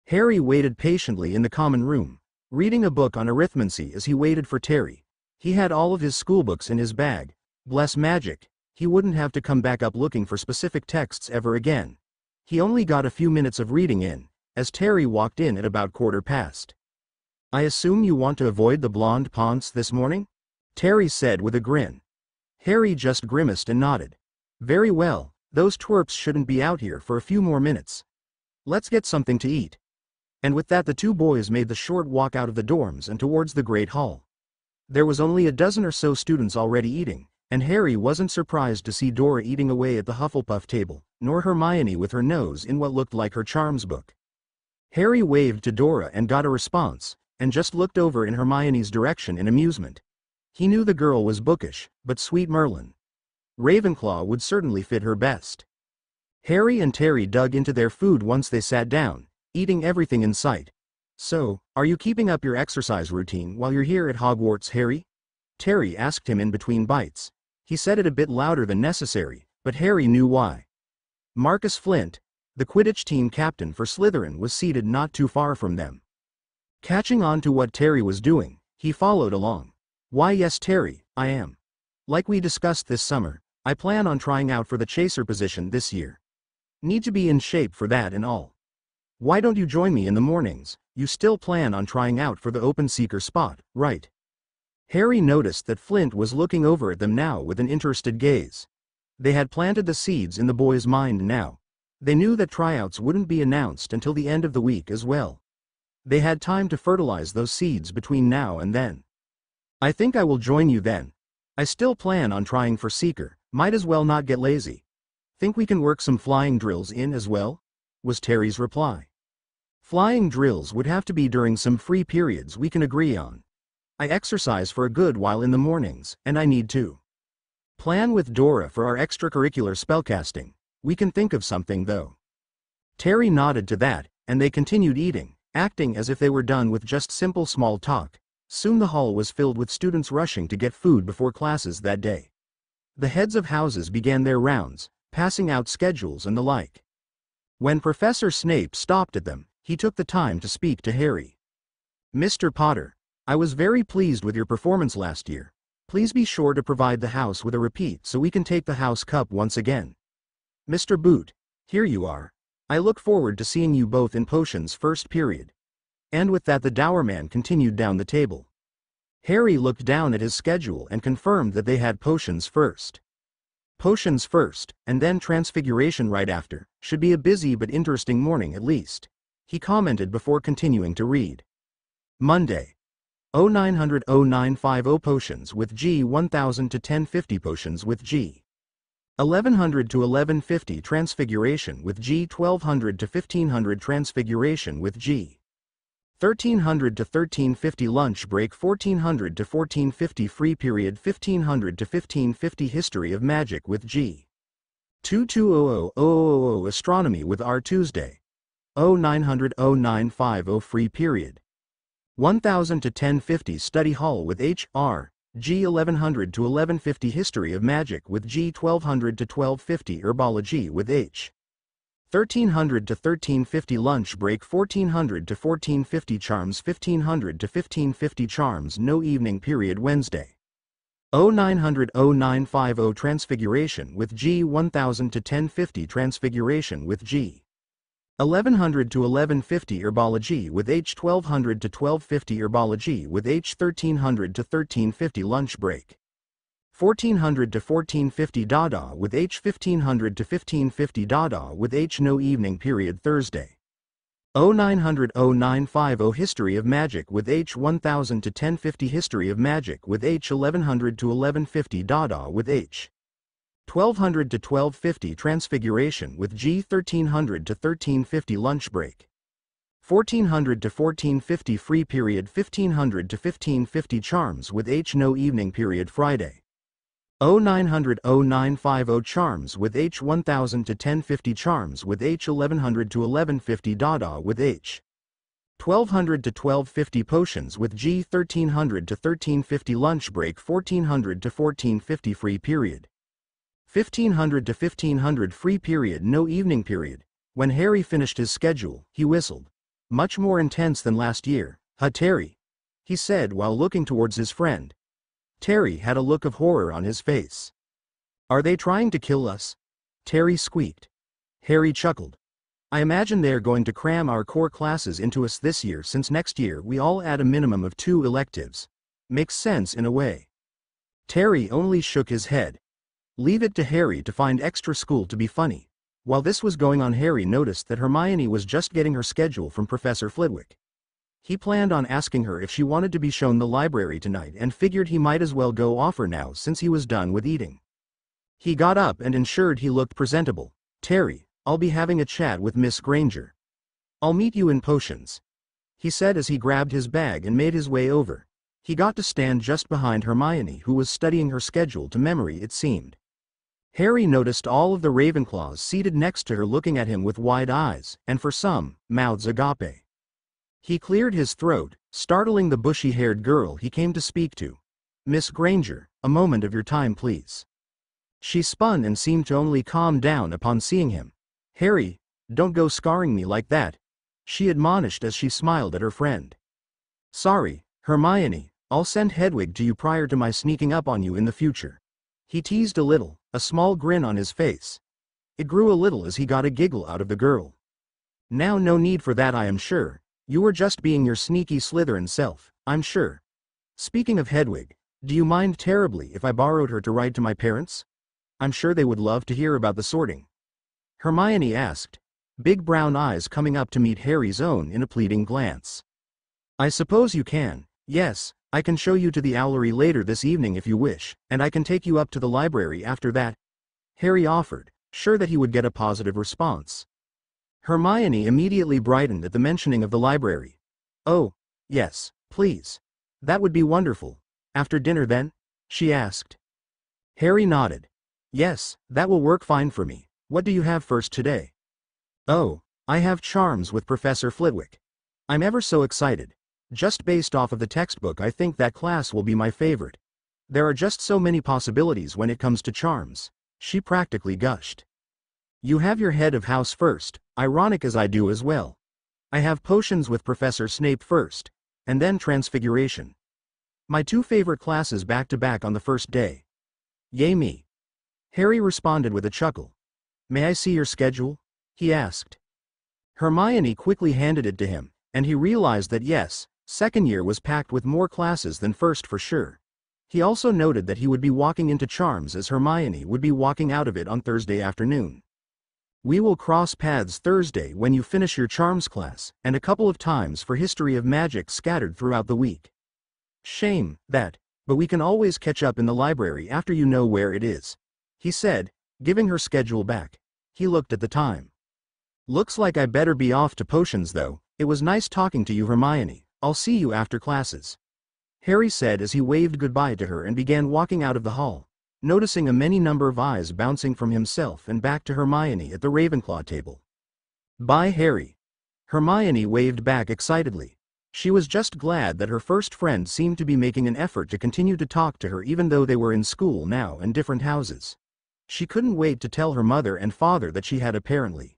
Harry waited patiently in the common room, reading a book on arithmancy as he waited for Terry. He had all of his schoolbooks in his bag. Bless magic, he wouldn't have to come back up looking for specific texts ever again. He only got a few minutes of reading in, as Terry walked in at about 1:15. I assume you want to avoid the blonde Ponce this morning? Terry said with a grin. Harry just grimaced and nodded. Very well, those twerps shouldn't be out here for a few more minutes. Let's get something to eat. And with that the two boys made the short walk out of the dorms and towards the Great Hall. There was only a dozen or so students already eating, and Harry wasn't surprised to see Dora eating away at the Hufflepuff table, nor Hermione with her nose in what looked like her charms book. Harry waved to Dora and got a response, and just looked over in Hermione's direction in amusement. He knew the girl was bookish, but sweet Merlin. Ravenclaw would certainly fit her best. Harry and Terry dug into their food once they sat down, eating everything in sight. "So, are you keeping up your exercise routine while you're here at Hogwarts, Harry?" Terry asked him in between bites. He said it a bit louder than necessary, but Harry knew why. Marcus Flint, the Quidditch team captain for Slytherin, was seated not too far from them. Catching on to what Terry was doing, he followed along. "Why yes Terry, I am. Like we discussed this summer, I plan on trying out for the chaser position this year. Need to be in shape for that and all. Why don't you join me in the mornings? You still plan on trying out for the open seeker spot, right?" Harry noticed that Flint was looking over at them now with an interested gaze. They had planted the seeds in the boy's mind now. They knew that tryouts wouldn't be announced until the end of the week as well. They had time to fertilize those seeds between now and then. "I think I will join you then. I still plan on trying for seeker, might as well not get lazy. Think we can work some flying drills in as well?" was Terry's reply. "Flying drills would have to be during some free periods we can agree on. I exercise for a good while in the mornings, and I need to plan with Dora for our extracurricular spellcasting. We can think of something though." Terry nodded to that, and they continued eating, acting as if they were done with just simple small talk. Soon the hall was filled with students rushing to get food before classes that day. The heads of houses began their rounds, passing out schedules and the like. When Professor Snape stopped at them, he took the time to speak to Harry. "Mr. Potter, I was very pleased with your performance last year. Please be sure to provide the house with a repeat so we can take the house cup once again. Mr. Boot, here you are. I look forward to seeing you both in potions first period." And with that the dour man continued down the table. Harry looked down at his schedule and confirmed that they had potions first. Potions first, and then transfiguration right after, should be a busy but interesting morning at least, he commented before continuing to read. Monday. 0900 0950 potions with G 1000 to 1050 potions with G 1100 to 1150 transfiguration with G 1200 to 1500 transfiguration with G 1300 to 1350 lunch break 1400 to 1450 free period 1500 to 1550 history of magic with G 2200 astronomy with R Tuesday 0900 0950 free period 1000 to 1050 study hall with H.R. G 1100 to 1150 history of magic with G 1200 to 1250 herbology with H 1300 to 1350 lunch break 1400 to 1450 charms 1500 to 1550 charms no evening period Wednesday 0900 0950 transfiguration with G 1000 to 1050 transfiguration with G 1100 to 1150 herbology with H 1200 to 1250 herbology with H 1300 to 1350 lunch break 1400 to 1450 Dada with H 1500 to 1550 Dada with H no evening period Thursday 0900 0950 history of magic with H 1000 to 1050 history of magic with H 1100 to 1150 Dada with H 1200 to 1250 transfiguration with G 1300 to 1350 lunch break 1400 to 1450 free period 1500 to 1550 charms with H no evening period Friday 0900 0950 charms with H 1000 to 1050 charms with H 1100 to 1150 Dada with H 1200 to 1250 potions with G 1300 to 1350 lunch break 1400 to 1450 free period 1500 to 1500 free period no evening period. When Harry finished his schedule, he whistled. "Much more intense than last year, huh Terry?" he said while looking towards his friend. Terry had a look of horror on his face. "Are they trying to kill us?" Terry squeaked. Harry chuckled. "I imagine they're going to cram our core classes into us this year since next year we all add a minimum of 2 electives. Makes sense in a way." Terry only shook his head. Leave it to Harry to find extra school to be funny. While this was going on, Harry noticed that Hermione was just getting her schedule from Professor Flitwick. He planned on asking her if she wanted to be shown the library tonight and figured he might as well go off her now since he was done with eating. He got up and ensured he looked presentable. "Terry, I'll be having a chat with Miss Granger. I'll meet you in potions," he said as he grabbed his bag and made his way over. He got to stand just behind Hermione, who was studying her schedule to memory it seemed. Harry noticed all of the Ravenclaws seated next to her looking at him with wide eyes, and for some, mouths agape. He cleared his throat, startling the bushy-haired girl he came to speak to. "Miss Granger, a moment of your time please." She spun and seemed to only calm down upon seeing him. "Harry, don't go scarring me like that," she admonished as she smiled at her friend. "Sorry, Hermione, I'll send Hedwig to you prior to my sneaking up on you in the future." He teased a little, a small grin on his face. It grew a little as he got a giggle out of the girl. "Now no need for that, I am sure. You were just being your sneaky Slytherin self, I'm sure. Speaking of Hedwig, do you mind terribly if I borrowed her to ride to my parents? I'm sure they would love to hear about the sorting," Hermione asked, big brown eyes coming up to meet Harry's own in a pleading glance. "I suppose you can, yes, I can show you to the owlery later this evening if you wish, and I can take you up to the library after that," Harry offered, sure that he would get a positive response. Hermione immediately brightened at the mentioning of the library. "Oh, yes, please. That would be wonderful. After dinner then?" she asked. Harry nodded. "Yes, that will work fine for me. What do you have first today?" "Oh, I have charms with Professor Flitwick. I'm ever so excited. Just based off of the textbook, I think that class will be my favorite. There are just so many possibilities when it comes to charms," she practically gushed. "You have your head of house first, ironic as I do as well. I have potions with Professor Snape first, and then transfiguration. My two favorite classes back to back on the first day. Yay me." Harry responded with a chuckle. "May I see your schedule?" he asked. Hermione quickly handed it to him, and he realized that yes, second year was packed with more classes than first for sure. He also noted that he would be walking into charms as Hermione would be walking out of it on Thursday afternoon. "We will cross paths Thursday when you finish your charms class, and a couple of times for history of magic scattered throughout the week. Shame, that, but we can always catch up in the library after you know where it is," he said, giving her schedule back. He looked at the time. "Looks like I better be off to potions though. It was nice talking to you, Hermione. I'll see you after classes," Harry said as he waved goodbye to her and began walking out of the hall, noticing a many number of eyes bouncing from himself and back to Hermione at the Ravenclaw table. "Bye, Harry." Hermione waved back excitedly. She was just glad that her first friend seemed to be making an effort to continue to talk to her even though they were in school now and different houses. She couldn't wait to tell her mother and father that she had apparently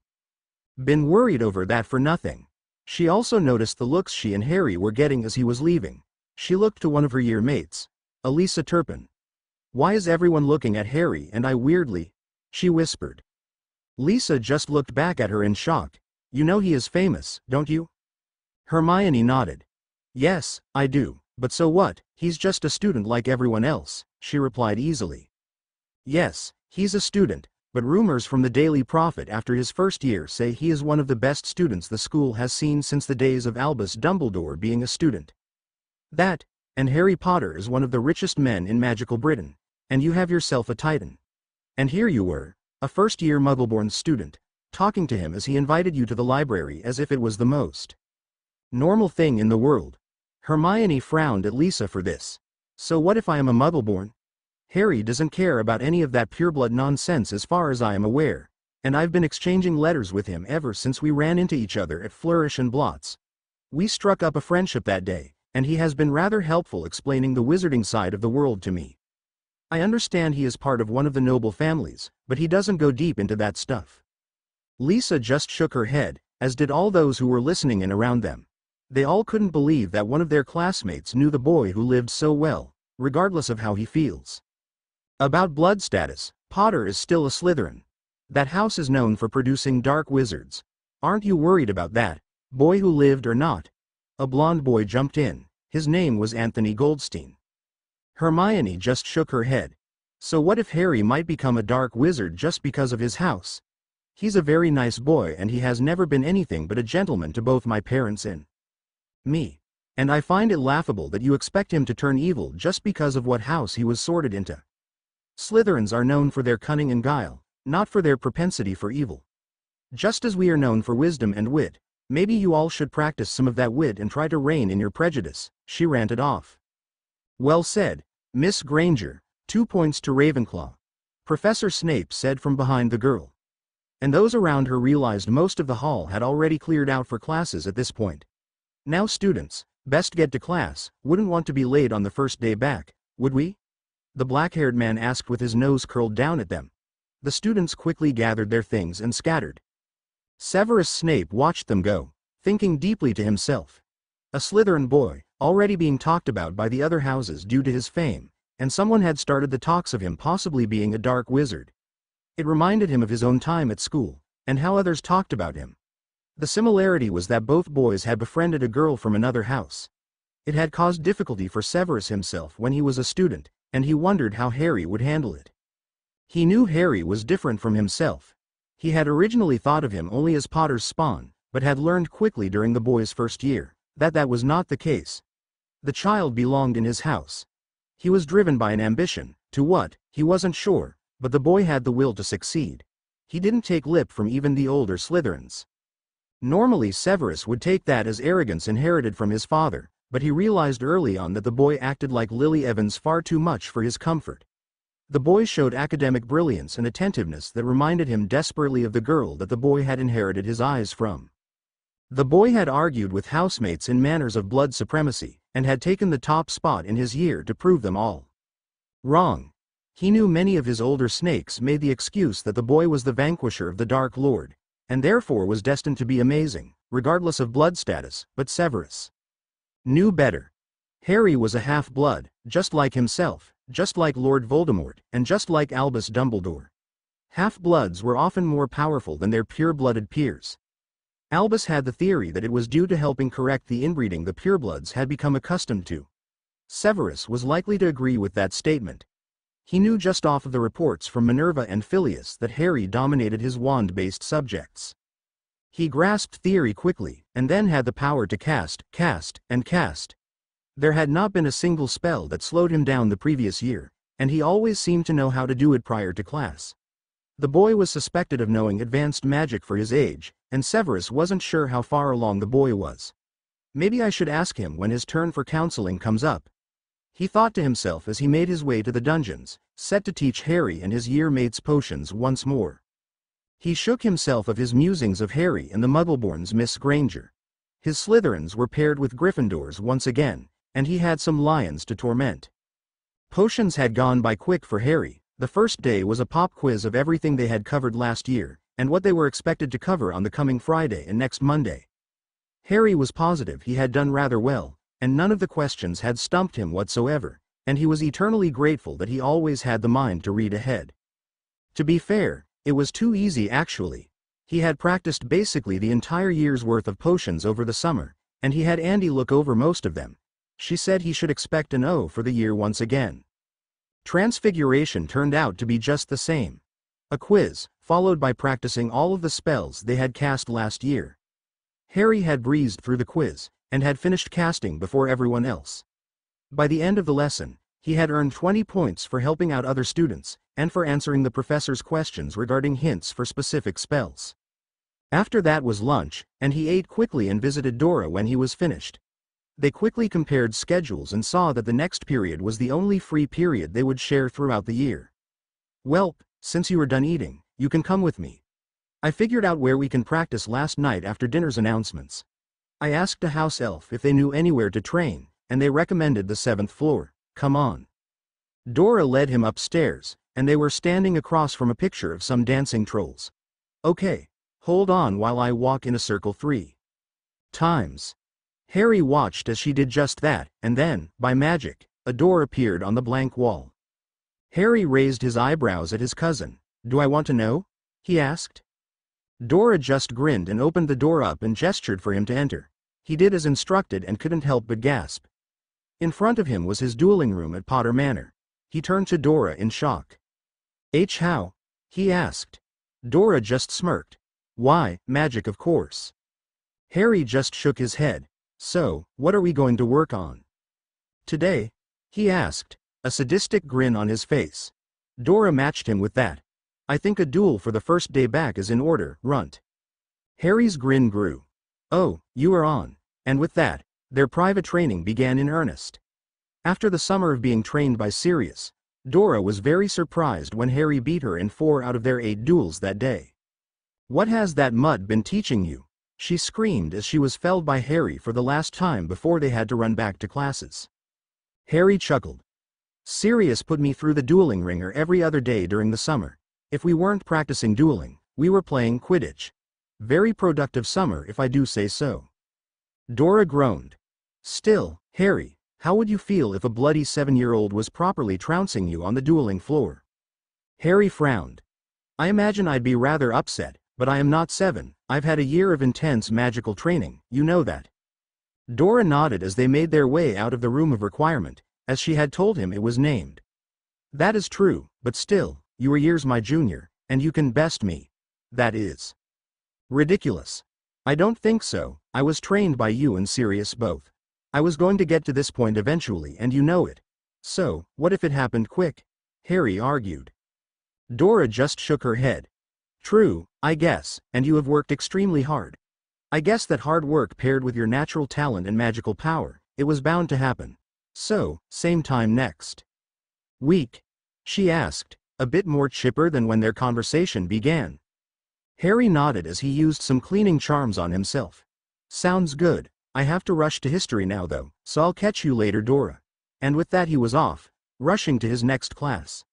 been worried over that for nothing. She also noticed the looks she and Harry were getting as he was leaving. She looked to one of her year mates, Elisa Turpin. "Why is everyone looking at Harry and I weirdly?" she whispered. Lisa just looked back at her in shock. "You know he is famous, don't you?" Hermione nodded. "Yes, I do, but so what, he's just a student like everyone else," she replied easily. "Yes, he's a student, but rumors from the Daily Prophet after his first year say he is one of the best students the school has seen since the days of Albus Dumbledore being a student. That, and Harry Potter is one of the richest men in magical Britain, and you have yourself a titan. And here you were, a first-year Muggleborn student, talking to him as he invited you to the library as if it was the most normal thing in the world." Hermione frowned at Lisa for this. "So what if I am a Muggleborn? Harry doesn't care about any of that pureblood nonsense as far as I am aware, and I've been exchanging letters with him ever since we ran into each other at Flourish and Blots. We struck up a friendship that day, and he has been rather helpful explaining the wizarding side of the world to me. I understand he is part of one of the noble families, but he doesn't go deep into that stuff." Lisa just shook her head, as did all those who were listening in around them. They all couldn't believe that one of their classmates knew the boy who lived so well, regardless of how he feels. About blood status, Potter is still a Slytherin. That house is known for producing dark wizards. Aren't you worried about that, boy who lived or not? A blonde boy jumped in. His name was Anthony Goldstein. Hermione just shook her head. "So what if Harry might become a dark wizard just because of his house? He's a very nice boy and he has never been anything but a gentleman to both my parents and me. And I find it laughable that you expect him to turn evil just because of what house he was sorted into. Slytherins are known for their cunning and guile, not for their propensity for evil. Just as we are known for wisdom and wit, maybe you all should practice some of that wit and try to rein in your prejudice," she ranted off. "Well said, Miss Granger, 2 points to Ravenclaw," Professor Snape said from behind the girl. And those around her realized most of the hall had already cleared out for classes at this point. Now students, best get to class, wouldn't want to be late on the first day back, would we? The black-haired man asked with his nose curled down at them. The students quickly gathered their things and scattered. Severus Snape watched them go, thinking deeply to himself. A Slytherin boy, already being talked about by the other houses due to his fame, and someone had started the talks of him possibly being a dark wizard. It reminded him of his own time at school, and how others talked about him. The similarity was that both boys had befriended a girl from another house. It had caused difficulty for Severus himself when he was a student, and he wondered how Harry would handle it. He knew Harry was different from himself. He had originally thought of him only as Potter's spawn, but had learned quickly during the boy's first year that was not the case. The child belonged in his house. He was driven by an ambition, to what, he wasn't sure, but the boy had the will to succeed. He didn't take lip from even the older Slytherins. Normally Severus would take that as arrogance inherited from his father, but he realized early on that the boy acted like Lily Evans far too much for his comfort. The boy showed academic brilliance and attentiveness that reminded him desperately of the girl that the boy had inherited his eyes from. The boy had argued with housemates in manners of blood supremacy, and had taken the top spot in his year to prove them all wrong. He knew many of his older snakes made the excuse that the boy was the vanquisher of the Dark Lord, and therefore was destined to be amazing, regardless of blood status, but Severus knew better. Harry was a half-blood, just like himself, just like Lord Voldemort, and just like Albus Dumbledore. Half-bloods were often more powerful than their pure-blooded peers. Albus had the theory that it was due to helping correct the inbreeding the purebloods had become accustomed to. Severus was likely to agree with that statement. He knew just off of the reports from Minerva and Phileas that Harry dominated his wand-based subjects. He grasped theory quickly, and then had the power to cast. There had not been a single spell that slowed him down the previous year, and he always seemed to know how to do it prior to class. The boy was suspected of knowing advanced magic for his age, and Severus wasn't sure how far along the boy was. Maybe I should ask him when his turn for counseling comes up. He thought to himself as he made his way to the dungeons, set to teach Harry and his year-mates potions once more. He shook himself of his musings of Harry and the Muggleborn's Miss Granger. His Slytherins were paired with Gryffindors once again, and he had some lions to torment. Potions had gone by quick for Harry. The first day was a pop quiz of everything they had covered last year, and what they were expected to cover on the coming Friday and next Monday. Harry was positive he had done rather well, and none of the questions had stumped him whatsoever, and he was eternally grateful that he always had the mind to read ahead. To be fair, it was too easy actually. He had practiced basically the entire year's worth of potions over the summer, and he had Andy look over most of them. She said he should expect an O for the year once again. Transfiguration turned out to be just the same. A quiz, followed by practicing all of the spells they had cast last year. Harry had breezed through the quiz, and had finished casting before everyone else. By the end of the lesson, he had earned 20 points for helping out other students, and for answering the professor's questions regarding hints for specific spells. After that was lunch, and he ate quickly and visited Dora when he was finished. They quickly compared schedules and saw that the next period was the only free period they would share throughout the year. "Well, since you are done eating, you can come with me. I figured out where we can practice last night after dinner's announcements. I asked a house elf if they knew anywhere to train, and they recommended the 7th floor. Come on." Dora led him upstairs, and they were standing across from a picture of some dancing trolls. "Okay, hold on while I walk in a circle 3 times." Harry watched as she did just that, and then, by magic, a door appeared on the blank wall. Harry raised his eyebrows at his cousin. "Do I want to know?" he asked. Dora just grinned and opened the door up and gestured for him to enter. He did as instructed and couldn't help but gasp. In front of him was his dueling room at Potter Manor. He turned to Dora in shock. "How?" he asked. Dora just smirked. "Why, magic of course." Harry just shook his head. "So, what are we going to work on today?" he asked, a sadistic grin on his face. Dora matched him with that. "I think a duel for the first day back is in order, runt." Harry's grin grew. "Oh, you are on." And with that, their private training began in earnest. After the summer of being trained by Sirius, Dora was very surprised when Harry beat her in 4 out of their 8 duels that day. "What has that mud been teaching you?" she screamed as she was felled by Harry for the last time before they had to run back to classes. Harry chuckled. Sirius put me through the dueling ringer every other day during the summer. If we weren't practicing dueling, we were playing Quidditch. Very productive summer if I do say so. Dora groaned. Still, Harry, how would you feel if a bloody 7-year-old was properly trouncing you on the dueling floor? Harry frowned. I imagine I'd be rather upset, but I am not 7, I've had a year of intense magical training, you know that. Dora nodded as they made their way out of the room of requirement, as she had told him it was named. That is true, but still, you are years my junior, and you can best me. That is ridiculous. I don't think so, I was trained by you and Sirius both. I was going to get to this point eventually and you know it. So, what if it happened quick? Harry argued. Dora just shook her head. True, I guess, and you have worked extremely hard. I guess that hard work paired with your natural talent and magical power, it was bound to happen. So, same time next week? She asked, a bit more chipper than when their conversation began. Harry nodded as he used some cleaning charms on himself. Sounds good. I have to rush to history now though, so I'll catch you later, Dora. And with that he was off, rushing to his next class.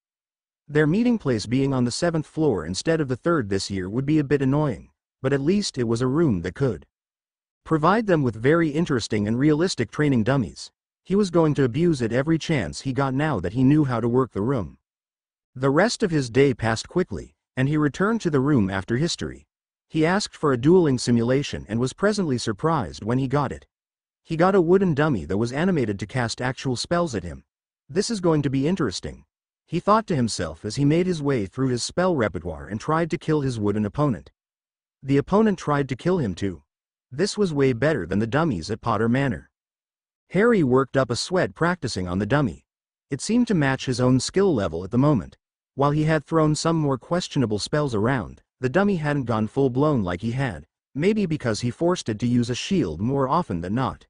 Their meeting place being on the 7th floor instead of the 3rd this year would be a bit annoying, but at least it was a room that could provide them with very interesting and realistic training dummies. He was going to abuse it every chance he got now that he knew how to work the room. The rest of his day passed quickly, and he returned to the room after history. He asked for a dueling simulation and was presently surprised when he got it. He got a wooden dummy that was animated to cast actual spells at him. This is going to be interesting, he thought to himself as he made his way through his spell repertoire and tried to kill his wooden opponent. The opponent tried to kill him too. This was way better than the dummies at Potter Manor. Harry worked up a sweat practicing on the dummy. It seemed to match his own skill level at the moment. While he had thrown some more questionable spells around, the dummy hadn't gone full-blown like he had, maybe because he forced it to use a shield more often than not.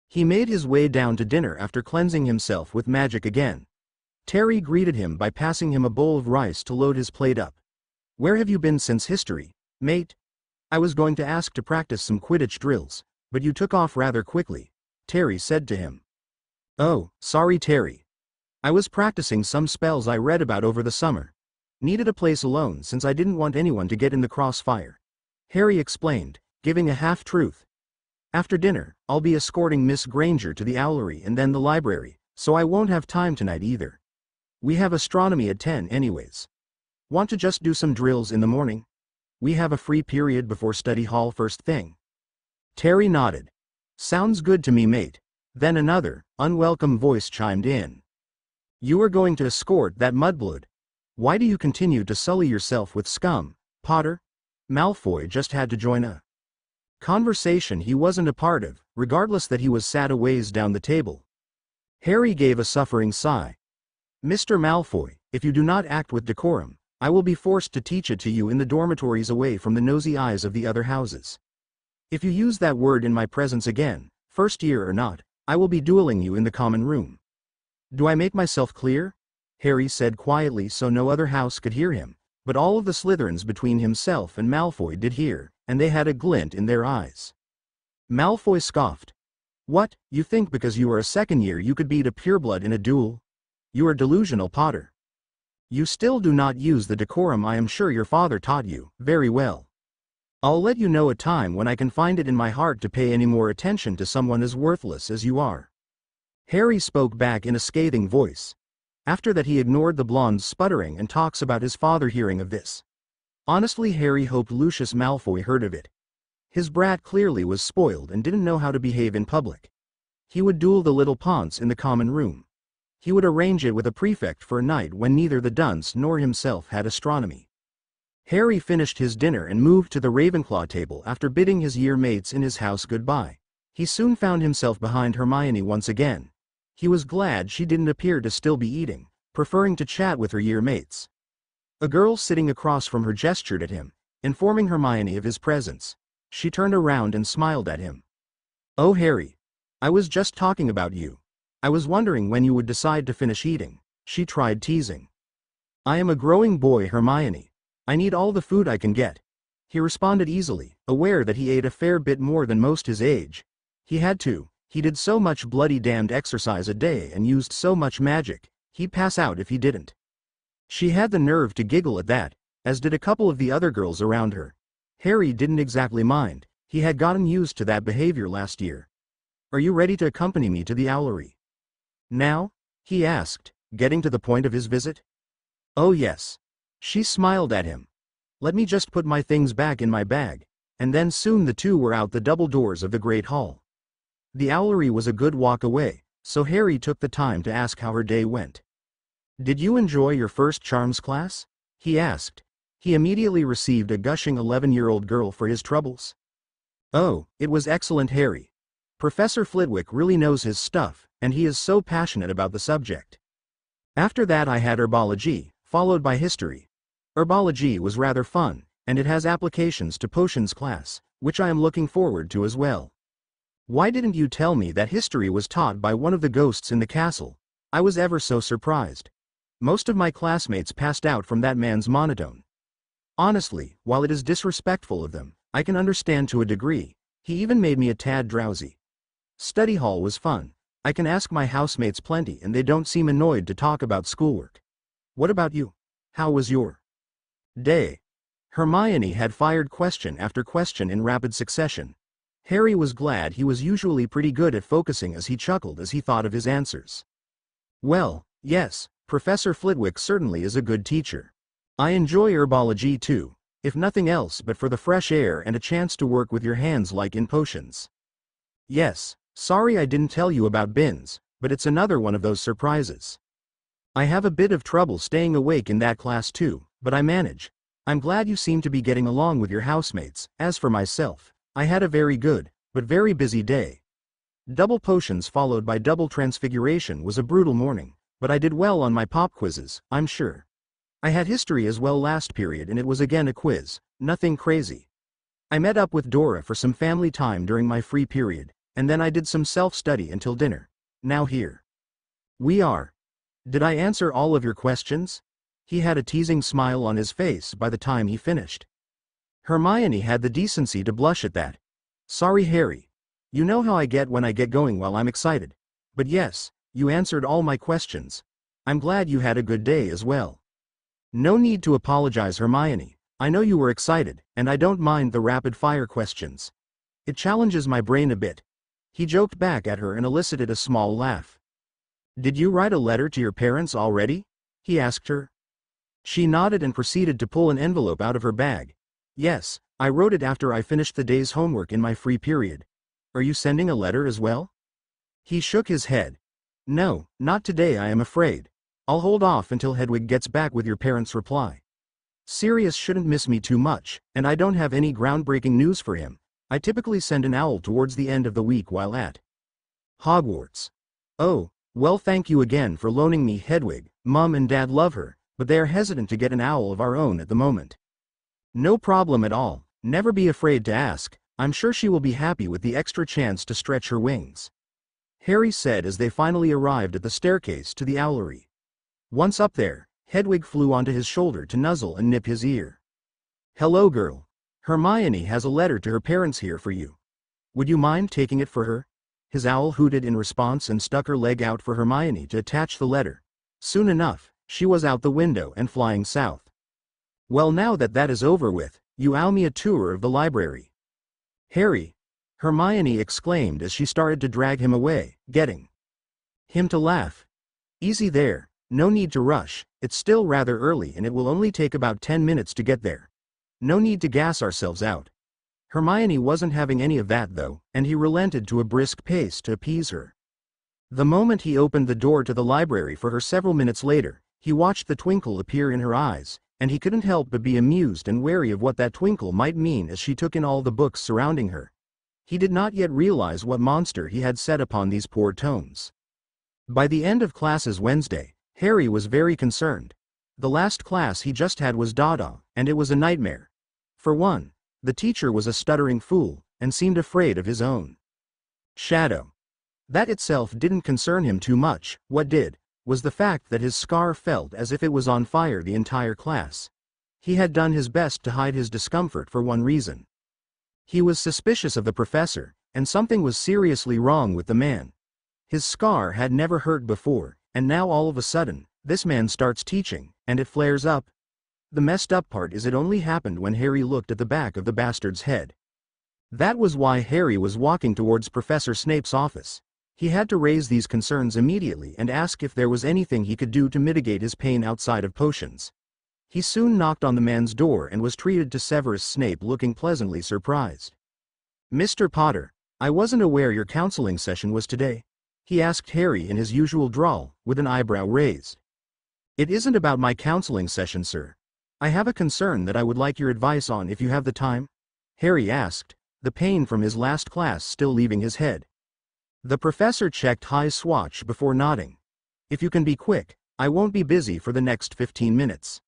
He made his way down to dinner after cleansing himself with magic again. Terry greeted him by passing him a bowl of rice to load his plate up. Where have you been since history, mate? I was going to ask to practice some Quidditch drills, but you took off rather quickly, Terry said to him. Oh, sorry Terry. I was practicing some spells I read about over the summer. Needed a place alone since I didn't want anyone to get in the crossfire. Harry explained, giving a half-truth. After dinner, I'll be escorting Miss Granger to the owlery and then the library, so I won't have time tonight either. We have astronomy at 10 anyways. Want to just do some drills in the morning? We have a free period before study hall first thing. Terry nodded. Sounds good to me, mate. Then another, unwelcome voice chimed in. You are going to escort that mudblood. Why do you continue to sully yourself with scum, Potter? Malfoy just had to join a conversation he wasn't a part of, regardless that he was sat a ways down the table. Harry gave a suffering sigh. Mr. Malfoy, if you do not act with decorum, I will be forced to teach it to you in the dormitories away from the nosy eyes of the other houses. If you use that word in my presence again, first year or not, I will be dueling you in the common room. Do I make myself clear? Harry said quietly so no other house could hear him, but all of the Slytherins between himself and Malfoy did hear, and they had a glint in their eyes. Malfoy scoffed. What, you think because you are a second year you could beat a pureblood in a duel? You are delusional, Potter. You still do not use the decorum I am sure your father taught you. Very well. I'll let you know a time when I can find it in my heart to pay any more attention to someone as worthless as you are. Harry spoke back in a scathing voice. After that he ignored the blonde's sputtering and talks about his father hearing of this. Honestly, Harry hoped Lucius Malfoy heard of it. His brat clearly was spoiled and didn't know how to behave in public. He would duel the little Ponce in the common room. He would arrange it with a prefect for a night when neither the dunce nor himself had astronomy. Harry finished his dinner and moved to the Ravenclaw table after bidding his year mates in his house goodbye. He soon found himself behind Hermione once again. He was glad she didn't appear to still be eating, preferring to chat with her year mates. A girl sitting across from her gestured at him, informing Hermione of his presence. She turned around and smiled at him. Oh Harry. I was just talking about you. I was wondering when you would decide to finish eating, she tried teasing. I am a growing boy, Hermione. I need all the food I can get. He responded easily, aware that he ate a fair bit more than most his age. He had to. He did so much bloody damned exercise a day and used so much magic, he'd pass out if he didn't. She had the nerve to giggle at that, as did a couple of the other girls around her. Harry didn't exactly mind, he had gotten used to that behavior last year. "Are you ready to accompany me to the owlery now?" he asked, getting to the point of his visit. "Oh yes." She smiled at him. "Let me just put my things back in my bag," and then soon the two were out the double doors of the Great Hall. The owlery was a good walk away, so Harry took the time to ask how her day went. "Did you enjoy your first charms class?" he asked. He immediately received a gushing 11-year-old girl for his troubles. "Oh, it was excellent, Harry. Professor Flitwick really knows his stuff, and he is so passionate about the subject. After that I had herbology, followed by history. Herbology was rather fun, and it has applications to potions class, which I am looking forward to as well. Why didn't you tell me that history was taught by one of the ghosts in the castle? I was ever so surprised. Most of my classmates passed out from that man's monotone. Honestly, while it is disrespectful of them, I can understand to a degree. He even made me a tad drowsy. Study hall was fun. I can ask my housemates plenty and they don't seem annoyed to talk about schoolwork. What about you? How was your day?" Hermione had fired question after question in rapid succession. Harry was glad he was usually pretty good at focusing as he chuckled as he thought of his answers. "Well, yes, Professor Flitwick certainly is a good teacher. I enjoy herbology too, if nothing else but for the fresh air and a chance to work with your hands like in potions. Yes, sorry I didn't tell you about bins, but it's another one of those surprises. I have a bit of trouble staying awake in that class too, but I manage. I'm glad you seem to be getting along with your housemates. As for myself, I had a very good, but very busy day. Double potions followed by double transfiguration was a brutal morning, but I did well on my pop quizzes, I'm sure. I had history as well last period and it was again a quiz, nothing crazy. I met up with Dora for some family time during my free period, and then I did some self-study until dinner. Now here we are. Did I answer all of your questions?" He had a teasing smile on his face by the time he finished. Hermione had the decency to blush at that. "Sorry, Harry. You know how I get when I get going while I'm excited. But yes, you answered all my questions. I'm glad you had a good day as well." "No need to apologize, Hermione. I know you were excited, and I don't mind the rapid-fire questions. It challenges my brain a bit." He joked back at her and elicited a small laugh. "Did you write a letter to your parents already?" he asked her. She nodded and proceeded to pull an envelope out of her bag. "Yes, I wrote it after I finished the day's homework in my free period. Are you sending a letter as well?" He shook his head. "No, not today, I am afraid. I'll hold off until Hedwig gets back with your parents' reply. Sirius shouldn't miss me too much, and I don't have any groundbreaking news for him. I typically send an owl towards the end of the week while at Hogwarts." "Oh, well, thank you again for loaning me Hedwig. Mum and Dad love her, but they are hesitant to get an owl of our own at the moment." "No problem at all. Never be afraid to ask. I'm sure she will be happy with the extra chance to stretch her wings," Harry said as they finally arrived at the staircase to the owlery. Once up there, Hedwig flew onto his shoulder to nuzzle and nip his ear. "Hello, girl. Hermione has a letter to her parents here for you. Would you mind taking it for her?" His owl hooted in response and stuck her leg out for Hermione to attach the letter. Soon enough, she was out the window and flying south. "Well, now that that is over with, you owe me a tour of the library." "Harry!" Hermione exclaimed as she started to drag him away, getting him to laugh. "Easy there, no need to rush, it's still rather early and it will only take about 10 minutes to get there. No need to gas ourselves out." Hermione wasn't having any of that though, and he relented to a brisk pace to appease her. The moment he opened the door to the library for her several minutes later, he watched the twinkle appear in her eyes, and he couldn't help but be amused and wary of what that twinkle might mean as she took in all the books surrounding her. He did not yet realize what monster he had set upon these poor tomes. By the end of classes Wednesday, Harry was very concerned. The last class he just had was Dada, and it was a nightmare. For one, the teacher was a stuttering fool, and seemed afraid of his own shadow. That itself didn't concern him too much. What did, was the fact that his scar felt as if it was on fire the entire class. He had done his best to hide his discomfort for one reason. He was suspicious of the professor, and something was seriously wrong with the man. His scar had never hurt before, and now all of a sudden, this man starts teaching, and it flares up. The messed up part is it only happened when Harry looked at the back of the bastard's head. That was why Harry was walking towards Professor Snape's office. He had to raise these concerns immediately and ask if there was anything he could do to mitigate his pain outside of potions. He soon knocked on the man's door and was treated to Severus Snape, looking pleasantly surprised. "Mr. Potter, I wasn't aware your counseling session was today," he asked Harry in his usual drawl, with an eyebrow raised. "It isn't about my counseling session, sir. I have a concern that I would like your advice on if you have the time," Harry asked, the pain from his last class still leaving his head. The professor checked his swatch before nodding. "If you can be quick, I won't be busy for the next 15 minutes.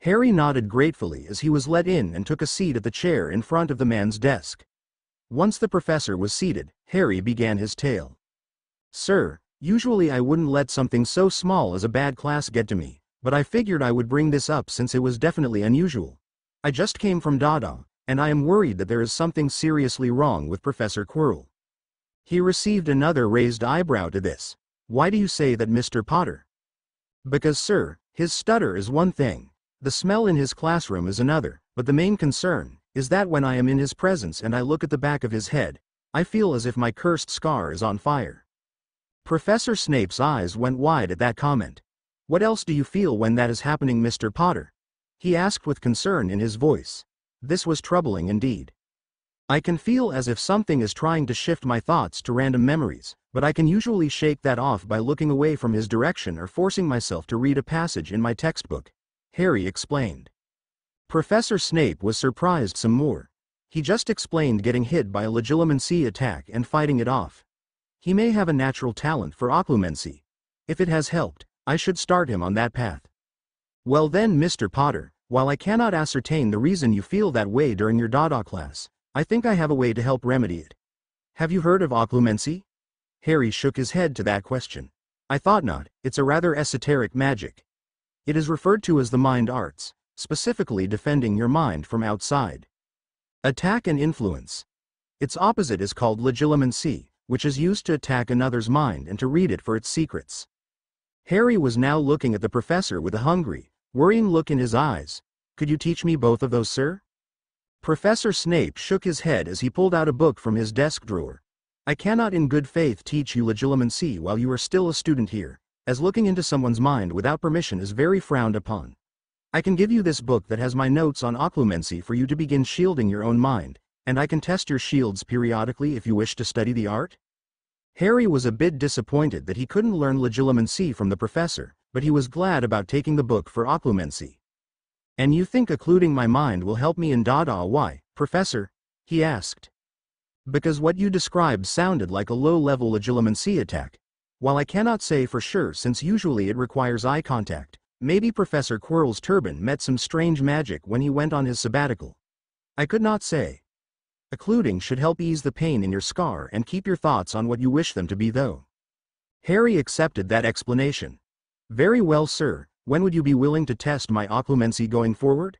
Harry nodded gratefully as he was let in and took a seat at the chair in front of the man's desk. Once the professor was seated, Harry began his tale. "Sir, usually I wouldn't let something so small as a bad class get to me, but I figured I would bring this up since it was definitely unusual. I just came from Dada, and I am worried that there is something seriously wrong with Professor Quirrell." He received another raised eyebrow to this. "Why do you say that, Mr. Potter?" "Because, sir, his stutter is one thing. The smell in his classroom is another, but the main concern is that when I am in his presence and I look at the back of his head, I feel as if my cursed scar is on fire." Professor Snape's eyes went wide at that comment. "What else do you feel when that is happening, Mr. Potter?" he asked with concern in his voice. This was troubling indeed. "I can feel as if something is trying to shift my thoughts to random memories, but I can usually shake that off by looking away from his direction or forcing myself to read a passage in my textbook," Harry explained. Professor Snape was surprised some more. He just explained getting hit by a legilimency attack and fighting it off. He may have a natural talent for occlumency. If it has helped, I should start him on that path. "Well then, Mr. Potter, while I cannot ascertain the reason you feel that way during your Dada class, I think I have a way to help remedy it. Have you heard of occlumency?" Harry shook his head to that question. "I thought not. It's a rather esoteric magic. It is referred to as the mind arts, specifically defending your mind from outside attack and influence. Its opposite is called legilimency, which is used to attack another's mind and to read it for its secrets." Harry was now looking at the professor with a hungry, worrying look in his eyes. "Could you teach me both of those, sir?" Professor Snape shook his head as he pulled out a book from his desk drawer. "I cannot in good faith teach you legilimency while you are still a student here, as looking into someone's mind without permission is very frowned upon. I can give you this book that has my notes on occlumency for you to begin shielding your own mind, and I can test your shields periodically if you wish to study the art." Harry was a bit disappointed that he couldn't learn legilimency from the professor, but he was glad about taking the book for occlumency. "And you think occluding my mind will help me in Dada? Why, Professor?" he asked. "Because what you described sounded like a low-level legilimency attack. While I cannot say for sure since usually it requires eye contact, maybe Professor Quirrell's turban met some strange magic when he went on his sabbatical. I could not say. Occluding should help ease the pain in your scar and keep your thoughts on what you wish them to be, though." Harry accepted that explanation. "Very well, sir. When would you be willing to test my occlumency going forward?"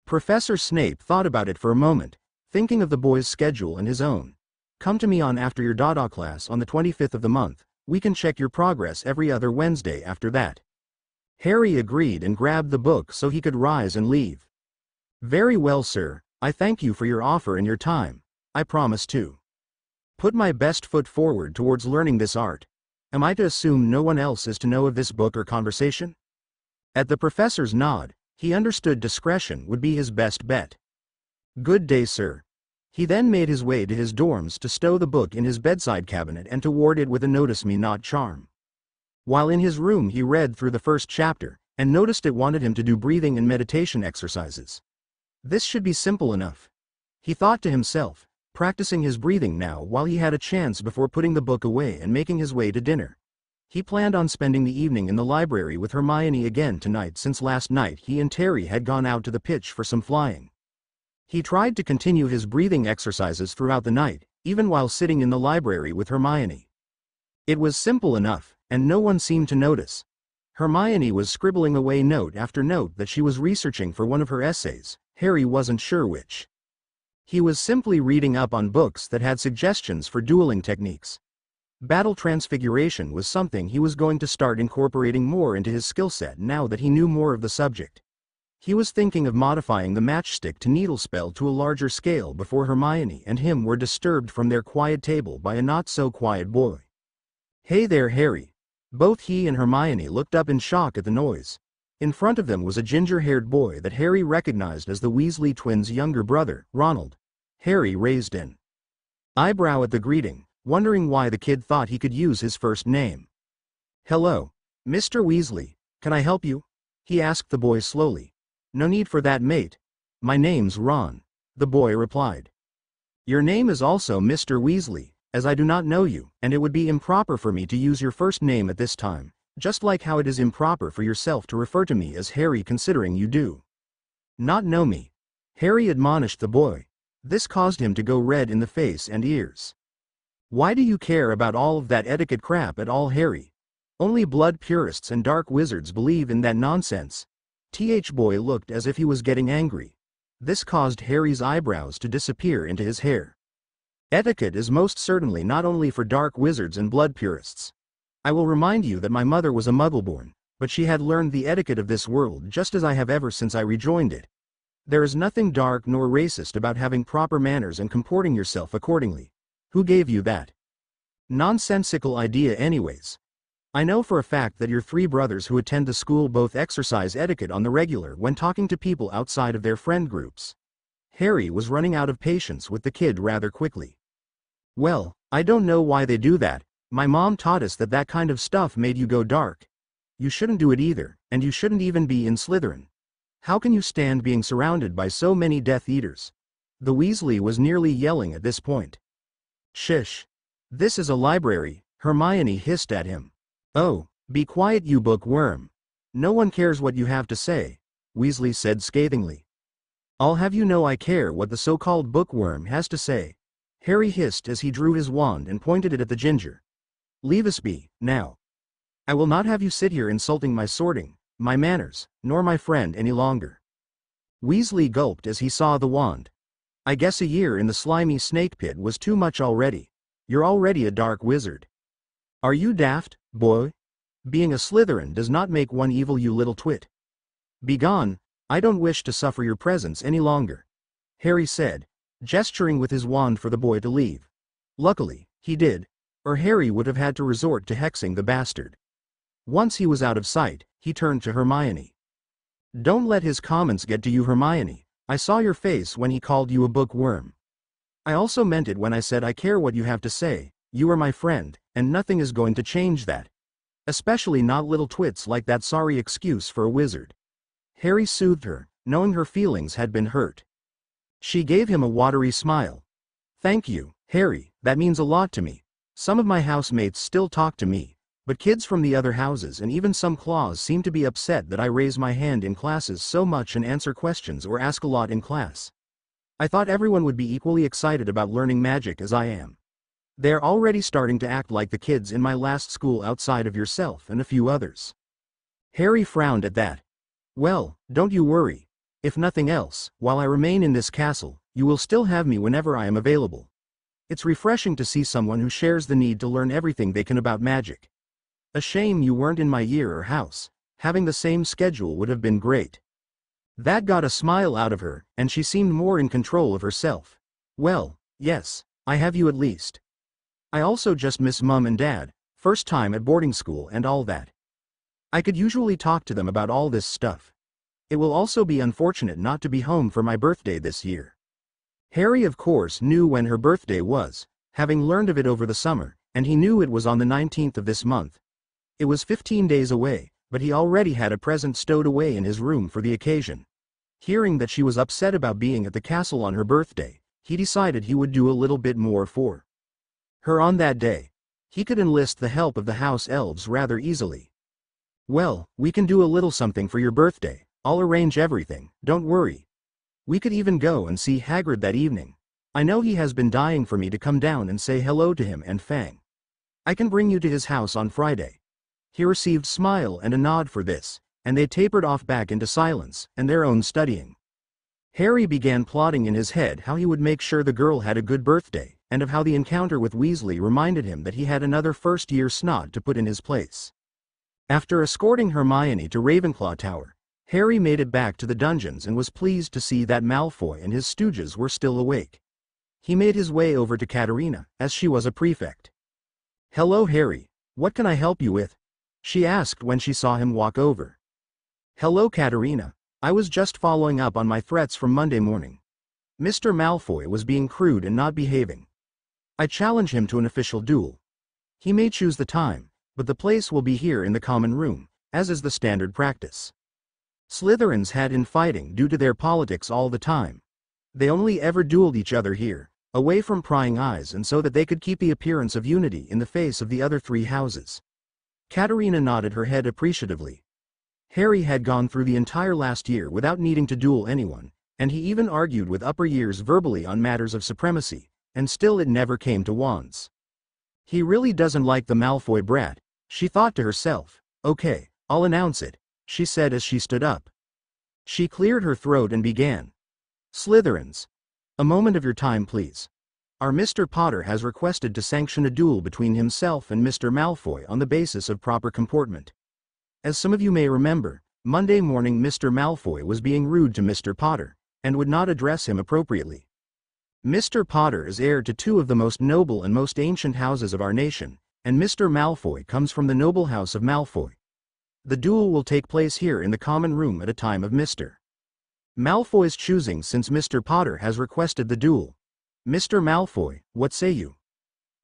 Professor Snape thought about it for a moment, thinking of the boy's schedule and his own. "Come to me on after your Dada class on the 25th of the month. We can check your progress every other Wednesday after that." Harry agreed and grabbed the book so he could rise and leave. "Very well, sir. I thank you for your offer and your time. I promise to put my best foot forward towards learning this art. Am I to assume no one else is to know of this book or conversation?" At the professor's nod, he understood discretion would be his best bet. "Good day, sir." He then made his way to his dorms to stow the book in his bedside cabinet and to ward it with a "notice me not" charm. While in his room he read through the first chapter, and noticed it wanted him to do breathing and meditation exercises. This should be simple enough, he thought to himself, practicing his breathing now while he had a chance before putting the book away and making his way to dinner. He planned on spending the evening in the library with Hermione again tonight since last night he and Terry had gone out to the pitch for some flying. He tried to continue his breathing exercises throughout the night, even while sitting in the library with Hermione. It was simple enough, and no one seemed to notice. Hermione was scribbling away note after note that she was researching for one of her essays. Harry wasn't sure which. He was simply reading up on books that had suggestions for dueling techniques. Battle transfiguration was something he was going to start incorporating more into his skill set now that he knew more of the subject. He was thinking of modifying the matchstick to needle spell to a larger scale before Hermione and him were disturbed from their quiet table by a not-so-quiet boy. "Hey there, Harry." Both he and Hermione looked up in shock at the noise. In front of them was a ginger-haired boy that Harry recognized as the Weasley twins' younger brother, Ronald. Harry raised an eyebrow at the greeting, wondering why the kid thought he could use his first name. "Hello, Mr. Weasley, can I help you?" he asked the boy slowly. "No need for that, mate. My name's Ron," the boy replied. "Your name is also Mr. Weasley, as I do not know you, and it would be improper for me to use your first name at this time, just like how it is improper for yourself to refer to me as Harry considering you do not know me," Harry admonished the boy. This caused him to go red in the face and ears. "Why do you care about all of that etiquette crap at all, Harry? Only blood purists and dark wizards believe in that nonsense." Boy looked as if he was getting angry. This caused Harry's eyebrows to disappear into his hair. "Etiquette is most certainly not only for dark wizards and blood purists. I will remind you that my mother was a Muggleborn, but she had learned the etiquette of this world just as I have ever since I rejoined it. There is nothing dark nor racist about having proper manners and comporting yourself accordingly. Who gave you that nonsensical idea anyways? I know for a fact that your three brothers who attend the school both exercise etiquette on the regular when talking to people outside of their friend groups." Harry was running out of patience with the kid rather quickly. "Well, I don't know why they do that. My mom taught us that that kind of stuff made you go dark. You shouldn't do it either, and you shouldn't even be in Slytherin. How can you stand being surrounded by so many Death Eaters?" The Weasley was nearly yelling at this point. "Shush. This is a library," Hermione hissed at him. "Oh, be quiet, you bookworm. No one cares what you have to say," Weasley said scathingly. "I'll have you know I care what the so-called bookworm has to say," Harry hissed as he drew his wand and pointed it at the ginger. "Leave us be, now. I will not have you sit here insulting my sorting, my manners, nor my friend any longer." Weasley gulped as he saw the wand. "I guess a year in the slimy snake pit was too much already. You're already a dark wizard. Are you daft, boy? Being a Slytherin does not make one evil, you little twit. Begone, I don't wish to suffer your presence any longer," Harry said, gesturing with his wand for the boy to leave. Luckily, he did, or Harry would have had to resort to hexing the bastard. Once he was out of sight, he turned to Hermione. "Don't let his comments get to you, Hermione. I saw your face when he called you a bookworm. I also meant it when I said I care what you have to say. You are my friend, and nothing is going to change that. Especially not little twits like that sorry excuse for a wizard." Harry soothed her, knowing her feelings had been hurt. She gave him a watery smile. "Thank you, Harry, that means a lot to me. Some of my housemates still talk to me, but kids from the other houses and even some claws seem to be upset that I raise my hand in classes so much and answer questions or ask a lot in class. I thought everyone would be equally excited about learning magic as I am. They're already starting to act like the kids in my last school outside of yourself and a few others." Harry frowned at that. "Well, don't you worry. If nothing else, while I remain in this castle, you will still have me whenever I am available. It's refreshing to see someone who shares the need to learn everything they can about magic. A shame you weren't in my year or house. Having the same schedule would have been great." That got a smile out of her, and she seemed more in control of herself. "Well, yes, I have you at least. I also just miss Mum and Dad, first time at boarding school and all that. I could usually talk to them about all this stuff. It will also be unfortunate not to be home for my birthday this year." Harry of course knew when her birthday was, having learned of it over the summer, and he knew it was on the 19th of this month. It was 15 days away, but he already had a present stowed away in his room for the occasion. Hearing that she was upset about being at the castle on her birthday, he decided he would do a little bit more for her on that day. He could enlist the help of the house elves rather easily. "Well, we can do a little something for your birthday. I'll arrange everything, don't worry. We could even go and see Hagrid that evening. I know he has been dying for me to come down and say hello to him and Fang. I can bring you to his house on Friday." He received smile and a nod for this, and they tapered off back into silence and their own studying. Harry began plotting in his head how he would make sure the girl had a good birthday, and of how the encounter with Weasley reminded him that he had another first-year snot to put in his place. After escorting Hermione to Ravenclaw Tower, Harry made it back to the dungeons and was pleased to see that Malfoy and his stooges were still awake. He made his way over to Katerina, as she was a prefect. "Hello, Harry. What can I help you with?" she asked when she saw him walk over. "Hello, Katerina. I was just following up on my threats from Monday morning. Mr. Malfoy was being crude and not behaving. I challenge him to an official duel. He may choose the time, but the place will be here in the common room, as is the standard practice. Slytherins had infighting due to their politics all the time. They only ever dueled each other here, away from prying eyes, and so that they could keep the appearance of unity in the face of the other three houses." Katerina nodded her head appreciatively. Harry had gone through the entire last year without needing to duel anyone, and he even argued with upper years verbally on matters of supremacy, and still it never came to wands. He really doesn't like the Malfoy brat, she thought to herself. "Okay, I'll announce it," she said as she stood up. She cleared her throat and began. "Slytherins, a moment of your time, please. Our Mr. Potter has requested to sanction a duel between himself and Mr. Malfoy on the basis of proper comportment. As some of you may remember, Monday morning Mr. Malfoy was being rude to Mr. Potter, and would not address him appropriately. Mr. Potter is heir to two of the most noble and most ancient houses of our nation, and Mr. Malfoy comes from the noble house of Malfoy. The duel will take place here in the common room at a time of Mr. Malfoy's choosing, since Mr. Potter has requested the duel. Mr. Malfoy, what say you?"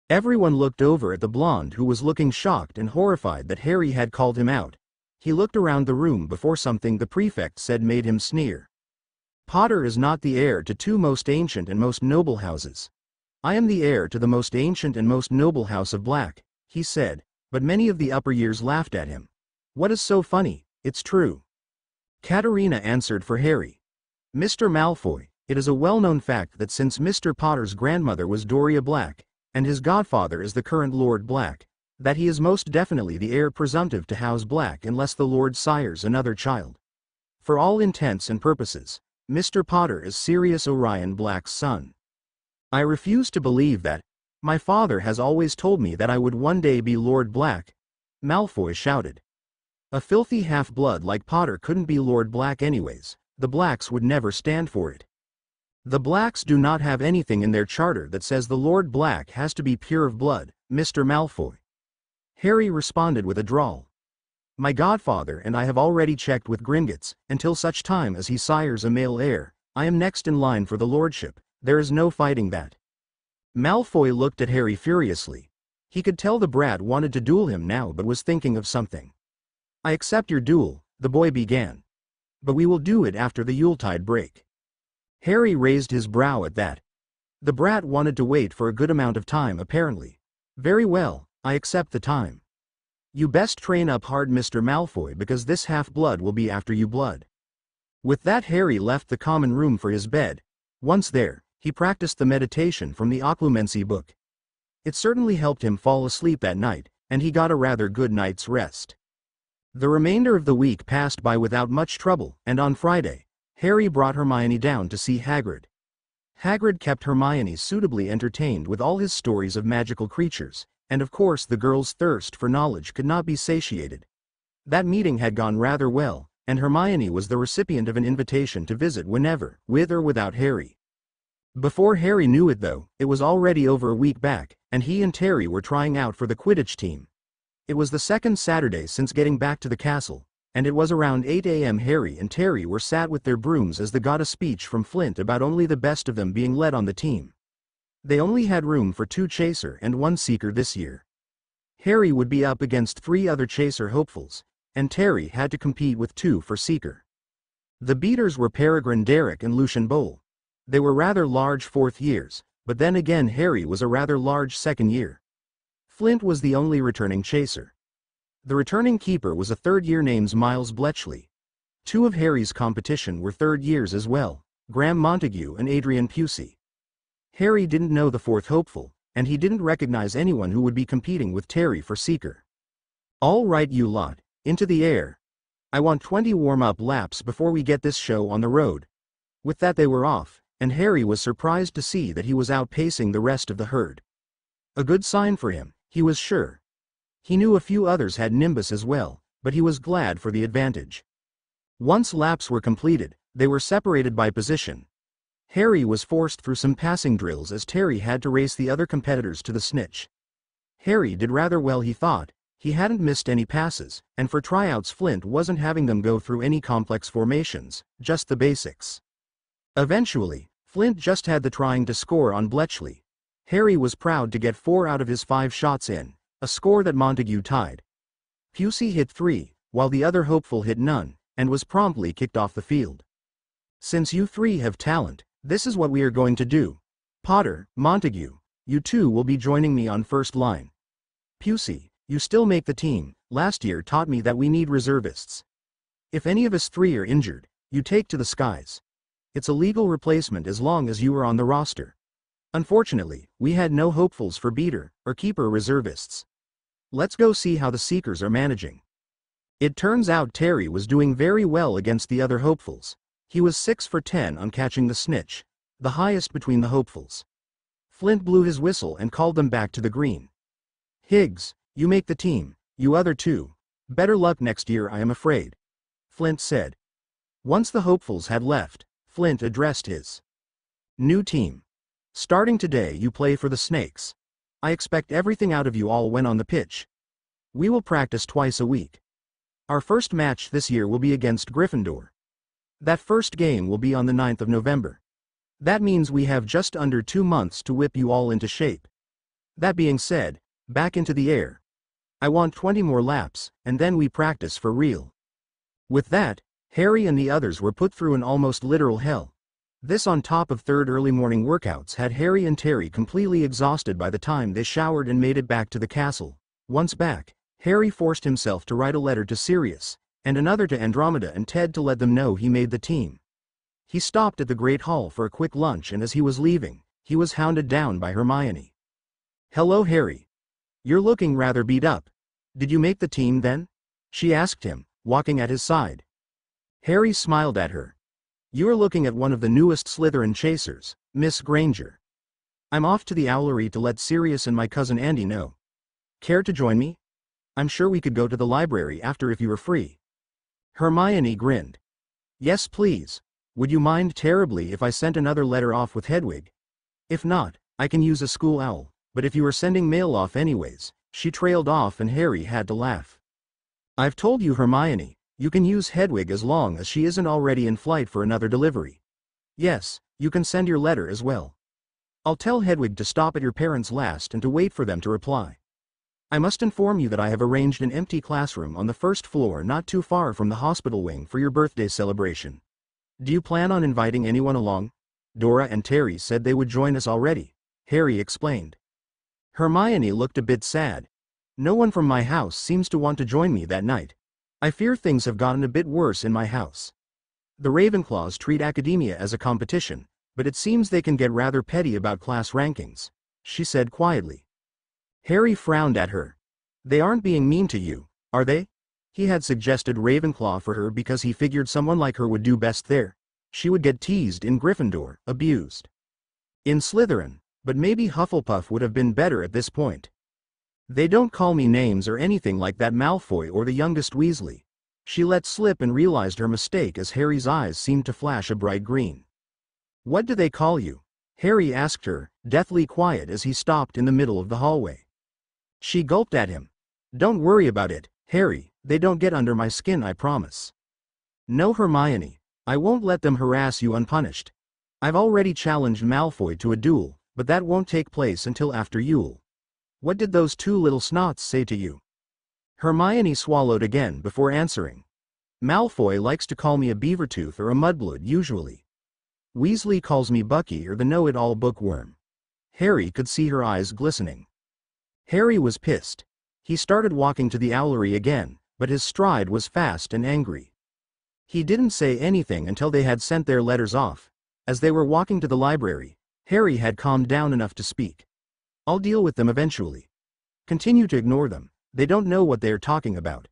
Everyone looked over at the blonde, who was looking shocked and horrified that Harry had called him out. He looked around the room before something the prefect said made him sneer. "Potter is not the heir to two most ancient and most noble houses. I am the heir to the most ancient and most noble house of Black," he said, but many of the upper years laughed at him. "What is so funny? It's true." Katerina answered for Harry. "Mr. Malfoy, it is a well-known fact that since Mr. Potter's grandmother was Doria Black, and his godfather is the current Lord Black, that he is most definitely the heir presumptive to House Black unless the Lord sires another child. For all intents and purposes, Mr. Potter is Sirius Orion Black's son. I refuse to believe that. My father has always told me that I would one day be Lord Black," Malfoy shouted. "A filthy half-blood like Potter couldn't be Lord Black anyways. The Blacks would never stand for it. The Blacks do not have anything in their charter that says the Lord Black has to be pure of blood, Mr. Malfoy." Harry responded with a drawl. "My godfather and I have already checked with Gringotts. Until such time as he sires a male heir, I am next in line for the lordship. There is no fighting that." Malfoy looked at Harry furiously. He could tell the brat wanted to duel him now but was thinking of something. "I accept your duel," the boy began. "But we will do it after the Yuletide break." Harry raised his brow at that. The brat wanted to wait for a good amount of time apparently. "Very well, I accept the time. You best train up hard, Mr. Malfoy, because this half-blood will be after you blood." With that, Harry left the common room for his bed. Once there, he practiced the meditation from the Occlumency book. It certainly helped him fall asleep that night, and he got a rather good night's rest. The remainder of the week passed by without much trouble, and on Friday, Harry brought Hermione down to see Hagrid. Hagrid kept Hermione suitably entertained with all his stories of magical creatures, and of course the girl's thirst for knowledge could not be satiated. That meeting had gone rather well, and Hermione was the recipient of an invitation to visit whenever, with or without Harry. Before Harry knew it though, it was already over a week back, and he and Terry were trying out for the Quidditch team. It was the second Saturday since getting back to the castle, and it was around 8 a.m. Harry and Terry were sat with their brooms as they got a speech from Flint about only the best of them being led on the team. They only had room for 2 chaser and 1 seeker this year. Harry would be up against 3 other chaser hopefuls, and Terry had to compete with 2 for seeker. The beaters were Peregrine Derrick and Lucian Bowl. They were rather large 4th years, but then again Harry was a rather large 2nd year. Flint was the only returning chaser. The returning keeper was a 3rd year named Miles Bletchley. 2 of Harry's competition were 3rd years as well, Graham Montague and Adrian Pusey. Harry didn't know the 4th hopeful, and he didn't recognize anyone who would be competing with Terry for seeker. All right, you lot, into the air. I want 20 warm-up laps before we get this show on the road. With that they were off, and Harry was surprised to see that he was outpacing the rest of the herd. A good sign for him, he was sure. He knew a few others had Nimbus as well, but he was glad for the advantage. Once laps were completed, they were separated by position. Harry was forced through some passing drills as Terry had to race the other competitors to the snitch. Harry did rather well, he thought. He hadn't missed any passes, and for tryouts Flint wasn't having them go through any complex formations, just the basics. Eventually, Flint just had the trying to score on Bletchley. Harry was proud to get 4 out of his 5 shots in, a score that Montague tied. Pusey hit 3, while the other hopeful hit none, and was promptly kicked off the field. Since you 3 have talent, this is what we are going to do. Potter, Montague, you 2 will be joining me on first line. Pusey, you still make the team. Last year taught me that we need reservists. If any of us 3 are injured, you take to the skies. It's a legal replacement as long as you are on the roster. Unfortunately, we had no hopefuls for beater or keeper reservists. Let's go see how the Seekers are managing. It turns out Terry was doing very well against the other hopefuls. He was 6 for 10 on catching the snitch, the highest between the hopefuls. Flint blew his whistle and called them back to the green. Higgs, you make the team, you other 2. Better luck next year, I am afraid, Flint said. Once the hopefuls had left, Flint addressed his new team. Starting today you play for the Snakes. I expect everything out of you all when on the pitch. We will practice twice a week. Our first match this year will be against Gryffindor. That first game will be on the 9th of November. That means we have just under 2 months to whip you all into shape. That being said, back into the air. I want 20 more laps, and then we practice for real. With that, Harry and the others were put through an almost literal hell. This on top of 3rd early morning workouts had Harry and Terry completely exhausted by the time they showered and made it back to the castle. Once back, Harry forced himself to write a letter to Sirius, and another to Andromeda and Ted to let them know he made the team. He stopped at the Great Hall for a quick lunch, and as he was leaving, he was hounded down by Hermione. "Hello, Harry. You're looking rather beat up. Did you make the team then?" she asked him, walking at his side. Harry smiled at her. "You are looking at one of the newest Slytherin chasers, Miss Granger. I'm off to the Owlery to let Sirius and my cousin Andy know. Care to join me? I'm sure we could go to the library after if you were free." Hermione grinned. "Yes, please. Would you mind terribly if I sent another letter off with Hedwig? If not, I can use a school owl, but if you are sending mail off anyways," she trailed off, and Harry had to laugh. "I've told you, Hermione. You can use Hedwig as long as she isn't already in flight for another delivery. Yes, you can send your letter as well. I'll tell Hedwig to stop at your parents last and to wait for them to reply. I must inform you that I have arranged an empty classroom on the 1st floor not too far from the hospital wing for your birthday celebration. Do you plan on inviting anyone along? Dora and Terry said they would join us already," Harry explained. Hermione looked a bit sad. "No one from my house seems to want to join me that night. I fear things have gotten a bit worse in my house. The Ravenclaws treat academia as a competition, but it seems they can get rather petty about class rankings," she said quietly. Harry frowned at her. "They aren't being mean to you, are they?" He had suggested Ravenclaw for her because he figured someone like her would do best there. She would get teased in Gryffindor, abused in Slytherin, but maybe Hufflepuff would have been better at this point. "They don't call me names or anything like that, Malfoy or the youngest Weasley," she let slip and realized her mistake as Harry's eyes seemed to flash a bright green. "What do they call you?" Harry asked her, deathly quiet as he stopped in the middle of the hallway. She gulped at him. "Don't worry about it, Harry, they don't get under my skin, I promise." "No, Hermione, I won't let them harass you unpunished. I've already challenged Malfoy to a duel, but that won't take place until after Yule. What did those 2 little snots say to you?" Hermione swallowed again before answering. "Malfoy likes to call me a Beavertooth or a Mudblood usually. Weasley calls me Bucky or the know-it-all bookworm." Harry could see her eyes glistening. Harry was pissed. He started walking to the Owlery again, but his stride was fast and angry. He didn't say anything until they had sent their letters off. As they were walking to the library, Harry had calmed down enough to speak. "I'll deal with them eventually. Continue to ignore them, They don't know what they are talking about.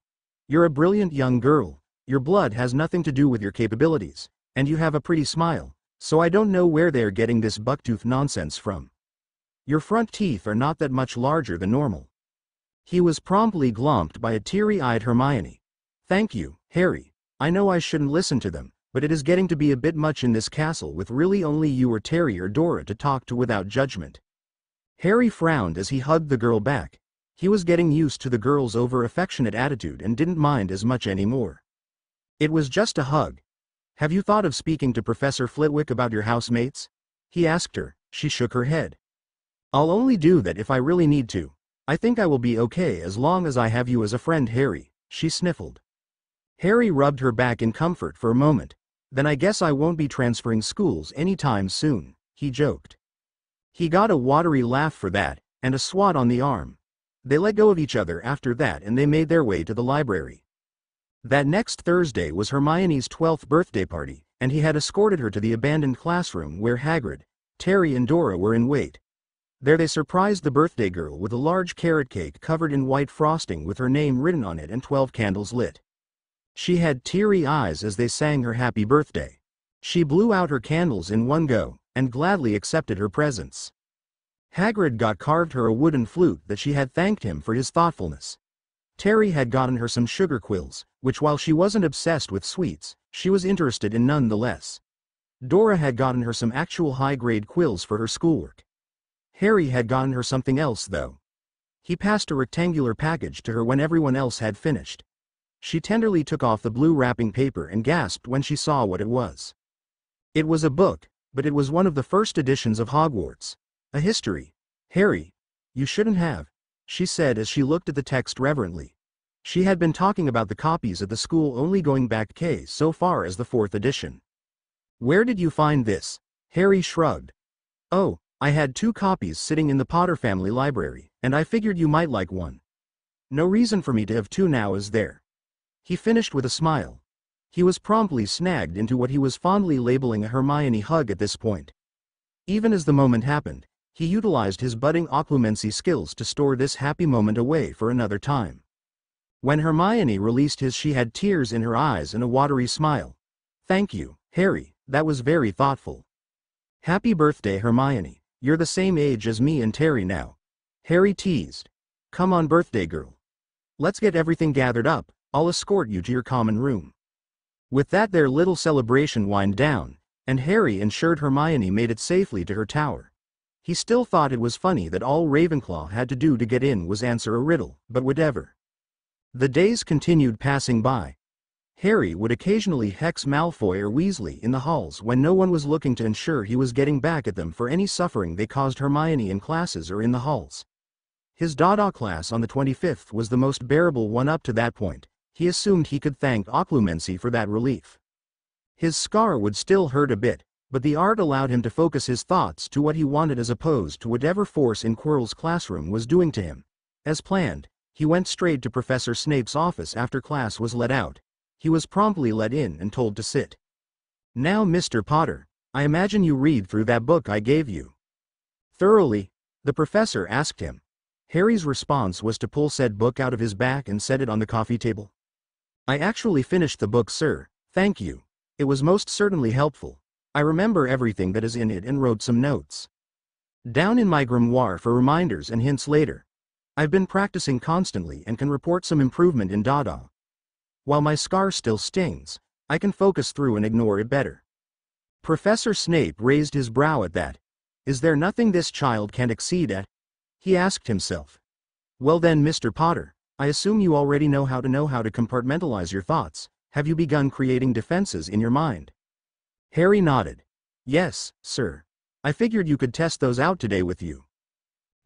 You're a brilliant young girl, your blood has nothing to do with your capabilities, and you have a pretty smile, so I don't know where they are getting this bucktooth nonsense from. Your front teeth are not that much larger than normal. He was promptly glomped by a teary-eyed Hermione. Thank you, Harry. I know I shouldn't listen to them, but it is getting to be a bit much in this castle with really only you or Terry or Dora to talk to without judgment. Harry frowned as he hugged the girl back. He was getting used to the girl's over-affectionate attitude and didn't mind as much anymore. It was just a hug. Have you thought of speaking to Professor Flitwick about your housemates? He asked her. She shook her head. I'll only do that if I really need to. I think I will be okay as long as I have you as a friend, Harry, she sniffled. Harry rubbed her back in comfort for a moment. Then I guess I won't be transferring schools anytime soon, he joked. He got a watery laugh for that, and a swat on the arm. They let go of each other after that and they made their way to the library. That next Thursday was Hermione's 12th birthday party, and he had escorted her to the abandoned classroom where Hagrid, Terry and Dora were in wait. There they surprised the birthday girl with a large carrot cake covered in white frosting with her name written on it and 12 candles lit. She had teary eyes as they sang her happy birthday. She blew out her candles in one go, and gladly accepted her presents. Hagrid got carved her a wooden flute that she had thanked him for his thoughtfulness. Terry had gotten her some sugar quills, which while she wasn't obsessed with sweets, she was interested in nonetheless. Dora had gotten her some actual high-grade quills for her schoolwork. Harry had gotten her something else though. He passed a rectangular package to her when everyone else had finished. She tenderly took off the blue wrapping paper and gasped when she saw what it was. It was a book, but it was one of the first editions of Hogwarts. A history. Harry, you shouldn't have, she said as she looked at the text reverently. She had been talking about the copies at the school only going back so far as the 4th edition. Where did you find this? Harry shrugged. Oh, I had 2 copies sitting in the Potter family library, and I figured you might like one. No reason for me to have 2 now, is there? He finished with a smile. He was promptly snagged into what he was fondly labeling a Hermione hug at this point. Even as the moment happened, he utilized his budding occlumency skills to store this happy moment away for another time. When Hermione released his, she had tears in her eyes and a watery smile. Thank you, Harry, that was very thoughtful. Happy birthday, Hermione. You're the same age as me and Terry now. Harry teased. Come on, birthday girl. Let's get everything gathered up. I'll escort you to your common room. With that, their little celebration wound down, and Harry ensured Hermione made it safely to her tower. He still thought it was funny that all Ravenclaw had to do to get in was answer a riddle, but whatever. The days continued passing by. Harry would occasionally hex Malfoy or Weasley in the halls when no one was looking to ensure he was getting back at them for any suffering they caused Hermione in classes or in the halls. His Dada class on the 25th was the most bearable one up to that point. He assumed he could thank occlumency for that relief. His scar would still hurt a bit, but the art allowed him to focus his thoughts to what he wanted as opposed to whatever force in Quirrell's classroom was doing to him. As planned, he went straight to Professor Snape's office after class was let out. He was promptly let in and told to sit. Now, Mr. Potter, I imagine you read through that book I gave you. Thoroughly, the professor asked him. Harry's response was to pull said book out of his back and set it on the coffee table. I actually finished the book, sir, thank you. It was most certainly helpful. I remember everything that is in it and wrote some notes down in my grimoire for reminders and hints later. I've been practicing constantly and can report some improvement in Dada. While my scar still stings, I can focus through and ignore it better. Professor Snape raised his brow at that. Is there nothing this child can't exceed at? He asked himself. Well then, Mr. Potter, I assume you already know how to compartmentalize your thoughts. Have you begun creating defenses in your mind? Harry nodded. Yes, sir. I figured you could test those out today with you.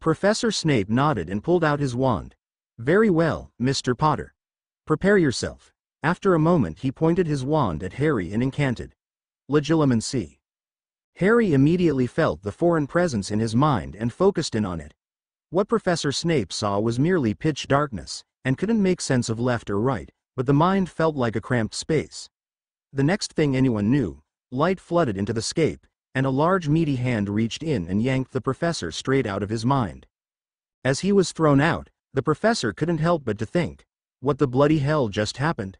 Professor Snape nodded and pulled out his wand. Very well, Mr. Potter. Prepare yourself. After a moment he pointed his wand at Harry and incanted. Legilimency. Harry immediately felt the foreign presence in his mind and focused in on it. What Professor Snape saw was merely pitch darkness, and couldn't make sense of left or right, but the mind felt like a cramped space. The next thing anyone knew, light flooded into the scape, and a large meaty hand reached in and yanked the professor straight out of his mind. As he was thrown out, The professor couldn't help but to think, what the bloody hell just happened?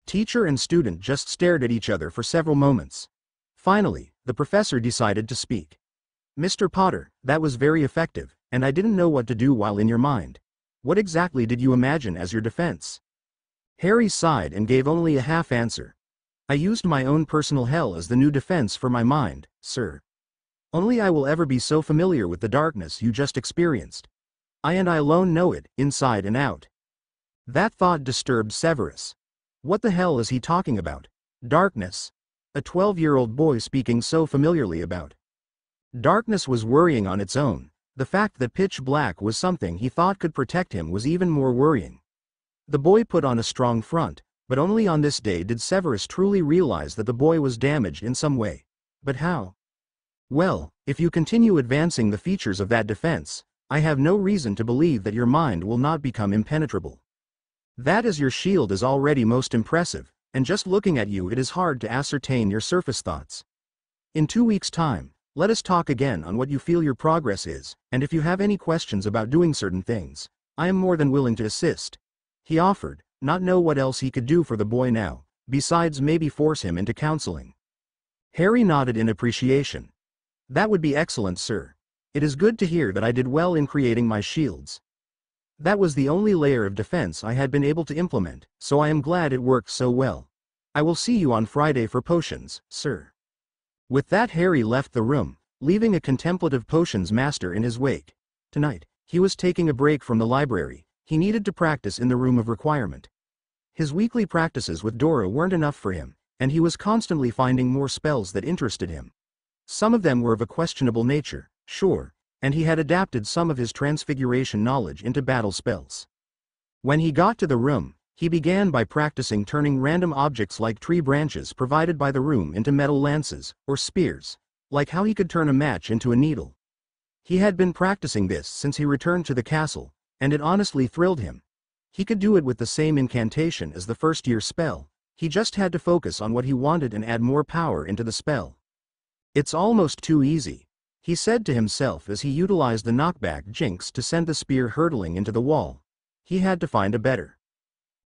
Teacher and student just stared at each other for several moments. Finally, the professor decided to speak. Mr. Potter, that was very effective, and I didn't know what to do while in your mind. What exactly did you imagine as your defense? Harry sighed and gave only a half answer. I used my own personal hell as the new defense for my mind, sir. Only I will ever be so familiar with the darkness you just experienced. I alone know it, inside and out. That thought disturbed Severus. What the hell is he talking about? Darkness? A 12-year-old boy speaking so familiarly about. Darkness was worrying on its own. The fact that pitch black was something he thought could protect him was even more worrying. The boy put on a strong front, but only on this day did Severus truly realize that the boy was damaged in some way. But how? Well, if you continue advancing the features of that defense, I have no reason to believe that your mind will not become impenetrable. That as your shield is already most impressive, and just looking at you it is hard to ascertain your surface thoughts. In 2 weeks' time, let us talk again on what you feel your progress is, and if you have any questions about doing certain things, I am more than willing to assist. He offered, not know what else he could do for the boy now, besides maybe force him into counseling. Harry nodded in appreciation. That would be excellent, sir. It is good to hear that I did well in creating my shields. That was the only layer of defense I had been able to implement, so I am glad it worked so well. I will see you on Friday for potions, sir. With that Harry left the room, leaving a contemplative potions master in his wake. Tonight, he was taking a break from the library. He needed to practice in the room of requirement. His weekly practices with Dora weren't enough for him, and he was constantly finding more spells that interested him. Some of them were of a questionable nature, sure, and he had adapted some of his transfiguration knowledge into battle spells. When he got to the room, he began by practicing turning random objects like tree branches provided by the room into metal lances, or spears, like how he could turn a match into a needle. He had been practicing this since he returned to the castle, and it honestly thrilled him. He could do it with the same incantation as the first-year spell, he just had to focus on what he wanted and add more power into the spell. It's almost too easy, he said to himself as he utilized the knockback jinx to send the spear hurtling into the wall. He had to find a better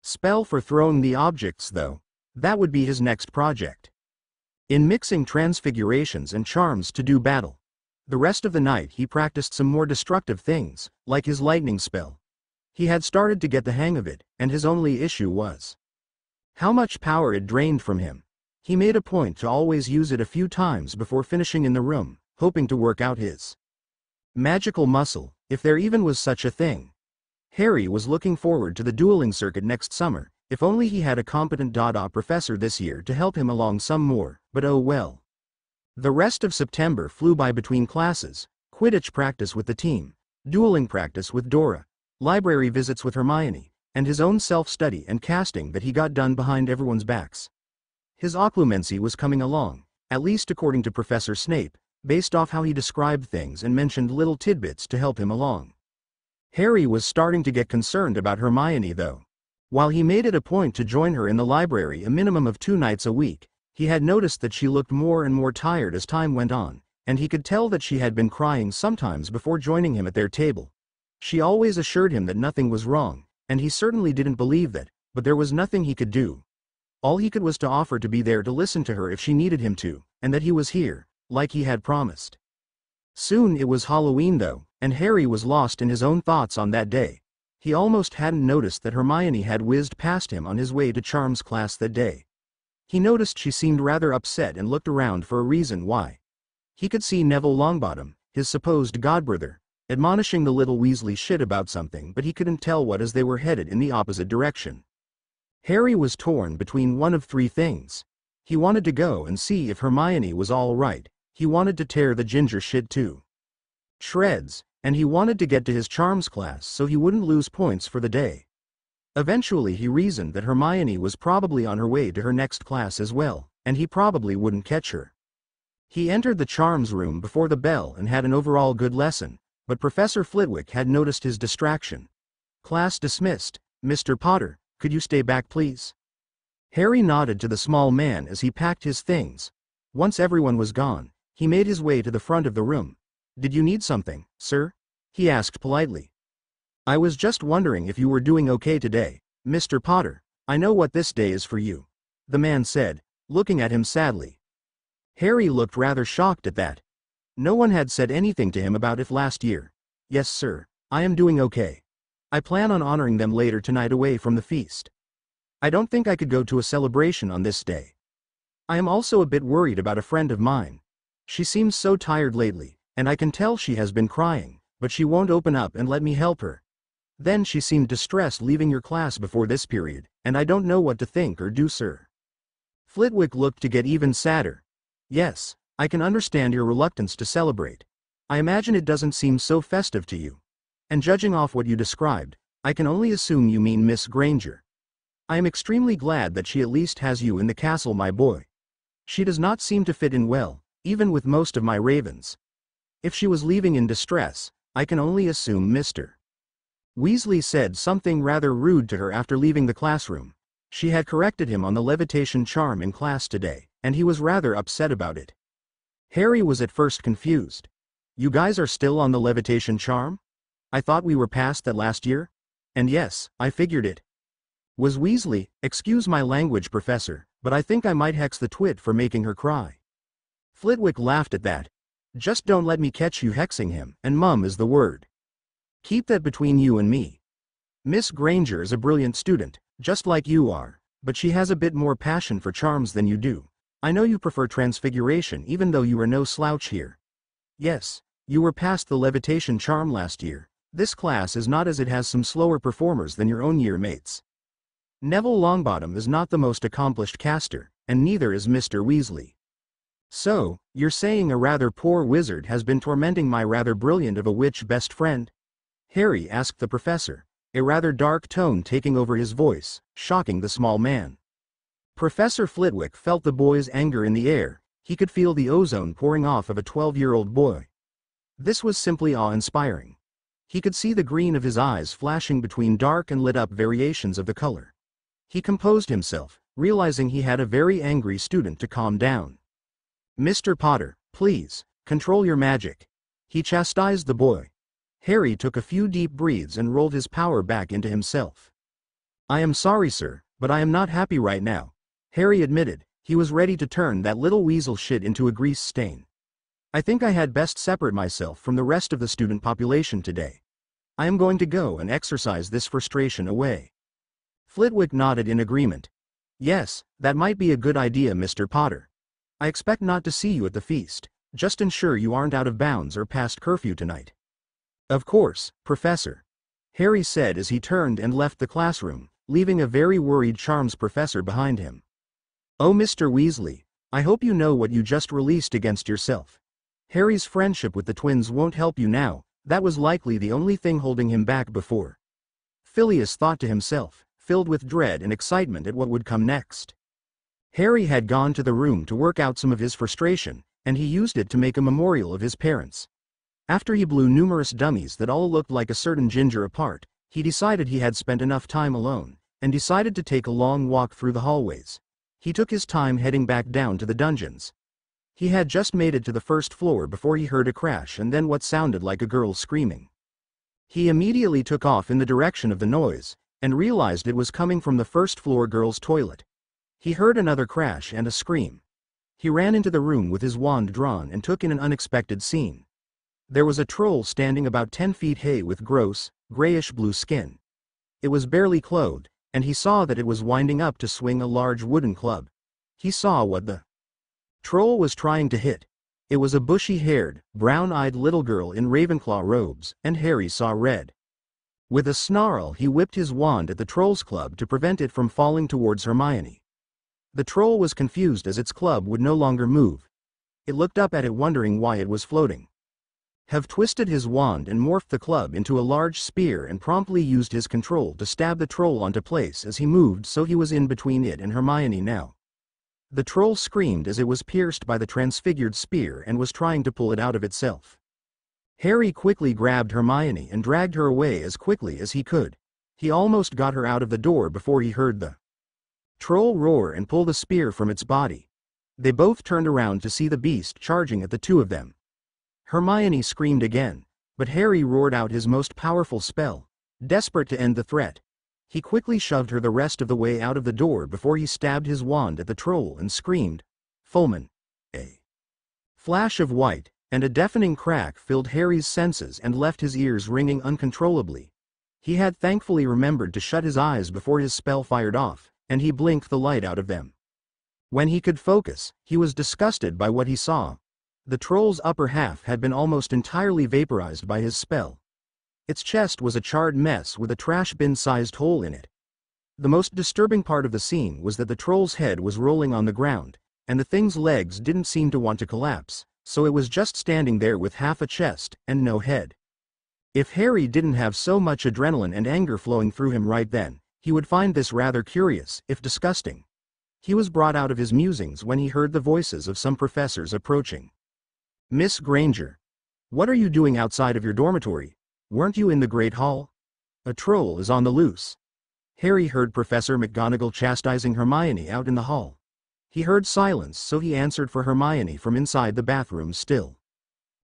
spell for throwing the objects though. That would be his next project. In mixing transfigurations and charms to do battle. The rest of the night he practiced some more destructive things, like his lightning spell. He had started to get the hang of it, and his only issue was how much power it drained from him. He made a point to always use it a few times before finishing in the room, hoping to work out his magical muscle, if there even was such a thing. Harry was looking forward to the dueling circuit next summer, if only he had a competent Dada professor this year to help him along some more, but oh well. The rest of September flew by between classes, Quidditch practice with the team, dueling practice with Dora, library visits with Hermione, and his own self-study and casting that he got done behind everyone's backs. His occlumency was coming along, at least according to Professor Snape, based off how he described things and mentioned little tidbits to help him along. Harry was starting to get concerned about Hermione though. While he made it a point to join her in the library a minimum of 2 nights a week, he had noticed that she looked more and more tired as time went on, and he could tell that she had been crying sometimes before joining him at their table. She always assured him that nothing was wrong, and he certainly didn't believe that, but there was nothing he could do. All he could was to offer to be there to listen to her if she needed him to, and that he was here, like he had promised. Soon it was Halloween though, and Harry was lost in his own thoughts on that day. He almost hadn't noticed that Hermione had whizzed past him on his way to Charms class that day. He noticed she seemed rather upset and looked around for a reason why. He could see Neville Longbottom, his supposed godbrother, admonishing the little Weasley shit about something, but he couldn't tell what as they were headed in the opposite direction. Harry was torn between one of 3 things. He wanted to go and see if Hermione was all right, he wanted to tear the ginger shit to shreds, and he wanted to get to his charms class so he wouldn't lose points for the day. Eventually he reasoned that Hermione was probably on her way to her next class as well, and he probably wouldn't catch her. He entered the charms room before the bell and had an overall good lesson, but Professor Flitwick had noticed his distraction. Class dismissed. Mr. Potter, could you stay back please? Harry nodded to the small man as he packed his things. Once everyone was gone, he made his way to the front of the room. Did you need something, sir? He asked politely. I was just wondering if you were doing okay today, Mr. Potter. I know what this day is for you," the man said, looking at him sadly. Harry looked rather shocked at that. No one had said anything to him about it last year. "Yes, sir, I am doing okay. I plan on honoring them later tonight away from the feast. I don't think I could go to a celebration on this day. I am also a bit worried about a friend of mine. She seems so tired lately, and I can tell she has been crying, but she won't open up and let me help her. Then she seemed distressed leaving your class before this period, and I don't know what to think or do, sir." Flitwick looked to get even sadder. "Yes, I can understand your reluctance to celebrate. I imagine it doesn't seem so festive to you. And judging off what you described, I can only assume you mean Miss Granger. I am extremely glad that she at least has you in the castle, my boy. She does not seem to fit in well, even with most of my ravens. If she was leaving in distress, I can only assume Mr. Weasley said something rather rude to her after leaving the classroom. She had corrected him on the levitation charm in class today, and he was rather upset about it. Harry was at first confused. "You guys are still on the levitation charm? I thought we were past that last year? And yes, I figured it was Weasley. Excuse my language, Professor, but I think I might hex the twit for making her cry." Flitwick laughed at that. "Just don't let me catch you hexing him, and mum is the word. Keep that between you and me. Miss Granger is a brilliant student, just like you are, but she has a bit more passion for charms than you do. I know you prefer transfiguration even though you are no slouch here. Yes, you were past the levitation charm last year. This class is not, as it has some slower performers than your own year mates. Neville Longbottom is not the most accomplished caster, and neither is Mr. Weasley. So, you're saying a rather poor wizard has been tormenting my rather brilliant of a witch best friend?" Harry asked the professor, a rather dark tone taking over his voice, shocking the small man. Professor Flitwick felt the boy's anger in the air. He could feel the ozone pouring off of a 12-year-old boy. This was simply awe-inspiring. He could see the green of his eyes flashing between dark and lit-up variations of the color. He composed himself, realizing he had a very angry student to calm down. "Mr. Potter, please, control your magic," he chastised the boy. Harry took a few deep breaths and rolled his power back into himself. "I am sorry, sir, but I am not happy right now," Harry admitted. He was ready to turn that little weasel shit into a grease stain. "I think I had best separate myself from the rest of the student population today. I am going to go and exercise this frustration away." Flitwick nodded in agreement. "Yes, that might be a good idea, Mr. Potter. I expect not to see you at the feast. Just ensure you aren't out of bounds or past curfew tonight." "Of course, Professor," Harry said as he turned and left the classroom, leaving a very worried charms professor behind him. "Oh, Mr. Weasley, I hope you know what you just released against yourself. Harry's friendship with the twins won't help you now. That was likely the only thing holding him back before." Phileas thought to himself, filled with dread and excitement at what would come next. Harry had gone to the room to work out some of his frustration, and he used it to make a memorial of his parents. After he blew numerous dummies that all looked like a certain ginger apart, he decided he had spent enough time alone, and decided to take a long walk through the hallways. He took his time heading back down to the dungeons. He had just made it to the first floor before he heard a crash and then what sounded like a girl screaming. He immediately took off in the direction of the noise, and realized it was coming from the first floor girl's toilet. He heard another crash and a scream. He ran into the room with his wand drawn and took in an unexpected scene. There was a troll standing about 10 feet high with gross, grayish-blue skin. It was barely clothed, and he saw that it was winding up to swing a large wooden club. He saw what the troll was trying to hit. It was a bushy-haired, brown-eyed little girl in Ravenclaw robes, and Harry saw red. With a snarl, he whipped his wand at the troll's club to prevent it from falling towards Hermione. The troll was confused as its club would no longer move. It looked up at it wondering why it was floating. Have twisted his wand and morphed the club into a large spear and promptly used his control to stab the troll onto place as he moved, so he was in between it and Hermione now. The troll screamed as it was pierced by the transfigured spear and was trying to pull it out of itself. Harry quickly grabbed Hermione and dragged her away as quickly as he could. He almost got her out of the door before he heard the troll roar and pull the spear from its body. They both turned around to see the beast charging at the two of them. Hermione screamed again, but Harry roared out his most powerful spell, Desperate to end the threat, he quickly shoved her the rest of the way out of the door before he stabbed his wand at the troll and screamed, "Fulman!" A flash of white, and a deafening crack filled Harry's senses and left his ears ringing uncontrollably. He had thankfully remembered to shut his eyes before his spell fired off, and he blinked the light out of them. When he could focus, he was disgusted by what he saw. The troll's upper half had been almost entirely vaporized by his spell. Its chest was a charred mess with a trash bin-sized hole in it. The most disturbing part of the scene was that the troll's head was rolling on the ground, and the thing's legs didn't seem to want to collapse, so it was just standing there with half a chest and no head. If Harry didn't have so much adrenaline and anger flowing through him right then, he would find this rather curious, if disgusting. He was brought out of his musings when he heard the voices of some professors approaching. "Miss Granger, what are you doing outside of your dormitory? Weren't you in the Great Hall? A troll is on the loose." Harry heard Professor McGonagall chastising Hermione out in the hall. He heard silence, so he answered for Hermione from inside the bathroom still.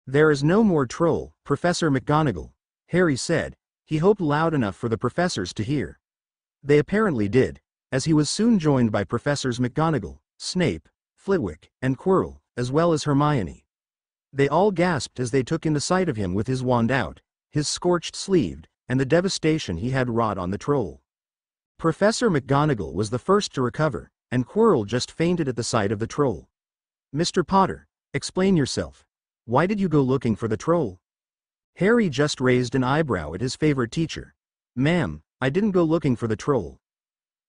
"There is no more troll, Professor McGonagall," Harry said. He hoped loud enough for the professors to hear. They apparently did, as he was soon joined by Professors McGonagall, Snape, Flitwick, and Quirrell, as well as Hermione. They all gasped as they took in the sight of him with his wand out, his scorched sleeved, and the devastation he had wrought on the troll. Professor McGonagall was the first to recover, and Quirrell just fainted at the sight of the troll. "Mr. Potter, explain yourself. Why did you go looking for the troll?" Harry just raised an eyebrow at his favorite teacher. "Ma'am, I didn't go looking for the troll.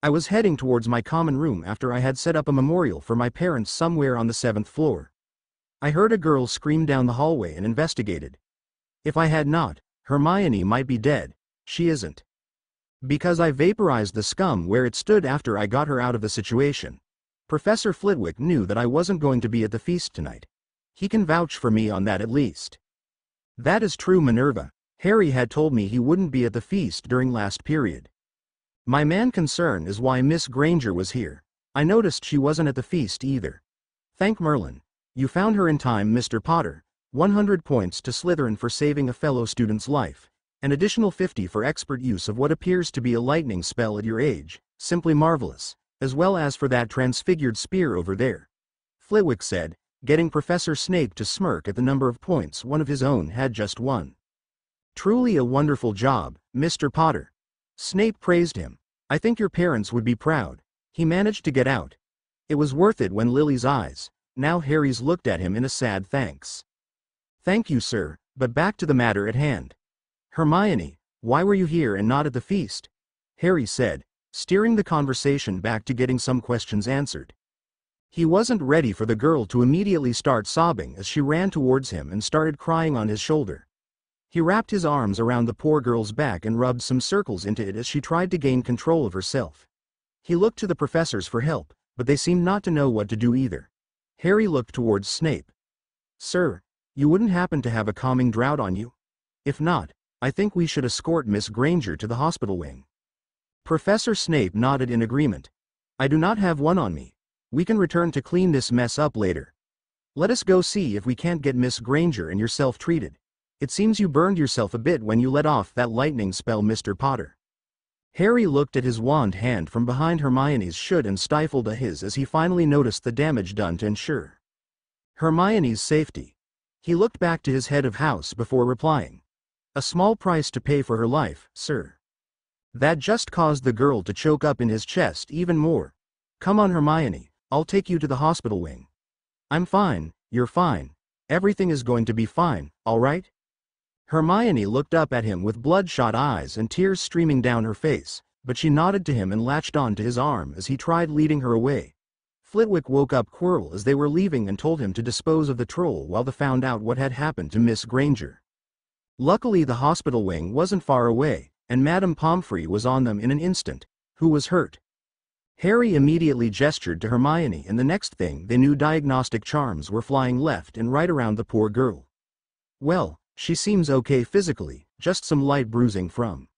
I was heading towards my common room after I had set up a memorial for my parents somewhere on the 7th floor. I heard a girl scream down the hallway and investigated. If I had not, Hermione might be dead. She isn't. Because I vaporized the scum where it stood after I got her out of the situation. Professor Flitwick knew that I wasn't going to be at the feast tonight. He can vouch for me on that at least." "That is true, Minerva. Harry had told me he wouldn't be at the feast during last period. My main concern is why Miss Granger was here. I noticed she wasn't at the feast either. Thank Merlin. You found her in time, Mr. Potter. 100 points to Slytherin for saving a fellow student's life. An additional 50 for expert use of what appears to be a lightning spell at your age. Simply marvelous. As well as for that transfigured spear over there," Flitwick said, getting Professor Snape to smirk at the number of points one of his own had just won. "Truly a wonderful job, Mr. Potter." Snape praised him. "I think your parents would be proud." He managed to get out. "It was worth it when Lily's eyes." Now Harry's looked at him in a sad thanks. "Thank you, sir, but back to the matter at hand. Hermione, why were you here and not at the feast?" Harry said, steering the conversation back to getting some questions answered. He wasn't ready for the girl to immediately start sobbing as she ran towards him and started crying on his shoulder. He wrapped his arms around the poor girl's back and rubbed some circles into it as she tried to gain control of herself. He looked to the professors for help, but they seemed not to know what to do either. Harry looked towards Snape. "Sir, you wouldn't happen to have a calming draught on you? If not, I think we should escort Miss Granger to the hospital wing." Professor Snape nodded in agreement. "I do not have one on me. We can return to clean this mess up later. Let us go see if we can't get Miss Granger and yourself treated. It seems you burned yourself a bit when you let off that lightning spell, Mr. Potter." Harry looked at his wand hand from behind Hermione's should and stifled a hiss as he finally noticed the damage done to ensure Hermione's safety. He looked back to his head of house before replying. "A small price to pay for her life, sir." That just caused the girl to choke up in his chest even more. "Come on, Hermione, I'll take you to the hospital wing." "I'm fine, you're fine. Everything is going to be fine, all right?" Hermione looked up at him with bloodshot eyes and tears streaming down her face, but she nodded to him and latched on to his arm as he tried leading her away. Flitwick woke up Quirrell as they were leaving and told him to dispose of the troll while they found out what had happened to Miss Granger. Luckily the hospital wing wasn't far away, and Madame Pomfrey was on them in an instant. "Who was hurt?" Harry immediately gestured to Hermione, and the next thing they knew diagnostic charms were flying left and right around the poor girl. "Well, she seems okay physically, just some light bruising from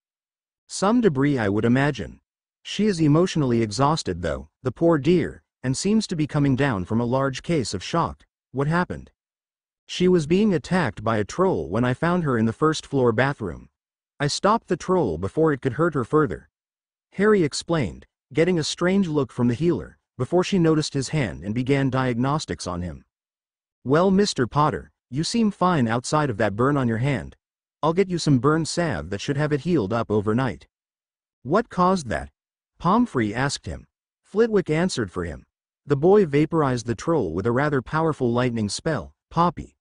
some debris, I would imagine. She is emotionally exhausted though, the poor dear, and seems to be coming down from a large case of shock." "What happened?" "She was being attacked by a troll when I found her in the first floor bathroom. I stopped the troll before it could hurt her further. Harry explained, getting a strange look from the healer, before she noticed his hand and began diagnostics on him. Well, Mr. Potter, you seem fine outside of that burn on your hand. I'll get you some burn salve that should have it healed up overnight. What caused that? Pomfrey asked him. Flitwick answered for him. The boy vaporized the troll with a rather powerful lightning spell, Poppy.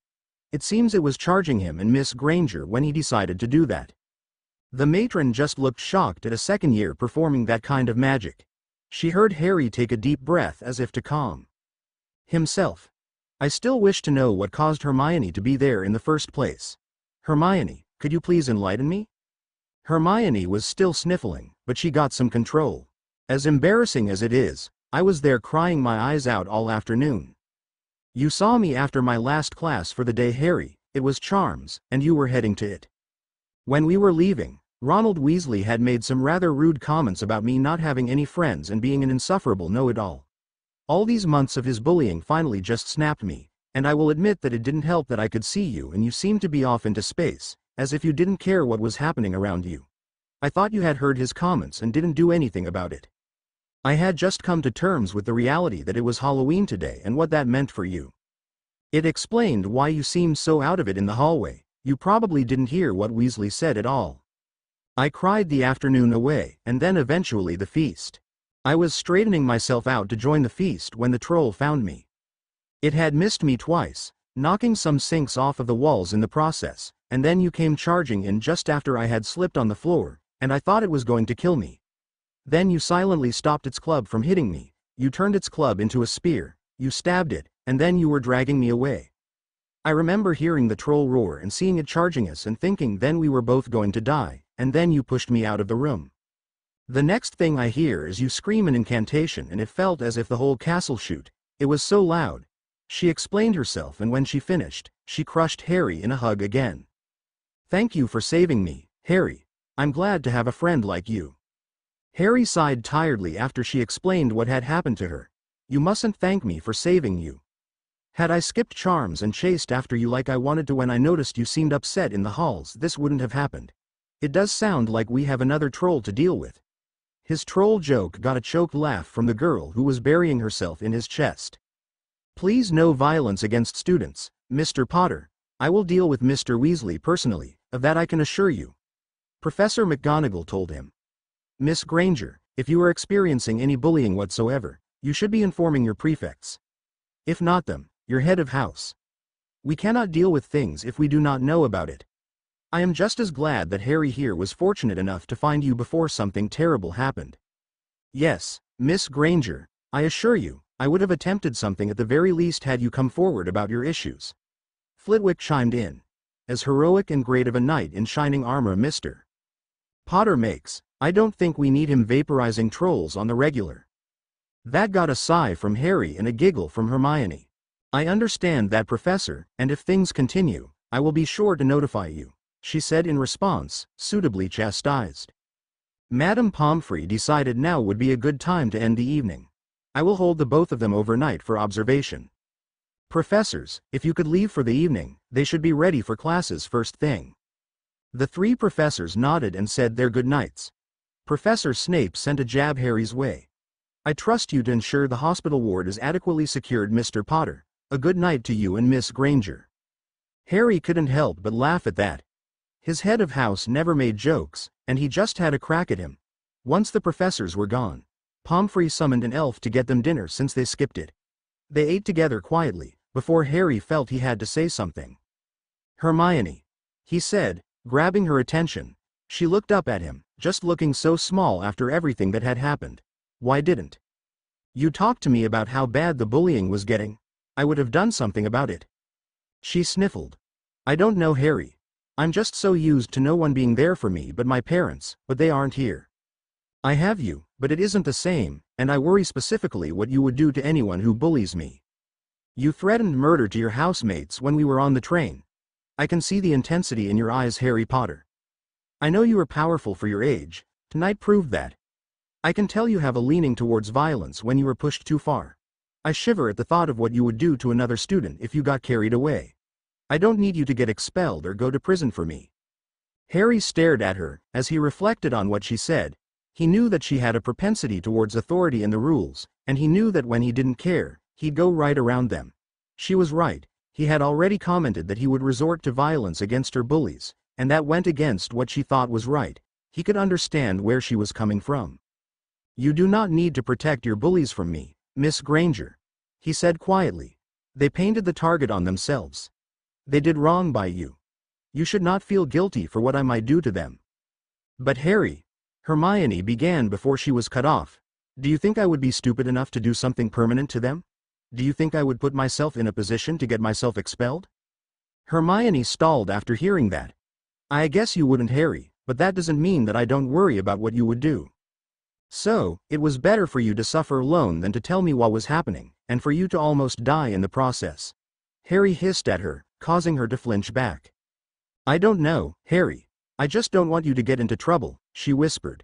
It seems it was charging him and Miss Granger when he decided to do that. The matron just looked shocked at a second year performing that kind of magic. She heard Harry take a deep breath as if to calm himself. I still wish to know what caused Hermione to be there in the first place. Hermione, could you please enlighten me? Hermione was still sniffling, but she got some control. As embarrassing as it is, I was there crying my eyes out all afternoon. You saw me after my last class for the day, Harry. It was charms, and you were heading to it. When we were leaving, Ronald Weasley had made some rather rude comments about me not having any friends and being an insufferable know-it-all. All these months of his bullying finally just snapped me, and I will admit that it didn't help that I could see you and you seemed to be off into space, as if you didn't care what was happening around you. I thought you had heard his comments and didn't do anything about it. I had just come to terms with the reality that it was Halloween today and what that meant for you. It explained why you seemed so out of it in the hallway. You probably didn't hear what Weasley said at all. I cried the afternoon away, and then eventually the feast. I was straightening myself out to join the feast when the troll found me. It had missed me twice, knocking some sinks off of the walls in the process, and then you came charging in just after I had slipped on the floor, and I thought it was going to kill me. Then you silently stopped its club from hitting me, you turned its club into a spear, you stabbed it, and then you were dragging me away. I remember hearing the troll roar and seeing it charging us and thinking then we were both going to die, and then you pushed me out of the room. The next thing I hear is you scream an incantation and it felt as if the whole castle shook. It was so loud. She explained herself, and when she finished, she crushed Harry in a hug again. Thank you for saving me, Harry. I'm glad to have a friend like you. Harry sighed tiredly after she explained what had happened to her. You mustn't thank me for saving you. Had I skipped charms and chased after you like I wanted to when I noticed you seemed upset in the halls, this wouldn't have happened. It does sound like we have another troll to deal with. His troll joke got a choked laugh from the girl who was burying herself in his chest. Please, no violence against students, Mr. Potter. I will deal with Mr. Weasley personally, of that I can assure you. Professor McGonagall told him. Miss Granger, if you are experiencing any bullying whatsoever, you should be informing your prefects. If not them, your head of house. We cannot deal with things if we do not know about it. I am just as glad that Harry here was fortunate enough to find you before something terrible happened. Yes, Miss Granger, I assure you, I would have attempted something at the very least had you come forward about your issues. Flitwick chimed in. As heroic and great of a knight in shining armor Mr. Potter makes, I don't think we need him vaporizing trolls on the regular. That got a sigh from Harry and a giggle from Hermione. I understand that, Professor, and if things continue, I will be sure to notify you, she said in response, suitably chastised. Madame Pomfrey decided now would be a good time to end the evening. I will hold the both of them overnight for observation. Professors, if you could leave for the evening, they should be ready for classes first thing. The three professors nodded and said their good nights. Professor Snape sent a jab Harry's way. I trust you to ensure the hospital ward is adequately secured, Mr. Potter. A good night to you and Miss Granger. Harry couldn't help but laugh at that. His head of house never made jokes, and he just had a crack at him. Once the professors were gone, Pomfrey summoned an elf to get them dinner since they skipped it. They ate together quietly, before Harry felt he had to say something. Hermione, he said, grabbing her attention. She looked up at him, just looking so small after everything that had happened. Why didn't you talk to me about how bad the bullying was getting? I would have done something about it. She sniffled. I don't know, Harry. I'm just so used to no one being there for me but my parents, but they aren't here. I have you, but it isn't the same, and I worry specifically what you would do to anyone who bullies me. You threatened murder to your housemates when we were on the train. I can see the intensity in your eyes, Harry Potter. I know you are powerful for your age. Tonight proved that. I can tell you have a leaning towards violence when you were pushed too far. I shiver at the thought of what you would do to another student if you got carried away. I don't need you to get expelled or go to prison for me. Harry stared at her, as he reflected on what she said. He knew that she had a propensity towards authority and the rules, and he knew that when he didn't care, he'd go right around them. She was right. He had already commented that he would resort to violence against her bullies, and that went against what she thought was right. He could understand where she was coming from. "You do not need to protect your bullies from me, Miss Granger," he said quietly. "They painted the target on themselves. They did wrong by you. You should not feel guilty for what I might do to them." "But Harry," Hermione began before she was cut off, "do you think I would be stupid enough to do something permanent to them? Do you think I would put myself in a position to get myself expelled?" Hermione stalled after hearing that. "I guess you wouldn't, Harry, but that doesn't mean that I don't worry about what you would do. So, it was better for you to suffer alone than to tell me what was happening, and for you to almost die in the process." Harry hissed at her, causing her to flinch back. "I don't know, Harry. I just don't want you to get into trouble," she whispered.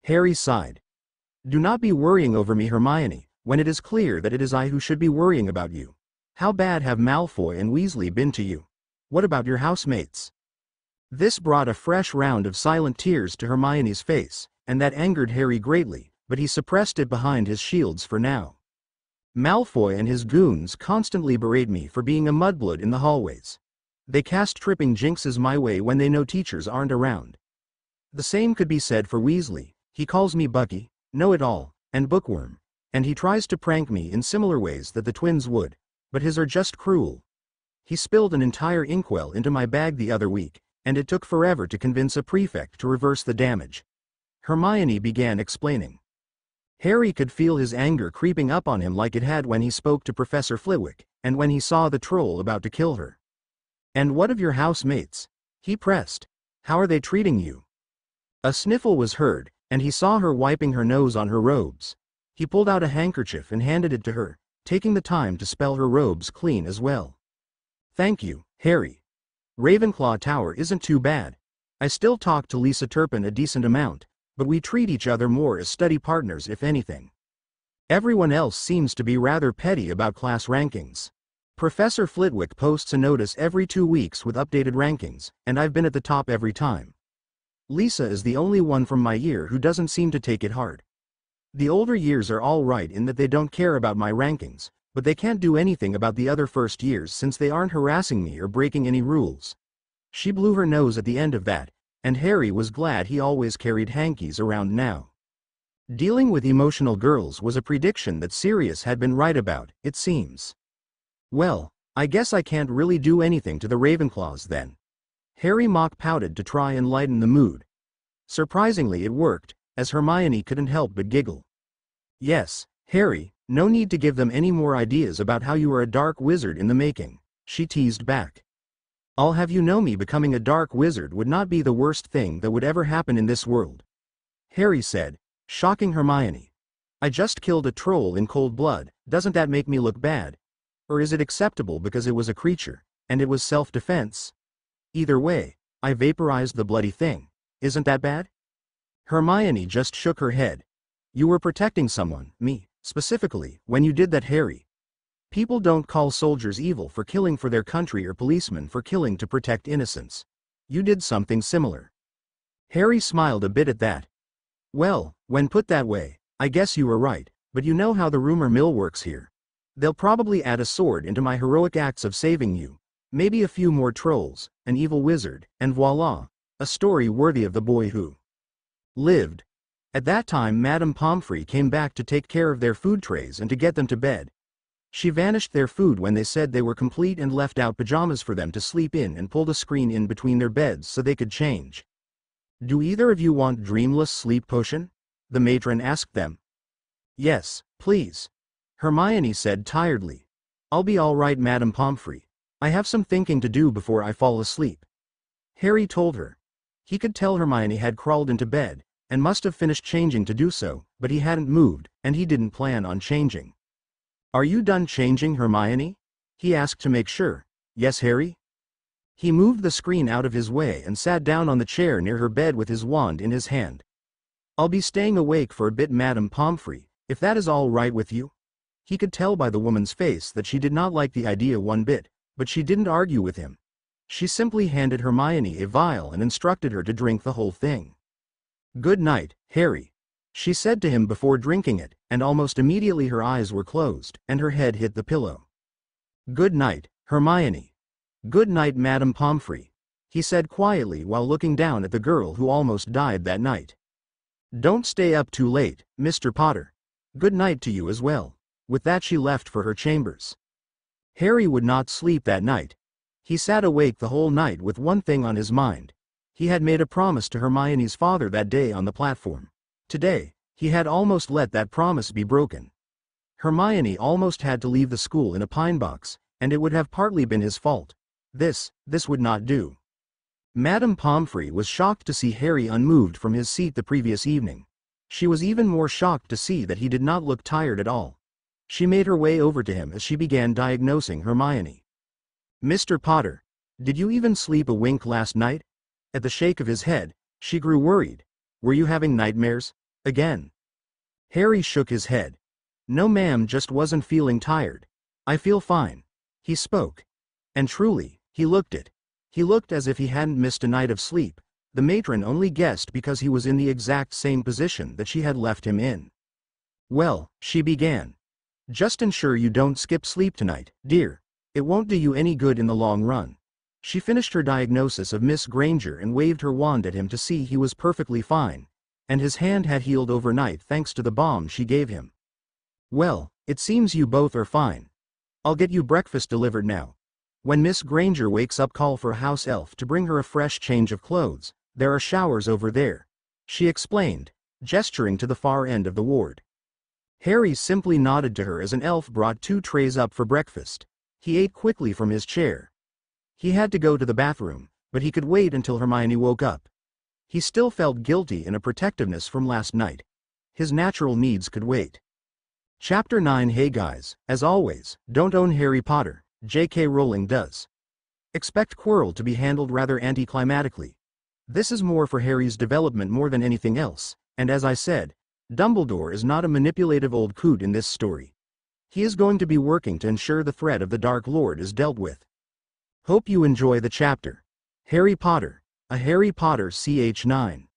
Harry sighed. "Do not be worrying over me, Hermione, when it is clear that it is I who should be worrying about you. How bad have Malfoy and Weasley been to you? What about your housemates?" This brought a fresh round of silent tears to Hermione's face, and that angered Harry greatly, but he suppressed it behind his shields for now. "Malfoy and his goons constantly berate me for being a mudblood in the hallways. They cast tripping jinxes my way when they know teachers aren't around. The same could be said for Weasley. He calls me Bucky, Know-It-All, and Bookworm, and he tries to prank me in similar ways that the twins would, but his are just cruel. He spilled an entire inkwell into my bag the other week, and it took forever to convince a prefect to reverse the damage." Hermione began explaining. Harry could feel his anger creeping up on him like it had when he spoke to Professor Flitwick, and when he saw the troll about to kill her. "And what of your housemates?" he pressed. "How are they treating you?" A sniffle was heard, and he saw her wiping her nose on her robes. He pulled out a handkerchief and handed it to her, taking the time to spell her robes clean as well. "Thank you, Harry. Ravenclaw Tower isn't too bad. I still talk to Lisa Turpin a decent amount, but we treat each other more as study partners if anything. Everyone else seems to be rather petty about class rankings. Professor Flitwick posts a notice every 2 weeks with updated rankings, and I've been at the top every time. Lisa is the only one from my year who doesn't seem to take it hard. The older years are all right in that they don't care about my rankings, but they can't do anything about the other first years since they aren't harassing me or breaking any rules." She blew her nose at the end of that, and Harry was glad he always carried hankies around now. Dealing with emotional girls was a prediction that Sirius had been right about, it seems. "Well, I guess I can't really do anything to the Ravenclaws then." Harry mock pouted to try and lighten the mood. Surprisingly it worked, as Hermione couldn't help but giggle. "Yes, Harry, no need to give them any more ideas about how you are a dark wizard in the making," she teased back. "I'll have you know me becoming a dark wizard would not be the worst thing that would ever happen in this world," Harry said, shocking Hermione. "I just killed a troll in cold blood, doesn't that make me look bad? Or is it acceptable because it was a creature, and it was self-defense? Either way, I vaporized the bloody thing. Isn't that bad?" Hermione just shook her head. "You were protecting someone, me, specifically, when you did that, Harry. People don't call soldiers evil for killing for their country or policemen for killing to protect innocents. You did something similar." Harry smiled a bit at that. "Well, when put that way, I guess you were right, but you know how the rumor mill works here. They'll probably add a sword into my heroic acts of saving you, maybe a few more trolls, an evil wizard, and voila, a story worthy of the boy who lived." At that time Madame Pomfrey came back to take care of their food trays and to get them to bed. She vanished their food when they said they were complete and left out pajamas for them to sleep in and pulled a screen in between their beds so they could change. "Do either of you want dreamless sleep potion?" the matron asked them. "Yes, please," Hermione said tiredly. "I'll be all right, Madame Pomfrey. I have some thinking to do before I fall asleep," Harry told her. He could tell Hermione had crawled into bed, and must have finished changing to do so, but he hadn't moved, and he didn't plan on changing. "Are you done changing, Hermione?" he asked to make sure. "Yes, Harry?" He moved the screen out of his way and sat down on the chair near her bed with his wand in his hand. "I'll be staying awake for a bit, Madame Pomfrey, if that is all right with you." He could tell by the woman's face that she did not like the idea one bit, but she didn't argue with him. She simply handed Hermione a vial and instructed her to drink the whole thing. "Good night, Harry," she said to him before drinking it, and almost immediately her eyes were closed, and her head hit the pillow. "Good night, Hermione." "Good night, Madame Pomfrey," he said quietly while looking down at the girl who almost died that night. "Don't stay up too late, Mr. Potter. Good night to you as well." With that she left for her chambers. Harry would not sleep that night. He sat awake the whole night with one thing on his mind. He had made a promise to Hermione's father that day on the platform. Today, he had almost let that promise be broken. Hermione almost had to leave the school in a pine box, and it would have partly been his fault. This would not do. Madame Pomfrey was shocked to see Harry unmoved from his seat the previous evening. She was even more shocked to see that he did not look tired at all. She made her way over to him as she began diagnosing Hermione. "Mr. Potter, did you even sleep a wink last night?" At the shake of his head, she grew worried. "Were you having nightmares? Again?" Harry shook his head. "No ma'am, just wasn't feeling tired. I feel fine." He spoke. And truly, he looked as if he hadn't missed a night of sleep. The matron only guessed because he was in the exact same position that she had left him in. "Well," she began, "just ensure you don't skip sleep tonight, dear. It won't do you any good in the long run." She finished her diagnosis of Miss Granger and waved her wand at him to see he was perfectly fine, and his hand had healed overnight thanks to the balm she gave him. "Well, it seems you both are fine. I'll get you breakfast delivered now. When Miss Granger wakes up, call for a house elf to bring her a fresh change of clothes. There are showers over there," she explained, gesturing to the far end of the ward. Harry simply nodded to her as an elf brought 2 trays up for breakfast. He ate quickly from his chair. He had to go to the bathroom, but he could wait until Hermione woke up. He still felt guilty in a protectiveness from last night. His natural needs could wait. Chapter 9. Hey guys, as always, don't own Harry Potter. J.K. Rowling does. Expect Quirrell to be handled rather anticlimactically. This is more for Harry's development more than anything else, and as I said, Dumbledore is not a manipulative old coot in this story. He is going to be working to ensure the threat of the Dark Lord is dealt with. Hope you enjoy the chapter. Harry Potter, a Harry Potter ch9.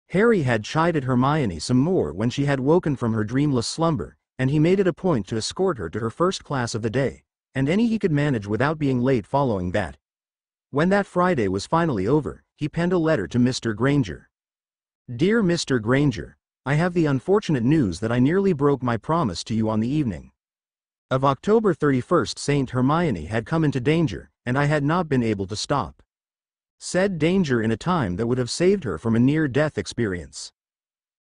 Harry had chided Hermione some more when she had woken from her dreamless slumber, and he made it a point to escort her to her first class of the day, and any he could manage without being late following that. When that Friday was finally over, he penned a letter to Mr. Granger. "Dear Mr. Granger, I have the unfortunate news that I nearly broke my promise to you on the evening of October 31st. Saint Hermione had come into danger, and I had not been able to stop said danger in a time that would have saved her from a near-death experience.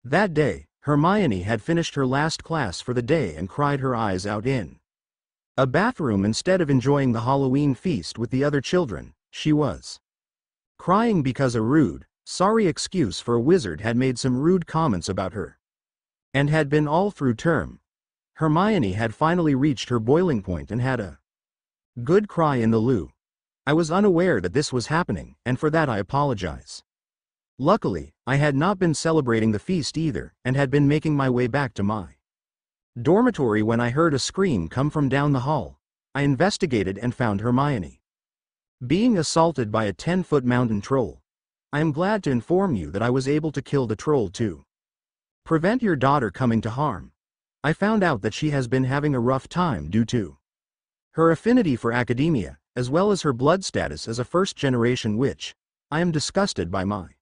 That day, Hermione had finished her last class for the day and cried her eyes out in a bathroom instead of enjoying the Halloween feast with the other children. She was crying because a rude, sorry excuse for a wizard had made some rude comments about her, and had been all through term. Hermione had finally reached her boiling point and had a good cry in the loo. "I was unaware that this was happening, and for that I apologize. Luckily, I had not been celebrating the feast either, and had been making my way back to my dormitory when I heard a scream come from down the hall. I investigated and found Hermione being assaulted by a 10-foot mountain troll. I am glad to inform you that I was able to kill the troll to prevent your daughter coming to harm. I found out that she has been having a rough time due to her affinity for academia, as well as her blood status as a first-generation witch. I am disgusted by my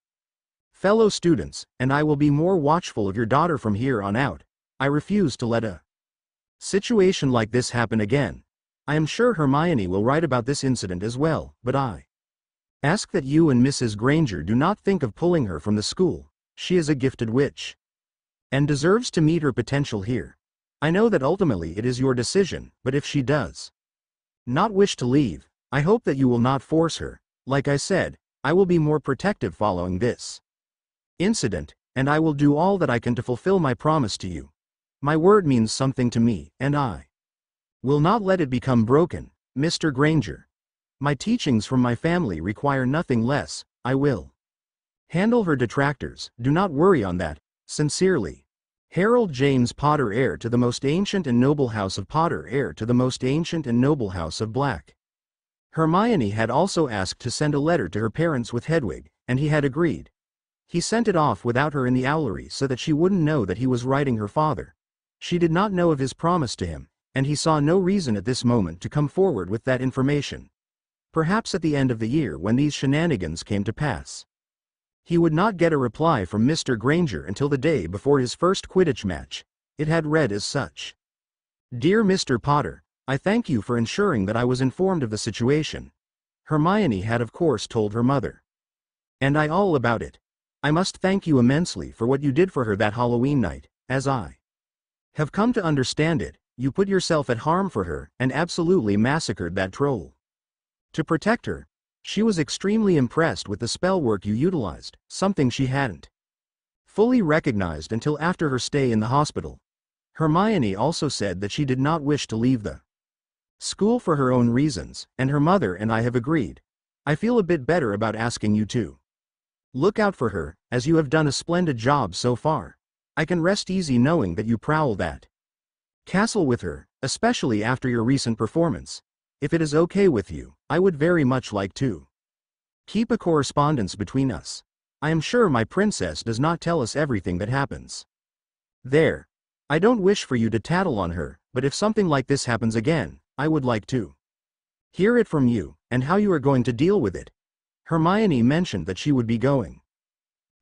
fellow students, and I will be more watchful of your daughter from here on out. I refuse to let a situation like this happen again. I am sure Hermione will write about this incident as well, but I ask that you and Mrs. Granger do not think of pulling her from the school. She is a gifted witch and deserves to meet her potential here. I know that ultimately it is your decision, but if she does not wish to leave, I hope that you will not force her. Like I said, I will be more protective following this incident, and I will do all that I can to fulfill my promise to you. My word means something to me, and I will not let it become broken, Mr. Granger. My teachings from my family require nothing less. I will handle her detractors, do not worry on that. Sincerely, Harold James Potter, heir to the most ancient and noble house of Potter, heir to the most ancient and noble house of Black. Hermione had also asked to send a letter to her parents with Hedwig, and he had agreed. He sent it off without her in the owlery so that she wouldn't know that he was writing her father. She did not know of his promise to him, and he saw no reason at this moment to come forward with that information. Perhaps at the end of the year when these shenanigans came to pass. He would not get a reply from Mr. Granger until the day before his first Quidditch match. It had read as such. Dear Mr. Potter, I thank you for ensuring that I was informed of the situation. Hermione had of course told her mother. And I all about it. I must thank you immensely for what you did for her that Halloween night, as I have come to understand it, you put yourself at harm for her and absolutely massacred that troll. To protect her, she was extremely impressed with the spell work you utilized, something she hadn't fully recognized until after her stay in the hospital. Hermione also said that she did not wish to leave the school for her own reasons, and her mother and I have agreed. I feel a bit better about asking you to look out for her, as you have done a splendid job so far. I can rest easy knowing that you prowl that castle with her, especially after your recent performance. If it is okay with you, I would very much like to keep a correspondence between us. I am sure my princess does not tell us everything that happens there. I don't wish for you to tattle on her, but if something like this happens again, I would like to hear it from you, and how you are going to deal with it. Hermione mentioned that she would be going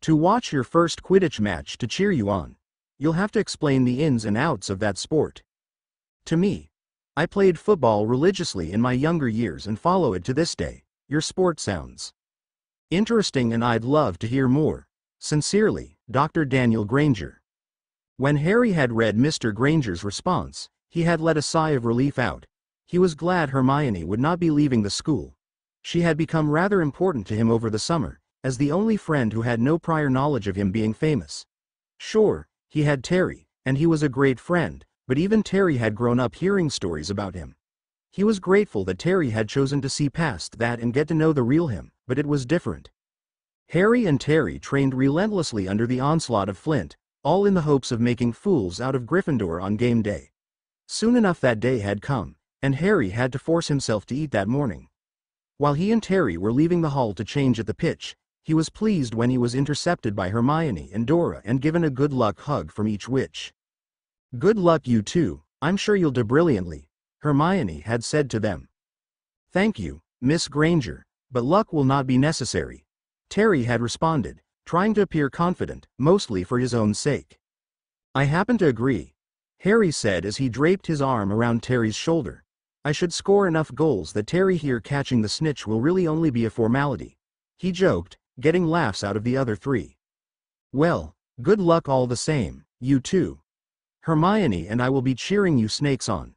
to watch your first Quidditch match to cheer you on. You'll have to explain the ins and outs of that sport to me. I played football religiously in my younger years and follow it to this day. Your sport sounds interesting and I'd love to hear more. Sincerely, Dr. Daniel Granger. When Harry had read Mr. Granger's response, he had let a sigh of relief out. He was glad Hermione would not be leaving the school. She had become rather important to him over the summer, as the only friend who had no prior knowledge of him being famous. Sure, he had Terry, and he was a great friend, but even Terry had grown up hearing stories about him. He was grateful that Terry had chosen to see past that and get to know the real him, but it was different. Harry and Terry trained relentlessly under the onslaught of Flint, all in the hopes of making fools out of Gryffindor on game day. Soon enough that day had come, and Harry had to force himself to eat that morning. While he and Terry were leaving the hall to change at the pitch, he was pleased when he was intercepted by Hermione and Dora and given a good luck hug from each witch. Good luck you too, I'm sure you'll do brilliantly, Hermione had said to them. Thank you, Miss Granger, but luck will not be necessary, Terry had responded, trying to appear confident, mostly for his own sake. I happen to agree, Harry said as he draped his arm around Terry's shoulder. I should score enough goals that Terry here catching the snitch will really only be a formality. He joked, getting laughs out of the other three. Well, good luck all the same, you too. Hermione and I will be cheering you snakes on,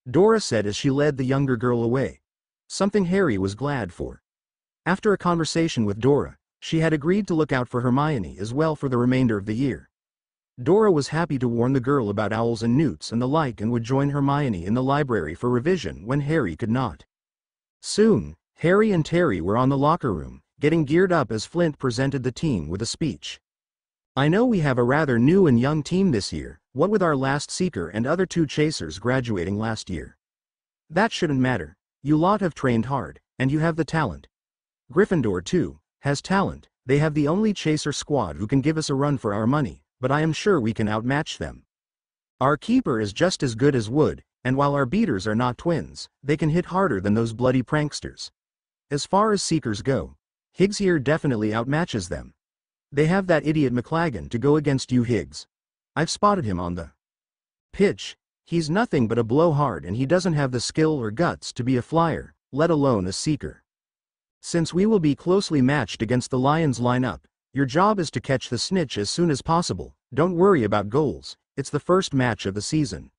Dora said as she led the younger girl away. Something Harry was glad for. After a conversation with Dora, she had agreed to look out for Hermione as well for the remainder of the year. Dora was happy to warn the girl about owls and newts and the like and would join Hermione in the library for revision when Harry could not. Soon, Harry and Terry were on the locker room, getting geared up as Flint presented the team with a speech. I know we have a rather new and young team this year, what with our last Seeker and other two Chasers graduating last year. That shouldn't matter, you lot have trained hard, and you have the talent. Gryffindor too, has talent, they have the only Chaser squad who can give us a run for our money, but I am sure we can outmatch them. Our keeper is just as good as Wood, and while our beaters are not twins, they can hit harder than those bloody pranksters. As far as Seekers go, Higgs here definitely outmatches them. They have that idiot McLagan to go against you Higgs. I've spotted him on the pitch, he's nothing but a blowhard and he doesn't have the skill or guts to be a flyer, let alone a Seeker. Since we will be closely matched against the Lions lineup, your job is to catch the snitch as soon as possible, don't worry about goals, it's the first match of the season.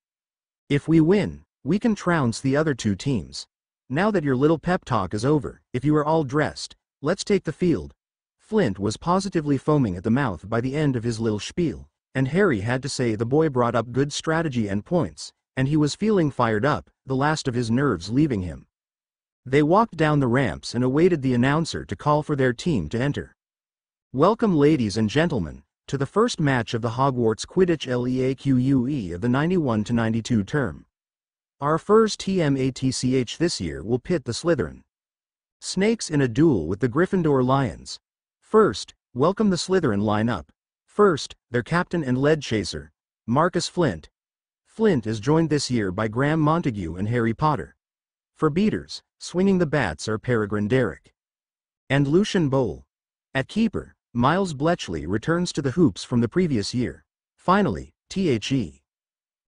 If we win, we can trounce the other two teams. Now that your little pep talk is over, if you are all dressed, let's take the field. Flint was positively foaming at the mouth by the end of his little spiel, and Harry had to say the boy brought up good strategy and points, and he was feeling fired up, the last of his nerves leaving him. They walked down the ramps and awaited the announcer to call for their team to enter. Welcome ladies and gentlemen, to the first match of the Hogwarts Quidditch League of the 91-92 term. Our first TMATCH this year will pit the Slytherin Snakes in a duel with the Gryffindor Lions. First, welcome the Slytherin line-up. First, their captain and lead chaser, Marcus Flint. Flint is joined this year by Graham Montague and Harry Potter. For beaters, swinging the bats are Peregrine Derrick and Lucian Bowl. At keeper, Miles Bletchley returns to the hoops from the previous year. Finally, THE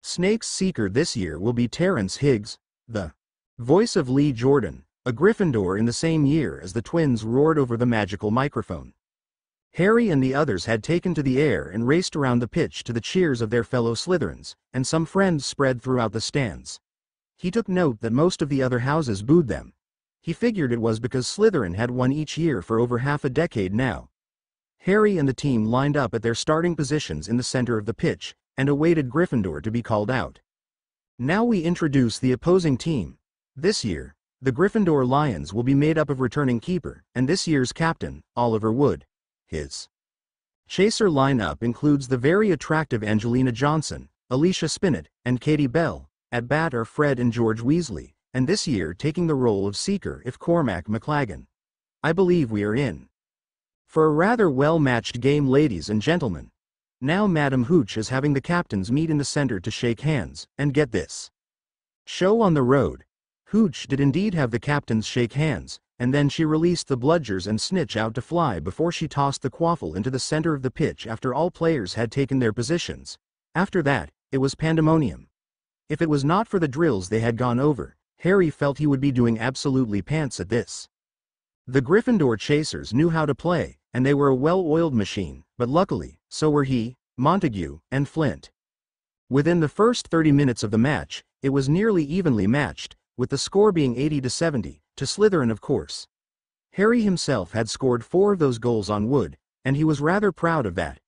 Snake's seeker this year will be Terrence Higgs, the voice of Lee Jordan, a Gryffindor in the same year as the twins roared over the magical microphone. Harry and the others had taken to the air and raced around the pitch to the cheers of their fellow Slytherins, and some friends spread throughout the stands. He took note that most of the other houses booed them. He figured it was because Slytherin had won each year for over half a decade now. Harry and the team lined up at their starting positions in the center of the pitch, and awaited Gryffindor to be called out. Now we introduce the opposing team. This year, the Gryffindor Lions will be made up of returning keeper, and this year's captain, Oliver Wood. His chaser lineup includes the very attractive Angelina Johnson, Alicia Spinnet, and Katie Bell. At bat are Fred and George Weasley, and this year taking the role of seeker if Cormac McLagan. I believe we are in for a rather well-matched game, ladies and gentlemen. Now Madam Hooch is having the captains meet in the center to shake hands, and get this. Show on the road. Hooch did indeed have the captains shake hands, and then she released the bludgers and snitch out to fly before she tossed the quaffle into the center of the pitch after all players had taken their positions. After that, it was pandemonium. If it was not for the drills they had gone over, Harry felt he would be doing absolutely pants at this. The Gryffindor chasers knew how to play, and they were a well-oiled machine, but luckily, so were he, Montague, and Flint. Within the first 30 minutes of the match, it was nearly evenly matched, with the score being 80-70, to Slytherin of course. Harry himself had scored 4 of those goals on Wood, and he was rather proud of that.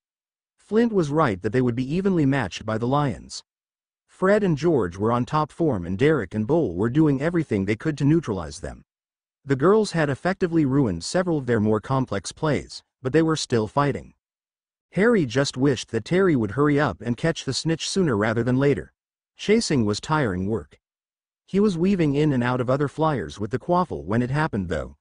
Flint was right that they would be evenly matched by the Lions. Fred and George were on top form and Derek and Bowl were doing everything they could to neutralize them. The girls had effectively ruined several of their more complex plays, but they were still fighting. Harry just wished that Terry would hurry up and catch the snitch sooner rather than later. Chasing was tiring work. He was weaving in and out of other flyers with the quaffle when it happened though.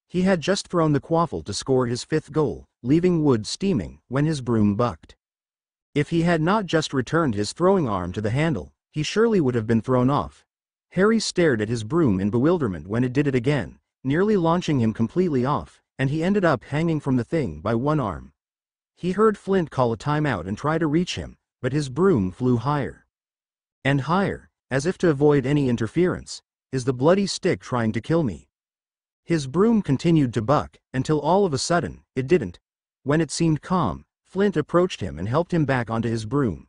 He had just thrown the quaffle to score his 5th goal, leaving Wood steaming, when his broom bucked. If he had not just returned his throwing arm to the handle, he surely would have been thrown off. Harry stared at his broom in bewilderment when it did it again, nearly launching him completely off, and he ended up hanging from the thing by one arm. He heard Flint call a timeout and try to reach him, but his broom flew higher and higher, as if to avoid any interference. Is the bloody stick trying to kill me? His broom continued to buck, until all of a sudden, it didn't. When it seemed calm, Flint approached him and helped him back onto his broom.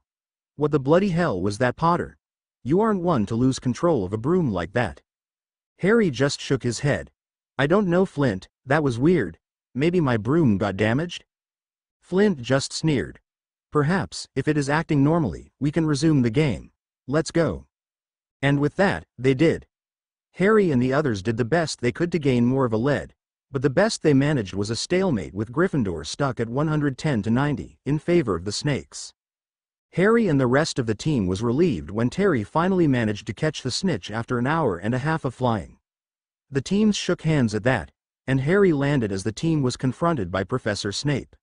What the bloody hell was that, Potter? You aren't one to lose control of a broom like that. Harry just shook his head. I don't know, Flint, that was weird. Maybe my broom got damaged? Flint just sneered. Perhaps, if it is acting normally, we can resume the game. Let's go. And with that, they did. Harry and the others did the best they could to gain more of a lead, but the best they managed was a stalemate with Gryffindor stuck at 110-90 in favor of the Snakes. Harry and the rest of the team was relieved when Terry finally managed to catch the snitch after an hour and a half of flying. The teams shook hands at that, and Harry landed as the team was confronted by Professor Snape.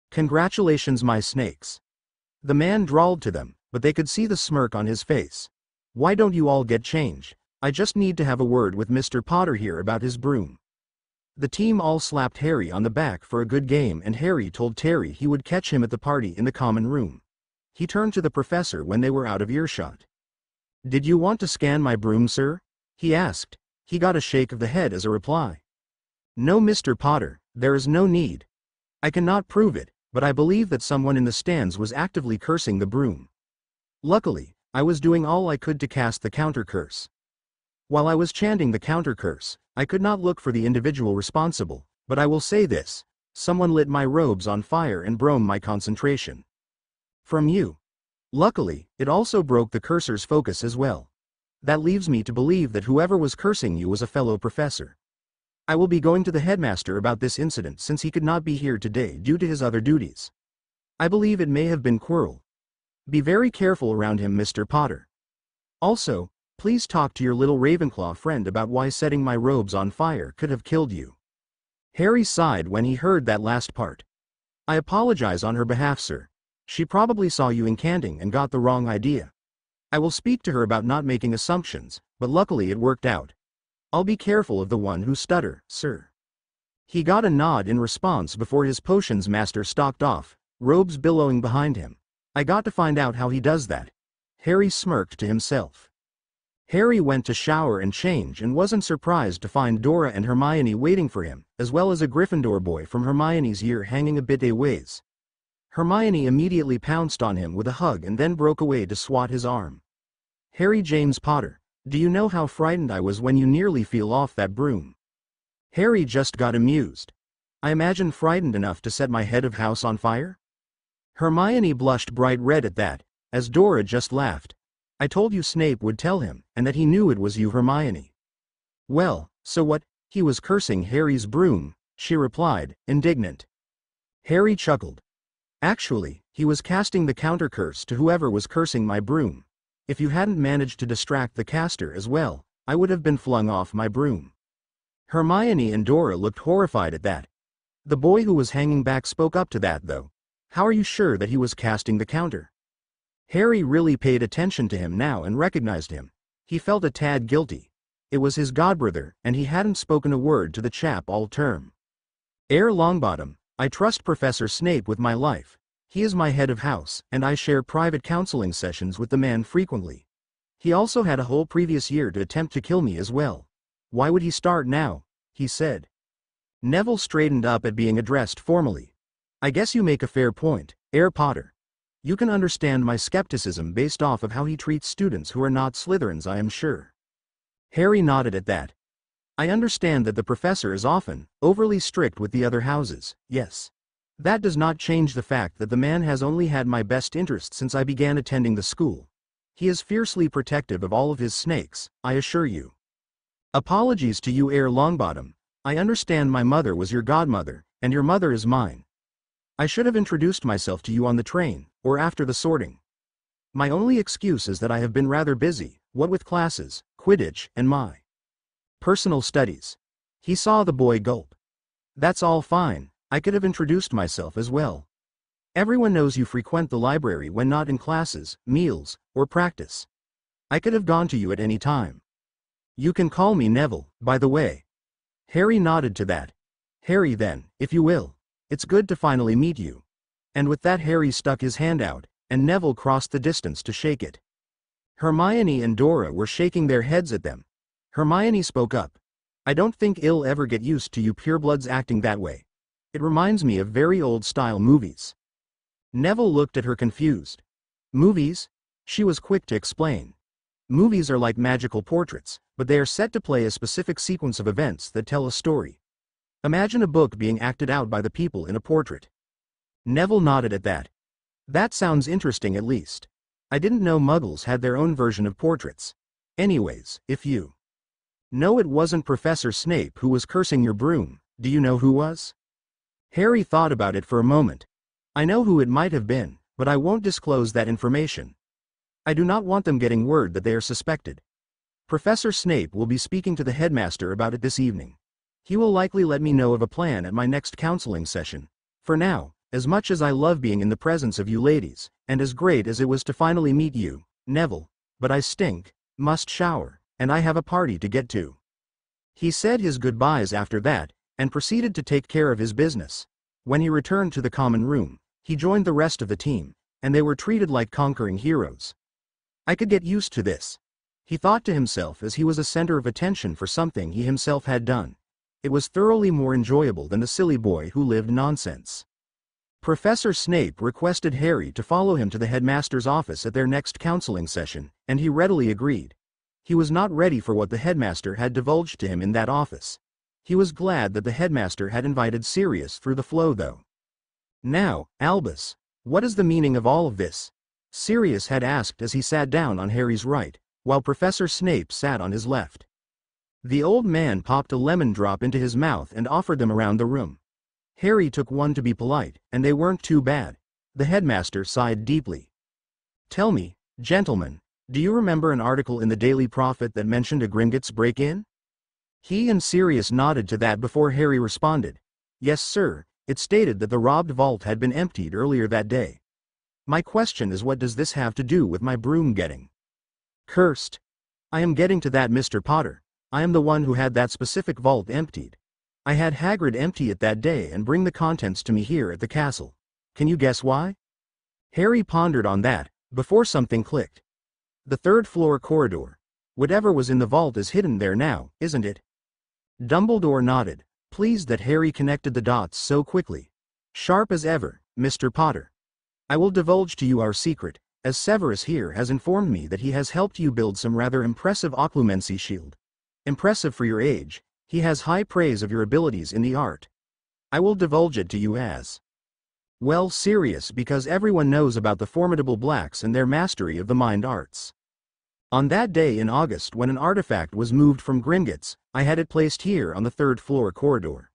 Congratulations, my snakes. The man drawled to them, but they could see the smirk on his face. Why don't you all get changed? I just need to have a word with Mr. Potter here about his broom. The team all slapped Harry on the back for a good game, and Harry told Terry he would catch him at the party in the common room. He turned to the professor when they were out of earshot. Did you want to scan my broom, sir? He asked. He got a shake of the head as a reply. No, Mr. Potter, there is no need. I cannot prove it, but I believe that someone in the stands was actively cursing the broom. Luckily, I was doing all I could to cast the counter curse. While I was chanting the counter curse, I could not look for the individual responsible, but I will say this: someone lit my robes on fire and broke my concentration. From you. Luckily, it also broke the cursor's focus as well. That leaves me to believe that whoever was cursing you was a fellow professor. I will be going to the headmaster about this incident since he could not be here today due to his other duties. I believe it may have been Quirrell. Be very careful around him, Mr. Potter. Also, Please talk to your little Ravenclaw friend about why setting my robes on fire could have killed you." Harry sighed when he heard that last part. "I apologize on her behalf, sir. She probably saw you incanting and got the wrong idea. I will speak to her about not making assumptions, but luckily it worked out. I'll be careful of the one who stutter, sir." He got a nod in response before his potions master stalked off, robes billowing behind him. "I got to find out how he does that." Harry smirked to himself. Harry went to shower and change and wasn't surprised to find Dora and Hermione waiting for him, as well as a Gryffindor boy from Hermione's year hanging a bit ways. Hermione immediately pounced on him with a hug and then broke away to swat his arm. "Harry James Potter, do you know how frightened I was when you nearly fell off that broom?" Harry just got amused. "I imagine frightened enough to set my head of house on fire?" Hermione blushed bright red at that, as Dora just laughed. "I told you Snape would tell him, and that he knew it was you, Hermione." "Well, so what? He was cursing Harry's broom," she replied, indignant. Harry chuckled. "Actually, he was casting the counter curse to whoever was cursing my broom. If you hadn't managed to distract the caster as well, I would have been flung off my broom." Hermione and Dora looked horrified at that. The boy who was hanging back spoke up to that though. "How are you sure that he was casting the counter?" Harry really paid attention to him now and recognized him. He felt a tad guilty. It was his godbrother, and he hadn't spoken a word to the chap all term. "Heir Longbottom, I trust Professor Snape with my life. He is my head of house, and I share private counseling sessions with the man frequently. He also had a whole previous year to attempt to kill me as well. Why would he start now?" he said. Neville straightened up at being addressed formally. "I guess you make a fair point, Heir Potter. You can understand my skepticism based off of how he treats students who are not Slytherins, I am sure." Harry nodded at that. "I understand that the professor is often overly strict with the other houses, yes. That does not change the fact that the man has only had my best interest since I began attending the school. He is fiercely protective of all of his snakes, I assure you. Apologies to you, Heir Longbottom. I understand my mother was your godmother, and your mother is mine. I should have introduced myself to you on the train, or after the sorting. My only excuse is that I have been rather busy, what with classes, Quidditch, and my personal studies." He saw the boy gulp. "That's all fine, I could have introduced myself as well. Everyone knows you frequent the library when not in classes, meals, or practice. I could have gone to you at any time. You can call me Neville, by the way." Harry nodded to that. "Harry then, if you will. It's good to finally meet you." And with that Harry stuck his hand out, and Neville crossed the distance to shake it. Hermione and Dora were shaking their heads at them. Hermione spoke up. "I don't think I'll ever get used to you purebloods acting that way. It reminds me of very old-style movies." Neville looked at her confused. "Movies?" She was quick to explain. "Movies are like magical portraits, but they are set to play a specific sequence of events that tell a story. Imagine a book being acted out by the people in a portrait." Neville nodded at that. "That sounds interesting at least. I didn't know Muggles had their own version of portraits. Anyways, if you know it wasn't Professor Snape who was cursing your broom, do you know who was?" Harry thought about it for a moment. "I know who it might have been, but I won't disclose that information. I do not want them getting word that they are suspected. Professor Snape will be speaking to the headmaster about it this evening. He will likely let me know of a plan at my next counseling session. For now, as much as I love being in the presence of you ladies, and as great as it was to finally meet you, Neville, but I stink, must shower, and I have a party to get to." He said his goodbyes after that, and proceeded to take care of his business. When he returned to the common room, he joined the rest of the team, and they were treated like conquering heroes. "I could get used to this," he thought to himself as he was a center of attention for something he himself had done. It was thoroughly more enjoyable than the silly boy who lived nonsense. Professor Snape requested Harry to follow him to the headmaster's office at their next counseling session, and he readily agreed. He was not ready for what the headmaster had divulged to him in that office. He was glad that the headmaster had invited Sirius through the flow though. "Now, Albus, what is the meaning of all of this?" Sirius had asked as he sat down on Harry's right, while Professor Snape sat on his left. The old man popped a lemon drop into his mouth and offered them around the room. Harry took one to be polite, and they weren't too bad. The headmaster sighed deeply. "Tell me, gentlemen, Do you remember an article in the Daily Prophet that mentioned a Gringotts break-in? He and Sirius nodded to that before Harry responded. Yes, sir, it stated that the robbed vault had been emptied earlier that day. My question is, what does this have to do with my broom getting cursed? I am getting to that, Mr. Potter. I am the one who had that specific vault emptied. I had Hagrid empty it that day and bring the contents to me here at the castle. Can you guess why? Harry pondered on that, before something clicked. The third-floor corridor. Whatever was in the vault is hidden there now, isn't it? Dumbledore nodded, pleased that Harry connected the dots so quickly. Sharp as ever, Mr. Potter. I will divulge to you our secret, as Severus here has informed me that he has helped you build some rather impressive occlumency shield. Impressive for your age, he has high praise of your abilities in the art. I will divulge it to you as well, Sirius, because everyone knows about the formidable Blacks and their mastery of the mind arts. On that day in August when an artifact was moved from Gringotts, I had it placed here on the third-floor corridor.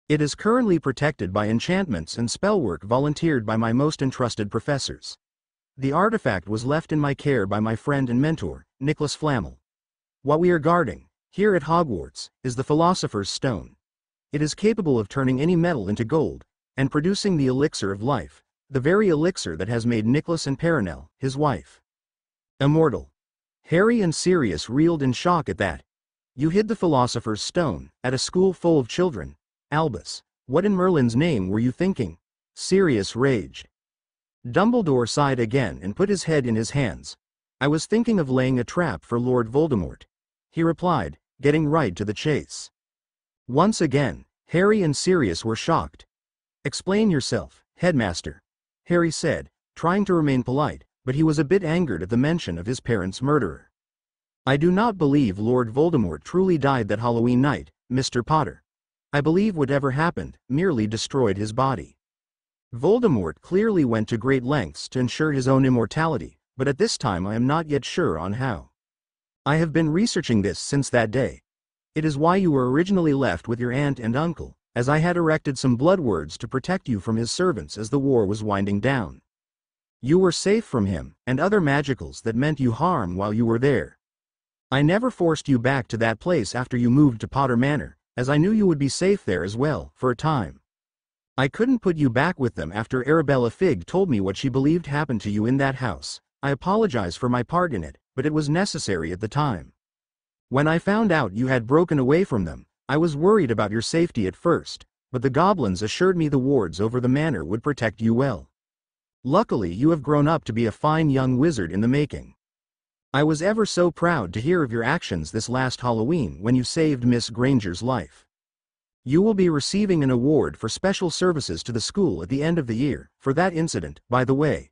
It is currently protected by enchantments and spellwork volunteered by my most entrusted professors. The artifact was left in my care by my friend and mentor, Nicholas Flamel. What we are guarding, here at Hogwarts, is the Philosopher's Stone. It is capable of turning any metal into gold, and producing the elixir of life, the very elixir that has made Nicholas and Perenelle, his wife, immortal. Harry and Sirius reeled in shock at that. You hid the Philosopher's Stone, at a school full of children. Albus, what in Merlin's name were you thinking? Sirius raged. Dumbledore sighed again and put his head in his hands. I was thinking of laying a trap for Lord Voldemort, he replied, getting right to the chase. Once again, Harry and Sirius were shocked. Explain yourself, Headmaster, Harry said, trying to remain polite, but he was a bit angered at the mention of his parents' murderer. I do not believe Lord Voldemort truly died that Halloween night, Mr. Potter. I believe whatever happened merely destroyed his body. Voldemort clearly went to great lengths to ensure his own immortality, but at this time I am not yet sure on how. I have been researching this since that day. It is why you were originally left with your aunt and uncle, as I had erected some blood wards to protect you from his servants as the war was winding down. You were safe from him, and other magicals that meant you harm while you were there. I never forced you back to that place after you moved to Potter Manor, as I knew you would be safe there as well, for a time. I couldn't put you back with them after Arabella Figg told me what she believed happened to you in that house. I apologize for my part in it, but it was necessary at the time. When I found out you had broken away from them, I was worried about your safety at first, but the goblins assured me the wards over the manor would protect you well. Luckily you have grown up to be a fine young wizard in the making. I was ever so proud to hear of your actions this last Halloween when you saved Miss Granger's life. You will be receiving an award for special services to the school at the end of the year, for that incident, by the way.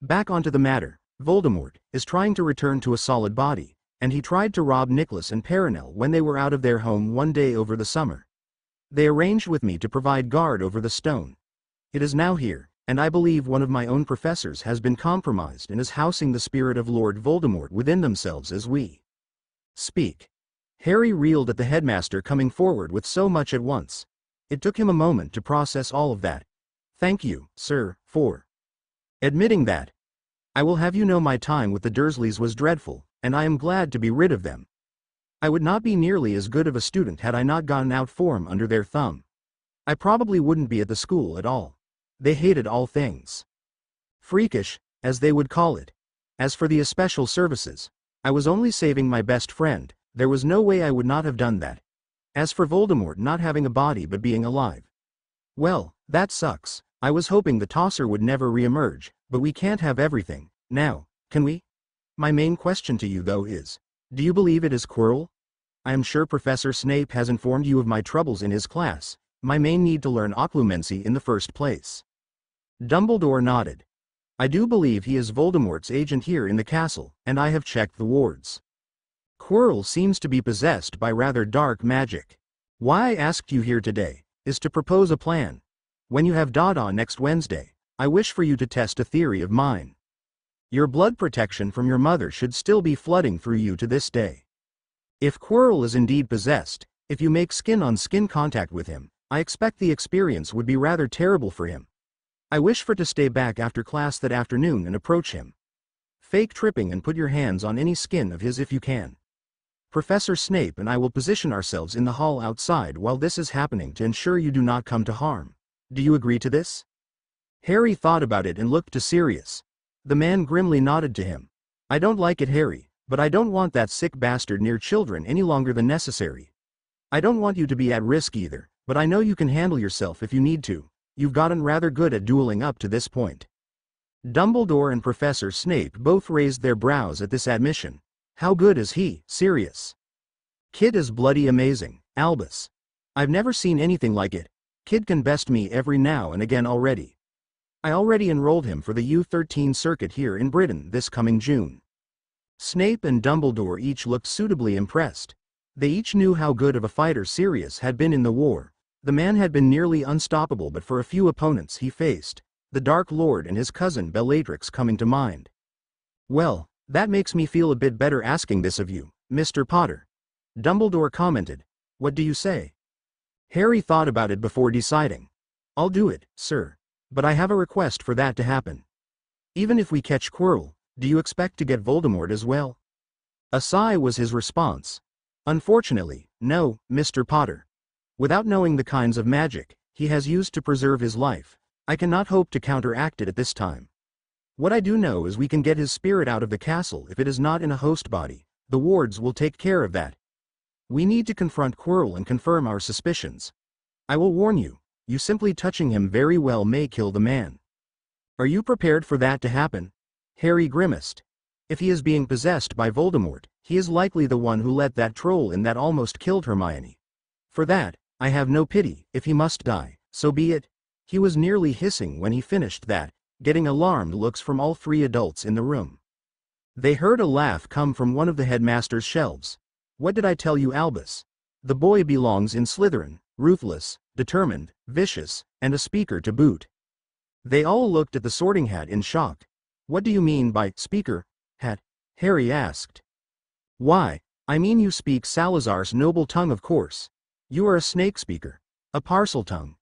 Back onto the matter, Voldemort is trying to return to a solid body, and he tried to rob Nicholas and Perenelle when they were out of their home one day over the summer. They arranged with me to provide guard over the stone. It is now here, and I believe one of my own professors has been compromised and is housing the spirit of Lord Voldemort within themselves as we speak. Harry reeled at the headmaster coming forward with so much at once. It took him a moment to process all of that. Thank you, sir, for admitting that. I will have you know my time with the Dursleys was dreadful, and I am glad to be rid of them. I would not be nearly as good of a student had I not gotten out form under their thumb. I probably wouldn't be at the school at all. They hated all things freakish, as they would call it. As for the especial services, I was only saving my best friend. There was no way I would not have done that. As for Voldemort not having a body but being alive, well, that sucks. I was hoping the tosser would never re-emerge, but we can't have everything, now, can we? My main question to you though is, do you believe it is Quirrell? I am sure Professor Snape has informed you of my troubles in his class, my main need to learn occlumency in the first place. Dumbledore nodded. I do believe he is Voldemort's agent here in the castle, and I have checked the wards. Quirrell seems to be possessed by rather dark magic. Why I asked you here today, is to propose a plan. When you have Dada next Wednesday, I wish for you to test a theory of mine. Your blood protection from your mother should still be flooding through you to this day. If Quirrell is indeed possessed, if you make skin-on-skin contact with him, I expect the experience would be rather terrible for him. I wish for to stay back after class that afternoon and approach him Fake tripping and put your hands on any skin of his if you can. Professor Snape and I will position ourselves in the hall outside while this is happening to ensure you do not come to harm. Do you agree to this? Harry thought about it and looked to Sirius. The man grimly nodded to him. I don't like it, Harry, but I don't want that sick bastard near children any longer than necessary. I don't want you to be at risk either, but I know you can handle yourself if you need to. You've gotten rather good at dueling up to this point. Dumbledore and Professor Snape both raised their brows at this admission. How good is he, Sirius? Kid is bloody amazing, Albus. I've never seen anything like it. Kid can best me every now and again already. I already enrolled him for the U13 circuit here in Britain this coming June. Snape and Dumbledore each looked suitably impressed. They each knew how good of a fighter Sirius had been in the war. The man had been nearly unstoppable but for a few opponents he faced, the Dark Lord and his cousin Bellatrix coming to mind. Well, that makes me feel a bit better asking this of you, Mr. Potter. Dumbledore commented. What do you say? Harry thought about it before deciding. I'll do it, sir. But I have a request for that to happen. Even if we catch Quirrell, do you expect to get Voldemort as well? A sigh was his response. Unfortunately, no, Mr. Potter. Without knowing the kinds of magic he has used to preserve his life, I cannot hope to counteract it at this time. What I do know is we can get his spirit out of the castle if it is not in a host body. The wards will take care of that. We need to confront Quirrell and confirm our suspicions. I will warn you. You simply touching him very well may kill the man. Are you prepared for that to happen? Harry grimaced. If he is being possessed by Voldemort, he is likely the one who let that troll in that almost killed Hermione. For that, I have no pity. If he must die, so be it. He was nearly hissing when he finished that, getting alarmed looks from all three adults in the room. They heard a laugh come from one of the headmaster's shelves. What did I tell you, Albus? The boy belongs in Slytherin, ruthless, determined, vicious, and a speaker to boot. They all looked at the Sorting Hat in shock. What do you mean by speaker, Hat? Harry asked. Why, I mean you speak Salazar's noble tongue, of course. You are a snake speaker. A parcel tongue.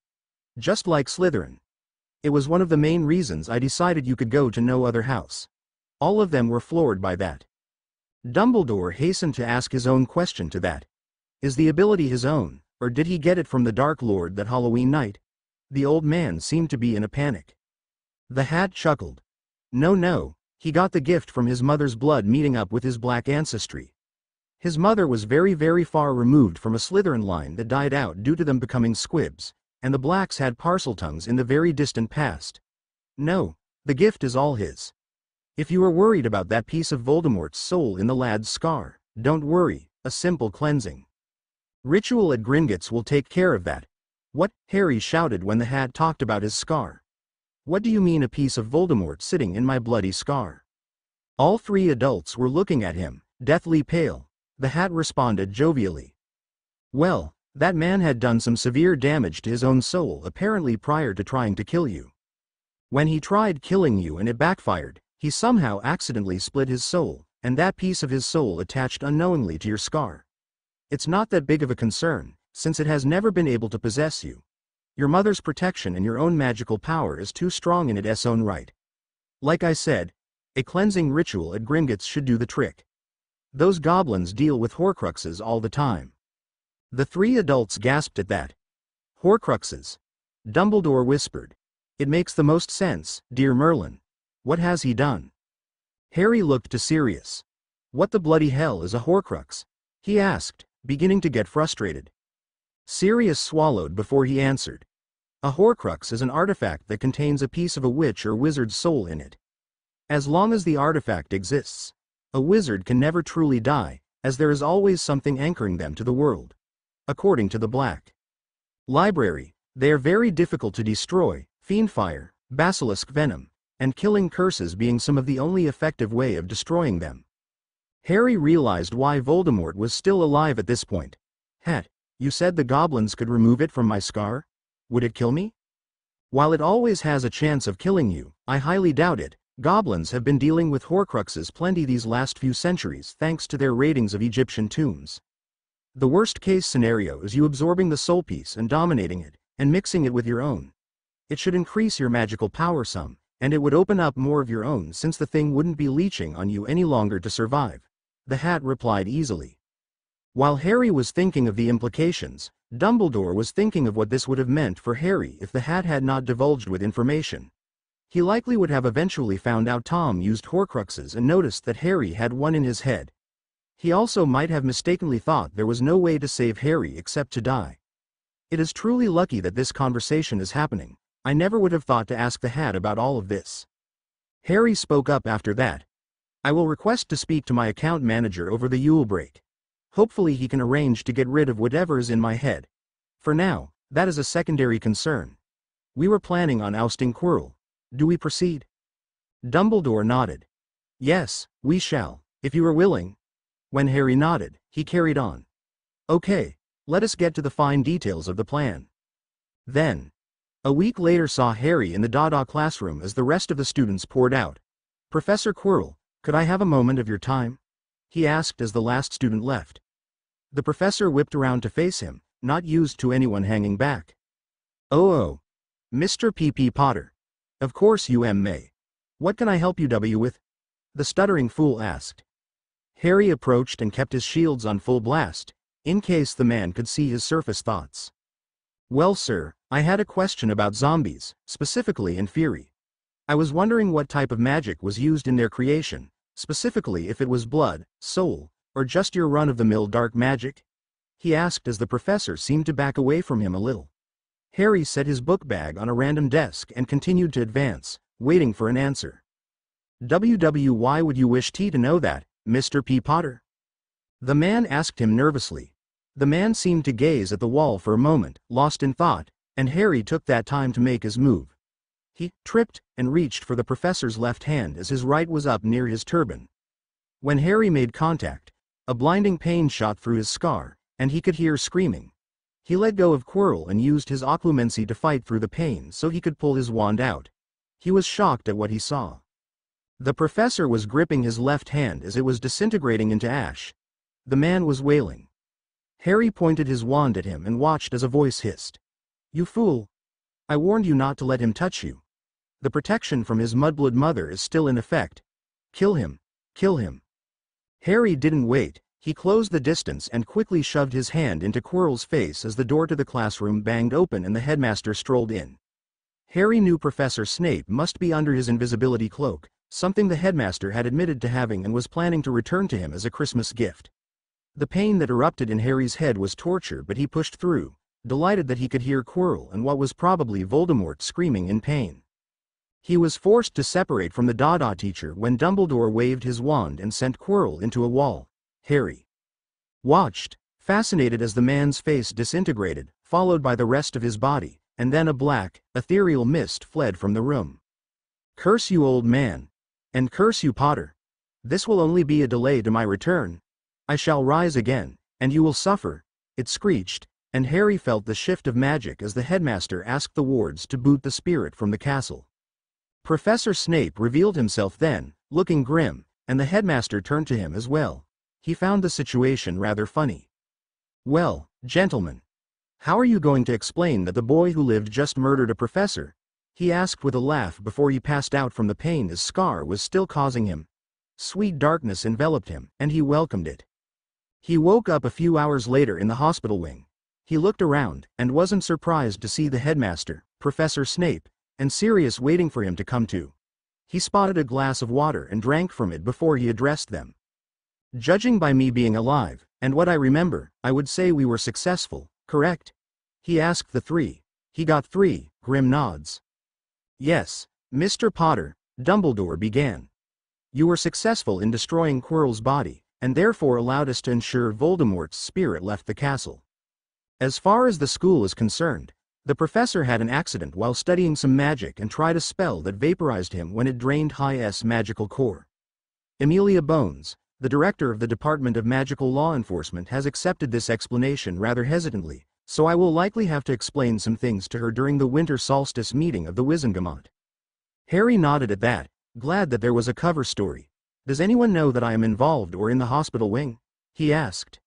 Just like Slytherin. It was one of the main reasons I decided you could go to no other house. All of them were floored by that. Dumbledore hastened to ask his own question to that. Is the ability his own, or did he get it from the Dark Lord that Halloween night? The old man seemed to be in a panic. The Hat chuckled. No, he got the gift from his mother's blood meeting up with his black ancestry. His mother was very far removed from a Slytherin line that died out due to them becoming squibs, and the Blacks had Parseltongues in the very distant past. No, the gift is all his. If you are worried about that piece of Voldemort's soul in the lad's scar, don't worry, a simple cleansing ritual at Gringotts will take care of that. What? Harry shouted when the Hat talked about his scar. What do you mean a piece of Voldemort sitting in my bloody scar? All three adults were looking at him, deathly pale. The Hat responded jovially. Well, that man had done some severe damage to his own soul apparently prior to trying to kill you. When he tried killing you and it backfired, he somehow accidentally split his soul, and that piece of his soul attached unknowingly to your scar. It's not that big of a concern, since it has never been able to possess you. Your mother's protection and your own magical power is too strong in its own right. Like I said, a cleansing ritual at Gringotts should do the trick. Those goblins deal with Horcruxes all the time. The three adults gasped at that. Horcruxes. Dumbledore whispered. It makes the most sense, dear Merlin. What has he done? Harry looked to Sirius. What the bloody hell is a Horcrux? He asked, beginning to get frustrated. Sirius swallowed before he answered. A Horcrux is an artifact that contains a piece of a witch or wizard's soul in it. As long as the artifact exists, a wizard can never truly die, as there is always something anchoring them to the world. According to the Black Library, they are very difficult to destroy, fiendfire, basilisk venom, and killing curses being some of the only effective way of destroying them. Harry realized why Voldemort was still alive at this point. Hat, you said the goblins could remove it from my scar? Would it kill me? While it always has a chance of killing you, I highly doubt it. Goblins have been dealing with Horcruxes plenty these last few centuries thanks to their raidings of Egyptian tombs. The worst case scenario is you absorbing the soul piece and dominating it, and mixing it with your own. It should increase your magical power some, and it would open up more of your own since the thing wouldn't be leeching on you any longer to survive. The hat replied easily. While Harry was thinking of the implications, Dumbledore was thinking of what this would have meant for Harry if the hat had not divulged with information. He likely would have eventually found out Tom used Horcruxes and noticed that Harry had one in his head. He also might have mistakenly thought there was no way to save Harry except to die. It is truly lucky that this conversation is happening. I never would have thought to ask the hat about all of this. Harry spoke up after that. I will request to speak to my account manager over the Yule break. Hopefully he can arrange to get rid of whatever is in my head. For now, that is a secondary concern. We were planning on ousting Quirrell. Do we proceed? Dumbledore nodded. Yes, we shall, if you are willing. When Harry nodded, he carried on. Okay, let us get to the fine details of the plan. Then, a week later saw Harry in the Dada classroom as the rest of the students poured out. Professor Quirrell, could I have a moment of your time? He asked as the last student left. The professor whipped around to face him, not used to anyone hanging back. Oh, Mr. P.P. Potter. Of course you may. What can I help you with? The stuttering fool asked. Harry approached and kept his shields on full blast, in case the man could see his surface thoughts. Well sir, I had a question about zombies, specifically in Fury. I was wondering what type of magic was used in their creation, specifically if it was blood, soul, or just your run-of-the-mill dark magic? He asked as the professor seemed to back away from him a little. Harry set his book bag on a random desk and continued to advance, waiting for an answer. Why would you wish to know that, Mr. P. Potter? The man asked him nervously. The man seemed to gaze at the wall for a moment, lost in thought, and Harry took that time to make his move. He tripped and reached for the professor's left hand as his right was up near his turban. When Harry made contact, a blinding pain shot through his scar, and he could hear screaming. He let go of Quirrell and used his occlumency to fight through the pain so he could pull his wand out. He was shocked at what he saw. The professor was gripping his left hand as it was disintegrating into ash. The man was wailing. Harry pointed his wand at him and watched as a voice hissed. You fool! I warned you not to let him touch you. The protection from his mudblood mother is still in effect. Kill him! Kill him! Harry didn't wait, he closed the distance and quickly shoved his hand into Quirrell's face as the door to the classroom banged open and the headmaster strolled in. Harry knew Professor Snape must be under his invisibility cloak, something the headmaster had admitted to having and was planning to return to him as a Christmas gift. The pain that erupted in Harry's head was torture, but he pushed through, delighted that he could hear Quirrell and what was probably Voldemort screaming in pain. He was forced to separate from the Dada teacher when Dumbledore waved his wand and sent Quirrell into a wall. Harry watched, fascinated as the man's face disintegrated, followed by the rest of his body, and then a black, ethereal mist fled from the room. Curse you, old man! And curse you, Potter! This will only be a delay to my return. I shall rise again, and you will suffer, it screeched, and Harry felt the shift of magic as the headmaster asked the wards to boot the spirit from the castle. Professor Snape revealed himself then, looking grim, and the headmaster turned to him as well. He found the situation rather funny. Well, gentlemen, how are you going to explain that the boy who lived just murdered a professor? He asked with a laugh before he passed out from the pain his scar was still causing him. Sweet darkness enveloped him, and he welcomed it. He woke up a few hours later in the hospital wing. He looked around, and wasn't surprised to see the headmaster, Professor Snape, and Sirius waiting for him to come to. He spotted a glass of water and drank from it before he addressed them. Judging by me being alive, and what I remember, I would say we were successful, correct? He asked the three. He got 3 grim nods. Yes, Mr. Potter, Dumbledore began. You were successful in destroying Quirrell's body, and therefore allowed us to ensure Voldemort's spirit left the castle. As far as the school is concerned, the professor had an accident while studying some magic and tried a spell that vaporized him when it drained High-S magical core. Amelia Bones, the director of the Department of Magical Law Enforcement, has accepted this explanation rather hesitantly, so I will likely have to explain some things to her during the winter solstice meeting of the Wizengamot. Harry nodded at that, glad that there was a cover story. Does anyone know that I am involved or in the hospital wing? He asked.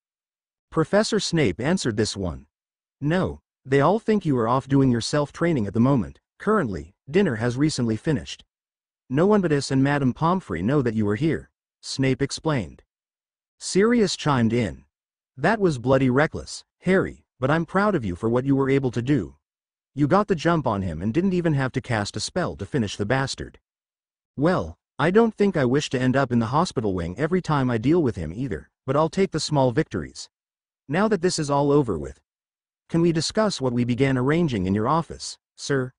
Professor Snape answered this one. No, they all think you are off doing your self-training at the moment. Currently, dinner has recently finished. No one but us and Madame Pomfrey know that you are here," Snape explained. Sirius chimed in. "That was bloody reckless, Harry, but I'm proud of you for what you were able to do. You got the jump on him and didn't even have to cast a spell to finish the bastard." "Well, I don't think I wish to end up in the hospital wing every time I deal with him either, but I'll take the small victories. Now that this is all over with, can we discuss what we began arranging in your office, sir?"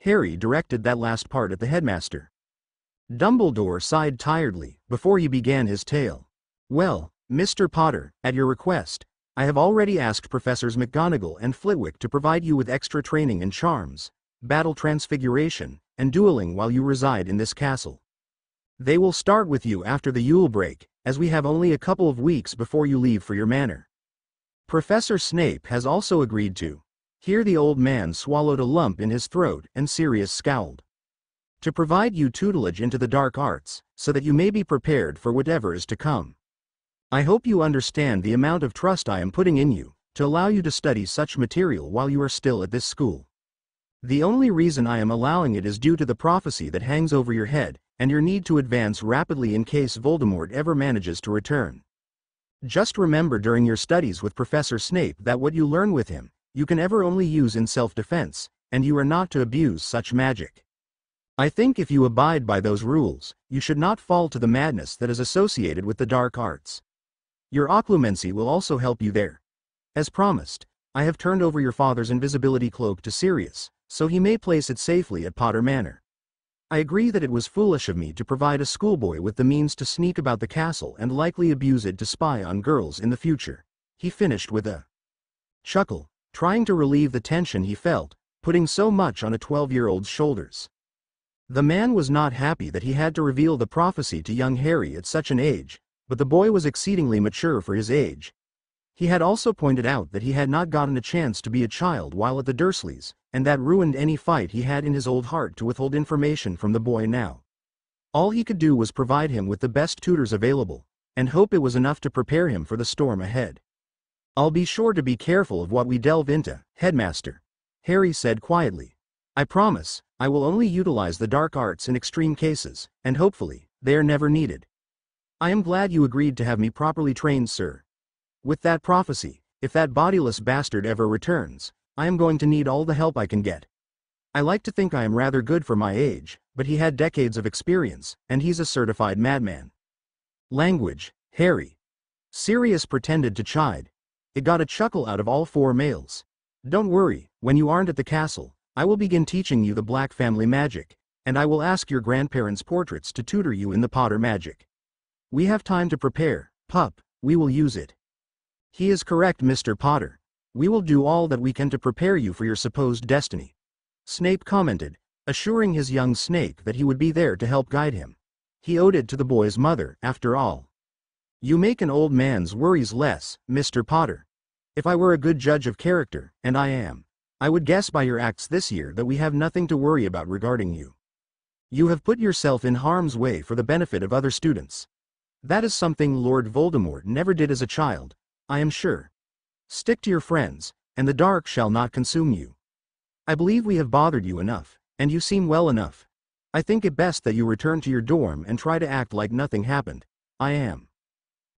Harry directed that last part at the headmaster. Dumbledore sighed tiredly before he began his tale. "Well, Mr. Potter, at your request, I have already asked Professors McGonagall and Flitwick to provide you with extra training in charms, battle transfiguration, and dueling while you reside in this castle. They will start with you after the Yule break, as we have only a couple of weeks before you leave for your manor. Professor Snape has also agreed to." Here the old man swallowed a lump in his throat and Sirius scowled. "To provide you tutelage into the dark arts, so that you may be prepared for whatever is to come. I hope you understand the amount of trust I am putting in you, to allow you to study such material while you are still at this school. The only reason I am allowing it is due to the prophecy that hangs over your head, and your need to advance rapidly in case Voldemort ever manages to return. Just remember during your studies with Professor Snape that what you learn with him, you can ever only use in self-defense, and you are not to abuse such magic. I think if you abide by those rules, you should not fall to the madness that is associated with the dark arts. Your occlumency will also help you there. As promised, I have turned over your father's invisibility cloak to Sirius, so he may place it safely at Potter Manor. I agree that it was foolish of me to provide a schoolboy with the means to sneak about the castle and likely abuse it to spy on girls in the future," he finished with a chuckle, trying to relieve the tension he felt, putting so much on a 12-year-old's shoulders. The man was not happy that he had to reveal the prophecy to young Harry at such an age, but the boy was exceedingly mature for his age. He had also pointed out that he had not gotten a chance to be a child while at the Dursleys, and that ruined any fight he had in his old heart to withhold information from the boy now. All he could do was provide him with the best tutors available, and hope it was enough to prepare him for the storm ahead. "I'll be sure to be careful of what we delve into, Headmaster," Harry said quietly. "I promise, I will only utilize the dark arts in extreme cases, and hopefully, they are never needed. I am glad you agreed to have me properly trained, sir. With that prophecy, if that bodiless bastard ever returns, I am going to need all the help I can get. I like to think I am rather good for my age, but he had decades of experience, and he's a certified madman." "Language, Harry." Sirius pretended to chide. It got a chuckle out of all four males. "Don't worry, when you aren't at the castle, I will begin teaching you the Black family magic, and I will ask your grandparents' portraits to tutor you in the Potter magic. We have time to prepare, pup, we will use it." "He is correct, Mr. Potter. We will do all that we can to prepare you for your supposed destiny," Snape commented, assuring his young snake that he would be there to help guide him. He owed it to the boy's mother, after all. "You make an old man's worries less, Mr. Potter. If I were a good judge of character, and I am, I would guess by your acts this year that we have nothing to worry about regarding you. You have put yourself in harm's way for the benefit of other students. That is something Lord Voldemort never did as a child, I am sure. Stick to your friends, and the dark shall not consume you. I believe we have bothered you enough, and you seem well enough. I think it best that you return to your dorm and try to act like nothing happened. I am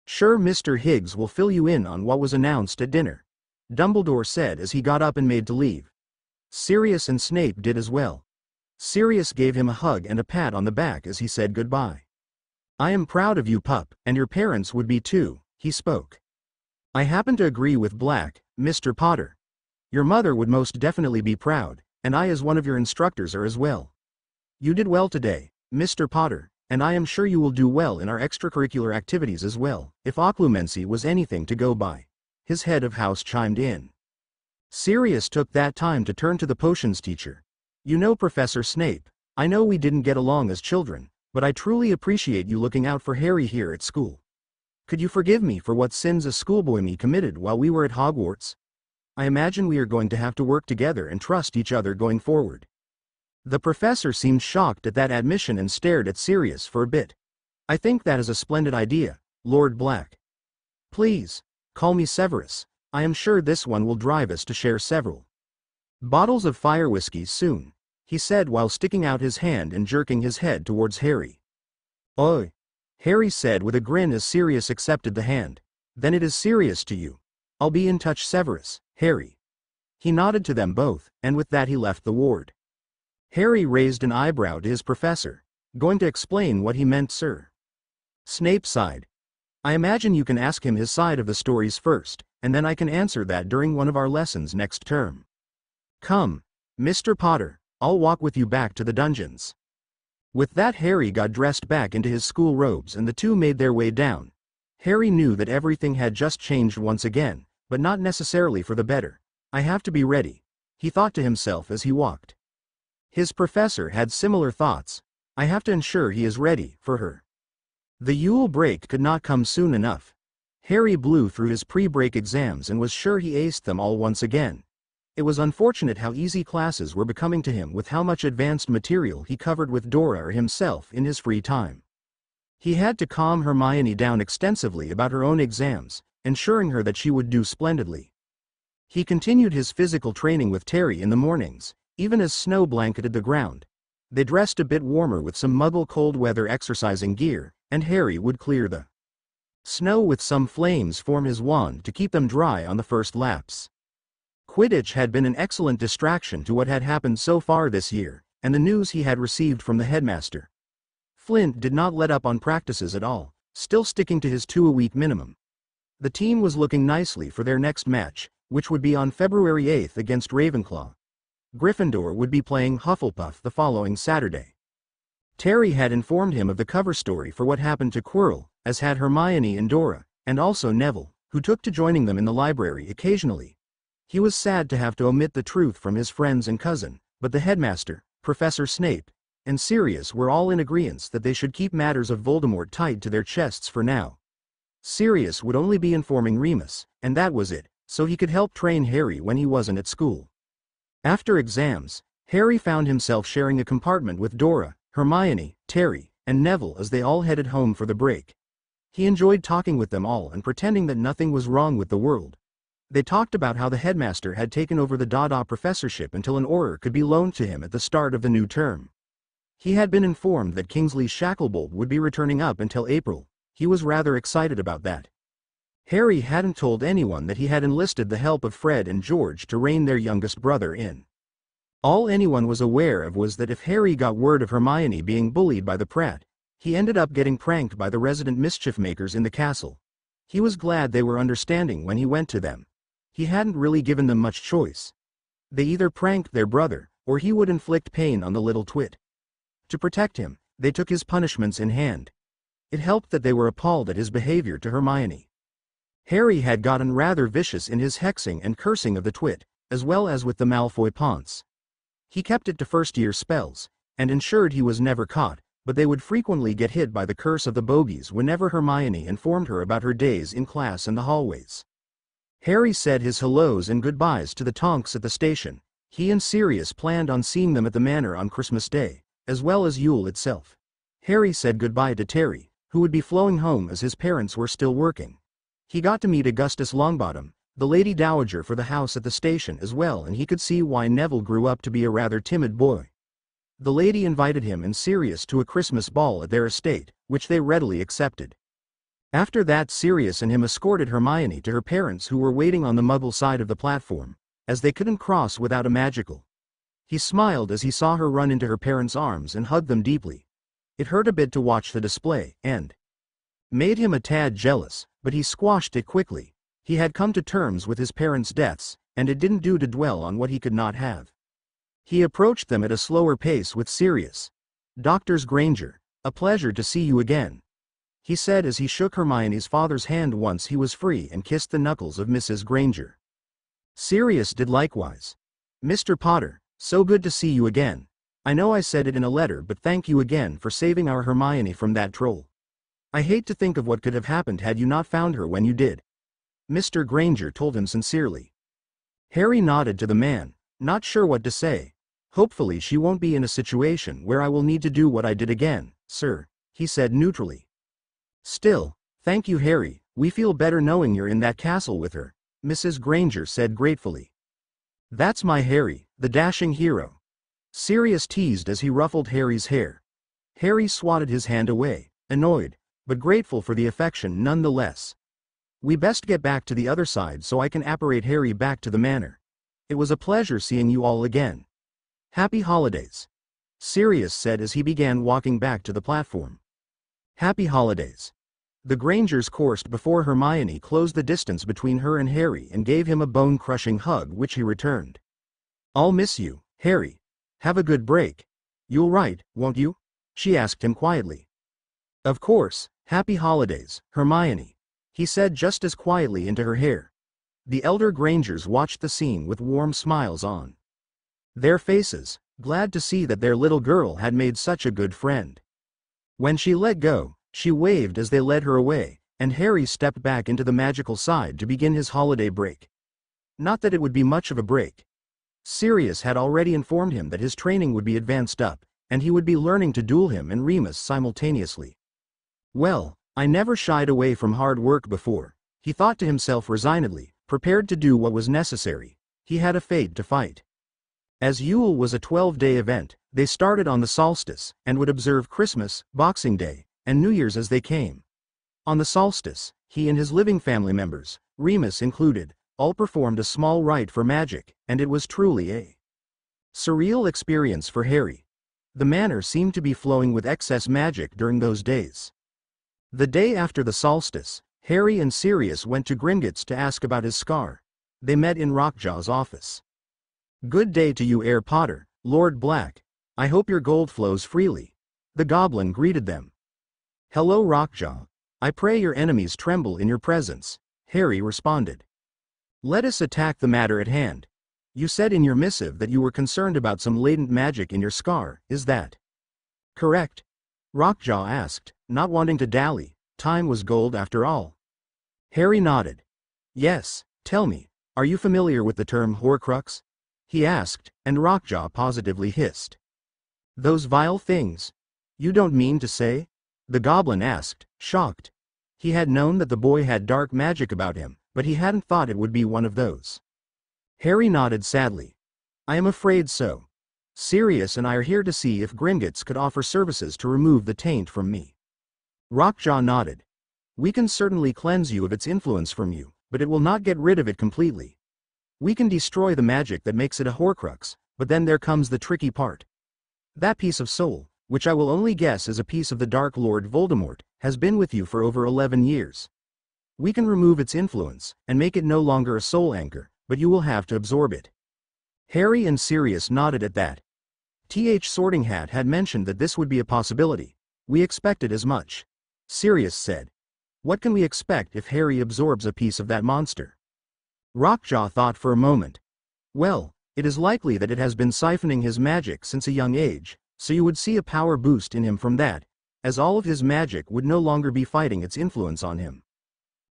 sure Mr. Higgs will fill you in on what was announced at dinner," Dumbledore said as he got up and made to leave. Sirius and Snape did as well. Sirius gave him a hug and a pat on the back as he said goodbye. "I am proud of you, pup, and your parents would be too," he spoke. "I happen to agree with Black, Mr. Potter. Your mother would most definitely be proud, and I as one of your instructors are as well. You did well today, Mr. Potter, and I am sure you will do well in our extracurricular activities as well, if occlumency was anything to go by," his head of house chimed in. Sirius took that time to turn to the potions teacher. "You know, Professor Snape, I know we didn't get along as children, but I truly appreciate you looking out for Harry here at school. Could you forgive me for what sins a schoolboy me committed while we were at Hogwarts? I imagine we are going to have to work together and trust each other going forward." The professor seemed shocked at that admission and stared at Sirius for a bit. "I think that is a splendid idea, Lord Black. Please, call me Severus. I am sure this one will drive us to share several bottles of fire whiskey soon," he said while sticking out his hand and jerking his head towards Harry. "Oi," Harry said with a grin as Sirius accepted the hand. "Then it is serious to you. I'll be in touch, Severus, Harry." He nodded to them both, and with that he left the ward. Harry raised an eyebrow to his professor. "Going to explain what he meant, sir?" Snape sighed. "I imagine you can ask him his side of the stories first, and then I can answer that during one of our lessons next term. Come, Mr. Potter, I'll walk with you back to the dungeons." With that Harry got dressed back into his school robes and the two made their way down. Harry knew that everything had just changed once again, but not necessarily for the better. "I have to be ready," he thought to himself as he walked. His professor had similar thoughts. "I have to ensure he is ready for her." The Yule break could not come soon enough. Harry blew through his pre-break exams and was sure he aced them all once again. It was unfortunate how easy classes were becoming to him with how much advanced material he covered with Dora or himself in his free time. He had to calm Hermione down extensively about her own exams, ensuring her that she would do splendidly. He continued his physical training with Terry in the mornings, even as snow blanketed the ground. They dressed a bit warmer with some Muggle cold weather exercising gear, and Harry would clear the snow with some flames from his wand to keep them dry on the first laps. Quidditch had been an excellent distraction to what had happened so far this year, and the news he had received from the headmaster. Flint did not let up on practices at all, still sticking to his 2 a week minimum. The team was looking nicely for their next match, which would be on February 8th against Ravenclaw. Gryffindor would be playing Hufflepuff the following Saturday. Terry had informed him of the cover story for what happened to Quirrell, as had Hermione and Dora, and also Neville, who took to joining them in the library occasionally. He was sad to have to omit the truth from his friends and cousin, but the headmaster, Professor Snape, and Sirius were all in agreement that they should keep matters of Voldemort tied to their chests for now. Sirius would only be informing Remus, and that was it, so he could help train Harry when he wasn't at school. After exams, Harry found himself sharing a compartment with Dora, Hermione, Terry, and Neville as they all headed home for the break. He enjoyed talking with them all and pretending that nothing was wrong with the world. They talked about how the headmaster had taken over the Dada professorship until an Auror could be loaned to him at the start of the new term. He had been informed that Kingsley Shacklebolt would be returning up until April. He was rather excited about that. Harry hadn't told anyone that he had enlisted the help of Fred and George to rein their youngest brother in. All anyone was aware of was that if Harry got word of Hermione being bullied by the Pratt, he ended up getting pranked by the resident mischief makers in the castle. He was glad they were understanding when he went to them. He hadn't really given them much choice. They either pranked their brother, or he would inflict pain on the little twit. To protect him, they took his punishments in hand. It helped that they were appalled at his behavior to Hermione. Harry had gotten rather vicious in his hexing and cursing of the twit, as well as with the Malfoy Ponce. He kept it to first-year spells, and ensured he was never caught, but they would frequently get hit by the curse of the bogies whenever Hermione informed her about her days in class and the hallways. Harry said his hellos and goodbyes to the Tonks at the station. He and Sirius planned on seeing them at the manor on Christmas Day, as well as Yule itself. Harry said goodbye to Terry, who would be flowing home as his parents were still working. He got to meet Augustus Longbottom, the Lady Dowager for the house at the station as well, and he could see why Neville grew up to be a rather timid boy. The lady invited him and Sirius to a Christmas ball at their estate, which they readily accepted. After that, Sirius and him escorted Hermione to her parents, who were waiting on the Muggle side of the platform, as they couldn't cross without a magical. He smiled as he saw her run into her parents' arms and hugged them deeply. It hurt a bit to watch the display, and made him a tad jealous, but he squashed it quickly. He had come to terms with his parents' deaths, and it didn't do to dwell on what he could not have. He approached them at a slower pace with Sirius. "Dr. Granger, a pleasure to see you again," he said as he shook Hermione's father's hand once he was free and kissed the knuckles of Mrs. Granger. Sirius did likewise. "Mr. Potter, so good to see you again. I know I said it in a letter, but thank you again for saving our Hermione from that troll. I hate to think of what could have happened had you not found her when you did," Mr. Granger told him sincerely. Harry nodded to the man, not sure what to say. "Hopefully she won't be in a situation where I will need to do what I did again, sir," he said neutrally. "Still, thank you, Harry, we feel better knowing you're in that castle with her," Mrs. Granger said gratefully. "That's my Harry, the dashing hero. Sirius teased as he ruffled Harry's hair. Harry swatted his hand away, annoyed, but grateful for the affection nonetheless. We best get back to the other side so I can apparate Harry back to the manor. It was a pleasure seeing you all again. Happy holidays, Sirius said as he began walking back to the platform. Happy holidays. The Grangers coursed before Hermione closed the distance between her and Harry and gave him a bone-crushing hug which he returned. I'll miss you, Harry. Have a good break. You'll write, won't you? She asked him quietly. Of course, happy holidays, Hermione, he said just as quietly into her hair. The elder Grangers watched the scene with warm smiles on their faces, glad to see that their little girl had made such a good friend. When she let go, she waved as they led her away, and Harry stepped back into the magical side to begin his holiday break. Not that it would be much of a break. Sirius had already informed him that his training would be advanced up, and he would be learning to duel him and Remus simultaneously. Well, I never shied away from hard work before, he thought to himself resignedly, prepared to do what was necessary. He had a fate to fight. As Yule was a 12-day event, they started on the solstice, and would observe Christmas, Boxing Day, and New Year's as they came. On the solstice, he and his living family members, Remus included, all performed a small rite for magic, and it was truly a surreal experience for Harry. The manor seemed to be flowing with excess magic during those days. The day after the solstice, Harry and Sirius went to Gringotts to ask about his scar. They met in Rockjaw's office. Good day to you, Heir Potter, Lord Black. I hope your gold flows freely. The Goblin greeted them. Hello, Rockjaw. I pray your enemies tremble in your presence, Harry responded. Let us attack the matter at hand. You said in your missive that you were concerned about some latent magic in your scar, is that correct? Rockjaw asked, not wanting to dally. Time was gold after all. Harry nodded. Yes, tell me, are you familiar with the term Horcrux? He asked, and Rockjaw positively hissed. Those vile things? You don't mean to say? The Goblin asked, shocked. He had known that the boy had dark magic about him, but he hadn't thought it would be one of those. Harry nodded sadly. I am afraid so. Sirius and I are here to see if Gringotts could offer services to remove the taint from me. Rockjaw nodded. We can certainly cleanse you of its influence from you, but it will not get rid of it completely. We can destroy the magic that makes it a Horcrux, but then there comes the tricky part. That piece of soul, which I will only guess is a piece of the Dark Lord Voldemort, has been with you for over 11 years. We can remove its influence, and make it no longer a soul anchor, but you will have to absorb it. Harry and Sirius nodded at that. Sorting Hat had mentioned that this would be a possibility. We expected as much. Sirius said. What can we expect if Harry absorbs a piece of that monster? Rockjaw thought for a moment. Well, it is likely that it has been siphoning his magic since a young age, so you would see a power boost in him from that, as all of his magic would no longer be fighting its influence on him.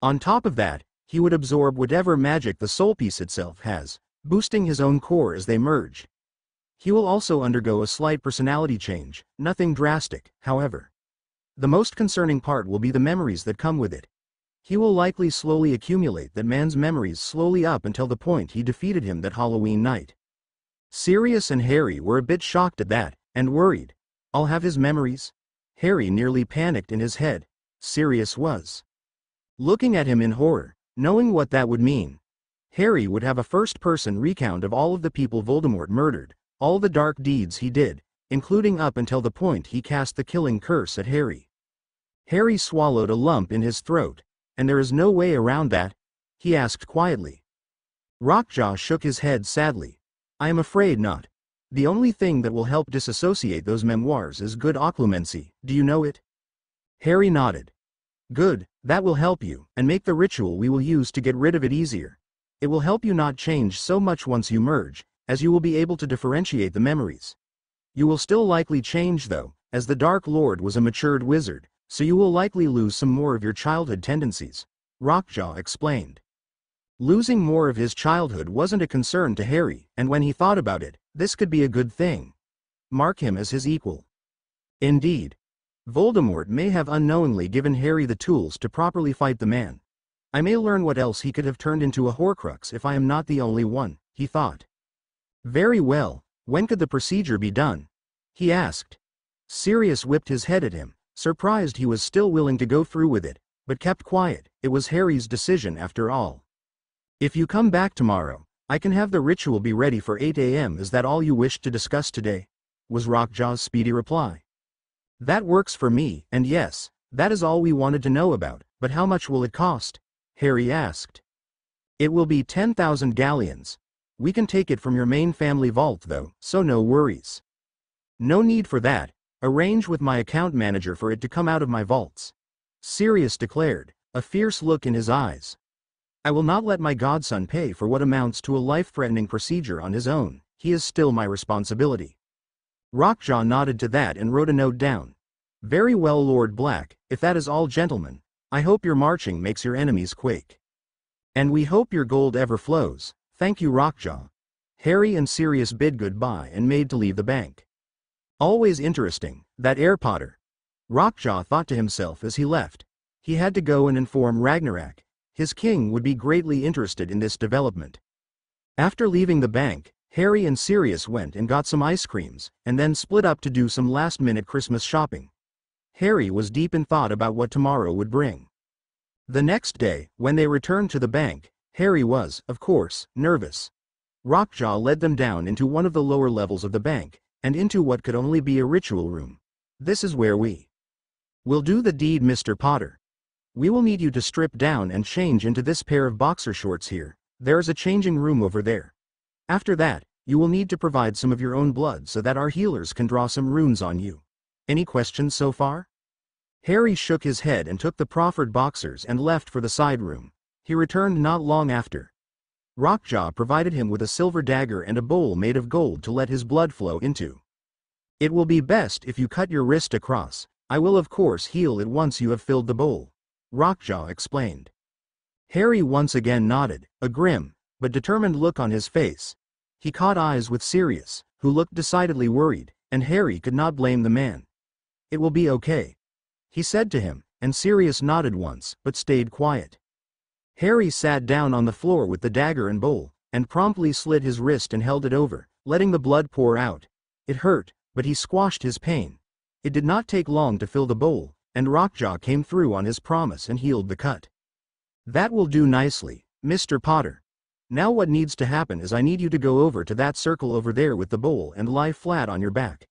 On top of that, he would absorb whatever magic the soul piece itself has, boosting his own core as they merge. He will also undergo a slight personality change, nothing drastic, however. The most concerning part will be the memories that come with it. He will likely slowly accumulate that man's memories slowly up until the point he defeated him that Halloween night. Sirius and Harry were a bit shocked at that, and worried. I'll have his memories? Harry nearly panicked in his head. Sirius was looking at him in horror, knowing what that would mean. Harry would have a first-person recount of all of the people Voldemort murdered, all the dark deeds he did, including up until the point he cast the killing curse at Harry. Harry swallowed a lump in his throat. And there is no way around that? He asked quietly. Rockjaw shook his head sadly. I am afraid not. The only thing that will help disassociate those memoirs is good occlumency, do you know it? Harry nodded. Good, that will help you, and make the ritual we will use to get rid of it easier. It will help you not change so much once you merge, as you will be able to differentiate the memories. You will still likely change though, as the Dark Lord was a matured wizard, so you will likely lose some more of your childhood tendencies, Rockjaw explained. Losing more of his childhood wasn't a concern to Harry, and when he thought about it, this could be a good thing. Mark him as his equal. Indeed. Voldemort may have unknowingly given Harry the tools to properly fight the man. I may learn what else he could have turned into a Horcrux if I am not the only one, he thought. Very well, When could the procedure be done? He asked. Sirius whipped his head at him, surprised he was still willing to go through with it, but kept quiet. It was Harry's decision after all. If you come back tomorrow, I can have the ritual be ready for 8 a.m. Is that all you wished to discuss today? Was Rockjaw's speedy reply. That works for me, and yes, that is all we wanted to know about, but how much will it cost? Harry asked. It will be 10,000 galleons. We can take it from your main family vault though, so no worries. No need for that, arrange with my account manager for it to come out of my vaults. Sirius declared, a fierce look in his eyes. I will not let my godson pay for what amounts to a life-threatening procedure on his own. He is still my responsibility. Rockjaw nodded to that and wrote a note down. Very well, Lord Black, if that is all, gentlemen, I hope your marching makes your enemies quake. And we hope your gold ever flows. Thank you, Rockjaw. Harry and Sirius bid goodbye and made to leave the bank. Always interesting, that Air Potter. Rockjaw thought to himself as he left. He had to go and inform Ragnarok. His king would be greatly interested in this development. After leaving the bank, Harry and Sirius went and got some ice creams, and then split up to do some last-minute Christmas shopping. Harry was deep in thought about what tomorrow would bring. The next day, when they returned to the bank, Harry was, of course, nervous. Rockjaw led them down into one of the lower levels of the bank, and into what could only be a ritual room. This is where we will do the deed, Mr. Potter. We will need you to strip down and change into this pair of boxer shorts here. There is a changing room over there. After that, you will need to provide some of your own blood so that our healers can draw some runes on you. Any questions so far? Harry shook his head and took the proffered boxers and left for the side room. He returned not long after. Rockjaw provided him with a silver dagger and a bowl made of gold to let his blood flow into. It will be best if you cut your wrist across. I will of course heal it once you have filled the bowl, Rockjaw explained. Harry once again nodded, a grim, but determined look on his face. He caught eyes with Sirius, who looked decidedly worried, and Harry could not blame the man. It will be okay, he said to him, and Sirius nodded once, but stayed quiet. Harry sat down on the floor with the dagger and bowl, and promptly slit his wrist and held it over, letting the blood pour out. It hurt, but he squashed his pain. It did not take long to fill the bowl, and Rockjaw came through on his promise and healed the cut. That will do nicely, Mr. Potter. Now what needs to happen is I need you to go over to that circle over there with the bowl and lie flat on your back.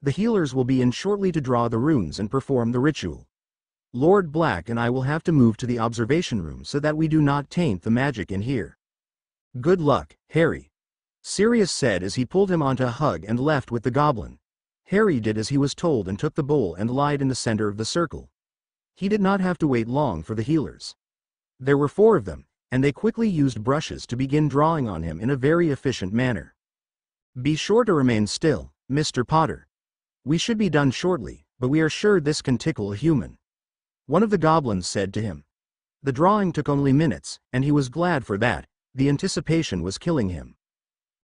The healers will be in shortly to draw the runes and perform the ritual. Lord Black and I will have to move to the observation room so that we do not taint the magic in here. Good luck, Harry, Sirius said as he pulled him onto a hug and left with the goblin. Harry did as he was told and took the bowl and lied in the center of the circle. He did not have to wait long for the healers. There were 4 of them, and they quickly used brushes to begin drawing on him in a very efficient manner. Be sure to remain still, Mr. Potter. We should be done shortly, but we are sure this can tickle a human, one of the goblins said to him. The drawing took only minutes, and he was glad for that. The anticipation was killing him.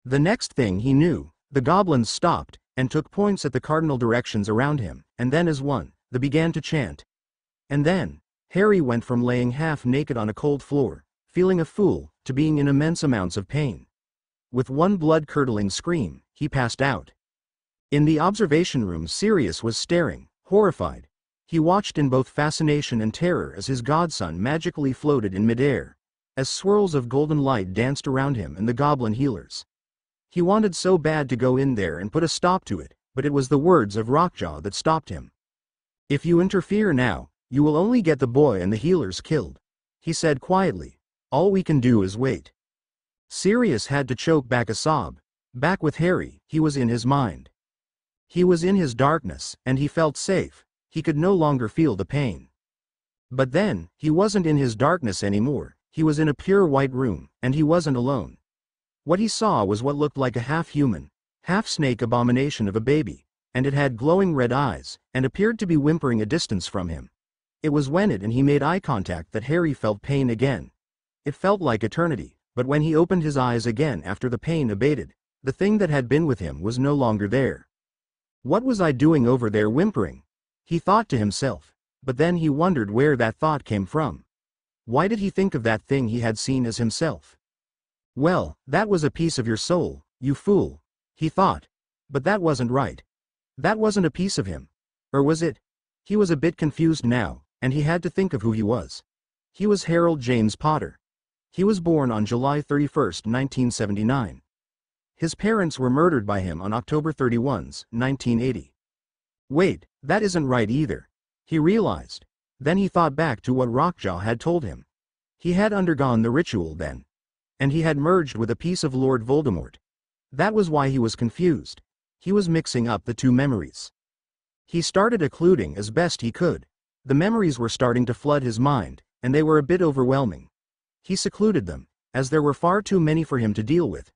The next thing he knew, the goblins stopped, and took points at the cardinal directions around him, and then as one, they began to chant. And then, Harry went from laying half naked on a cold floor, feeling a fool, to being in immense amounts of pain. With one blood-curdling scream, he passed out. In the observation room, Sirius was staring, horrified. He watched in both fascination and terror as his godson magically floated in midair, as swirls of golden light danced around him and the goblin healers. He wanted so bad to go in there and put a stop to it, but it was the words of Rockjaw that stopped him. If you interfere now, you will only get the boy and the healers killed, he said quietly. All we can do is wait. Sirius had to choke back a sob. Back with Harry, he was in his mind. He was in his darkness, and he felt safe. He could no longer feel the pain. But then, he wasn't in his darkness anymore. He was in a pure white room, and he wasn't alone. What he saw was what looked like a half-human, half-snake abomination of a baby, and it had glowing red eyes, and appeared to be whimpering a distance from him. It was when it and he made eye contact that Harry felt pain again. It felt like eternity, but when he opened his eyes again after the pain abated, the thing that had been with him was no longer there. What was I doing over there whimpering? He thought to himself, but then he wondered where that thought came from. Why did he think of that thing he had seen as himself? Well, that was a piece of your soul, you fool. he thought. But that wasn't right. That wasn't a piece of him. Or was it? He was a bit confused now, and he had to think of who he was. He was Harold James Potter. He was born on July 31, 1979. His parents were murdered by him on October 31, 1980. Wait, that isn't right either. He realized. Then he thought back to what Rockjaw had told him. He had undergone the ritual then. And he had merged with a piece of Lord Voldemort. That was why he was confused. He was mixing up the two memories. He started occluding as best he could. The memories were starting to flood his mind, and they were a bit overwhelming. He secluded them, as there were far too many for him to deal with.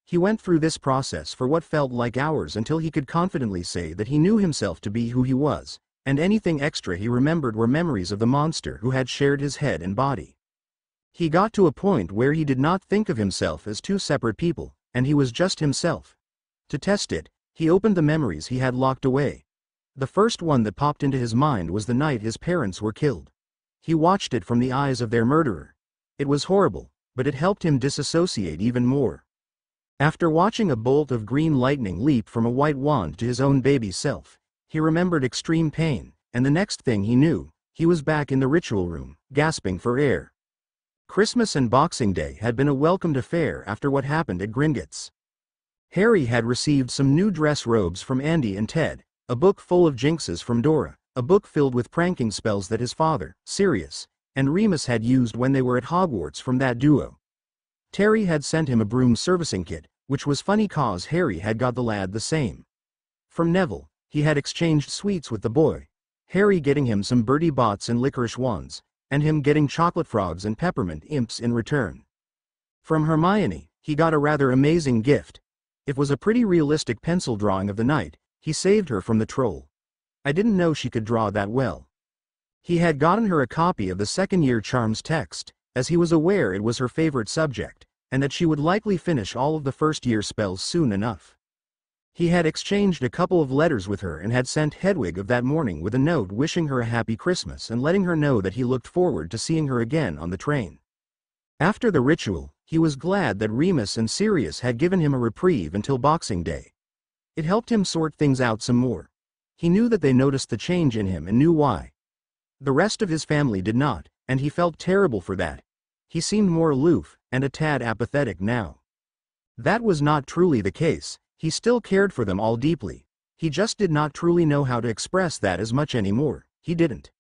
He went through this process for what felt like hours until he could confidently say that he knew himself to be who he was, and anything extra he remembered were memories of the monster who had shared his head and body. He got to a point where he did not think of himself as two separate people, and he was just himself. To test it, he opened the memories he had locked away. The first one that popped into his mind was the night his parents were killed. He watched it from the eyes of their murderer. It was horrible, but it helped him disassociate even more. After watching a bolt of green lightning leap from a white wand to his own baby self, he remembered extreme pain, and the next thing he knew, he was back in the ritual room, gasping for air. Christmas and Boxing Day had been a welcomed affair after what happened at Gringotts. Harry had received some new dress robes from Andy and Ted, a book full of jinxes from Dora, a book filled with pranking spells that his father, Sirius, and Remus had used when they were at Hogwarts from that duo. Terry had sent him a broom servicing kit, which was funny cause Harry had got the lad the same. From Neville, he had exchanged sweets with the boy, Harry getting him some Bertie Bott's and licorice wands, and him getting chocolate frogs and peppermint imps in return. From Hermione, he got a rather amazing gift. It was a pretty realistic pencil drawing of the night he saved her from the troll. I didn't know she could draw that well. He had gotten her a copy of the second-year charms text, as he was aware it was her favorite subject, and that she would likely finish all of the first-year spells soon enough. He had exchanged a couple of letters with her and had sent Hedwig of that morning with a note wishing her a happy Christmas and letting her know that he looked forward to seeing her again on the train. After the ritual, he was glad that Remus and Sirius had given him a reprieve until Boxing Day. It helped him sort things out some more. He knew that they noticed the change in him and knew why. The rest of his family did not, and he felt terrible for that. He seemed more aloof, and a tad apathetic now. That was not truly the case. He still cared for them all deeply. He just did not truly know how to express that as much anymore. He didn't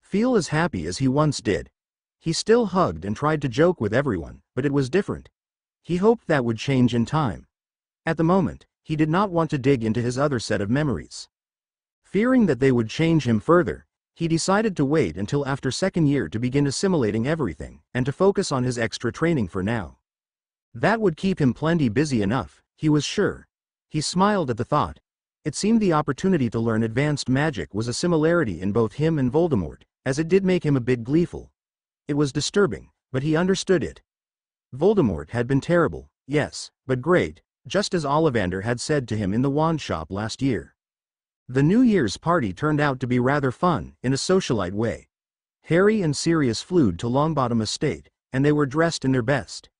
feel as happy as he once did. He still hugged and tried to joke with everyone, but it was different. He hoped that would change in time. At the moment, he did not want to dig into his other set of memories. Fearing that they would change him further, he decided to wait until after second year to begin assimilating everything, and to focus on his extra training for now. That would keep him plenty busy enough, he was sure. He smiled at the thought. It seemed the opportunity to learn advanced magic was a similarity in both him and Voldemort, as it did make him a bit gleeful. It was disturbing, but he understood it. Voldemort had been terrible, yes, but great, just as Ollivander had said to him in the wand shop last year. The New Year's party turned out to be rather fun, in a socialite way. Harry and Sirius flew to Longbottom Estate, and they were dressed in their best.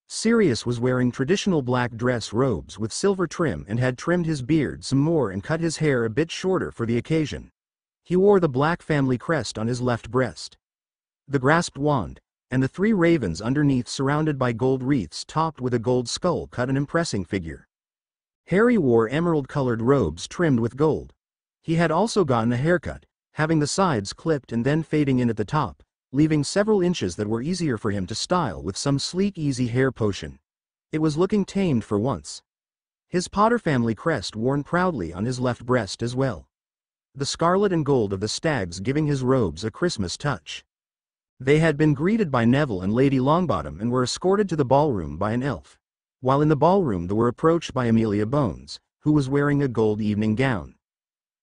Sirius was wearing traditional black dress robes with silver trim and had trimmed his beard some more and cut his hair a bit shorter for the occasion. He wore the black family crest on his left breast. The grasped wand, and the 3 ravens underneath surrounded by gold wreaths topped with a gold skull cut an impressive figure. Harry wore emerald-colored robes trimmed with gold. He had also gotten a haircut, having the sides clipped and then fading in at the top, leaving several inches that were easier for him to style with some sleek easy hair potion. It was looking tamed for once. His Potter family crest worn proudly on his left breast as well. The scarlet and gold of the stags giving his robes a Christmas touch. They had been greeted by Neville and Lady Longbottom and were escorted to the ballroom by an elf. While in the ballroom they were approached by Amelia Bones, who was wearing a gold evening gown.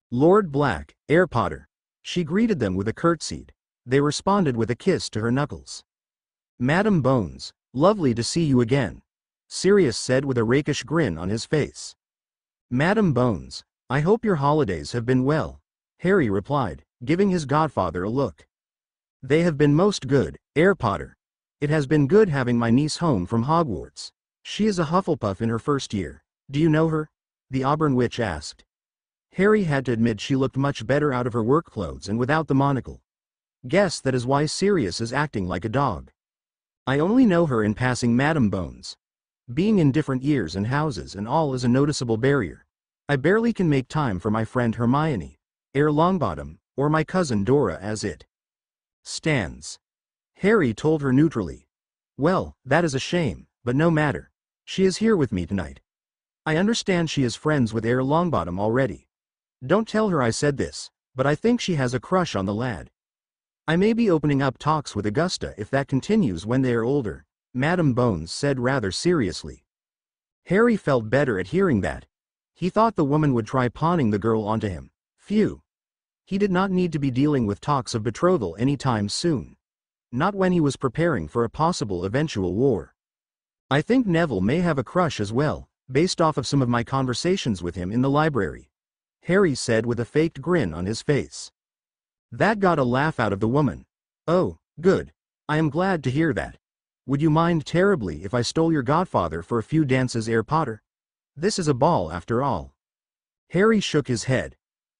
Lord Black, Heir Potter. She greeted them with a curtsy. They responded with a kiss to her knuckles. Madam Bones, lovely to see you again, Sirius said with a rakish grin on his face. Madam Bones, I hope your holidays have been well, Harry replied, giving his godfather a look. They have been most good, Heir Potter. It has been good having my niece home from Hogwarts. She is a Hufflepuff in her first year. Do you know her? The Auburn witch asked. Harry had to admit she looked much better out of her work clothes and without the monocle. Guess that is why Sirius is acting like a dog. I only know her in passing, Madam Bones. Being in different years and houses and all is a noticeable barrier. I barely can make time for my friend Hermione, Air Longbottom, or my cousin Dora as it stands. Harry told her neutrally. Well, that is a shame, but no matter. She is here with me tonight. I understand she is friends with Air Longbottom already. Don't tell her I said this, but I think she has a crush on the lad. I may be opening up talks with Augusta if that continues when they are older, Madam Bones said rather seriously. Harry felt better at hearing that. He thought the woman would try pawning the girl onto him. Phew. He did not need to be dealing with talks of betrothal anytime soon. Not when he was preparing for a possible eventual war. I think Neville may have a crush as well, based off of some of my conversations with him in the library, Harry said with a faked grin on his face. That got a laugh out of the woman. Oh, good. I am glad to hear that. Would you mind terribly if I stole your godfather for a few dances, Air Potter? This is a ball after all. Harry shook his head.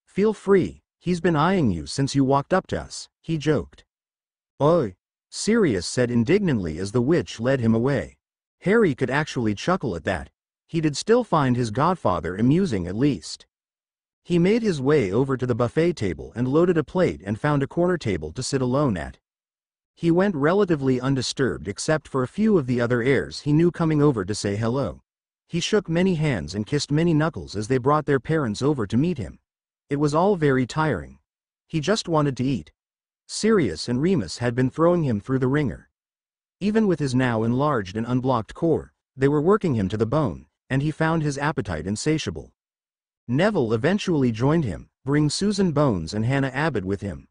Feel free, he's been eyeing you since you walked up to us, he joked. Oi, Sirius said indignantly as the witch led him away. Harry could actually chuckle at that. He did still find his godfather amusing at least. He made his way over to the buffet table and loaded a plate and found a corner table to sit alone at. He went relatively undisturbed except for a few of the other heirs he knew coming over to say hello. He shook many hands and kissed many knuckles as they brought their parents over to meet him. It was all very tiring. He just wanted to eat. Sirius and Remus had been throwing him through the ringer. Even with his now enlarged and unblocked core, they were working him to the bone, and he found his appetite insatiable. Neville eventually joined him, bringing Susan Bones and Hannah Abbott with him.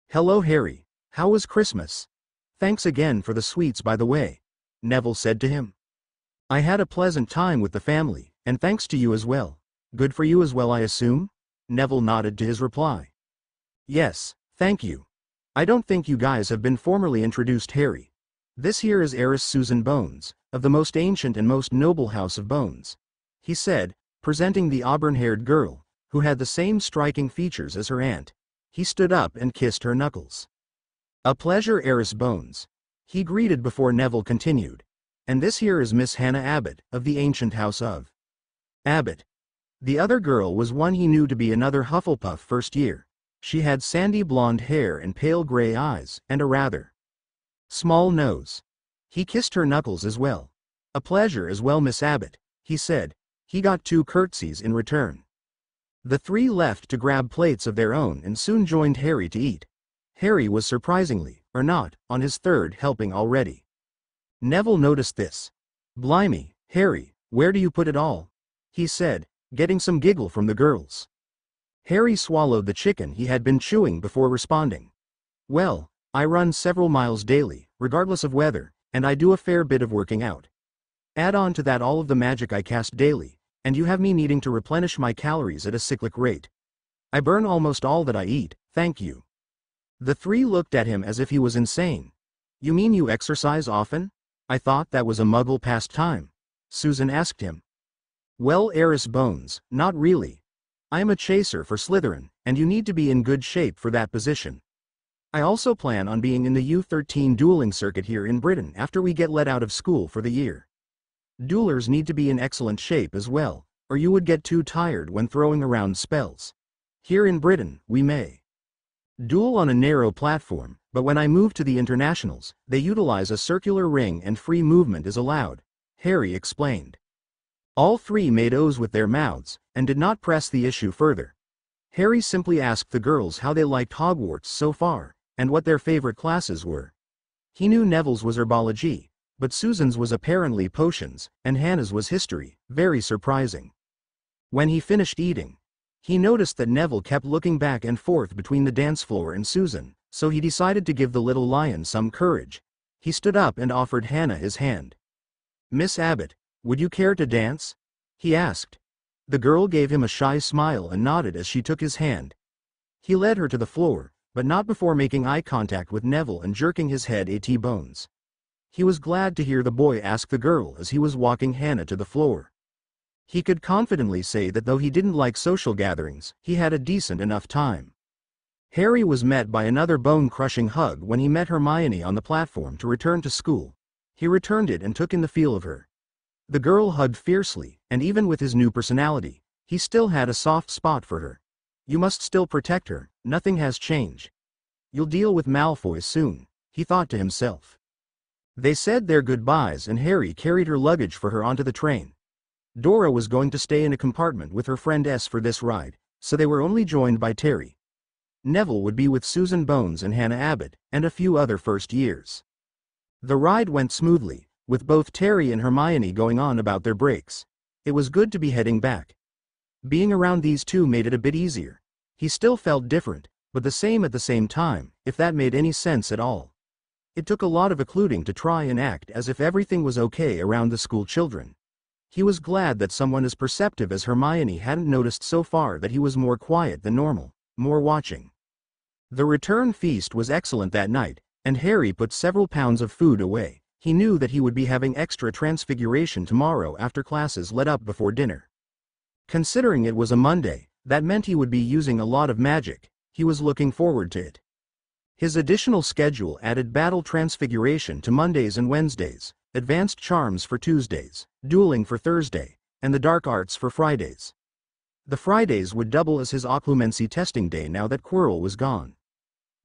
Hello Harry, how was Christmas? Thanks again for the sweets by the way, Neville said to him. I had a pleasant time with the family, and thanks to you as well. Good for you as well I assume? Neville nodded to his reply. Yes, thank you. I don't think you guys have been formally introduced, Harry. This here is heiress Susan Bones, of the most ancient and most noble house of Bones, he said, presenting the auburn-haired girl, who had the same striking features as her aunt. He stood up and kissed her knuckles. A pleasure, heiress Bones, he greeted before Neville continued. And this here is Miss Hannah Abbott, of the ancient house of Abbott. The other girl was one he knew to be another Hufflepuff first year. She had sandy blonde hair and pale gray eyes, and a rather small nose. He kissed her knuckles as well. A pleasure as well, Miss Abbott, he said. He got 2 curtsies in return. The 3 left to grab plates of their own and soon joined Harry to eat. Harry was surprisingly, or not, on his 3rd helping already. Neville noticed this. Blimey, Harry, where do you put it all? He said, getting some giggle from the girls. Harry swallowed the chicken he had been chewing before responding. Well, I run several miles daily, regardless of weather, and I do a fair bit of working out. Add on to that all of the magic I cast daily, and you have me needing to replenish my calories at a cyclic rate. I burn almost all that I eat, thank you. The 3 looked at him as if he was insane. You mean you exercise often? I thought that was a muggle pastime, Susan asked him. Well, heiress Bones, not really. I am a chaser for Slytherin, and you need to be in good shape for that position. I also plan on being in the U13 dueling circuit here in Britain after we get let out of school for the year. Duelers need to be in excellent shape as well, or you would get too tired when throwing around spells. Here in Britain, we may duel on a narrow platform, but when I move to the internationals, they utilize a circular ring and free movement is allowed, Harry explained. All 3 made O's with their mouths, and did not press the issue further. Harry simply asked the girls how they liked Hogwarts so far, and what their favorite classes were. He knew Neville's was herbology, but Susan's was apparently potions, and Hannah's was history, very surprising. When he finished eating, he noticed that Neville kept looking back and forth between the dance floor and Susan, so he decided to give the little lion some courage. He stood up and offered Hannah his hand. Miss Abbott, would you care to dance? He asked. The girl gave him a shy smile and nodded as she took his hand. He led her to the floor, but not before making eye contact with Neville and jerking his head at Bones. He was glad to hear the boy ask the girl as he was walking Hannah to the floor. He could confidently say that though he didn't like social gatherings, he had a decent enough time. Harry was met by another bone-crushing hug when he met Hermione on the platform to return to school. He returned it and took in the feel of her. The girl hugged fiercely, and even with his new personality, he still had a soft spot for her. You must still protect her, nothing has changed. You'll deal with Malfoy soon, he thought to himself. They said their goodbyes and Harry carried her luggage for her onto the train. Dora was going to stay in a compartment with her friend S for this ride, so they were only joined by Terry. Neville would be with Susan Bones and Hannah Abbott, and a few other first years. The ride went smoothly, with both Terry and Hermione going on about their breaks. It was good to be heading back. Being around these two made it a bit easier. He still felt different, but the same at the same time, if that made any sense at all. It took a lot of occluding to try and act as if everything was okay around the school children. He was glad that someone as perceptive as Hermione hadn't noticed so far that he was more quiet than normal, more watching. The return feast was excellent that night, and Harry put several pounds of food away. He knew that he would be having extra transfiguration tomorrow after classes let up before dinner. Considering it was a Monday, that meant he would be using a lot of magic. He was looking forward to it. His additional schedule added battle transfiguration to Mondays and Wednesdays, advanced charms for Tuesdays, dueling for Thursday, and the dark arts for Fridays. The Fridays would double as his occlumency testing day now that Quirrell was gone.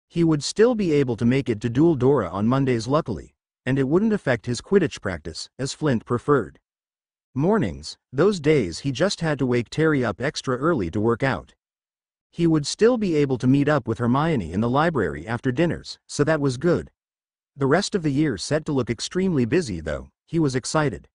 He would still be able to make it to duel Dora on Mondays luckily, and it wouldn't affect his Quidditch practice, as Flint preferred. Mornings, those days he just had to wake Terry up extra early to work out. He would still be able to meet up with Hermione in the library after dinners, so that was good. The rest of the year set to look extremely busy though. He was excited.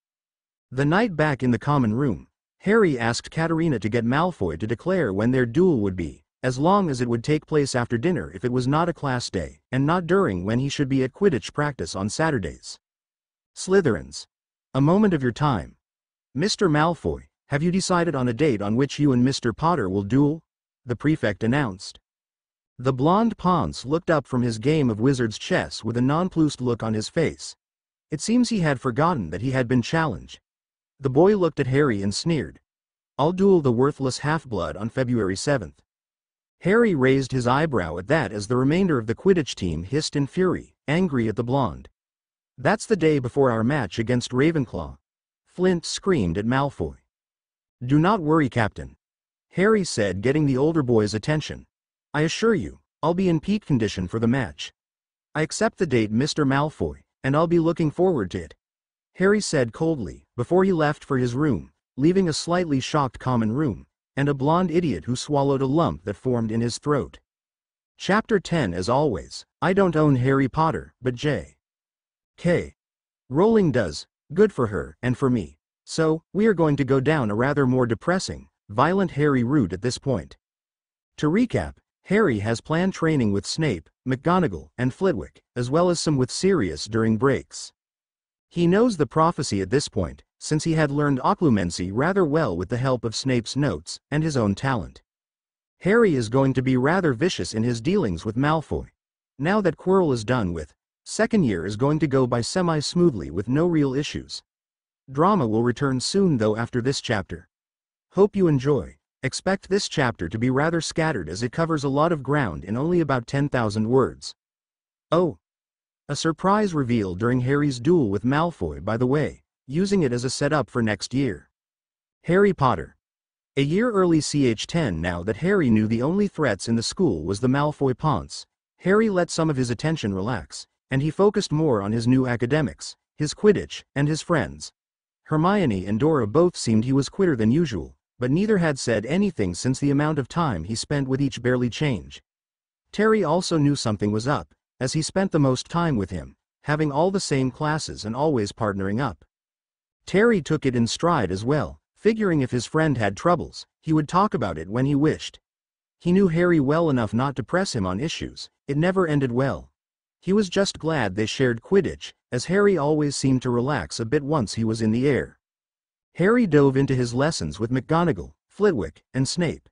The night back in the common room, Harry asked Katerina to get Malfoy to declare when their duel would be, as long as it would take place after dinner if it was not a class day, and not during when he should be at Quidditch practice on Saturdays. Slytherins. A moment of your time. Mr. Malfoy, have you decided on a date on which you and Mr. Potter will duel? The prefect announced. The blonde Ponce looked up from his game of wizard's chess with a nonplussed look on his face. It seems he had forgotten that he had been challenged. The boy looked at Harry and sneered. I'll duel the worthless half-blood on February 7th. Harry raised his eyebrow at that as the remainder of the Quidditch team hissed in fury, angry at the blonde. That's the day before our match against Ravenclaw. Flint screamed at Malfoy. Do not worry, Captain. Harry said, getting the older boy's attention. I assure you, I'll be in peak condition for the match. I accept the date, Mr. Malfoy, and I'll be looking forward to it. Harry said coldly, before he left for his room, leaving a slightly shocked common room, and a blonde idiot who swallowed a lump that formed in his throat. Chapter 10. As always, I don't own Harry Potter, but J.K. Rowling does. Good for her, and for me. So, we are going to go down a rather more depressing, violent Harry route at this point. To recap, Harry has planned training with Snape, McGonagall, and Flitwick, as well as some with Sirius during breaks. He knows the prophecy at this point, since he had learned occlumency rather well with the help of Snape's notes, and his own talent. Harry is going to be rather vicious in his dealings with Malfoy. Now that Quirrell is done with, second year is going to go by semi-smoothly with no real issues. Drama will return soon though after this chapter. Hope you enjoy. Expect this chapter to be rather scattered as it covers a lot of ground in only about 10,000 words. Oh! A surprise reveal during Harry's duel with Malfoy, by the way, using it as a setup for next year. Harry Potter. A year early ch10 now that Harry knew the only threats in the school was the Malfoy Ponce. Harry let some of his attention relax, and he focused more on his new academics, his Quidditch, and his friends. Hermione and Dora both seemed he was quitter than usual, but neither had said anything since the amount of time he spent with each barely changed. Terry also knew something was up, as he spent the most time with him, having all the same classes and always partnering up. Terry took it in stride as well, figuring if his friend had troubles, he would talk about it when he wished. He knew Harry well enough not to press him on issues. It never ended well. He was just glad they shared Quidditch, as Harry always seemed to relax a bit once he was in the air. Harry dove into his lessons with McGonagall, Flitwick, and Snape.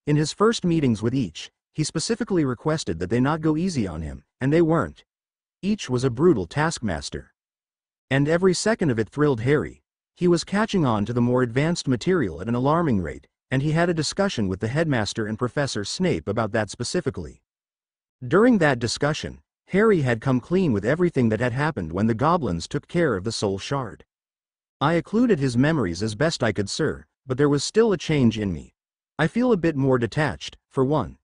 In his first meetings with each, he specifically requested that they not go easy on him, and they weren't. Each was a brutal taskmaster. And every second of it thrilled Harry. He was catching on to the more advanced material at an alarming rate, and he had a discussion with the headmaster and Professor Snape about that specifically. During that discussion, Harry had come clean with everything that had happened when the goblins took care of the soul shard. I occluded his memories as best I could, sir, but there was still a change in me. I feel a bit more detached, for one.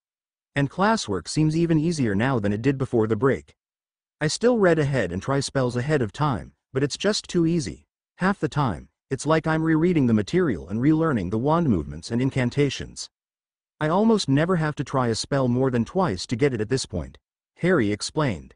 And classwork seems even easier now than it did before the break. I still read ahead and try spells ahead of time, but it's just too easy. Half the time, it's like I'm rereading the material and relearning the wand movements and incantations. I almost never have to try a spell more than twice to get it at this point, Harry explained.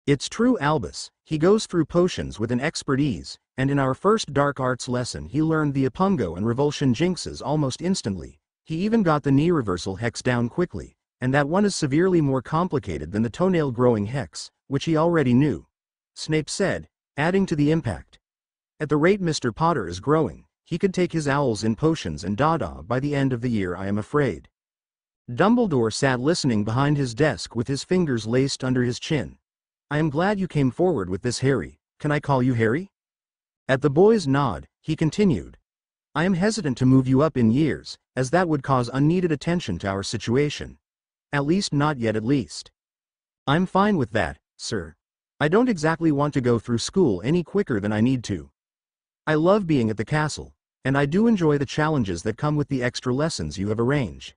It's true, Albus, he goes through potions with an expert ease, and in our first dark arts lesson he learned the Apungo and Revulsion jinxes almost instantly. He even got the knee reversal hex down quickly, and that one is severely more complicated than the toenail growing hex, which he already knew, Snape said, adding to the impact. At the rate Mr. Potter is growing, he could take his owls in potions and dada by the end of the year, I am afraid. Dumbledore sat listening behind his desk with his fingers laced under his chin. I am glad you came forward with this, Harry. Can I call you Harry? At the boy's nod, he continued. I am hesitant to move you up in years, as that would cause unneeded attention to our situation. At least not yet, at least. I'm fine with that, sir. I don't exactly want to go through school any quicker than I need to. I love being at the castle, and I do enjoy the challenges that come with the extra lessons you have arranged.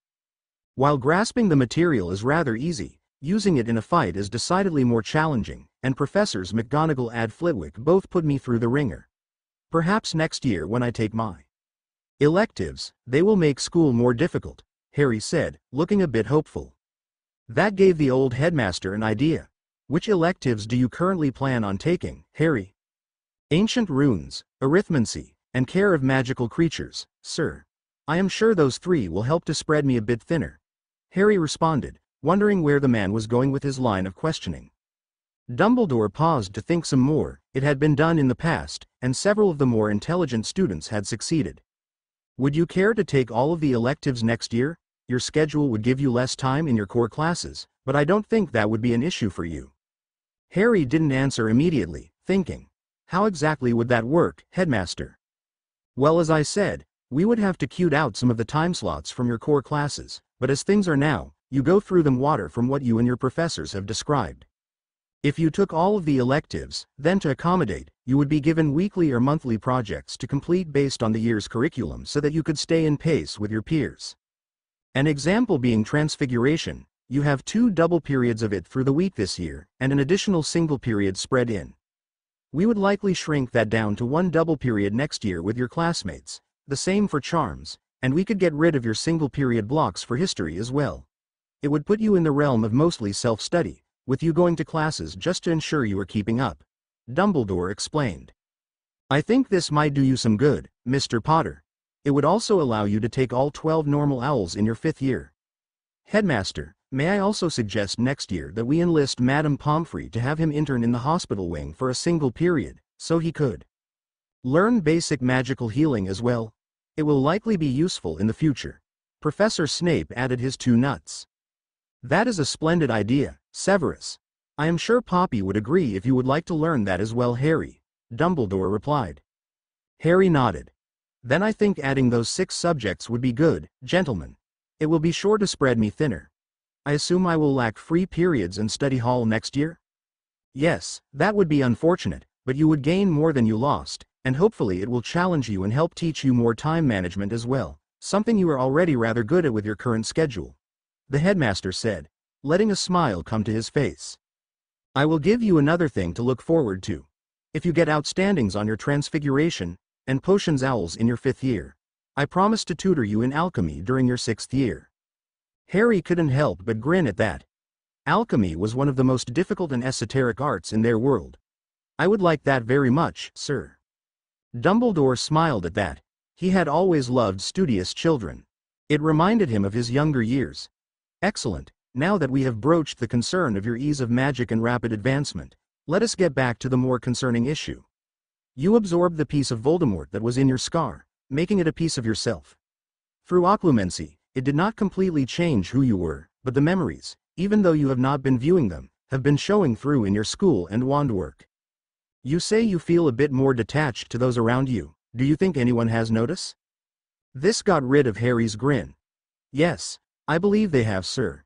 While grasping the material is rather easy, using it in a fight is decidedly more challenging, and Professors McGonagall and Flitwick both put me through the ringer. Perhaps next year when I take my electives, they will make school more difficult, Harry said, looking a bit hopeful. That gave the old headmaster an idea. Which electives do you currently plan on taking, Harry? Ancient runes, arithmancy, and care of magical creatures, sir. I am sure those three will help to spread me a bit thinner, Harry responded, wondering where the man was going with his line of questioning. Dumbledore paused to think some more. It had been done in the past, and several of the more intelligent students had succeeded. Would you care to take all of the electives next year? Your schedule would give you less time in your core classes, but I don't think that would be an issue for you. Harry didn't answer immediately, thinking, how exactly would that work, headmaster? Well, as I said, we would have to cute out some of the time slots from your core classes, but as things are now, you go through them water from what you and your professors have described. If you took all of the electives, then to accommodate, you would be given weekly or monthly projects to complete based on the year's curriculum so that you could stay in pace with your peers. An example being Transfiguration. You have 2 double periods of it through the week this year, and an additional single period spread in. We would likely shrink that down to 1 double period next year with your classmates, the same for Charms, and we could get rid of your single period blocks for history as well. It would put you in the realm of mostly self-study, with you going to classes just to ensure you are keeping up, Dumbledore explained. I think this might do you some good, Mr. Potter. It would also allow you to take all 12 normal owls in your 5th year. Headmaster, may I also suggest next year that we enlist Madame Pomfrey to have him intern in the hospital wing for a single period, so he could learn basic magical healing as well? It will likely be useful in the future. Professor Snape added his 2 nuts. That is a splendid idea, Severus. I am sure Poppy would agree if you would like to learn that as well, Harry, Dumbledore replied. Harry nodded. Then I think adding those 6 subjects would be good, gentlemen. It will be sure to spread me thinner. I assume I will lack free periods and study hall next year? Yes, that would be unfortunate, but you would gain more than you lost, and hopefully it will challenge you and help teach you more time management as well, something you are already rather good at with your current schedule, the headmaster said, letting a smile come to his face. I will give you another thing to look forward to. If you get outstandings on your Transfiguration and Potions Owls in your 5th year, I promise to tutor you in alchemy during your 6th year. Harry couldn't help but grin at that. Alchemy was one of the most difficult and esoteric arts in their world. I would like that very much, sir. Dumbledore smiled at that. He had always loved studious children. It reminded him of his younger years. Excellent. Now that we have broached the concern of your ease of magic and rapid advancement, let us get back to the more concerning issue. You absorbed the piece of Voldemort that was in your scar, making it a piece of yourself. Through occlumency, it did not completely change who you were, but the memories, even though you have not been viewing them, have been showing through in your school and wand work. You say you feel a bit more detached to those around you, Do you think anyone has notice? This got rid of Harry's grin. Yes, I believe they have, sir.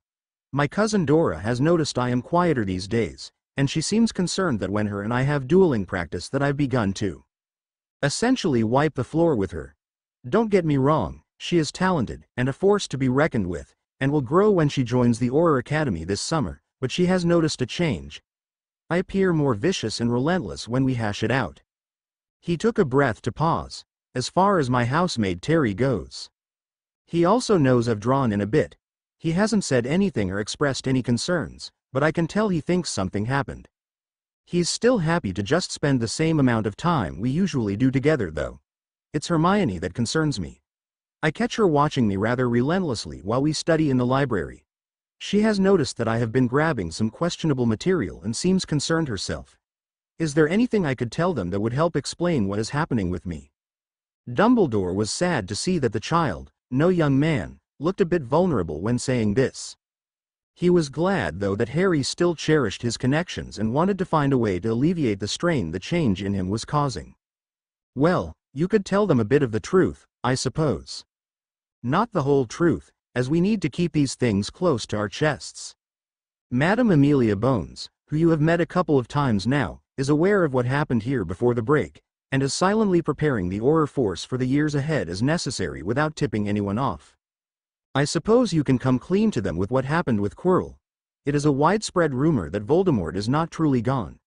My cousin Dora has noticed I am quieter these days, and she seems concerned that when her and I have dueling practice that I've begun to essentially wipe the floor with her. Don't get me wrong, she is talented and a force to be reckoned with, and will grow when she joins the Auror Academy this summer, but she has noticed a change. I appear more vicious and relentless when we hash it out. He took a breath to pause. As far as my housemaid Terry goes. He also knows I've drawn in a bit. He hasn't said anything or expressed any concerns, but I can tell he thinks something happened. He's still happy to just spend the same amount of time we usually do together though. It's Hermione that concerns me. I catch her watching me rather relentlessly while we study in the library. She has noticed that I have been grabbing some questionable material and seems concerned herself. Is there anything I could tell them that would help explain what is happening with me? Dumbledore was sad to see that the child, no young man, looked a bit vulnerable when saying this. He was glad though that Harry still cherished his connections and wanted to find a way to alleviate the strain the change in him was causing. Well, you could tell them a bit of the truth, I suppose. Not the whole truth, as we need to keep these things close to our chests. Madame Amelia Bones, who you have met a couple of times now, is aware of what happened here before the break, and is silently preparing the Auror force for the years ahead as necessary without tipping anyone off. I suppose you can come clean to them with what happened with Quirrell. It is a widespread rumor that Voldemort is not truly gone.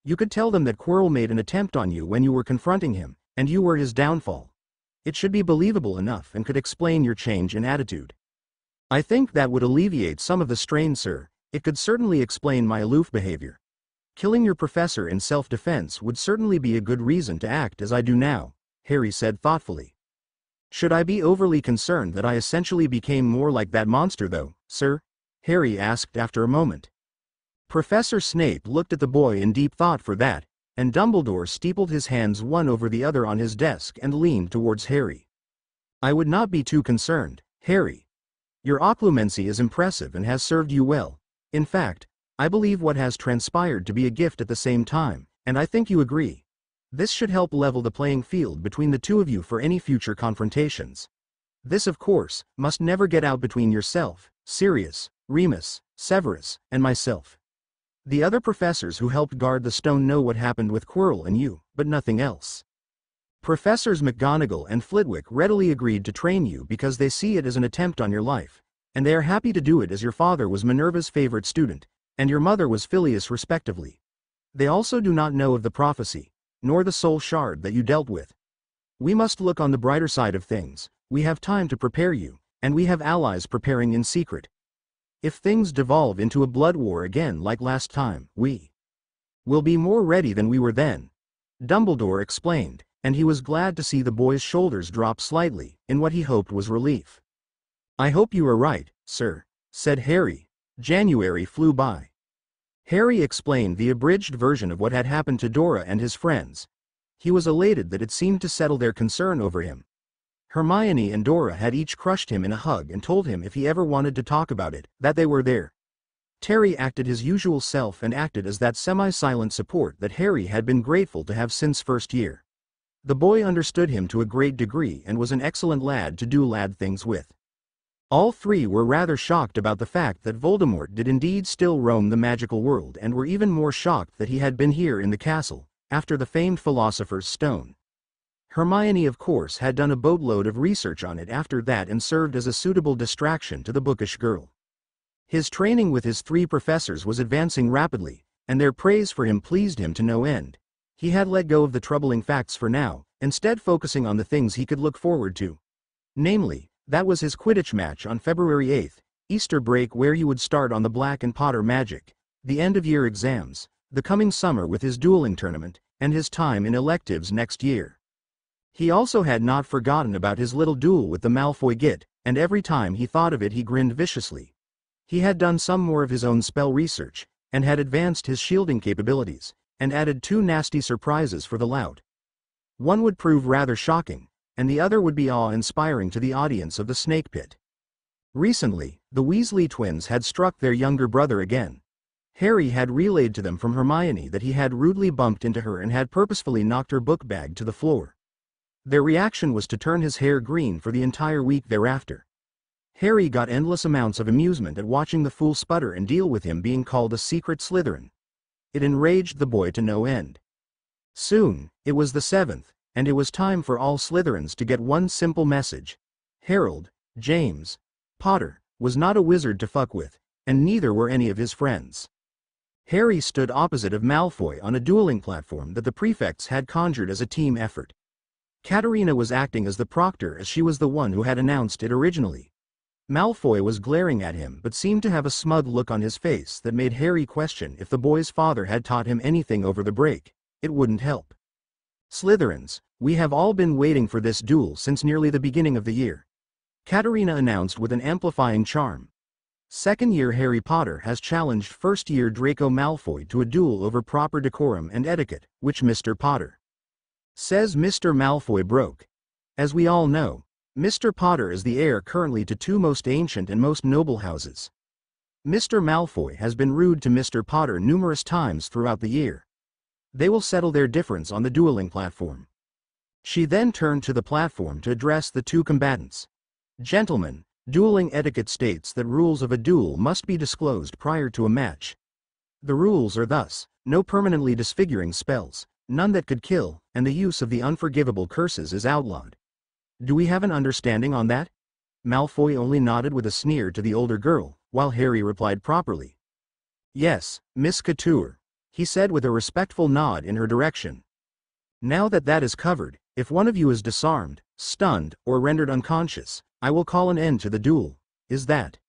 You could tell them that Quirrell made an attempt on you when you were confronting him, and you were his downfall. It should be believable enough and could explain your change in attitude. I think that would alleviate some of the strain, sir. It could certainly explain my aloof behavior. Killing your professor in self-defense would certainly be a good reason to act as I do now, Harry said thoughtfully. Should I be overly concerned that I essentially became more like that monster though, sir? Harry asked after a moment. Professor Snape looked at the boy in deep thought for that, and Dumbledore steepled his hands one over the other on his desk and leaned towards Harry. I would not be too concerned, Harry. Your occlumency is impressive and has served you well. In fact, I believe what has transpired to be a gift at the same time, and I think you agree. This should help level the playing field between the two of you for any future confrontations. This, of course, must never get out between yourself, Sirius, Remus, Severus, and myself. The other professors who helped guard the stone know what happened with Quirrell and you, but nothing else. Professors McGonagall and Flitwick readily agreed to train you because they see it as an attempt on your life, and they are happy to do it as your father was Minerva's favorite student, and your mother was Phileas respectively. They also do not know of the prophecy, nor the soul shard that you dealt with. We must look on the brighter side of things. We have time to prepare you, and we have allies preparing in secret. If things devolve into a blood war again like last time, we will be more ready than we were then, Dumbledore explained, and he was glad to see the boy's shoulders drop slightly, in what he hoped was relief. I hope you are right, sir, said Harry. January flew by. Harry explained the abridged version of what had happened to Dora and his friends. He was elated that it seemed to settle their concern over him. Hermione and Dora had each crushed him in a hug and told him if he ever wanted to talk about it, that they were there. Terry acted his usual self and acted as that semi-silent support that Harry had been grateful to have since first year. The boy understood him to a great degree and was an excellent lad to do lad things with. All three were rather shocked about the fact that Voldemort did indeed still roam the magical world and were even more shocked that he had been here in the castle, after the famed Philosopher's Stone. Hermione of course had done a boatload of research on it after that and served as a suitable distraction to the bookish girl. His training with his three professors was advancing rapidly, and their praise for him pleased him to no end. He had let go of the troubling facts for now, instead focusing on the things he could look forward to. Namely, that was his Quidditch match on February 8th, Easter break where he would start on the Black and Potter magic, the end-of-year exams, the coming summer with his dueling tournament, and his time in electives next year. He also had not forgotten about his little duel with the Malfoy Git, and every time he thought of it he grinned viciously. He had done some more of his own spell research, and had advanced his shielding capabilities, and added 2 nasty surprises for the lout. One would prove rather shocking, and the other would be awe-inspiring to the audience of the Snake Pit. Recently, the Weasley twins had struck their younger brother again. Harry had relayed to them from Hermione that he had rudely bumped into her and had purposefully knocked her book bag to the floor. Their reaction was to turn his hair green for the entire week thereafter. Harry got endless amounts of amusement at watching the fool sputter and deal with him being called a secret Slytherin. It enraged the boy to no end. Soon, it was the 7th, and it was time for all Slytherins to get one simple message. Harold, James Potter, was not a wizard to fuck with, and neither were any of his friends. Harry stood opposite of Malfoy on a dueling platform that the prefects had conjured as a team effort. Katerina was acting as the proctor as she was the one who had announced it originally. Malfoy was glaring at him but seemed to have a smug look on his face that made Harry question if the boy's father had taught him anything over the break. It wouldn't help. Slytherins, we have all been waiting for this duel since nearly the beginning of the year, Katerina announced with an amplifying charm. Second-year Harry Potter has challenged first-year Draco Malfoy to a duel over proper decorum and etiquette, which Mr. Potter says Mr. Malfoy broke. As we all know, Mr. Potter is the heir currently to two most ancient and most noble houses. Mr. Malfoy has been rude to Mr. Potter numerous times throughout the year. They will settle their difference on the dueling platform. She then turned to the platform to address the two combatants. Gentlemen, dueling etiquette states that rules of a duel must be disclosed prior to a match. The rules are thus: no permanently disfiguring spells, none that could kill, and the use of the unforgivable curses is outlawed. Do we have an understanding on that? Malfoy only nodded with a sneer to the older girl, while Harry replied properly. Yes, Miss Couture, he said with a respectful nod in her direction. Now that that is covered, if one of you is disarmed, stunned, or rendered unconscious, I will call an end to the duel. Is that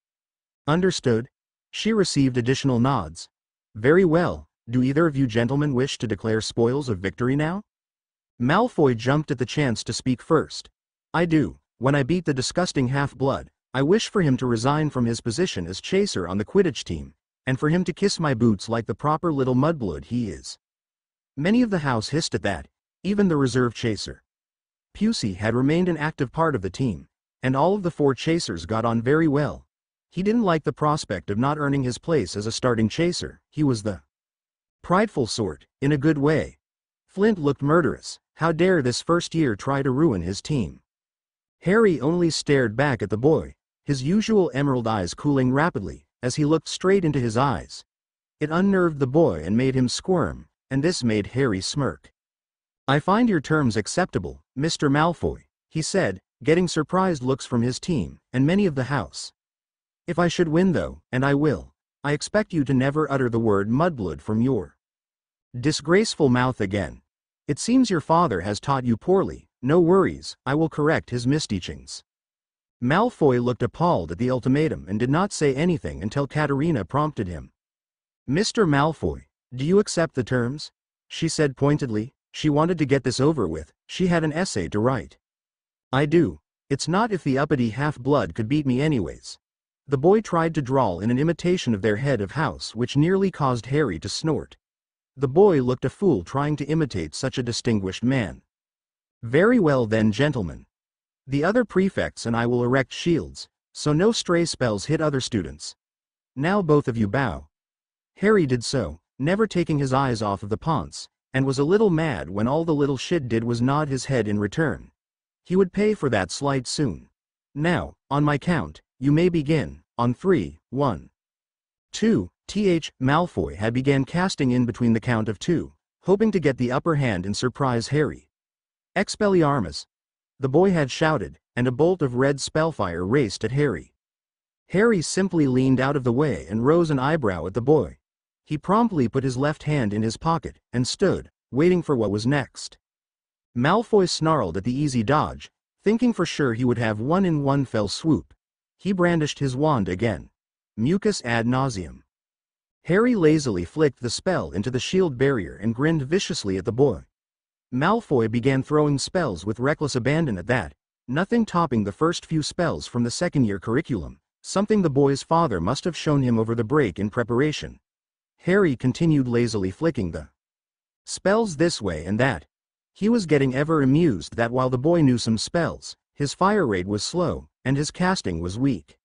understood? She received additional nods. Very well, do either of you gentlemen wish to declare spoils of victory now? Malfoy jumped at the chance to speak first. I do. When I beat the disgusting half-blood, I wish for him to resign from his position as chaser on the Quidditch team, and for him to kiss my boots like the proper little mudblood he is. Many of the house hissed at that, even the reserve chaser. Pusey had remained an active part of the team, and all of the four chasers got on very well. He didn't like the prospect of not earning his place as a starting chaser. He was the prideful sort, in a good way. Flint looked murderous. How dare this first year try to ruin his team? Harry only stared back at the boy, his usual emerald eyes cooling rapidly, as he looked straight into his eyes. It unnerved the boy and made him squirm, and this made Harry smirk. I find your terms acceptable, Mr. Malfoy, he said, getting surprised looks from his team, and many of the house. If I should win though, and I will, I expect you to never utter the word mudblood from your disgraceful mouth again. It seems your father has taught you poorly. No worries, I will correct his misteachings. Malfoy looked appalled at the ultimatum and did not say anything until Katerina prompted him. Mr. Malfoy, do you accept the terms? She said pointedly. She wanted to get this over with. She had an essay to write. I do. It's not if the uppity half-blood could beat me anyways. The boy tried to drawl in an imitation of their head of house which nearly caused Harry to snort. The boy looked a fool trying to imitate such a distinguished man. Very well then, gentlemen. The other prefects and I will erect shields, so no stray spells hit other students. Now both of you bow. Harry did so, never taking his eyes off of the Ponce, and was a little mad when all the little shit did was nod his head in return. He would pay for that slight soon. Now, on my count, you may begin. On 3, 1, 2, Malfoy had began casting in between the count of 2, hoping to get the upper hand and surprise Harry. Expelliarmus! The boy had shouted, and a bolt of red spellfire raced at Harry. Harry simply leaned out of the way and rose an eyebrow at the boy. He promptly put his left hand in his pocket, and stood, waiting for what was next. Malfoy snarled at the easy dodge, thinking for sure he would have one in one fell swoop. He brandished his wand again. Mucus ad nauseam. Harry lazily flicked the spell into the shield barrier and grinned viciously at the boy. Malfoy began throwing spells with reckless abandon at that, nothing topping the first few spells from the second-year curriculum, something the boy's father must have shown him over the break in preparation. Harry continued lazily flicking the spells this way and that. He was getting ever amused that while the boy knew some spells, his fire rate was slow, and his casting was weak.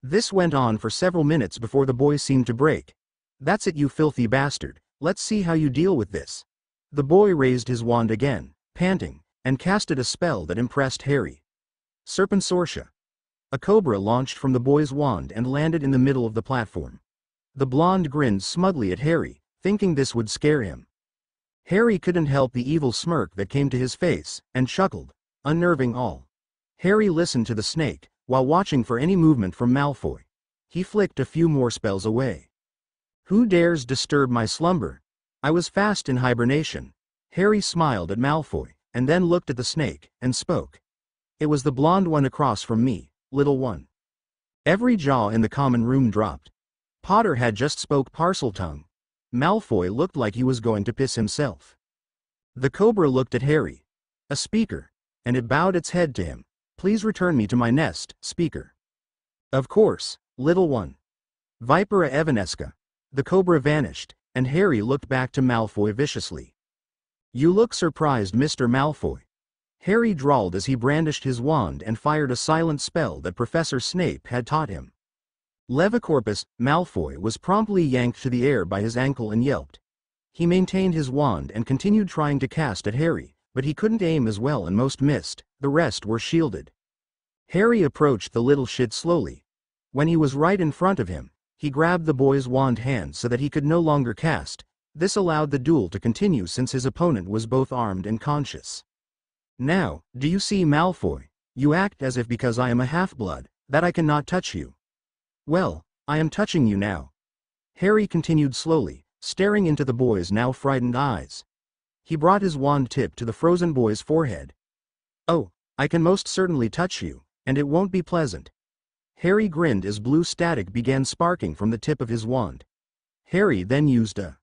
This went on for several minutes before the boy seemed to break. That's it, you filthy bastard, let's see how you deal with this. The boy raised his wand again, panting, and casted a spell that impressed Harry. Serpensortia. A cobra launched from the boy's wand and landed in the middle of the platform. The blonde grinned smugly at Harry, thinking this would scare him. Harry couldn't help the evil smirk that came to his face, and chuckled, unnerving all. Harry listened to the snake, while watching for any movement from Malfoy. He flicked a few more spells away. "Who dares disturb my slumber? I was fast in hibernation." Harry smiled at Malfoy, and then looked at the snake, and spoke. "It was the blonde one across from me, little one." Every jaw in the common room dropped. Potter had just spoke Parseltongue. Malfoy looked like he was going to piss himself. The cobra looked at Harry. "A speaker," and it bowed its head to him. "Please return me to my nest, speaker." "Of course, little one." Vipera Evanesca. The cobra vanished, and Harry looked back to Malfoy viciously. "You look surprised, Mr. Malfoy." Harry drawled as he brandished his wand and fired a silent spell that Professor Snape had taught him. Levicorpus, Malfoy was promptly yanked to the air by his ankle and yelped. He maintained his wand and continued trying to cast at Harry, but he couldn't aim as well and most missed, the rest were shielded. Harry approached the little shit slowly. When he was right in front of him, he grabbed the boy's wand hand so that he could no longer cast. This allowed the duel to continue since his opponent was both armed and conscious. "Now, do you see, Malfoy? You act as if because I am a half-blood, that I cannot touch you. Well, I am touching you now." Harry continued slowly, staring into the boy's now frightened eyes. He brought his wand tip to the frozen boy's forehead. "Oh, I can most certainly touch you, and it won't be pleasant." Harry grinned as blue static began sparking from the tip of his wand. Harry then used a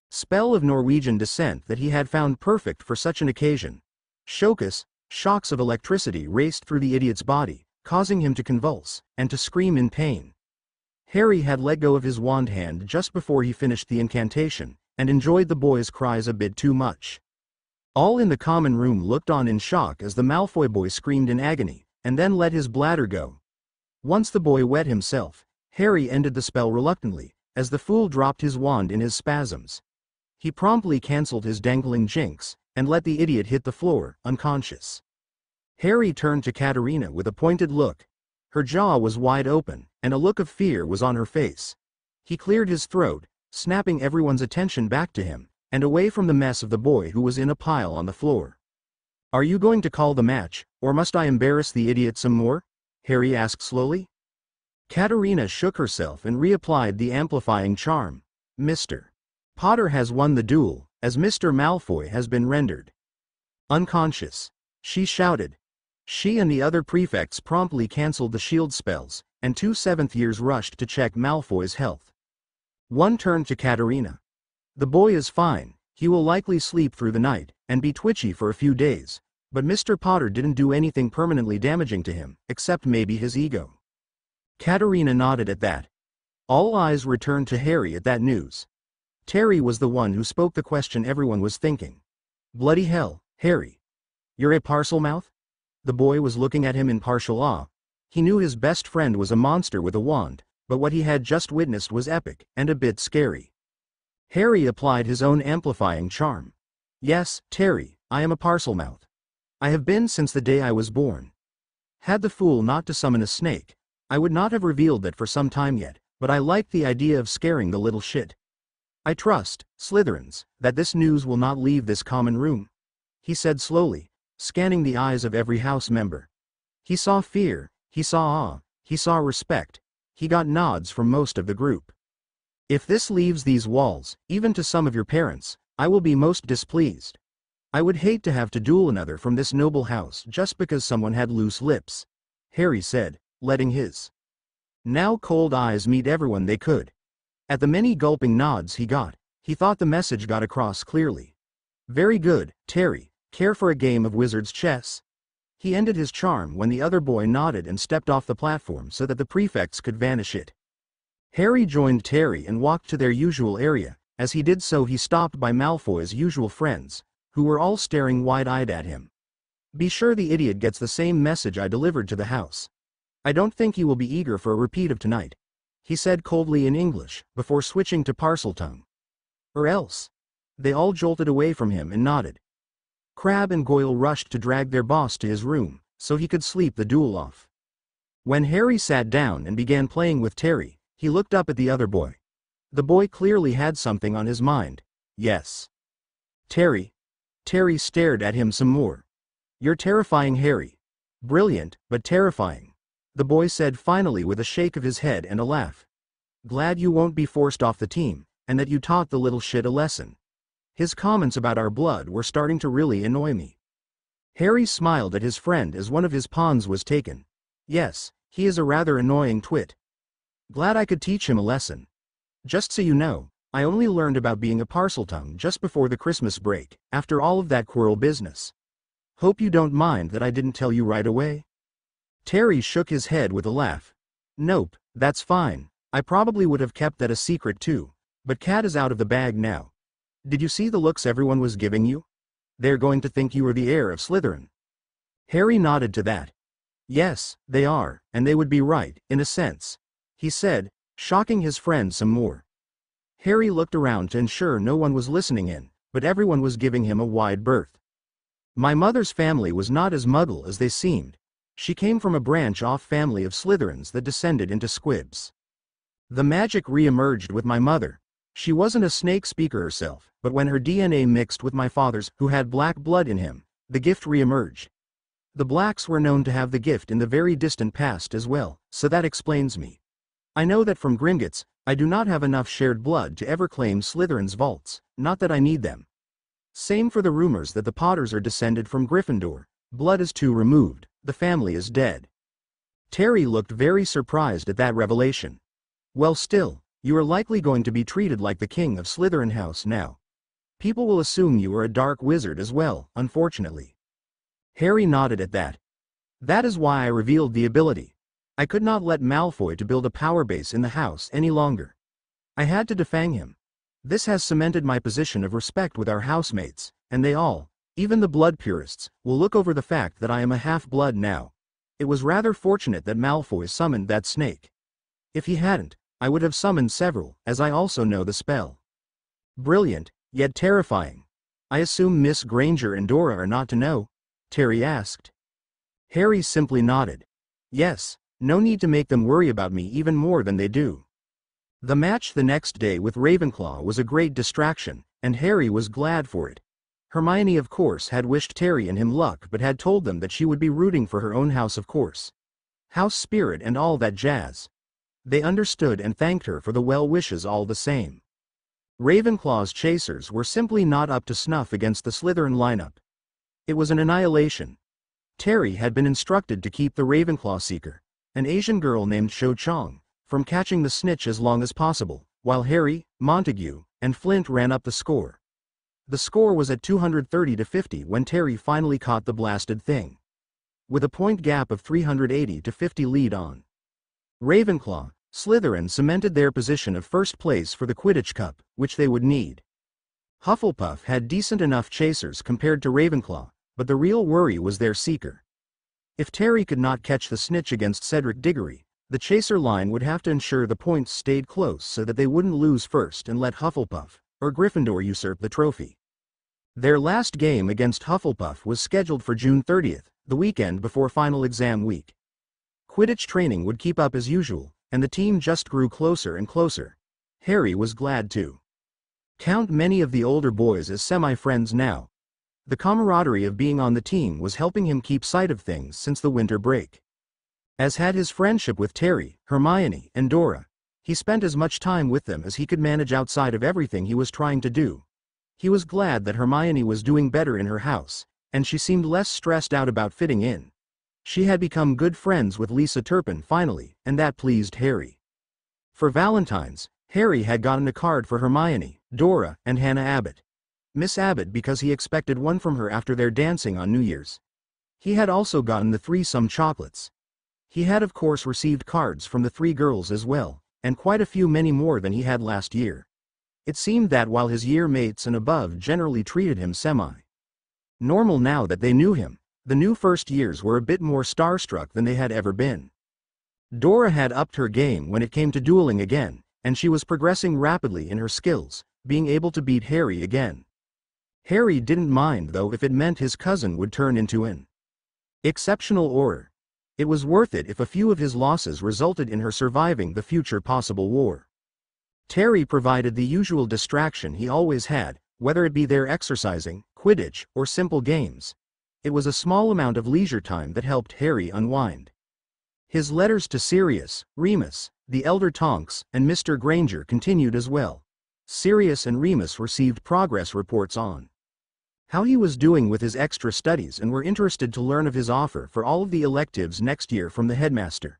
spell of Norwegian descent that he had found perfect for such an occasion. Shokus, shocks of electricity raced through the idiot's body, causing him to convulse, and to scream in pain. Harry had let go of his wand hand just before he finished the incantation, and enjoyed the boy's cries a bit too much. All in the common room looked on in shock as the Malfoy boy screamed in agony, and then let his bladder go. Once the boy wet himself, Harry ended the spell reluctantly, as the fool dropped his wand in his spasms. He promptly cancelled his dangling jinx, and let the idiot hit the floor, unconscious. Harry turned to Katerina with a pointed look. Her jaw was wide open, and a look of fear was on her face. He cleared his throat, snapping everyone's attention back to him, and away from the mess of the boy who was in a pile on the floor. "Are you going to call the match, or must I embarrass the idiot some more?" Harry asked slowly. Katerina shook herself and reapplied the amplifying charm. "Mr. Potter has won the duel, as Mr. Malfoy has been rendered unconscious," she shouted. She and the other prefects promptly cancelled the shield spells, and 2 seventh years rushed to check Malfoy's health. One turned to Katerina. "The boy is fine, he will likely sleep through the night, and be twitchy for a few days, but Mr. Potter didn't do anything permanently damaging to him, except maybe his ego." Katerina nodded at that. All eyes returned to Harry at that news. Terry was the one who spoke the question everyone was thinking. "Bloody hell, Harry. You're a Parselmouth?" The boy was looking at him in partial awe. He knew his best friend was a monster with a wand, but what he had just witnessed was epic, and a bit scary. Harry applied his own amplifying charm. "Yes, Terry, I am a Parselmouth. I have been since the day I was born. Had the fool not to summon a snake, I would not have revealed that for some time yet, but I like the idea of scaring the little shit. I trust, Slytherins, that this news will not leave this common room," he said slowly, scanning the eyes of every house member. He saw fear, he saw awe, he saw respect, he got nods from most of the group. "If this leaves these walls, even to some of your parents, I will be most displeased. I would hate to have to duel another from this noble house just because someone had loose lips," Harry said, letting his now cold eyes meet everyone they could. At the many gulping nods he got, he thought the message got across clearly. "Very good, Terry. Care for a game of wizard's chess?" He ended his charm when the other boy nodded and stepped off the platform so that the prefects could vanish it. Harry joined Terry and walked to their usual area. As he did so, he stopped by Malfoy's usual friends, who were all staring wide-eyed at him. "Be sure the idiot gets the same message I delivered to the house. I don't think he will be eager for a repeat of tonight," he said coldly in English, before switching to Parseltongue. "Or else." They all jolted away from him and nodded. Crabbe and Goyle rushed to drag their boss to his room, so he could sleep the duel off. When Harry sat down and began playing with Terry, he looked up at the other boy. The boy clearly had something on his mind. Yes. Terry. Terry stared at him some more. You're terrifying, Harry. Brilliant, but terrifying, the boy said finally with a shake of his head and a laugh. Glad you won't be forced off the team, and that you taught the little shit a lesson. His comments about our blood were starting to really annoy me. Harry smiled at his friend as one of his pawns was taken. Yes, he is a rather annoying twit. Glad I could teach him a lesson. Just so you know, I only learned about being a Parseltongue just before the Christmas break, after all of that quirrell business. Hope you don't mind that I didn't tell you right away. Terry shook his head with a laugh. Nope, that's fine. I probably would have kept that a secret too, but Cat is out of the bag now. Did you see the looks everyone was giving you? They're going to think you are the heir of Slytherin. Harry nodded to that. Yes, they are, and they would be right, in a sense, he said, shocking his friend some more. Harry looked around to ensure no one was listening in, but everyone was giving him a wide berth. My mother's family was not as muggle as they seemed. She came from a branch-off family of Slytherins that descended into squibs. The magic re-emerged with my mother. She wasn't a snake speaker herself, but when her DNA mixed with my father's, who had black blood in him, the gift re-emerged. The blacks were known to have the gift in the very distant past as well, so that explains me. I know that from Gringotts, I do not have enough shared blood to ever claim Slytherin's vaults, not that I need them. Same for the rumors that the Potters are descended from Gryffindor. Blood is too removed, the family is dead. Terry looked very surprised at that revelation. Well still, you are likely going to be treated like the king of Slytherin house now. People will assume you are a dark wizard as well, unfortunately. Harry nodded at that. That is why I revealed the ability. I could not let Malfoy to build a power base in the house any longer. I had to defang him. This has cemented my position of respect with our housemates, and they all, even the blood purists, will look over the fact that I am a half-blood now. It was rather fortunate that Malfoy summoned that snake. If he hadn't, I would have summoned several, as I also know the spell. Brilliant, yet terrifying. I assume Miss Granger and Dora are not to know? Terry asked. Harry simply nodded. Yes, no need to make them worry about me even more than they do. The match the next day with Ravenclaw was a great distraction, and Harry was glad for it. Hermione of course had wished Terry and him luck but had told them that she would be rooting for her own house of course. House spirit and all that jazz. They understood and thanked her for the well wishes all the same. Ravenclaw's chasers were simply not up to snuff against the Slytherin lineup. It was an annihilation. Terry had been instructed to keep the Ravenclaw seeker, an Asian girl named Cho Chong, from catching the snitch as long as possible, while Harry, Montague, and Flint ran up the score. The score was at 230-50 when Terry finally caught the blasted thing. With a point gap of 380-50 lead on Ravenclaw, Slytherin cemented their position of first place for the Quidditch Cup, which they would need. Hufflepuff had decent enough chasers compared to Ravenclaw, but the real worry was their seeker. If Terry could not catch the snitch against Cedric Diggory, the chaser line would have to ensure the points stayed close so that they wouldn't lose first and let Hufflepuff, or Gryffindor usurp the trophy. Their last game against Hufflepuff was scheduled for June 30th, the weekend before final exam week. Quidditch training would keep up as usual, and the team just grew closer and closer. Harry was glad to count many of the older boys as semi-friends now. The camaraderie of being on the team was helping him keep sight of things since the winter break. As had his friendship with Terry, Hermione, and Dora. He spent as much time with them as he could manage outside of everything he was trying to do. He was glad that Hermione was doing better in her house, and she seemed less stressed out about fitting in. She had become good friends with Lisa Turpin finally, and that pleased Harry. For Valentine's, Harry had gotten a card for Hermione, Dora, and Hannah Abbott. Miss Abbott because he expected one from her after their dancing on New Year's. He had also gotten the threesome chocolates. He had of course received cards from the three girls as well, and quite a few many more than he had last year. It seemed that while his year mates and above generally treated him semi-normal now that they knew him, the new first years were a bit more starstruck than they had ever been. Dora had upped her game when it came to dueling again, and she was progressing rapidly in her skills, being able to beat Harry again. Harry didn't mind though if it meant his cousin would turn into an exceptional orar. It was worth it if a few of his losses resulted in her surviving the future possible war. Terry provided the usual distraction he always had, whether it be their exercising, Quidditch, or simple games. It was a small amount of leisure time that helped Harry unwind. His letters to Sirius, Remus, the elder Tonks, and Mr. Granger continued as well. Sirius and Remus received progress reports on how he was doing with his extra studies and were interested to learn of his offer for all of the electives next year from the headmaster.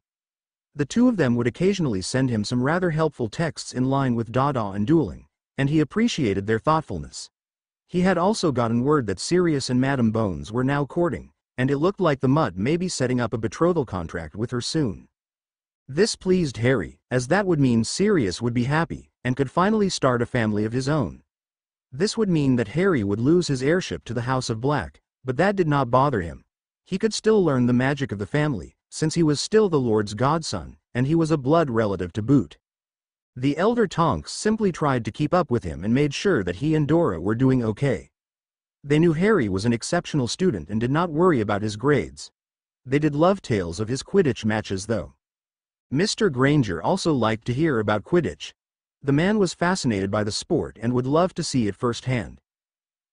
The two of them would occasionally send him some rather helpful texts in line with Dada and dueling, and he appreciated their thoughtfulness. He had also gotten word that Sirius and Madame Bones were now courting, and it looked like the Mutt may be setting up a betrothal contract with her soon. This pleased Harry, as that would mean Sirius would be happy, and could finally start a family of his own. This would mean that Harry would lose his heirship to the House of Black, but that did not bother him. He could still learn the magic of the family, since he was still the Lord's godson, and he was a blood relative to boot. The elder Tonks simply tried to keep up with him and made sure that he and Dora were doing okay. They knew Harry was an exceptional student and did not worry about his grades. They did love tales of his Quidditch matches though. Mr. Granger also liked to hear about Quidditch. The man was fascinated by the sport and would love to see it firsthand.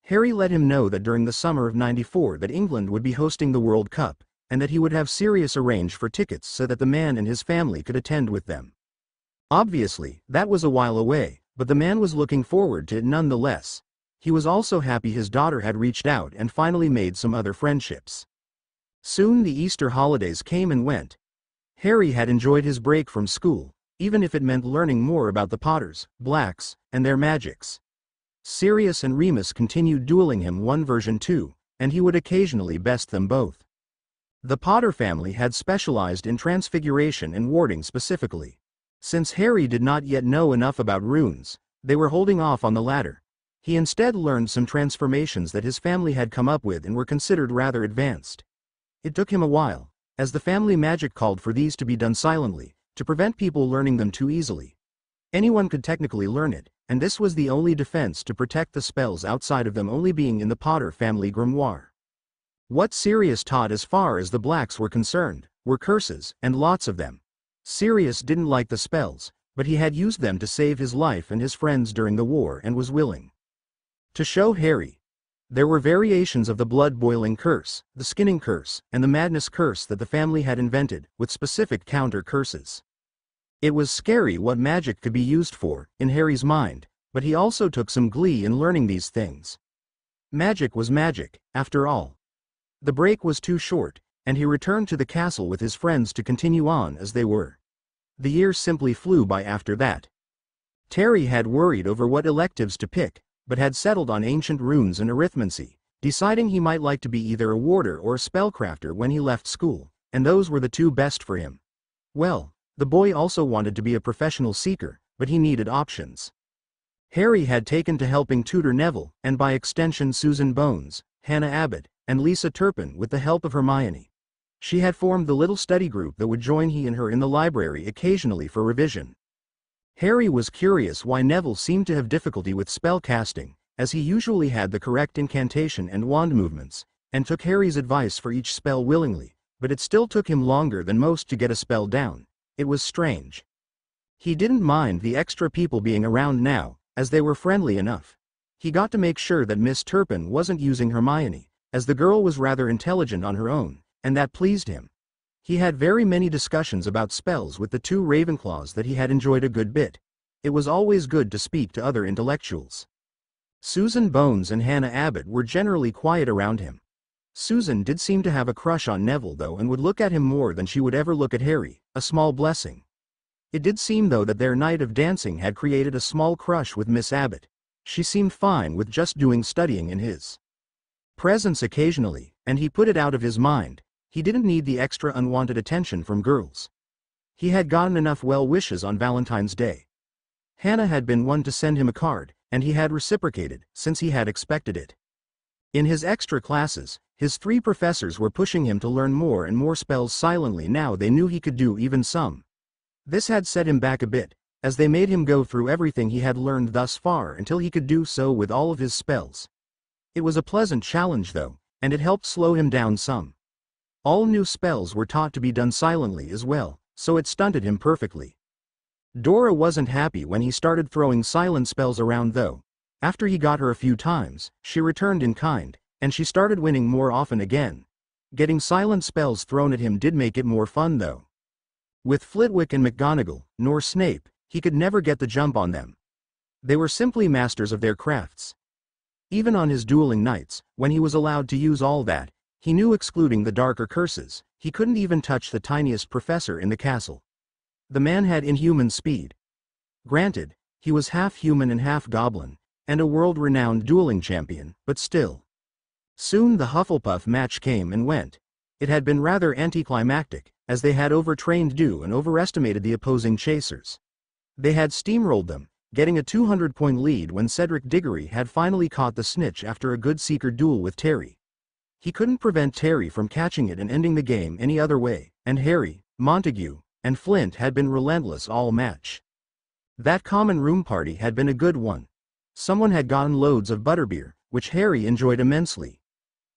Harry let him know that during the summer of '94 that England would be hosting the World Cup, and that he would have Sirius arrange for tickets so that the man and his family could attend with them. Obviously, that was a while away, but the man was looking forward to it nonetheless. He was also happy his daughter had reached out and finally made some other friendships. Soon the Easter holidays came and went. Harry had enjoyed his break from school, even if it meant learning more about the Potters, Blacks, and their magics. Sirius and Remus continued dueling him 1 version 2, and he would occasionally best them both. The Potter family had specialized in transfiguration and warding specifically. Since Harry did not yet know enough about runes, they were holding off on the latter. He instead learned some transformations that his family had come up with and were considered rather advanced. It took him a while, as the family magic called for these to be done silently, to prevent people learning them too easily. Anyone could technically learn it, and this was the only defense to protect the spells outside of them only being in the Potter family grimoire. What Sirius taught as far as the Blacks were concerned, were curses, and lots of them. Sirius didn't like the spells, but he had used them to save his life and his friends during the war and was willing to show Harry. There were variations of the blood-boiling curse, the skinning curse, and the madness curse that the family had invented, with specific counter-curses. It was scary what magic could be used for, in Harry's mind, but he also took some glee in learning these things. Magic was magic, after all. The break was too short, and he returned to the castle with his friends to continue on as they were. The years simply flew by after that. Terry had worried over what electives to pick, but had settled on ancient runes and arithmancy, deciding he might like to be either a warder or a spellcrafter when he left school, and those were the two best for him. Well, the boy also wanted to be a professional seeker, but he needed options. Harry had taken to helping tutor Neville, and by extension Susan Bones, Hannah Abbott, and Lisa Turpin with the help of Hermione. She had formed the little study group that would join he and her in the library occasionally for revision. Harry was curious why Neville seemed to have difficulty with spell casting, as he usually had the correct incantation and wand movements, and took Harry's advice for each spell willingly, but it still took him longer than most to get a spell down. It was strange. He didn't mind the extra people being around now, as they were friendly enough. He got to make sure that Miss Turpin wasn't using Hermione, as the girl was rather intelligent on her own, and that pleased him. He had very many discussions about spells with the two Ravenclaws that he had enjoyed a good bit. It was always good to speak to other intellectuals. Susan Bones and Hannah Abbott were generally quiet around him. Susan did seem to have a crush on Neville though and would look at him more than she would ever look at Harry, a small blessing. It did seem though that their night of dancing had created a small crush with Miss Abbott. She seemed fine with just doing studying in his presence occasionally, and he put it out of his mind. He didn't need the extra unwanted attention from girls. He had gotten enough well wishes on Valentine's Day. Hannah had been one to send him a card, and he had reciprocated, since he had expected it. In his extra classes, his 3 professors were pushing him to learn more and more spells silently now they knew he could do even some. This had set him back a bit, as they made him go through everything he had learned thus far until he could do so with all of his spells. It was a pleasant challenge though, and it helped slow him down some. All new spells were taught to be done silently as well, so it stunted him perfectly. Dora wasn't happy when he started throwing silent spells around though. After he got her a few times, she returned in kind, and she started winning more often again. Getting silent spells thrown at him did make it more fun though. With Flitwick and McGonagall, nor Snape, he could never get the jump on them. They were simply masters of their crafts. Even on his dueling nights, when he was allowed to use all that, he knew excluding the darker curses, he couldn't even touch the tiniest professor in the castle. The man had inhuman speed. Granted, he was half human and half goblin, and a world-renowned dueling champion, but still. Soon the Hufflepuff match came and went. It had been rather anticlimactic, as they had overtrained Dew and overestimated the opposing chasers. They had steamrolled them, getting a 200-point lead when Cedric Diggory had finally caught the snitch after a good seeker duel with Terry. He couldn't prevent Terry from catching it and ending the game any other way, and Harry, Montague, and Flint had been relentless all match. That common room party had been a good one. Someone had gotten loads of butterbeer, which Harry enjoyed immensely.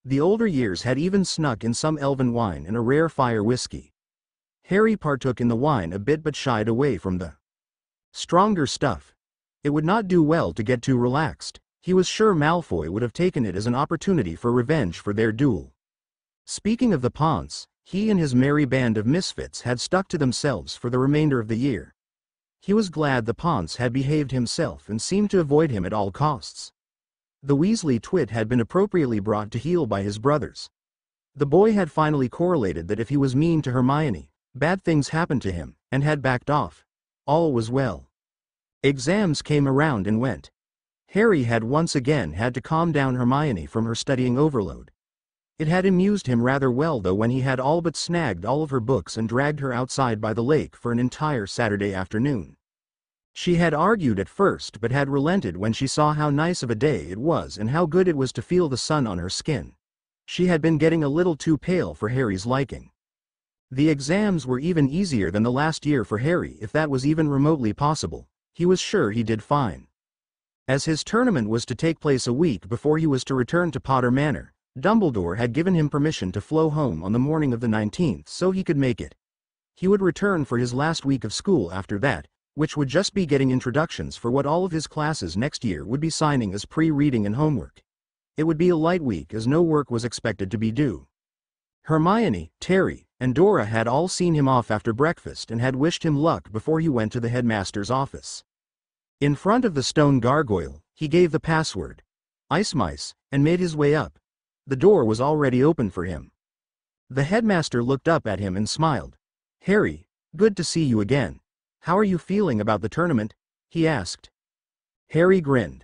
The older years had even snuck in some elven wine and a rare fire whiskey. Harry partook in the wine a bit but shied away from the stronger stuff. It would not do well to get too relaxed. He was sure Malfoy would have taken it as an opportunity for revenge for their duel. Speaking of the Ponce, he and his merry band of misfits had stuck to themselves for the remainder of the year. He was glad the Ponce had behaved himself and seemed to avoid him at all costs. The Weasley twit had been appropriately brought to heel by his brothers. The boy had finally correlated that if he was mean to Hermione, bad things happened to him, and had backed off. All was well. Exams came around and went. Harry had once again had to calm down Hermione from her studying overload. It had amused him rather well though when he had all but snagged all of her books and dragged her outside by the lake for an entire Saturday afternoon. She had argued at first but had relented when she saw how nice of a day it was and how good it was to feel the sun on her skin. She had been getting a little too pale for Harry's liking. The exams were even easier than the last year for Harry if that was even remotely possible. He was sure he did fine. As his tournament was to take place a week before he was to return to Potter Manor, Dumbledore had given him permission to flow home on the morning of the 19th so he could make it. He would return for his last week of school after that, which would just be getting introductions for what all of his classes next year would be signing as pre-reading and homework. It would be a light week as no work was expected to be due. Hermione, Terry, and Dora had all seen him off after breakfast and had wished him luck before he went to the headmaster's office. In front of the stone gargoyle, he gave the password, Ice Mice, and made his way up. The door was already open for him. The headmaster looked up at him and smiled. "Harry, good to see you again. How are you feeling about the tournament?" he asked. Harry grinned.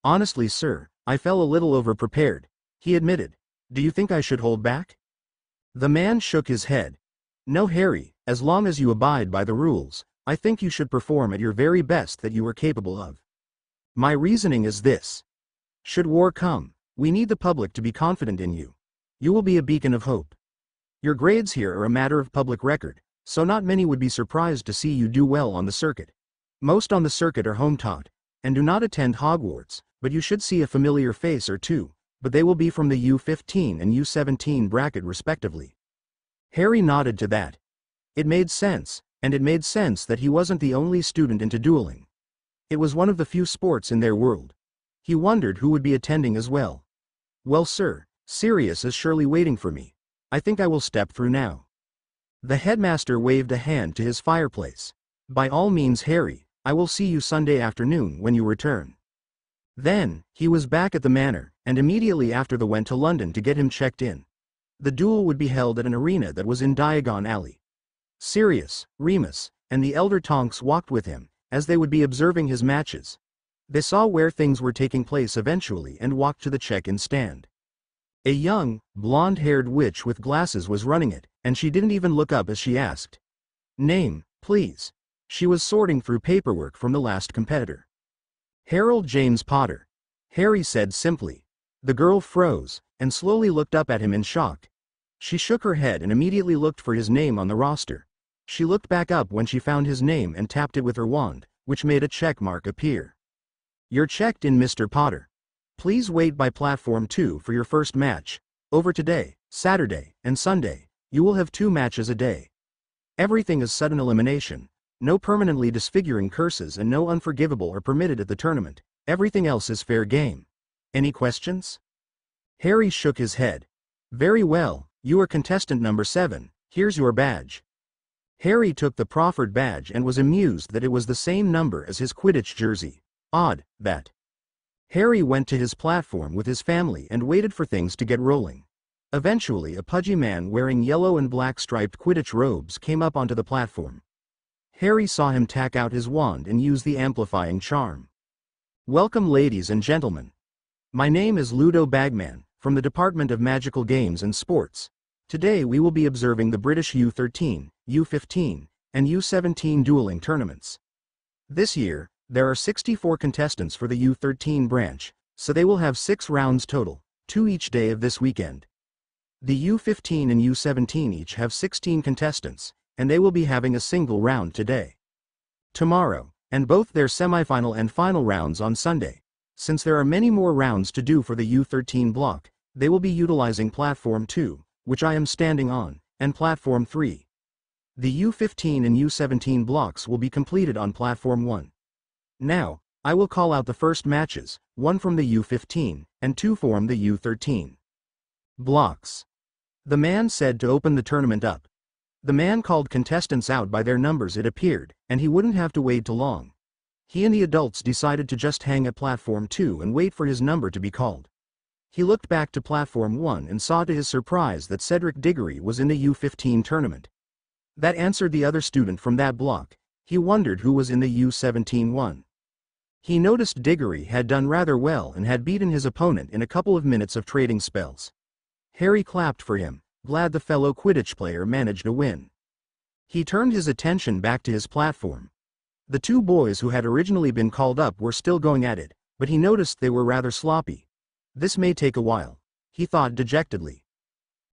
"Honestly, sir, I fell a little overprepared," he admitted. "Do you think I should hold back?" The man shook his head. "No, Harry, as long as you abide by the rules, I think you should perform at your very best that you are capable of. My reasoning is this. Should war come, we need the public to be confident in you. You will be a beacon of hope. Your grades here are a matter of public record, so not many would be surprised to see you do well on the circuit. Most on the circuit are home-taught, and do not attend Hogwarts, but you should see a familiar face or two, but they will be from the U15 and U17 bracket respectively." Harry nodded to that. It made sense, and it made sense that he wasn't the only student into dueling. It was one of the few sports in their world. He wondered who would be attending as well. "Well, sir, Sirius is surely waiting for me. I think I will step through now." The headmaster waved a hand to his fireplace. "By all means, Harry, I will see you Sunday afternoon when you return." Then, he was back at the manor, and immediately after went to London to get him checked in. The duel would be held at an arena that was in Diagon Alley. Sirius, Remus, and the elder Tonks walked with him, as they would be observing his matches. They saw where things were taking place eventually and walked to the check-in stand. A young, blonde-haired witch with glasses was running it, and she didn't even look up as she asked, "Name, please." She was sorting through paperwork from the last competitor. "Harold James Potter," Harry said simply. The girl froze, and slowly looked up at him in shock. She shook her head and immediately looked for his name on the roster. She looked back up when she found his name and tapped it with her wand, which made a check mark appear. "You're checked in, Mr. Potter." Please wait by platform 2 for your first match. Over today, Saturday, and Sunday, you will have 2 matches a day. Everything is sudden elimination. No permanently disfiguring curses and no unforgivable are permitted at the tournament. Everything else is fair game. Any questions? Harry shook his head. Very well, you are contestant number 7, here's your badge. Harry took the proffered badge and was amused that it was the same number as his Quidditch jersey. Odd, that. Harry went to his platform with his family and waited for things to get rolling. Eventually a pudgy man wearing yellow and black striped Quidditch robes came up onto the platform. Harry saw him tack out his wand and use the amplifying charm. Welcome ladies and gentlemen. My name is Ludo Bagman, from the Department of Magical Games and Sports. Today we will be observing the British U13, U15, and U17 dueling tournaments. This year, there are 64 contestants for the U13 branch, so they will have 6 rounds total, 2 each day of this weekend. The U15 and U17 each have 16 contestants, and they will be having a single round today. Tomorrow, and both their semifinal and final rounds on Sunday. Since there are many more rounds to do for the U13 block, they will be utilizing Platform 2, which I am standing on, and Platform 3. The U15 and U17 blocks will be completed on Platform 1. Now, I will call out the first matches, 1 from the U15, and 2 from the U13. Blocks. The man said to open the tournament up. The man called contestants out by their numbers, it appeared, and he wouldn't have to wait too long. He and the adults decided to just hang at Platform 2 and wait for his number to be called. He looked back to Platform 1 and saw to his surprise that Cedric Diggory was in the U15 tournament. That answered the other student from that block. He wondered who was in the U17 one. He noticed Diggory had done rather well and had beaten his opponent in a couple of minutes of trading spells. Harry clapped for him, glad the fellow Quidditch player managed a win. He turned his attention back to his platform. The 2 boys who had originally been called up were still going at it, but he noticed they were rather sloppy. This may take a while, he thought dejectedly.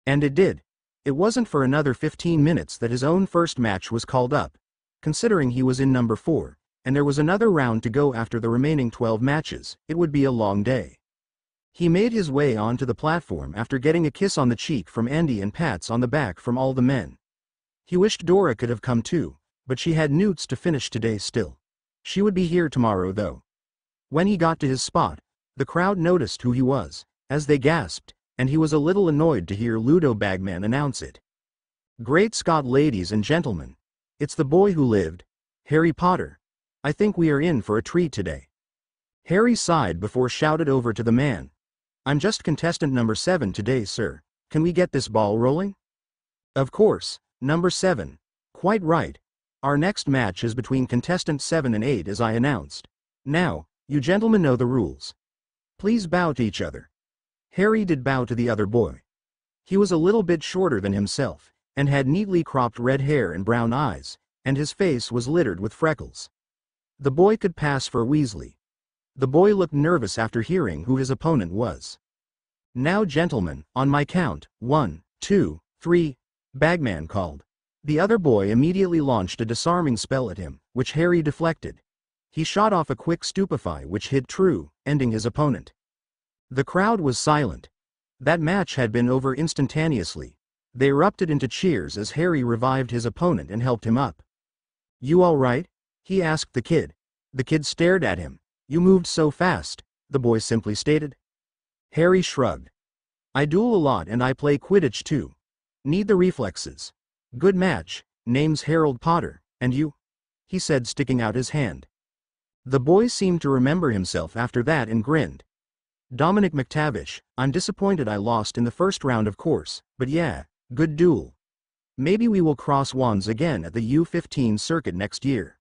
And it did. It wasn't for another 15 minutes that his own first match was called up, considering he was in number 4, and there was another round to go after the remaining 12 matches. It would be a long day. He made his way onto the platform after getting a kiss on the cheek from Andy and pats on the back from all the men. He wished Dora could have come too, but she had newts to finish today still. She would be here tomorrow though. When he got to his spot, the crowd noticed who he was, as they gasped, and he was a little annoyed to hear Ludo Bagman announce it. Great Scott, ladies and gentlemen. It's the boy who lived, Harry Potter. I think we are in for a treat today. Harry sighed before shouted over to the man. I'm just contestant number 7 today, sir. Can we get this ball rolling? Of course, number 7. Quite right. Our next match is between contestants 7 and 8 as I announced. Now, you gentlemen know the rules. Please bow to each other. Harry did bow to the other boy. He was a little bit shorter than himself, and had neatly cropped red hair and brown eyes, and his face was littered with freckles. The boy could pass for Weasley. The boy looked nervous after hearing who his opponent was. Now gentlemen, on my count, 1, 2, 3, Bagman called. The other boy immediately launched a disarming spell at him, which Harry deflected. He shot off a quick stupefy which hit true, ending his opponent. The crowd was silent. That match had been over instantaneously. They erupted into cheers as Harry revived his opponent and helped him up. You all right? He asked the kid. The kid stared at him. You moved so fast, the boy simply stated. Harry shrugged. I duel a lot and I play Quidditch too. Need the reflexes. Good match, name's Harold Potter, and you? He said, sticking out his hand. The boy seemed to remember himself after that and grinned. Dominic McTavish, I'm disappointed I lost in the first round of course, but yeah, good duel. Maybe we will cross wands again at the U15 circuit next year.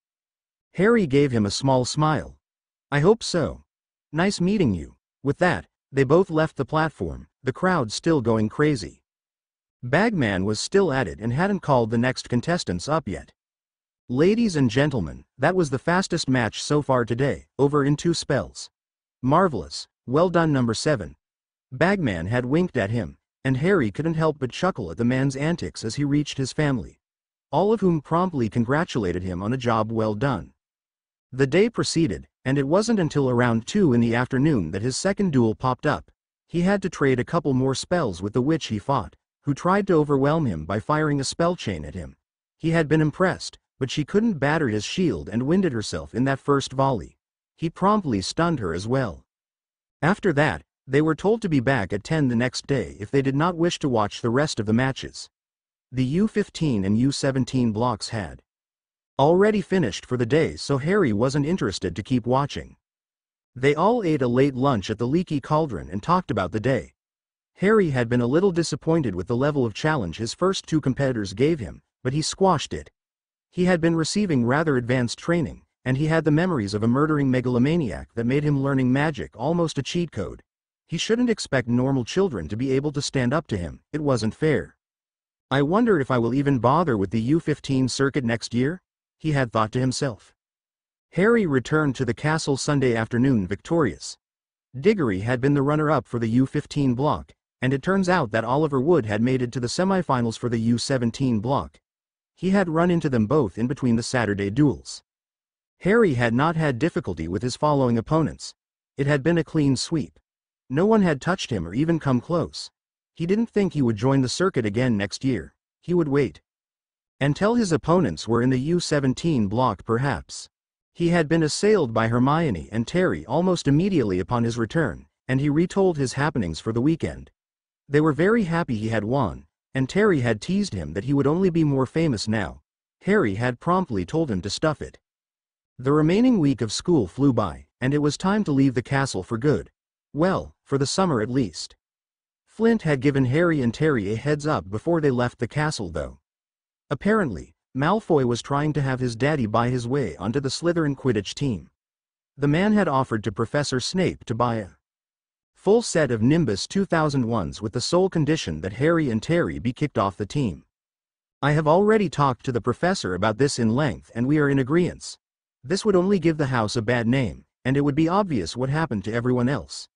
Harry gave him a small smile. I hope so. Nice meeting you. With that, they both left the platform, the crowd still going crazy. Bagman was still at it and hadn't called the next contestants up yet. Ladies and gentlemen, that was the fastest match so far today, over in 2 spells. Marvelous, well done number 7. Bagman had winked at him, and Harry couldn't help but chuckle at the man's antics as he reached his family, all of whom promptly congratulated him on a job well done. The day proceeded, and it wasn't until around 2 in the afternoon that his second duel popped up. He had to trade a couple more spells with the witch he fought, who tried to overwhelm him by firing a spell chain at him. He had been impressed, but she couldn't batter his shield and winded herself in that first volley. He promptly stunned her as well. After that, they were told to be back at 10 the next day if they did not wish to watch the rest of the matches. The U15 and U17 blocks had already finished for the day, so Harry wasn't interested to keep watching. They all ate a late lunch at the Leaky Cauldron and talked about the day. Harry had been a little disappointed with the level of challenge his first two competitors gave him, but he squashed it. He had been receiving rather advanced training, and he had the memories of a murdering megalomaniac that made him learning magic almost a cheat code. He shouldn't expect normal children to be able to stand up to him. It wasn't fair. I wonder if I will even bother with the U15 circuit next year? He had thought to himself. Harry returned to the castle Sunday afternoon victorious. Diggory had been the runner-up for the U15 block, and it turns out that Oliver Wood had made it to the semifinals for the U17 block. He had run into them both in between the Saturday duels. Harry had not had difficulty with his following opponents. It had been a clean sweep. No one had touched him or even come close. He didn't think he would join the circuit again next year. He would wait until his opponents were in the U17 block perhaps. He had been assailed by Hermione and Terry almost immediately upon his return, and he retold his happenings for the weekend. They were very happy he had won, and Terry had teased him that he would only be more famous now. Harry had promptly told him to stuff it. The remaining week of school flew by, and it was time to leave the castle for good. Well, for the summer at least. Flint had given Harry and Terry a heads up before they left the castle though. Apparently, Malfoy was trying to have his daddy buy his way onto the Slytherin Quidditch team. The man had offered to Professor Snape to buy a full set of Nimbus 2001s with the sole condition that Harry and Terry be kicked off the team. I have already talked to the professor about this in length and we are in agreement. This would only give the house a bad name, and it would be obvious what happened to everyone else.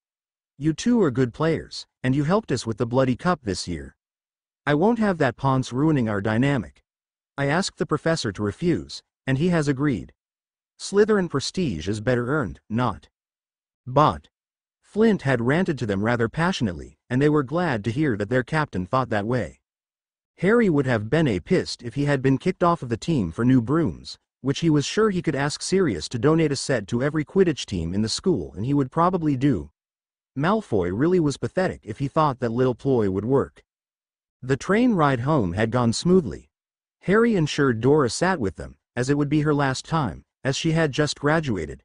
You two are good players, and you helped us with the Bloody Cup this year. I won't have that Ponce ruining our dynamic. I asked the professor to refuse, and he has agreed. Slytherin prestige is better earned, not bought. Flint had ranted to them rather passionately, and they were glad to hear that their captain thought that way. Harry would have been pissed if he had been kicked off of the team for new brooms, which he was sure he could ask Sirius to donate a set to every Quidditch team in the school, and he would probably do. Malfoy really was pathetic if he thought that little ploy would work. The train ride home had gone smoothly. Harry ensured Dora sat with them, as it would be her last time, as she had just graduated.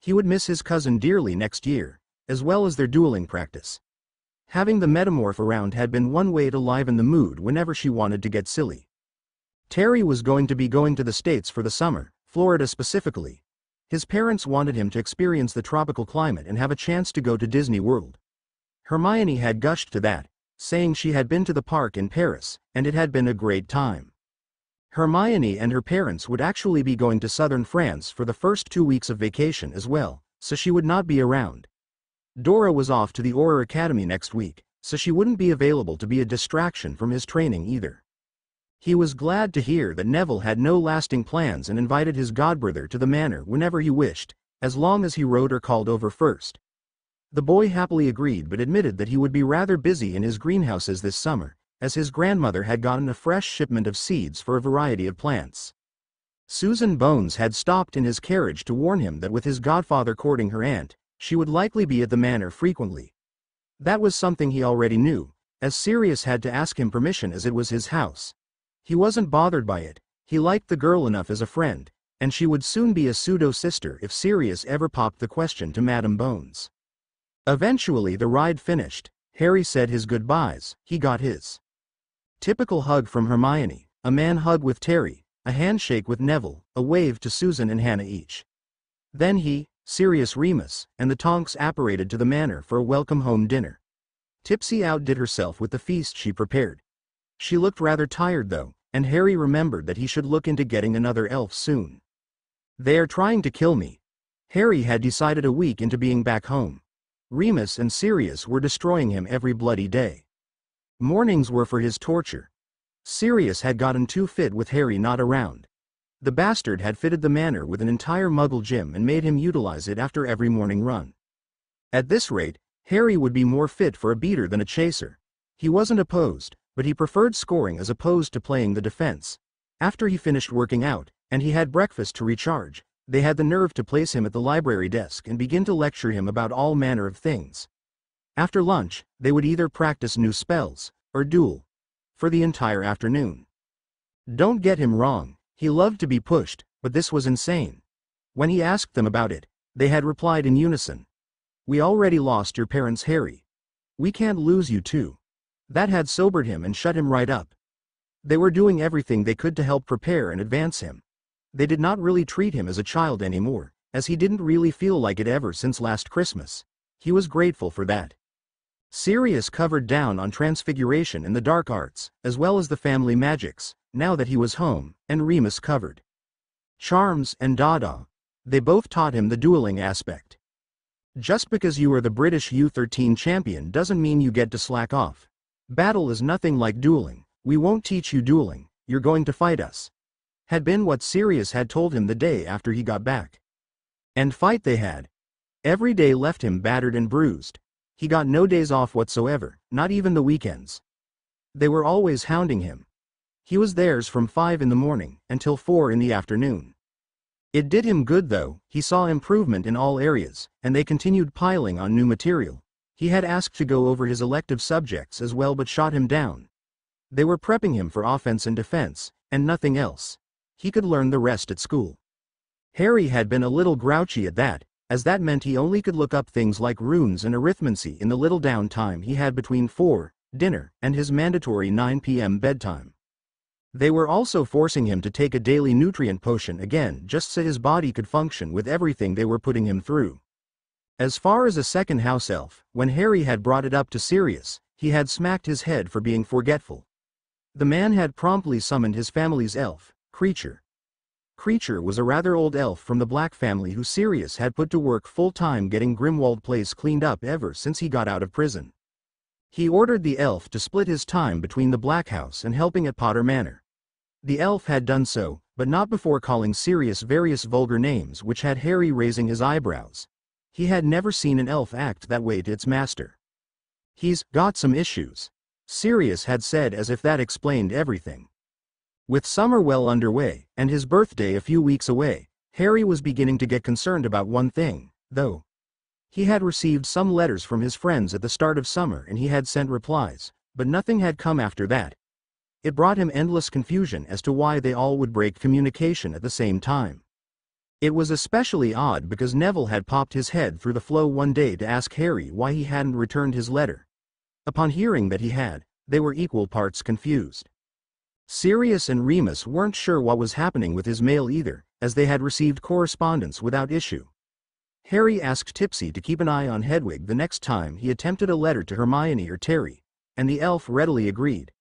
He would miss his cousin dearly next year, as well as their dueling practice. Having the metamorph around had been one way to liven the mood whenever she wanted to get silly. Terry was going to be going to the States for the summer, Florida specifically. His parents wanted him to experience the tropical climate and have a chance to go to Disney World. Hermione had gushed to that, saying she had been to the park in Paris, and it had been a great time. Hermione and her parents would actually be going to southern France for the first 2 weeks of vacation as well, so she would not be around. Dora was off to the Auror Academy next week, so she wouldn't be available to be a distraction from his training either. He was glad to hear that Neville had no lasting plans and invited his godbrother to the manor whenever he wished, as long as he rode or called over first. The boy happily agreed but admitted that he would be rather busy in his greenhouses this summer, as his grandmother had gotten a fresh shipment of seeds for a variety of plants. Susan Bones had stopped in his carriage to warn him that with his godfather courting her aunt, she would likely be at the manor frequently. That was something he already knew, as Sirius had to ask him permission as it was his house. He wasn't bothered by it, he liked the girl enough as a friend, and she would soon be a pseudo-sister if Sirius ever popped the question to Madame Bones. Eventually the ride finished, Harry said his goodbyes, he got his typical hug from Hermione, a man hug with Terry, a handshake with Neville, a wave to Susan and Hannah each. Then he, Sirius Remus, and the Tonks apparated to the manor for a welcome home dinner. Tipsy outdid herself with the feast she prepared. She looked rather tired though, and Harry remembered that he should look into getting another elf soon. They are trying to kill me. Harry had decided a week into being back home. Remus and Sirius were destroying him every bloody day. Mornings were for his torture. Sirius had gotten too fit with Harry not around. The bastard had fitted the manor with an entire muggle gym and made him utilize it after every morning run. At this rate, Harry would be more fit for a beater than a chaser. He wasn't opposed, but he preferred scoring as opposed to playing the defense. After he finished working out, and he had breakfast to recharge, they had the nerve to place him at the library desk and begin to lecture him about all manner of things. After lunch, they would either practice new spells, or duel. For the entire afternoon. Don't get him wrong, he loved to be pushed, but this was insane. When he asked them about it, they had replied in unison. "We already lost your parents, Harry. We can't lose you too." That had sobered him and shut him right up. They were doing everything they could to help prepare and advance him. They did not really treat him as a child anymore, as he didn't really feel like it ever since last Christmas. He was grateful for that. Sirius covered down on transfiguration and the dark arts, as well as the family magics, now that he was home, and Remus covered charms and Dada. They both taught him the dueling aspect. Just because you are the British U13 champion doesn't mean you get to slack off. Battle is nothing like dueling. We won't teach you dueling, you're going to fight us. Had been what Sirius had told him the day after he got back. And fight they had. Every day left him battered and bruised. He got no days off whatsoever, not even the weekends. They were always hounding him. He was theirs from 5 in the morning until 4 in the afternoon. It did him good though, he saw improvement in all areas, and they continued piling on new material. He had asked to go over his elective subjects as well but shot him down. They were prepping him for offense and defense, and nothing else. He could learn the rest at school. Harry had been a little grouchy at that, as that meant he only could look up things like runes and arithmancy in the little downtime he had between 4, dinner, and his mandatory 9 p.m. bedtime. They were also forcing him to take a daily nutrient potion again just so his body could function with everything they were putting him through. As far as a second house elf, when Harry had brought it up to Sirius, he had smacked his head for being forgetful. The man had promptly summoned his family's elf, Creature. Creature was a rather old elf from the Black family who Sirius had put to work full-time getting Grimwald Place cleaned up ever since he got out of prison. He ordered the elf to split his time between the Black House and helping at Potter Manor. The elf had done so, but not before calling Sirius various vulgar names which had Harry raising his eyebrows. He had never seen an elf act that way to its master. "He's got some issues," Sirius had said as if that explained everything. With summer well underway, and his birthday a few weeks away, Harry was beginning to get concerned about one thing, though. He had received some letters from his friends at the start of summer and he had sent replies, but nothing had come after that. It brought him endless confusion as to why they all would break communication at the same time. It was especially odd because Neville had popped his head through the floor one day to ask Harry why he hadn't returned his letter. Upon hearing that he had, they were equal parts confused. Sirius and Remus weren't sure what was happening with his mail either, as they had received correspondence without issue. Harry asked Tipsy to keep an eye on Hedwig the next time he attempted a letter to Hermione or Terry, and the elf readily agreed.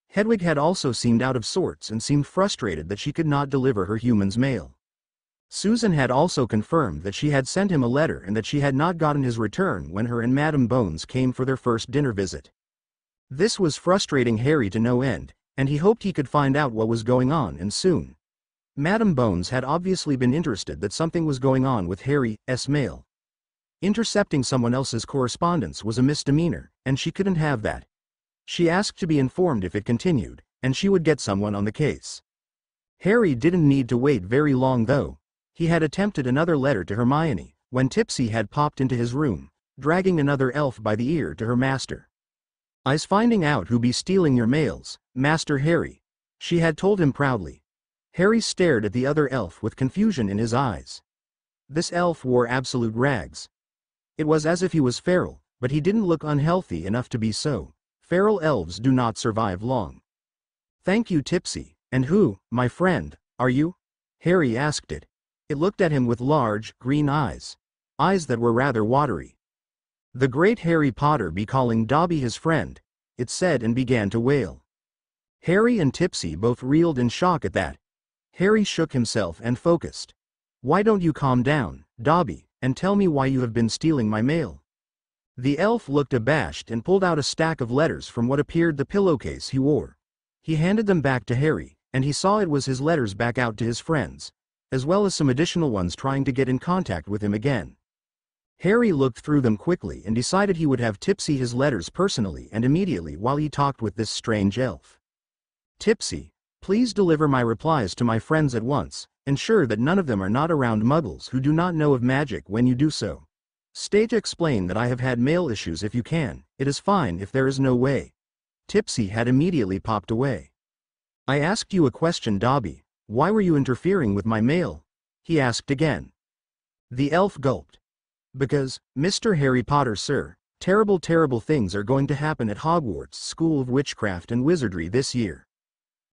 Hedwig had also seemed out of sorts and seemed frustrated that she could not deliver her human's mail. Susan had also confirmed that she had sent him a letter and that she had not gotten his return when her and Madame Bones came for their first dinner visit. This was frustrating Harry to no end, and he hoped he could find out what was going on and soon. Madame Bones had obviously been interested that something was going on with Harry's mail. Intercepting someone else's correspondence was a misdemeanor, and she couldn't have that. She asked to be informed if it continued, and she would get someone on the case. Harry didn't need to wait very long though. He had attempted another letter to Hermione, when Tipsy had popped into his room, dragging another elf by the ear to her master. "I's finding out who be stealing your mails, Master Harry," she had told him proudly. Harry stared at the other elf with confusion in his eyes. This elf wore absolute rags. It was as if he was feral, but he didn't look unhealthy enough to be so. Feral elves do not survive long. "Thank you, Tipsy, and who, my friend, are you?" Harry asked it. It looked at him with large, green eyes. Eyes that were rather watery. "The great Harry Potter be calling Dobby his friend," it said and began to wail. Harry and Tipsy both reeled in shock at that. Harry shook himself and focused. "Why don't you calm down, Dobby, and tell me why you have been stealing my mail?" The elf looked abashed and pulled out a stack of letters from what appeared the pillowcase he wore. He handed them back to Harry, and he saw it was his letters back out to his friends, as well as some additional ones trying to get in contact with him again. Harry looked through them quickly and decided he would have Tipsy his letters personally and immediately while he talked with this strange elf. Tipsy, please deliver my replies to my friends at once, ensure that none of them are not around muggles who do not know of magic when you do so. State explain that I have had mail issues if you can, it is fine if there is no way. Tipsy had immediately popped away. I asked you a question, Dobby, why were you interfering with my mail? He asked again. The elf gulped. Because, Mr. Harry Potter, sir, terrible things are going to happen at Hogwarts School of Witchcraft and Wizardry this year.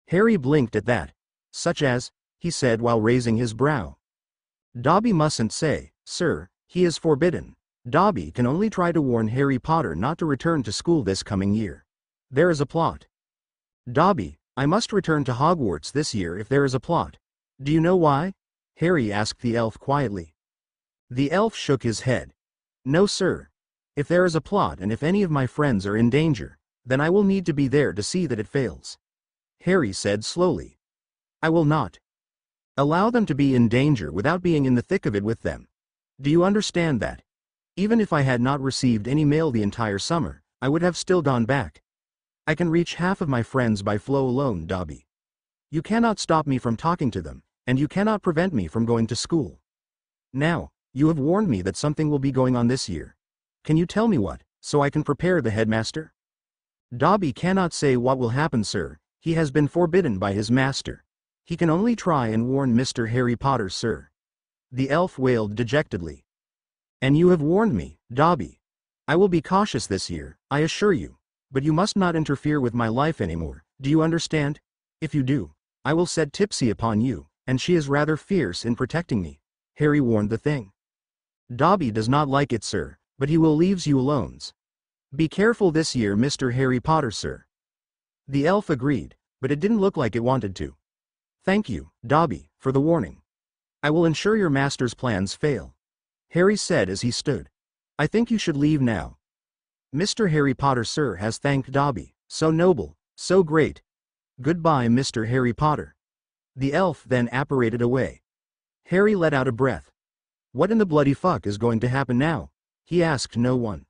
Harry blinked at that. Such as, he said while raising his brow. Dobby mustn't say, sir, he is forbidden. Dobby can only try to warn Harry Potter not to return to school this coming year. There is a plot. Dobby, I must return to Hogwarts this year if there is a plot. Do you know why? Harry asked the elf quietly. The elf shook his head. No, sir. If there is a plot and if any of my friends are in danger, then I will need to be there to see that it fails. Harry said slowly. I will not allow them to be in danger without being in the thick of it with them. Do you understand that? Even if I had not received any mail the entire summer, I would have still gone back. I can reach half of my friends by flow alone, Dobby. You cannot stop me from talking to them, and you cannot prevent me from going to school. Now, you have warned me that something will be going on this year. Can you tell me what, so I can prepare the headmaster? Dobby cannot say what will happen, sir. He has been forbidden by his master. He can only try and warn Mr. Harry Potter, sir. The elf wailed dejectedly. And you have warned me, Dobby. I will be cautious this year, I assure you. But you must not interfere with my life anymore, do you understand? If you do, I will set Tipsy upon you, and she is rather fierce in protecting me. Harry warned the thing. Dobby does not like it, sir, but he will leaves you alones. Be careful this year, Mr. Harry Potter, sir. The elf agreed, but it didn't look like it wanted to. Thank you, Dobby, for the warning. I will ensure your master's plans fail. Harry said as he stood. I think you should leave now. Mr. Harry Potter, sir, has thanked Dobby. So noble, so great. Goodbye, Mr. Harry Potter. The elf then apparated away. Harry let out a breath. What in the bloody fuck is going to happen now? He asked no one.